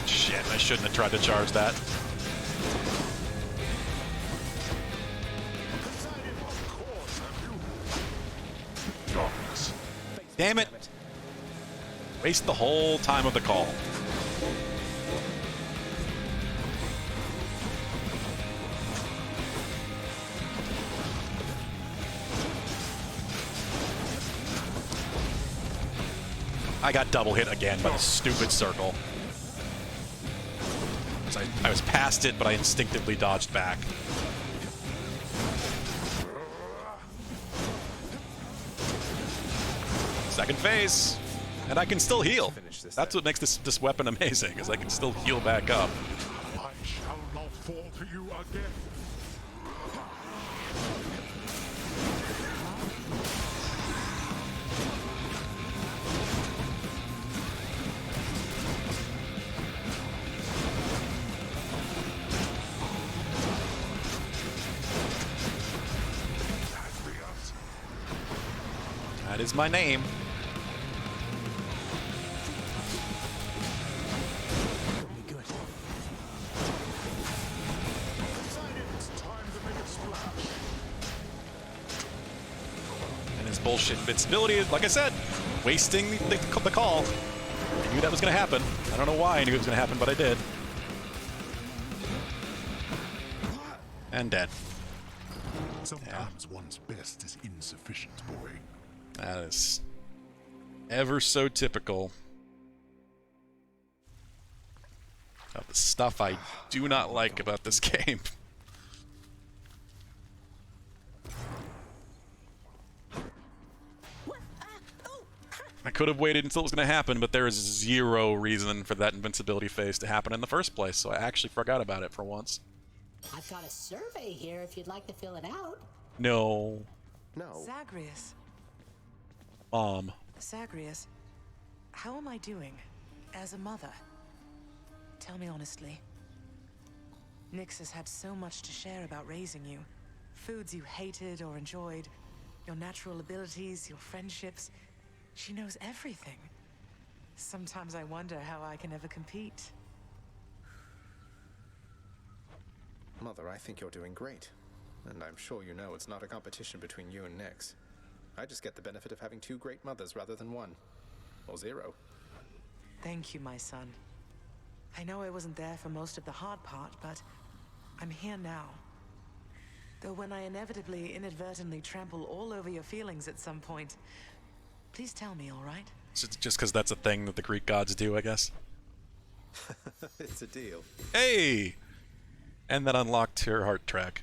Shit, I shouldn't have tried to charge that. Damn it! Waste the whole time of the call. I got double hit again by the stupid circle. I was past it, but I instinctively dodged back. can phase, and I can still heal. That's what makes this weapon amazing, is I can still heal back up. I shall not fall to you again. That is my name. And his bullshit invincibility, like I said, wasting the call. I knew that was going to happen. I don't know why I knew it was going to happen, but I did. And dead. Sometimes one's best is insufficient, boy. That is ever so typical of the stuff I do not like about this game. I could have waited until it was going to happen, but there is zero reason for that invincibility phase to happen in the first place, so I actually forgot about it for once. I've got a survey here if you'd like to fill it out. No. No. Zagreus. Mom. Zagreus, how am I doing as a mother? Tell me honestly. Nyx has had so much to share about raising you. Foods you hated or enjoyed, your natural abilities, your friendships. She knows everything. Sometimes I wonder how I can ever compete. Mother, I think you're doing great. And I'm sure you know it's not a competition between you and Nyx. I just get the benefit of having 2 great mothers rather than 1. Or 0. Thank you, my son. I know I wasn't there for most of the hard part, but I'm here now. Though when I inevitably, inadvertently trample all over your feelings at some point, please tell me, all right? Just because that's a thing that the Greek gods do, I guess. It's a deal. Hey! And that unlocked her heart track.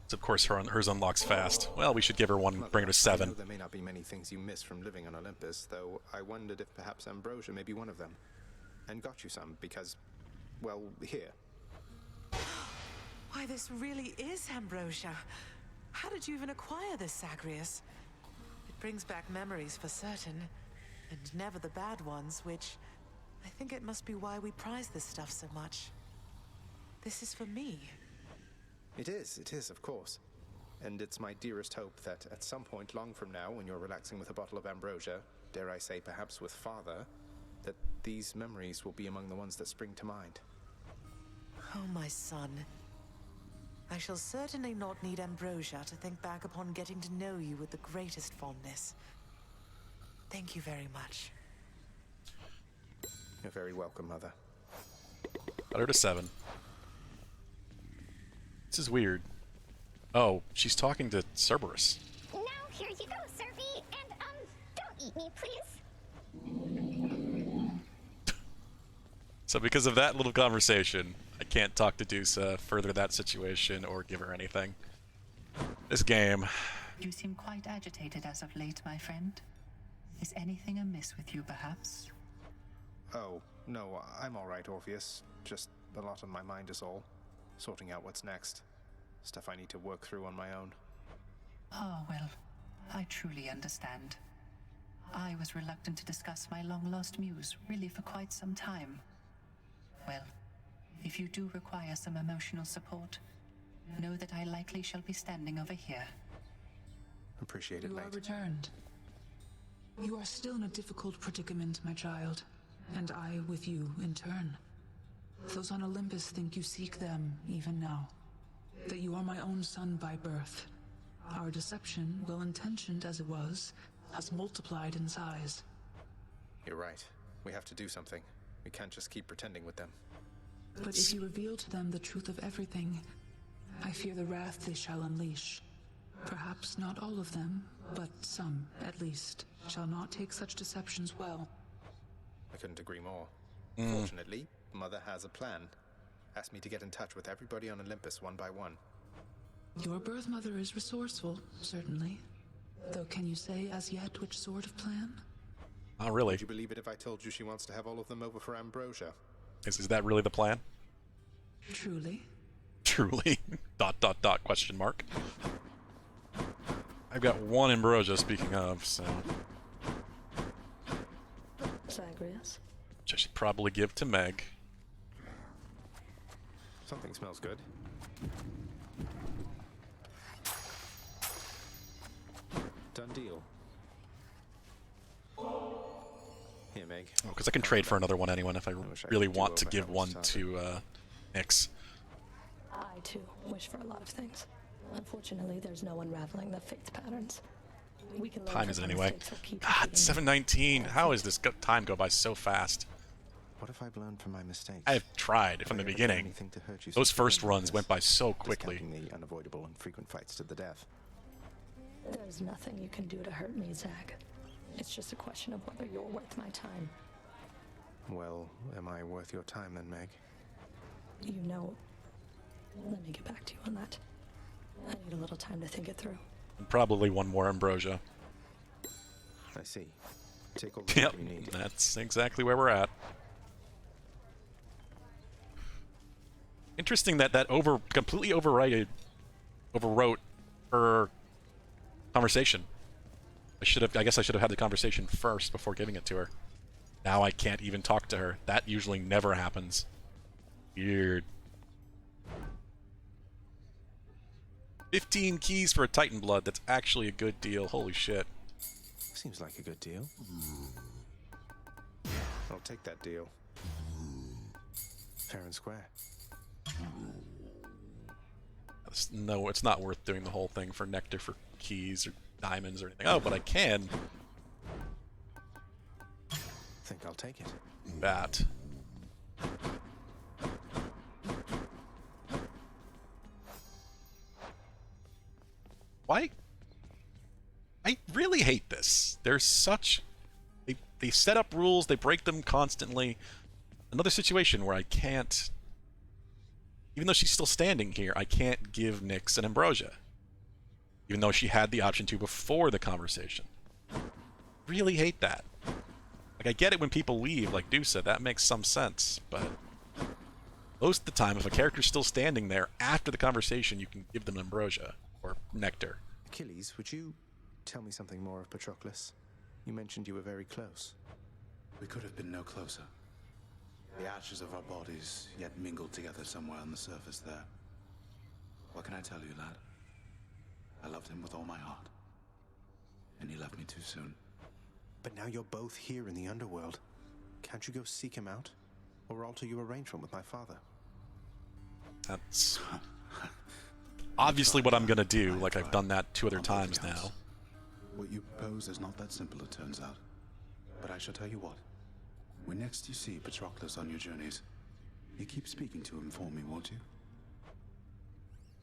So of course hers unlocks fast. Well, we should give her one, Mother, bring her to 7. I know there may not be many things you miss from living on Olympus, though I wondered if perhaps Ambrosia may be one of them. And got you some, because, well, here. Why, this really is Ambrosia. How did you even acquire this, Zagreus? It brings back memories for certain, and never the bad ones, which I think it must be why we prize this stuff so much. This is for me. It is, of course. And it's my dearest hope that at some point long from now, when you're relaxing with a bottle of Ambrosia, dare I say perhaps with Father, that these memories will be among the ones that spring to mind. Oh, my son. I shall certainly not need Ambrosia to think back upon getting to know you with the greatest fondness. Thank you very much. You're very welcome, Mother. Got her to 7. This is weird. Oh, she's talking to Cerberus. Now, here you go, Servy, and, don't eat me, please. So because of that little conversation, I can't talk to Dusa, further that situation, or give her anything. This game. You seem quite agitated as of late, my friend. Is anything amiss with you, perhaps? Oh, no, I'm all right, Orpheus. Just a lot on my mind is all. Sorting out what's next. Stuff I need to work through on my own. Oh, well, I truly understand. I was reluctant to discuss my long-lost muse, really for quite some time. Well, if you do require some emotional support, know that I likely shall be standing over here. Appreciate it, You mate. are returned. You are still in a difficult predicament, my child, and I with you in turn. Those on Olympus think you seek them even now, that you are my own son by birth. Our deception, well-intentioned as it was, has multiplied in size. You're right. We have to do something. We can't just keep pretending with them. But if you reveal to them the truth of everything, I fear the wrath they shall unleash. Perhaps not all of them, but some, at least, shall not take such deceptions well. I couldn't agree more. Fortunately, Mother has a plan. Asked me to get in touch with everybody on Olympus one by one. Your birth mother is resourceful, certainly. Though can you say as yet which sort of plan? Not really. Would you believe it if I told you she wants to have all of them over for ambrosia? Is that really the plan? Truly? Truly? ... question mark. I've got one ambrosia, speaking of, so... Zagreus? which I should probably give to Meg. Something smells good. Done deal. Here, Meg. Oh, because I can trade for another one anyway if I really want to give one to Nyx. I, too, wish for a lot of things. Unfortunately, there's no unraveling the faith patterns. We can learn Time is it from anyway? mistakes or keep God, repeating them. 7:19. How is this time go by so fast? What if I've learned from my mistakes? I have tried from the beginning. Those first runs went by so quickly. Discounting the unavoidable and frequent fights to the death. There's nothing you can do to hurt me, Zag. It's just a question of whether you're worth my time. Well, am I worth your time then, Meg? You know, let me get back to you on that. I need a little time to think it through. And probably one more ambrosia. I see. Take all the Yep, time you need. that's exactly where we're at. Interesting that completely overwrote her conversation. I guess I should have had the conversation first before giving it to her. Now I can't even talk to her. That usually never happens. Weird. 15 keys for a Titan Blood. That's actually a good deal. Holy shit. Seems like a good deal. I'll take that deal. Fair and square. No, it's not worth doing the whole thing for nectar, for keys, or diamonds, or anything. Oh, but I can. Think I'll take it. That. Why? I really hate this. There's such... They set up rules, they break them constantly. Another situation where I can't... Even though she's still standing here, I can't give Nyx an ambrosia. Even though she had the option to before the conversation. Really hate that. Like, I get it when people leave, like Dusa, that makes some sense, but... Most of the time, if a character's still standing there after the conversation, you can give them ambrosia, or nectar. Achilles, would you tell me something more of Patroclus? You mentioned you were very close. We could have been no closer. The ashes of our bodies yet mingled together somewhere on the surface there. What can I tell you, lad? I loved him with all my heart. And he left me too soon. But now you're both here in the underworld. Can't you go seek him out? Or alter your arrangement with my father? That's... obviously what I'm gonna do, like I've done that 2 other times now. What you propose is not that simple, it turns out. But I shall tell you what. When next you see Patroclus on your journeys, you keep speaking to him for me, won't you?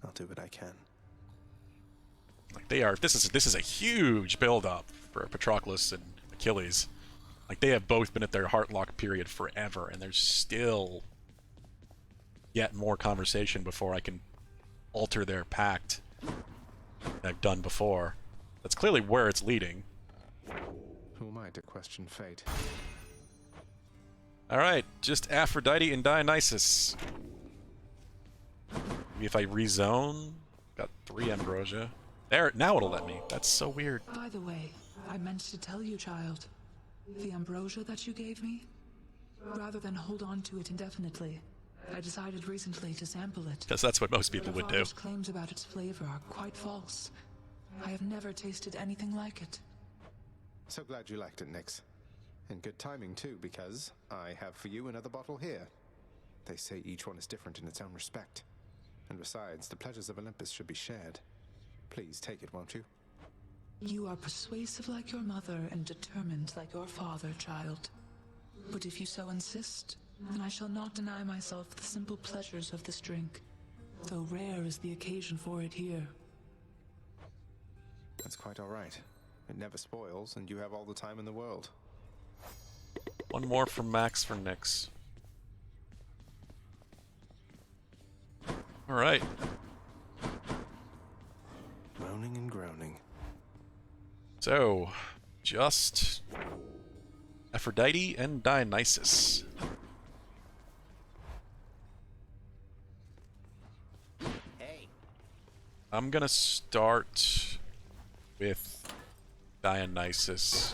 I'll do what I can. Like they are... This is a huge build-up for Patroclus and Achilles. Like, they have both been at their heartlock period forever, and there's still yet more conversation before I can alter their pact that I've done before. That's clearly where it's leading. Who am I to question fate? Alright, just Aphrodite and Dionysus. Maybe if I rezone, got 3 ambrosia. There, now it'll let me. That's so weird. By the way, I meant to tell you, child. The ambrosia that you gave me? Rather than hold on to it indefinitely, I decided recently to sample it. Because that's what most people would do. Father's claims about its flavor are quite false. I have never tasted anything like it. So glad you liked it, Nyx. And good timing, too, because I have for you another bottle here. They say each one is different in its own respect. And besides, the pleasures of Olympus should be shared. Please take it, won't you? You are persuasive like your mother and determined like your father, child. But if you so insist, then I shall not deny myself the simple pleasures of this drink, though rare is the occasion for it here. That's quite all right. It never spoils, and you have all the time in the world. One more from Max for Nyx. Alright. Groaning and groaning. So, just Aphrodite and Dionysus. Hey. I'm gonna start with Dionysus.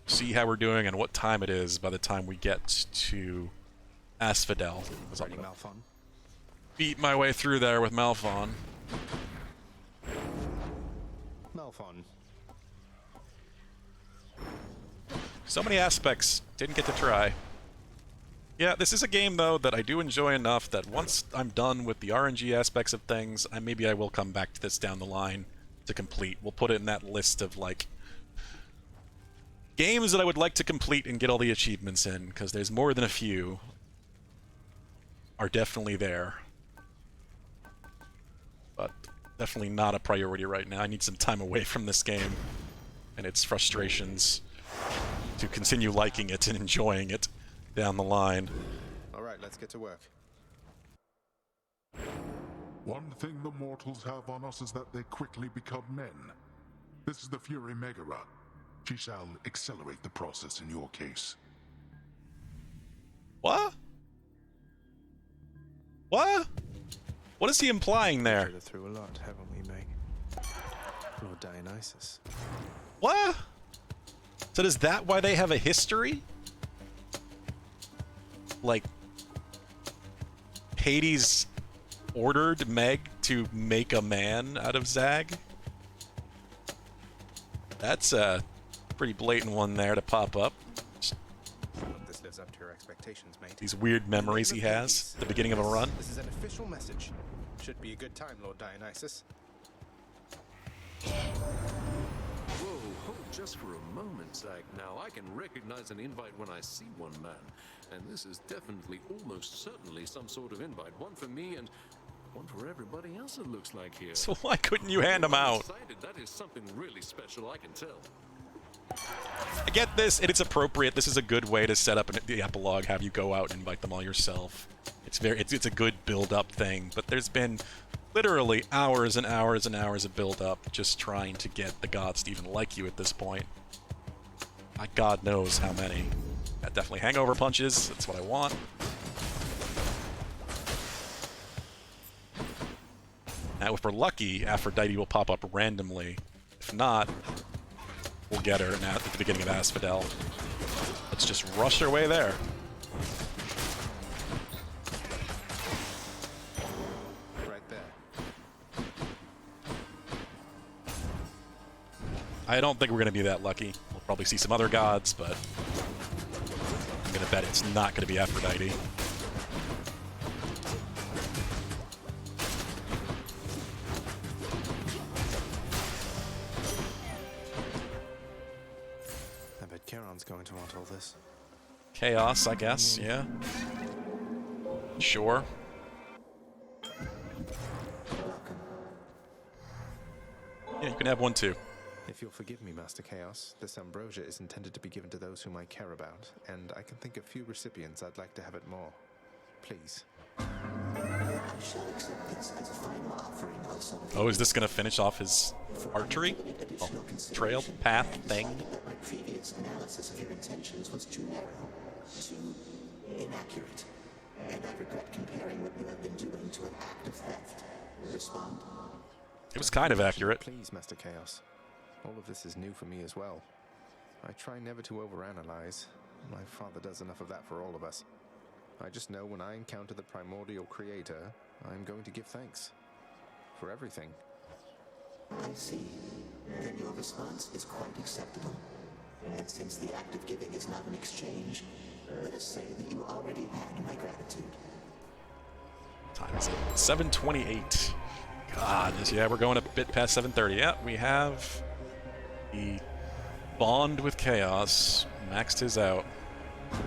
See how we're doing and what time it is by the time we get to Asphodel. Ready, Malphon? Beat my way through there with Malphon. Malphon. So many aspects, didn't get to try. Yeah, this is a game, though, that I do enjoy enough that once I'm done with the RNG aspects of things, maybe I will come back to this down the line to complete. We'll put it in that list of, like, games that I would like to complete and get all the achievements in, because there's more than a few are definitely there. But definitely not a priority right now. I need some time away from this game and its frustrations to continue liking it and enjoying it down the line. All right, let's get to work. One thing the mortals have on us is that they quickly become men. This is the Fury Megara. She shall accelerate the process in your case. What? What? What is he implying there? We've been through a lot, haven't we, Meg? Lord Dionysus. What? So is that why they have a history? Like, Hades ordered Meg to make a man out of Zag? That's a pretty blatant one there to pop up. Hope this lives up to your expectations, mate. These weird memories he has at the beginning of a run. This is an official message. Should be a good time, Lord Dionysus. Whoa, hold just for a moment, Zach. Now, I can recognize an invite when I see one, man. And this is definitely, almost certainly, some sort of invite. One for me and one for everybody else, it looks like here. So why couldn't you hand them out? Excited. That is something really special, I can tell. I get this, and it's appropriate. This is a good way to set up the epilogue, have you go out and invite them all yourself. It's a good build-up thing, but there's been literally hours and hours and hours of build-up just trying to get the gods to even like you at this point. My God knows how many. Definitely hangover punches, that's what I want. Now, if we're lucky, Aphrodite will pop up randomly. If not, we'll get her at the beginning of Asphodel. Let's just rush our way there. Right there. I don't think we're going to be that lucky. We'll probably see some other gods, but I'm going to bet it's not going to be Aphrodite. Charon's going to want all this. Chaos, I guess, yeah. Sure. Yeah, you can have one too. If you'll forgive me, Master Chaos, this ambrosia is intended to be given to those whom I care about, and I can think of few recipients I'd like to have it more. Please. Oh, is this going to finish off his archery? Oh, trail, path, thing? My previous analysis of your intentions was too narrow, too inaccurate, and I regret comparing what you have been doing to an act of theft. Respond? It was kind of accurate. Please, Master Chaos. All of this is new for me as well. I try never to overanalyze. My father does enough of that for all of us. I just know when I encounter the primordial creator, I'm going to give thanks. For everything. I see. Then your response is quite acceptable. And since the act of giving is not an exchange, let us say that you already had my gratitude. Time is it? 7:28. God, yeah, we're going a bit past 7:30. Yeah, we have the bond with Chaos. Maxed his out. You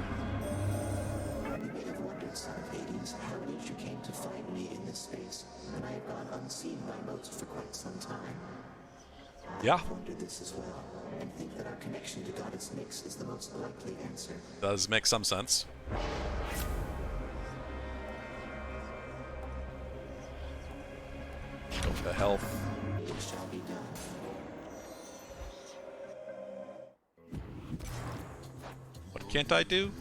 may have wondered, son of Hades, how it is you came to find me in this space when I have gone unseen by most for quite some time. Yeah. I've wondered this as well, and think that our connection to Goddess Nyx is the most likely answer. Does make some sense. Go for the health. It shall be done. can't I do?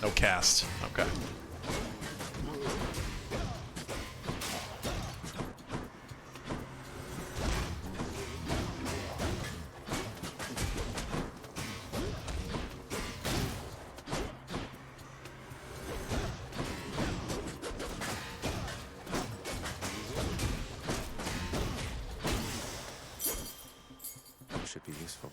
No cast. Okay. Should be useful.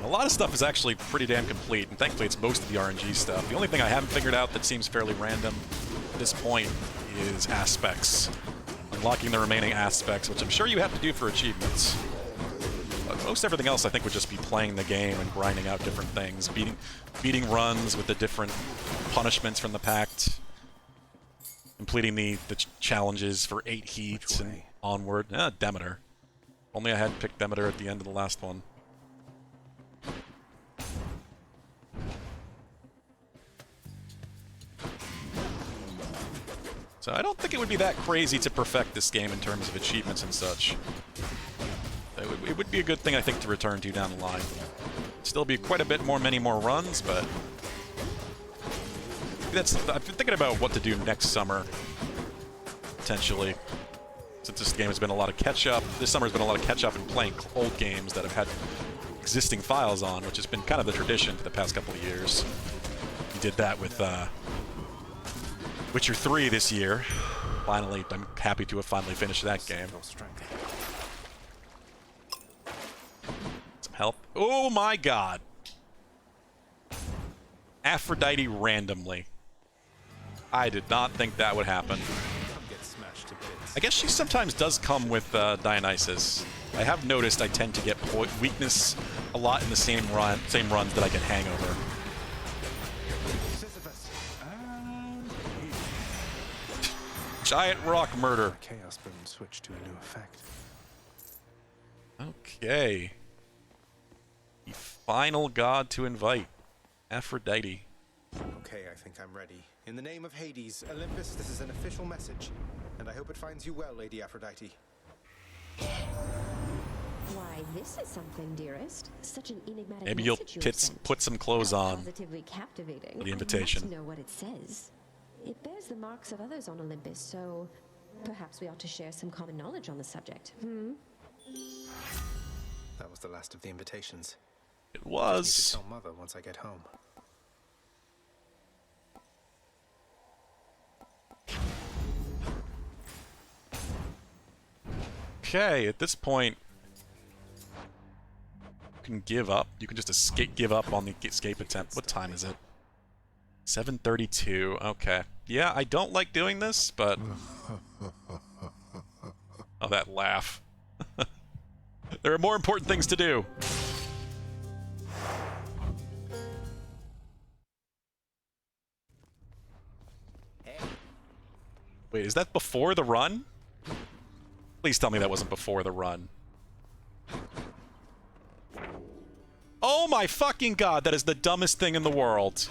A lot of stuff is actually pretty damn complete, and thankfully it's most of the RNG stuff. The only thing I haven't figured out that seems fairly random at this point is aspects. Unlocking the remaining aspects, which I'm sure you have to do for achievements. But most everything else I think would just be playing the game and grinding out different things. Beating runs with the different punishments from the Pact. Completing the challenges for 8 heats and onward. Demeter. Only I hadn't picked Demeter at the end of the last one. So I don't think it would be that crazy to perfect this game in terms of achievements and such. It would be a good thing, I think, to return to down the line. Still be quite a bit more, many more runs, but I've been thinking about what to do next summer, potentially. Since this game has been a lot of catch-up, this summer has been a lot of catch-up and playing old games that have had existing files on, which has been kind of the tradition for the past couple of years. We did that with Witcher 3 this year. Finally, I'm happy to have finally finished that game. Some health. Oh my god! Aphrodite randomly. I did not think that would happen. I guess she sometimes does come with Dionysus. I have noticed I tend to get weakness a lot in the same runs that I get hangover. Giant rock murder. Chaos boom switched to a new effect. Okay. The final god to invite. Aphrodite. Okay, I think I'm ready. In the name of Hades, Olympus, this is an official message. And I hope it finds you well, Lady Aphrodite. Why, this is something, dearest. Such an enigmatic Maybe you'll message you have sent. put some clothes on. Positively captivating. For the invitation. I'd love to know what it says. It bears the marks of others on Olympus, so perhaps we ought to share some common knowledge on the subject. That was the last of the invitations. It was. Just need to tell Mother once I get home. Okay, at this point, you can give up. You can just give up on the escape attempt. What time is it? 7:32. Okay. Yeah, I don't like doing this, but... Oh, that laugh. There are more important things to do. Wait, is that before the run? Please tell me that wasn't before the run. Oh my fucking god, that is the dumbest thing in the world.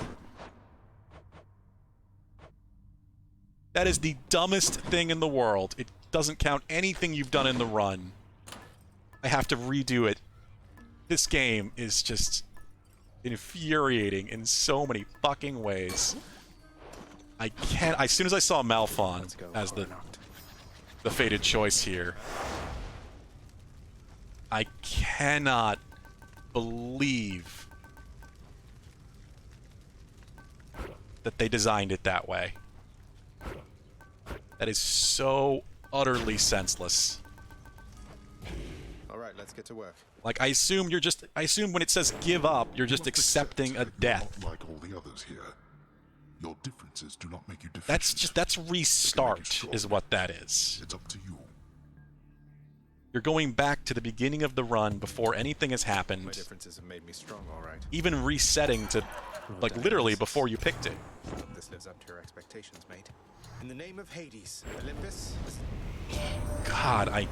That is the dumbest thing in the world. It doesn't count anything you've done in the run. I have to redo it. This game is just infuriating in so many fucking ways. I can't... As soon as I saw Malphon as the fated choice here, I cannot believe that they designed it that way. That is so utterly senseless. Alright, let's get to work. Like, I assume when it says give up, you're just accepting a death. Not like all the others here. Your differences do not make you deficient. That's restart, is what that is. It's up to you. You're going back to the beginning of the run before anything has happened. My differences have made me strong, alright. Even resetting to, like, literally before you picked it. This lives up to your expectations, mate. In the name of Hades, Olympus... God, I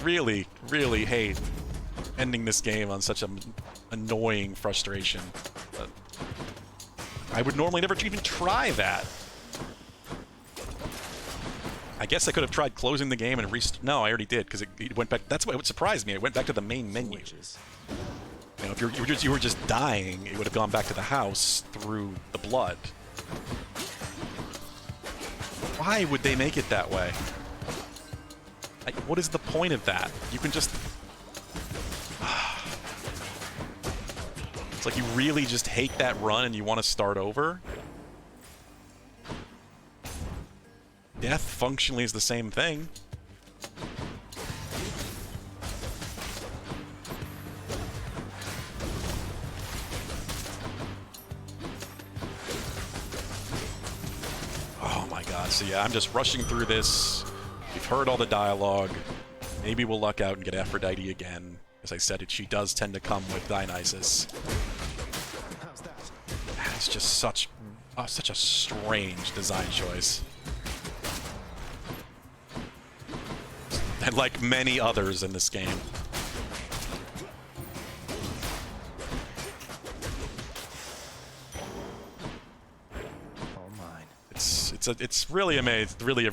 really, really hate ending this game on such an annoying frustration. But I would normally never even try that. I guess I could have tried closing the game and no, I already did, because it went back. That's what surprised me. It went back to the main menu. You know, if you were just dying, it would have gone back to the house through the blood. Why would they make it that way? Like, what is the point of that? You can just... It's like you really just hate that run and you want to start over? Death functionally is the same thing. Oh my god, so yeah, I'm just rushing through this. We've heard all the dialogue. Maybe we'll luck out and get Aphrodite again. As I said, she does tend to come with Dionysus. It's just such a strange design choice. And like many others in this game. It's really amazing. Really.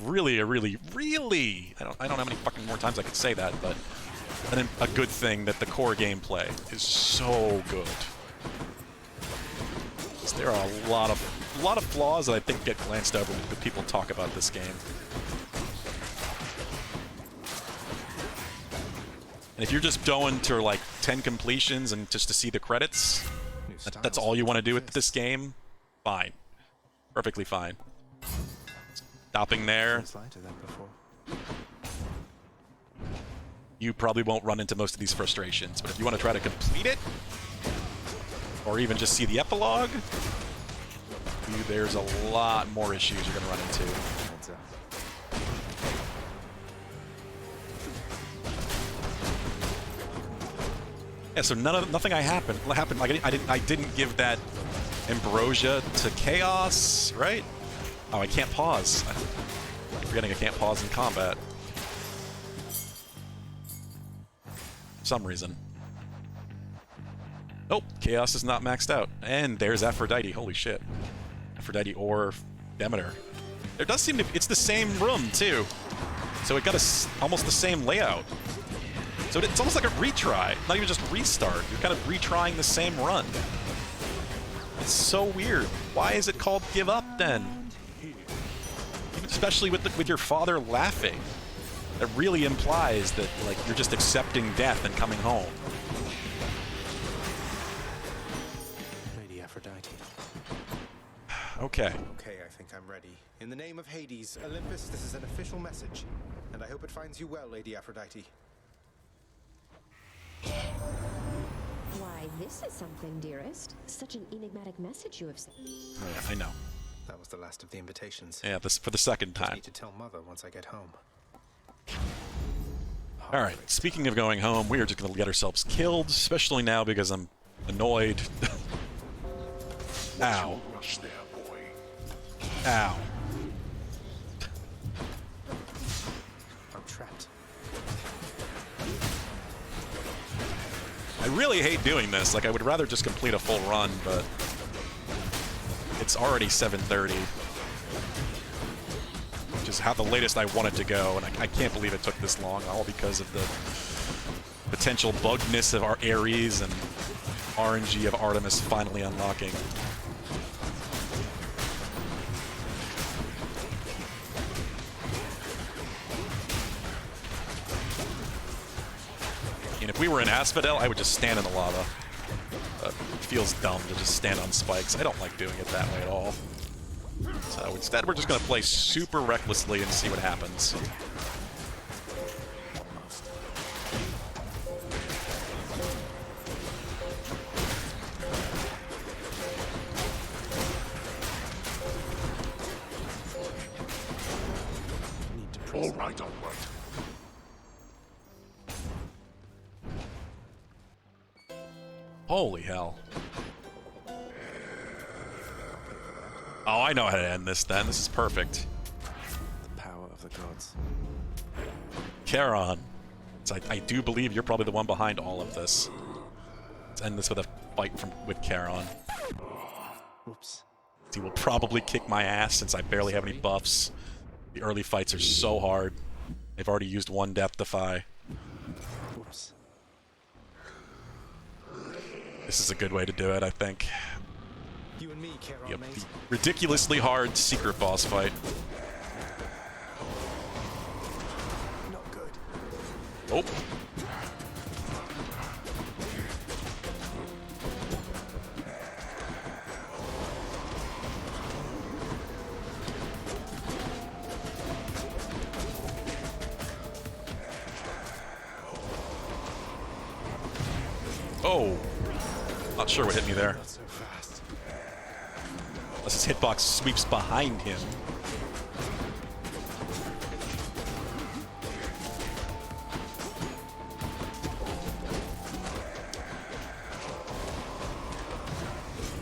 I don't know how many fucking more times I could say that, but a good thing that the core gameplay is so good. There are a lot of flaws that I think get glanced over when people talk about this game. And if you're just going to like 10 completions and just to see the credits, that's all you want to do with this game, fine. Perfectly fine. Stopping there. You probably won't run into most of these frustrations, but if you want to try to complete it, or even just see the epilogue, there's a lot more issues you're going to run into. Yeah, so nothing happened. Like I didn't give that ambrosia to Chaos, right? Oh, I can't pause. I'm forgetting I can't pause in combat. For some reason. Nope, Chaos is not maxed out. And there's Aphrodite. Holy shit. Aphrodite or Demeter. There does seem to be... It's the same room, too. So it got almost the same layout. So it's almost like a retry. Not even just restart. You're kind of retrying the same run. It's so weird. Why is it called Give Up, then? Especially with your father laughing. That really implies that, like, you're just accepting death and coming home. Lady Aphrodite. Okay. Okay, I think I'm ready. In the name of Hades, Olympus, this is an official message, and I hope it finds you well, Lady Aphrodite. Why, this is something, dearest. Such an enigmatic message you have sent. Oh, yeah, I know. That was the last of the invitations. Yeah, this for the second time. I need to tell Mother once I get home. Alright, speaking of going home, we are just going to get ourselves killed, especially now because I'm annoyed. Ow. Ow. I'm trapped. I really hate doing this. Like, I would rather just complete a full run, but it's already 7:30. Which is how the latest I wanted to go, and I can't believe it took this long, all because of the potential bugness of our Ares and RNG of Artemis finally unlocking. And if we were in Asphodel, I would just stand in the lava. It feels dumb to just stand on spikes. I don't like doing it that way at all. So instead, we're just going to play super recklessly and see what happens. All right. Holy hell. Oh, I know how to end this then. This is perfect. The power of the gods. Charon. So I do believe you're probably the one behind all of this. Let's end this with a fight with Charon. Oops. He will probably kick my ass since I barely have any buffs. The early fights are so hard. They've already used one Death Defy. Whoops. This is a good way to do it, I think. You and me, Charon, Yep, mate. the ridiculously hard secret boss fight. Not good. Oh. Oh. Not sure what hit me there. Not so fast. Unless his hitbox sweeps behind him.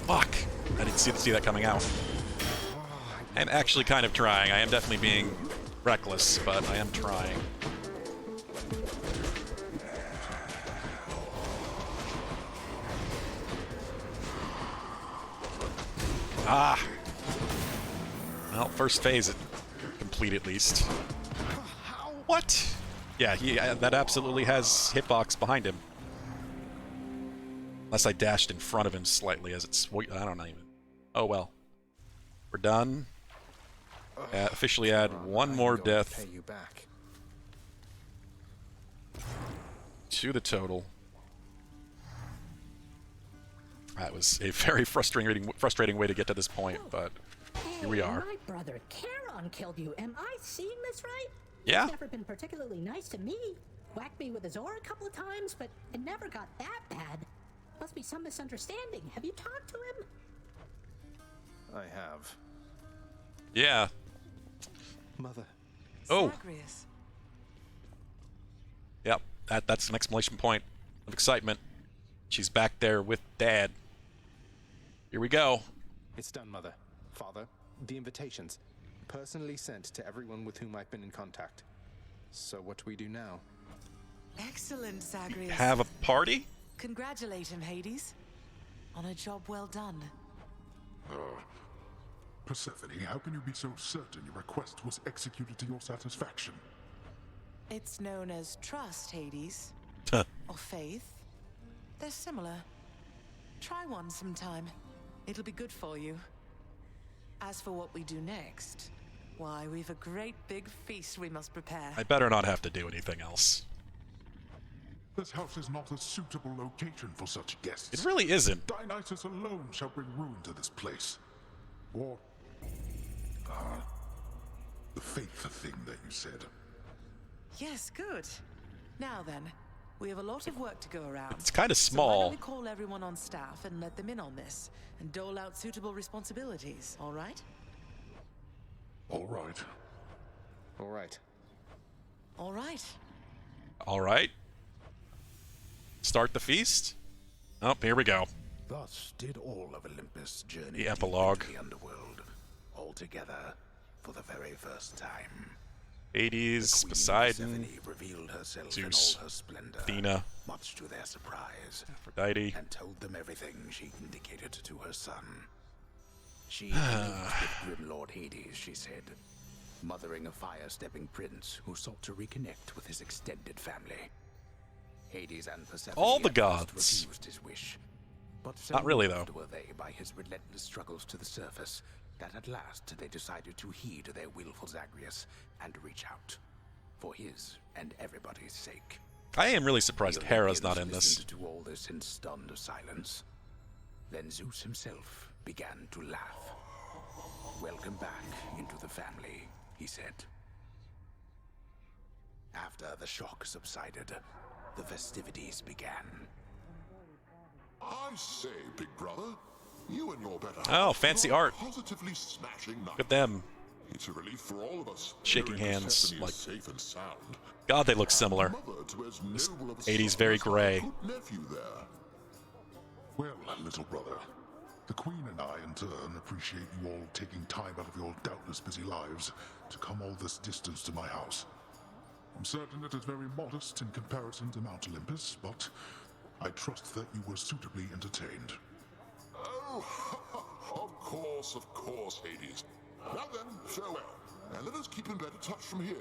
Fuck! I didn't see that coming out. I'm actually kind of trying. I am definitely being reckless, but I am trying. Ah! Well, first phase complete at least. What? Yeah, that absolutely has hitbox behind him. Unless I dashed in front of him slightly as it's... I don't know even. Oh well. We're done. Officially add one more death Pay you back. to the total. That was a very frustrating way to get to this point, but here we are. My brother Charon killed you. Am I seeing this right? Yeah. He's never been particularly nice to me. Whacked me with his oar a couple of times, but it never got that bad. Must be some misunderstanding. Have you talked to him? I have. Yeah. Mother. Oh. Zagreus. Yep. That's an exclamation point of excitement. She's back there with Dad. Here we go. It's done, Mother. Father, the invitations. Personally sent to everyone with whom I've been in contact. So what do we do now? Excellent, Zagreus. Have a party? Congratulate him, Hades. On a job well done. Persephone, how can you be so certain your request was executed to your satisfaction? It's known as trust, Hades. Huh. Or faith. They're similar. Try one sometime. It'll be good for you. As for what we do next, why, we've a great big feast we must prepare. I better not have to do anything else. This house is not a suitable location for such guests. It really isn't. Dionysus alone shall bring ruin to this place. Or... the faith thing that you said. Yes, good. Now then, we have a lot of work to go around. It's kind of So why small. don't we call everyone on staff and let them in on this, and dole out suitable responsibilities, all right? All right. All right. All right. All right. Start the feast? Oh, here we go. Thus did all of Olympus journey The epilogue. deep into the underworld, all together for the very first time. Hades, The Queen Poseidon, Persephone revealed herself Zeus, in all her splendor, Athena, much to their surprise, Aphrodite. and told them everything she indicated to her son. She linked with grim Lord Hades, she said, mothering a fire-stepping prince who sought to reconnect with his extended family. Hades and Persephone All the at first gods. refused his wish, but so Not really, moved though. were they by his relentless struggles to the surface that at last they decided to heed their willful Zagreus and reach out, for his and everybody's sake. I am really surprised The Hera's Olympians not in this. listened to all this in stunned silence. Then Zeus himself began to laugh. "Welcome back into the family," he said. After the shock subsided, the festivities began. I say, big brother, you and your better Oh, half fancy are art. Positively smashing night. Look at them. It's a relief for all of us. Shaking hearing hands, Persephone like- is safe and sound. God, they look similar. Mother to as noble of a 80s son very as our grey. good nephew there. Well, little brother, the Queen and I, in turn, appreciate you all taking time out of your doubtless busy lives to come all this distance to my house. I'm certain it is very modest in comparison to Mount Olympus, but I trust that you were suitably entertained. Oh, of course. of course, Hades. Now then, farewell, and let us keep in better touch from here.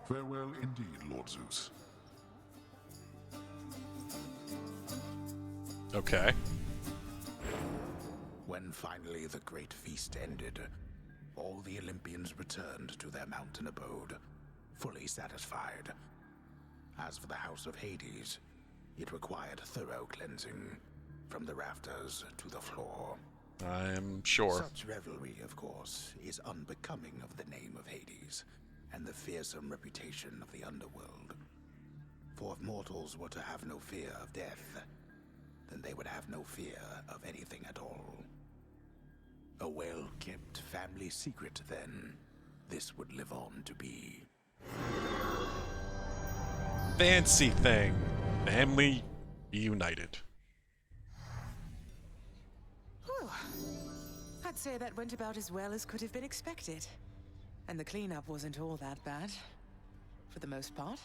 Farewell indeed, Lord Zeus. Okay. When finally the great feast ended, all the Olympians returned to their mountain abode, fully satisfied. As for the House of Hades, it required thorough cleansing, from the rafters to the floor. I'm sure. Such revelry, of course, is unbecoming of the name of Hades, and the fearsome reputation of the underworld. For if mortals were to have no fear of death, then they would have no fear of anything at all. A well-kept family secret, then, this would live on to be. Fancy thing. Family reunited. Whew. I'd say that went about as well as could have been expected. And the cleanup wasn't all that bad. For the most part.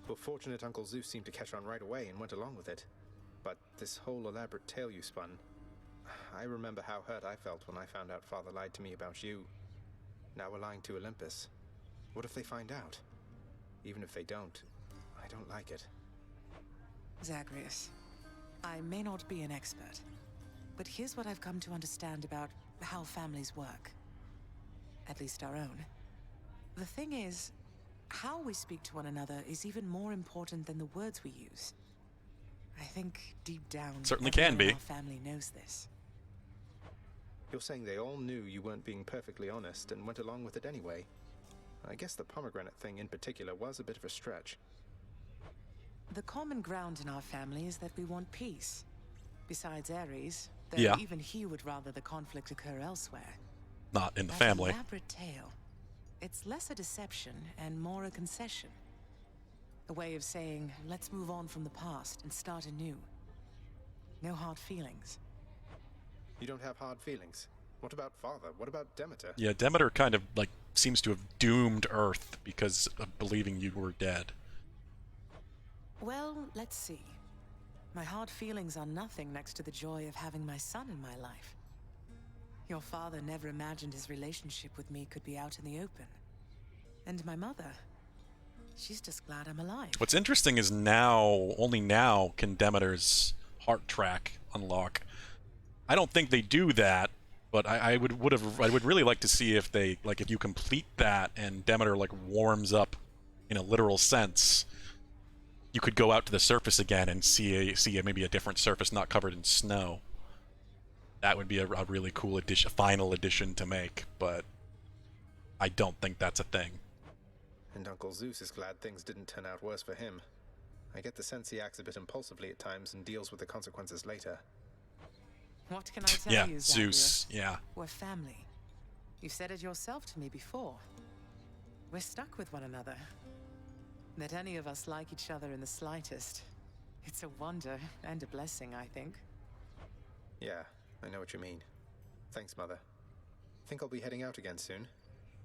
Well, fortunate Uncle Zeus seemed to catch on right away and went along with it. But this whole elaborate tale you spun... I remember how hurt I felt when I found out Father lied to me about you. Now we're lying to Olympus. What if they find out? Even if they don't, I don't like it. Zagreus, I may not be an expert, but here's what I've come to understand about how families work. At least our own. The thing is, how we speak to one another is even more important than the words we use. I think deep down, certainly can be. Our family knows this. You're saying they all knew you weren't being perfectly honest and went along with it anyway. I guess the pomegranate thing in particular was a bit of a stretch. The common ground in our family is that we want peace. Besides Ares, though Yeah. even he would rather the conflict occur elsewhere. Not in the That family. elaborate tale. It's less a deception and more a concession. A way of saying, let's move on from the past and start anew. No hard feelings. You don't have hard feelings. What about Father? What about Demeter? Yeah, Demeter kind of, like, seems to have doomed Earth because of believing you were dead. Well, let's see. My hard feelings are nothing next to the joy of having my son in my life. Your father never imagined his relationship with me could be out in the open. And my mother, she's just glad I'm alive. What's interesting is now, only now, can Demeter's heart track unlock. I don't think they do that, but I would really like to see if they, like, if you complete that and Demeter, like, warms up in a literal sense, you could go out to the surface again and see maybe a different surface not covered in snow. That would be a really cool addition, final addition to make, but I don't think that's a thing. And Uncle Zeus is glad things didn't turn out worse for him. I get the sense he acts a bit impulsively at times and deals with the consequences later. What can I tell Yeah, you, Zeus, Zagreus? yeah. We're family. You said it yourself to me before. We're stuck with one another. That any of us like each other in the slightest. It's a wonder and a blessing, I think. Yeah, I know what you mean. Thanks, Mother. Think I'll be heading out again soon.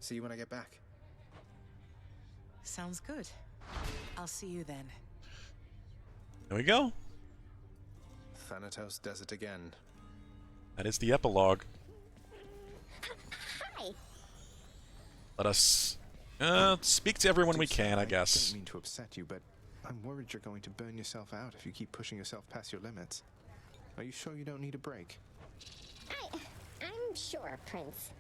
See you when I get back. Sounds good. I'll see you then. There we go. Thanatos does it again. That is the epilogue. Hi. Let us speak to everyone we can, I I guess. don't mean to upset you, but I'm worried you're going to burn yourself out if you keep pushing yourself past your limits. Are you sure you don't need a break? I'm sure, Prince.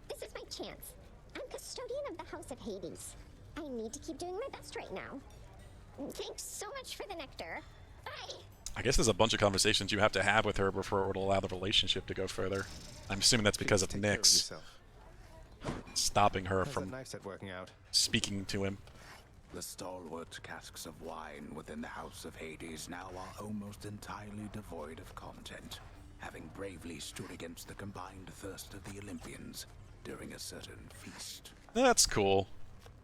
This is my chance. I'm custodian of the House of Hades. I need to keep doing my best right now. Thanks so much for the nectar. Bye. I guess there's a bunch of conversations you have to have with her before it would allow the relationship to go further. I'm assuming that's because of Take care of Nyx yourself. stopping her How's that from knife set working out? speaking to him. The stalwart casks of wine within the House of Hades now are almost entirely devoid of content, having bravely stood against the combined thirst of the Olympians during a certain feast. That's cool.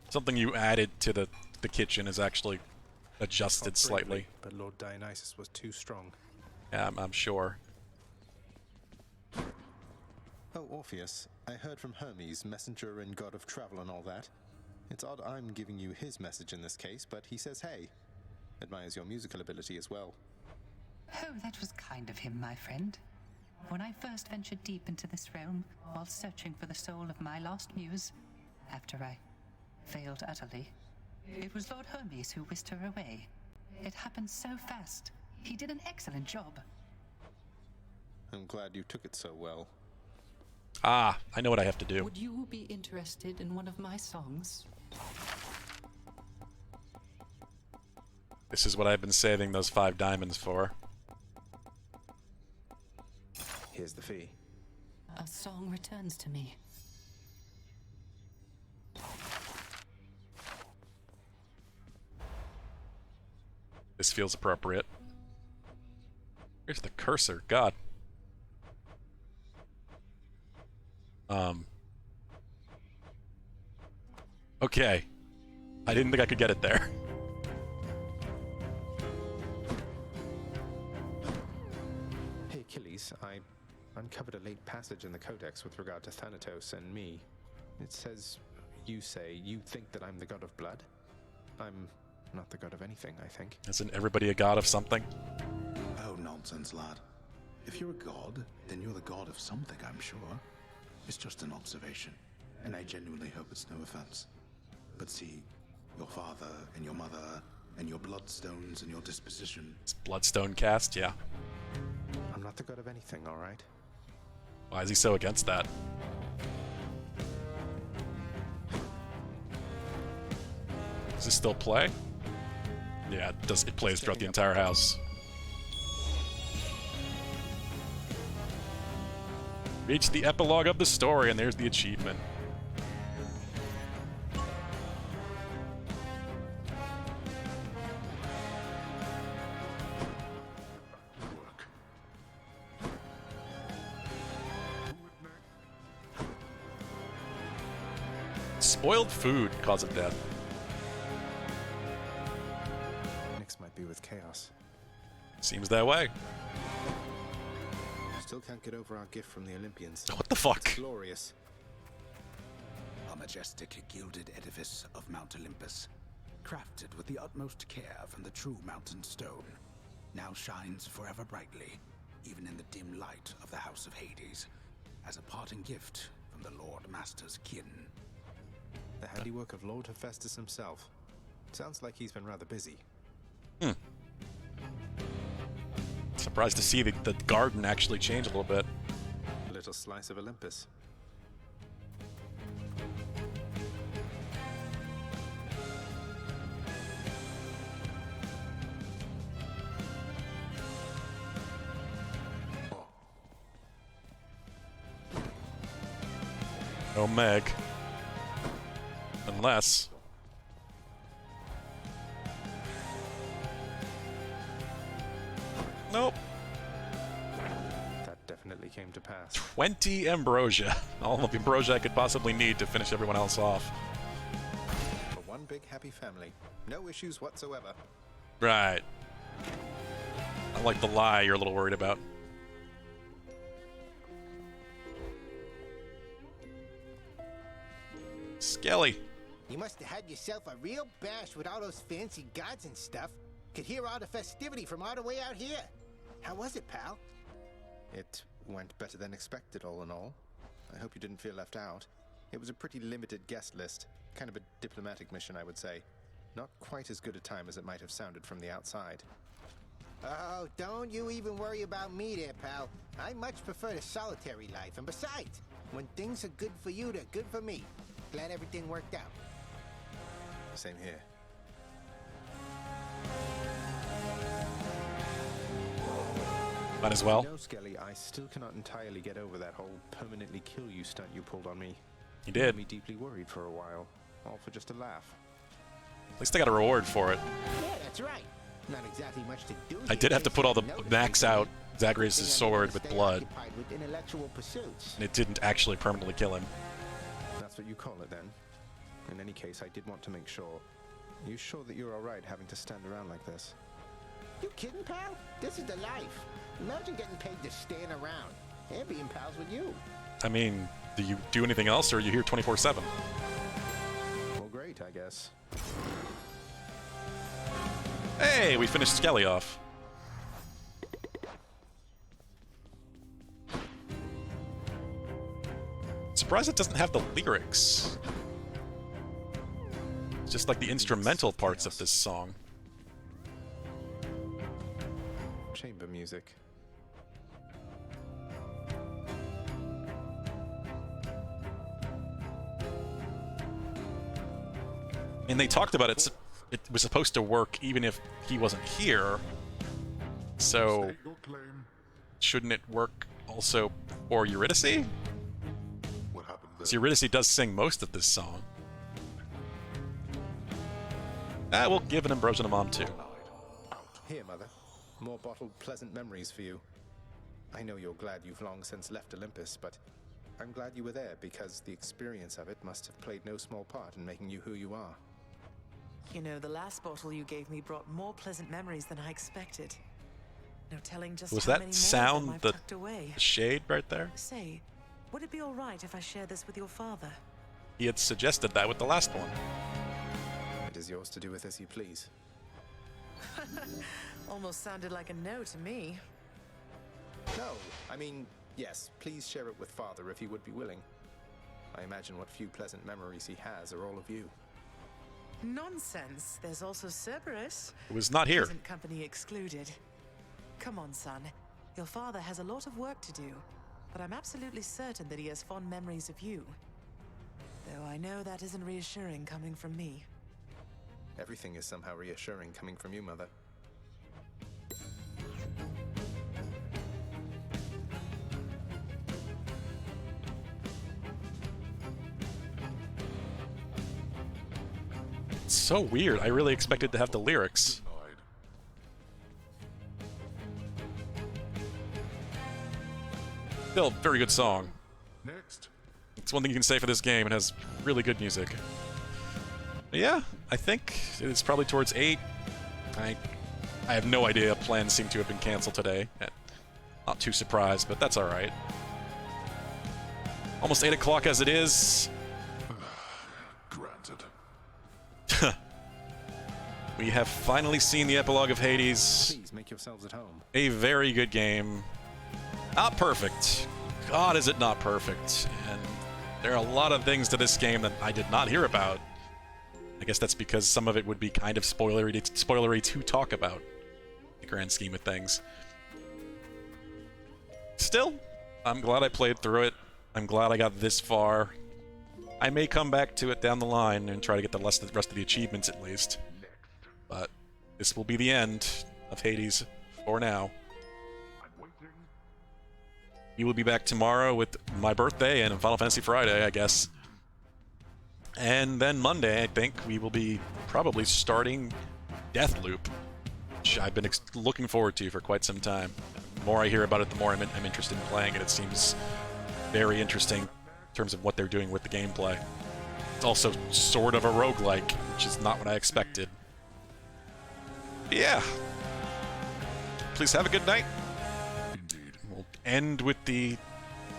Something you added to the kitchen is actually adjusted Not slightly. bravely, but Lord Dionysus was too strong. Yeah, I'm sure. Oh, Orpheus, I heard from Hermes, messenger and god of travel and all that. It's odd I'm giving you his message in this case, but he says hey. Admires your musical ability as well. Oh, that was kind of him, my friend. When I first ventured deep into this realm, while searching for the soul of my lost muse, after I failed utterly, it was Lord Hermes who whisked her away. It happened so fast. He did an excellent job. I'm glad you took it so well. Ah, I know what I have to do. Would you be interested in one of my songs? This is what I've been saving those 5 diamonds for. Here's the fee. A song returns to me. This feels appropriate. Here's the cursor. God. Okay. I didn't think I could get it there. Hey, Achilles, I uncovered a late passage in the Codex with regard to Thanatos and me. It says, you say, you think that I'm the god of blood? I'm not the god of anything, I think. Isn't everybody a god of something? Oh, nonsense, lad. If you're a god, then you're the god of something, I'm sure. It's just an observation, and I genuinely hope it's no offense. But see, your father and your mother and your bloodstones and your disposition... It's Bloodstone cast, yeah. I'm not the god of anything, all right? Why is he so against that? Does this still play? Yeah, it does. It plays throughout the entire house. Reach the epilogue of the story, and there's the achievement. Spoiled food, cause of death. Nyx might be with Chaos. Seems that way. Still can't get over our gift from the Olympians. What the fuck? It's glorious. A majestic gilded edifice of Mount Olympus, crafted with the utmost care from the true mountain stone, now shines forever brightly, even in the dim light of the House of Hades, as a parting gift from the Lord Master's kin. The handiwork of Lord Hephaestus himself. Sounds like he's been rather busy. Surprised to see the garden actually change a little bit. A little slice of Olympus. No Meg. Unless... Nope. That definitely came to pass. 20 ambrosia. All of the ambrosia I could possibly need to finish everyone else off. For one big happy family. No issues whatsoever. Right. I like the lie you're a little worried about. Skelly. You must have had yourself a real bash with all those fancy gods and stuff. Could hear all the festivity from all the way out here. How was it, pal? It went better than expected, all in all. I hope you didn't feel left out. It was a pretty limited guest list. Kind of a diplomatic mission, I would say. Not quite as good a time as it might have sounded from the outside. Oh, don't you even worry about me there, pal. I much prefer the solitary life. And besides, when things are good for you, they're good for me. Glad everything worked out. Same here. Might as well. You know, Skelly, I still cannot entirely get over that whole permanently kill you stunt you pulled on me. You did. Made me deeply worried for a while. All for just a laugh. At least I got a reward for it. Yeah, that's right. Not exactly much to do. I did have to put all the max out Zagreus' sword with blood. With intellectual pursuits. And it didn't actually permanently kill him. That's what you call it, then? In any case, I did want to make sure. Are you sure that you're alright having to stand around like this? You kidding, pal? This is the life. Imagine getting paid to stand around and being pals with you. I mean, do you do anything else, or are you here 24/7? Well, great, I guess. Hey, we finished Skelly off. surprised it doesn't have the lyrics. It's just like the instrumental parts of this song. Chamber music. And they talked about it. It was supposed to work even if he wasn't here. So, shouldn't it work also for Eurydice? Because Eurydice does sing most of this song. We'll give an Ambrosian a mom too. Here, Mother. More bottled pleasant memories for you. I know you're glad you've long since left Olympus, but I'm glad you were there because the experience of it must have played no small part in making you who you are. You know, the last bottle you gave me brought more pleasant memories than I expected. No telling just Was how that many more sound of them I've the tucked away. shade right there? Say, would it be all right if I share this with your father? He had suggested that with the last one. It is yours to do with as you please. Almost sounded like a no to me. No, I mean, yes, please share it with Father if he would be willing. I imagine what few pleasant memories he has are all of you. Nonsense. There's also Cerberus. Who was not here. Present company excluded. Come on, son. Your father has a lot of work to do, but I'm absolutely certain that he has fond memories of you. Though I know that isn't reassuring coming from me. Everything is somehow reassuring coming from you, Mother. It's so weird. I really expected to have the lyrics. Still, very good song. Next. It's one thing you can say for this game. It has really good music. But yeah, I think it's probably towards 8. I have no idea. Plans seem to have been canceled today. Not too surprised, but that's alright. Almost 8 o'clock as it is. Granted. We have finally seen the epilogue of Hades. Please make yourselves at home. A very good game. Not perfect. God, is it not perfect. And there are a lot of things to this game that I did not hear about. I guess that's because some of it would be kind of spoilery to talk about, in the grand scheme of things. Still, I'm glad I played through it. I'm glad I got this far. I may come back to it down the line and try to get the rest of the achievements at least. But this will be the end of Hades for now. We will be back tomorrow with my birthday and Final Fantasy Friday, I guess. And then Monday, I think, we will be probably starting Deathloop, which I've been looking forward to for quite some time. The more I hear about it, the more I'm interested in playing it. It seems very interesting in terms of what they're doing with the gameplay. It's also sort of a roguelike, which is not what I expected. But yeah. Please have a good night. We'll end with the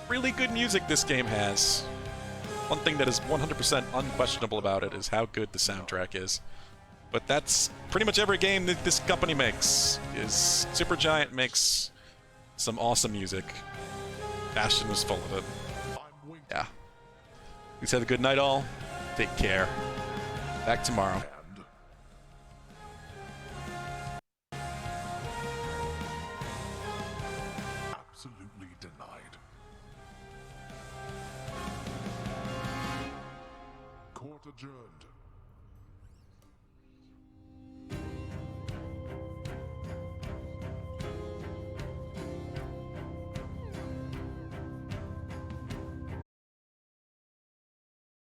really good music this game has. One thing that is 100% unquestionable about it is how good the soundtrack is. But that's pretty much every game that this company makes. Supergiant makes some awesome music. Bastion was full of it. Yeah. Please have a good night, all. Take care. Back tomorrow. Absolutely denied. Court adjourned.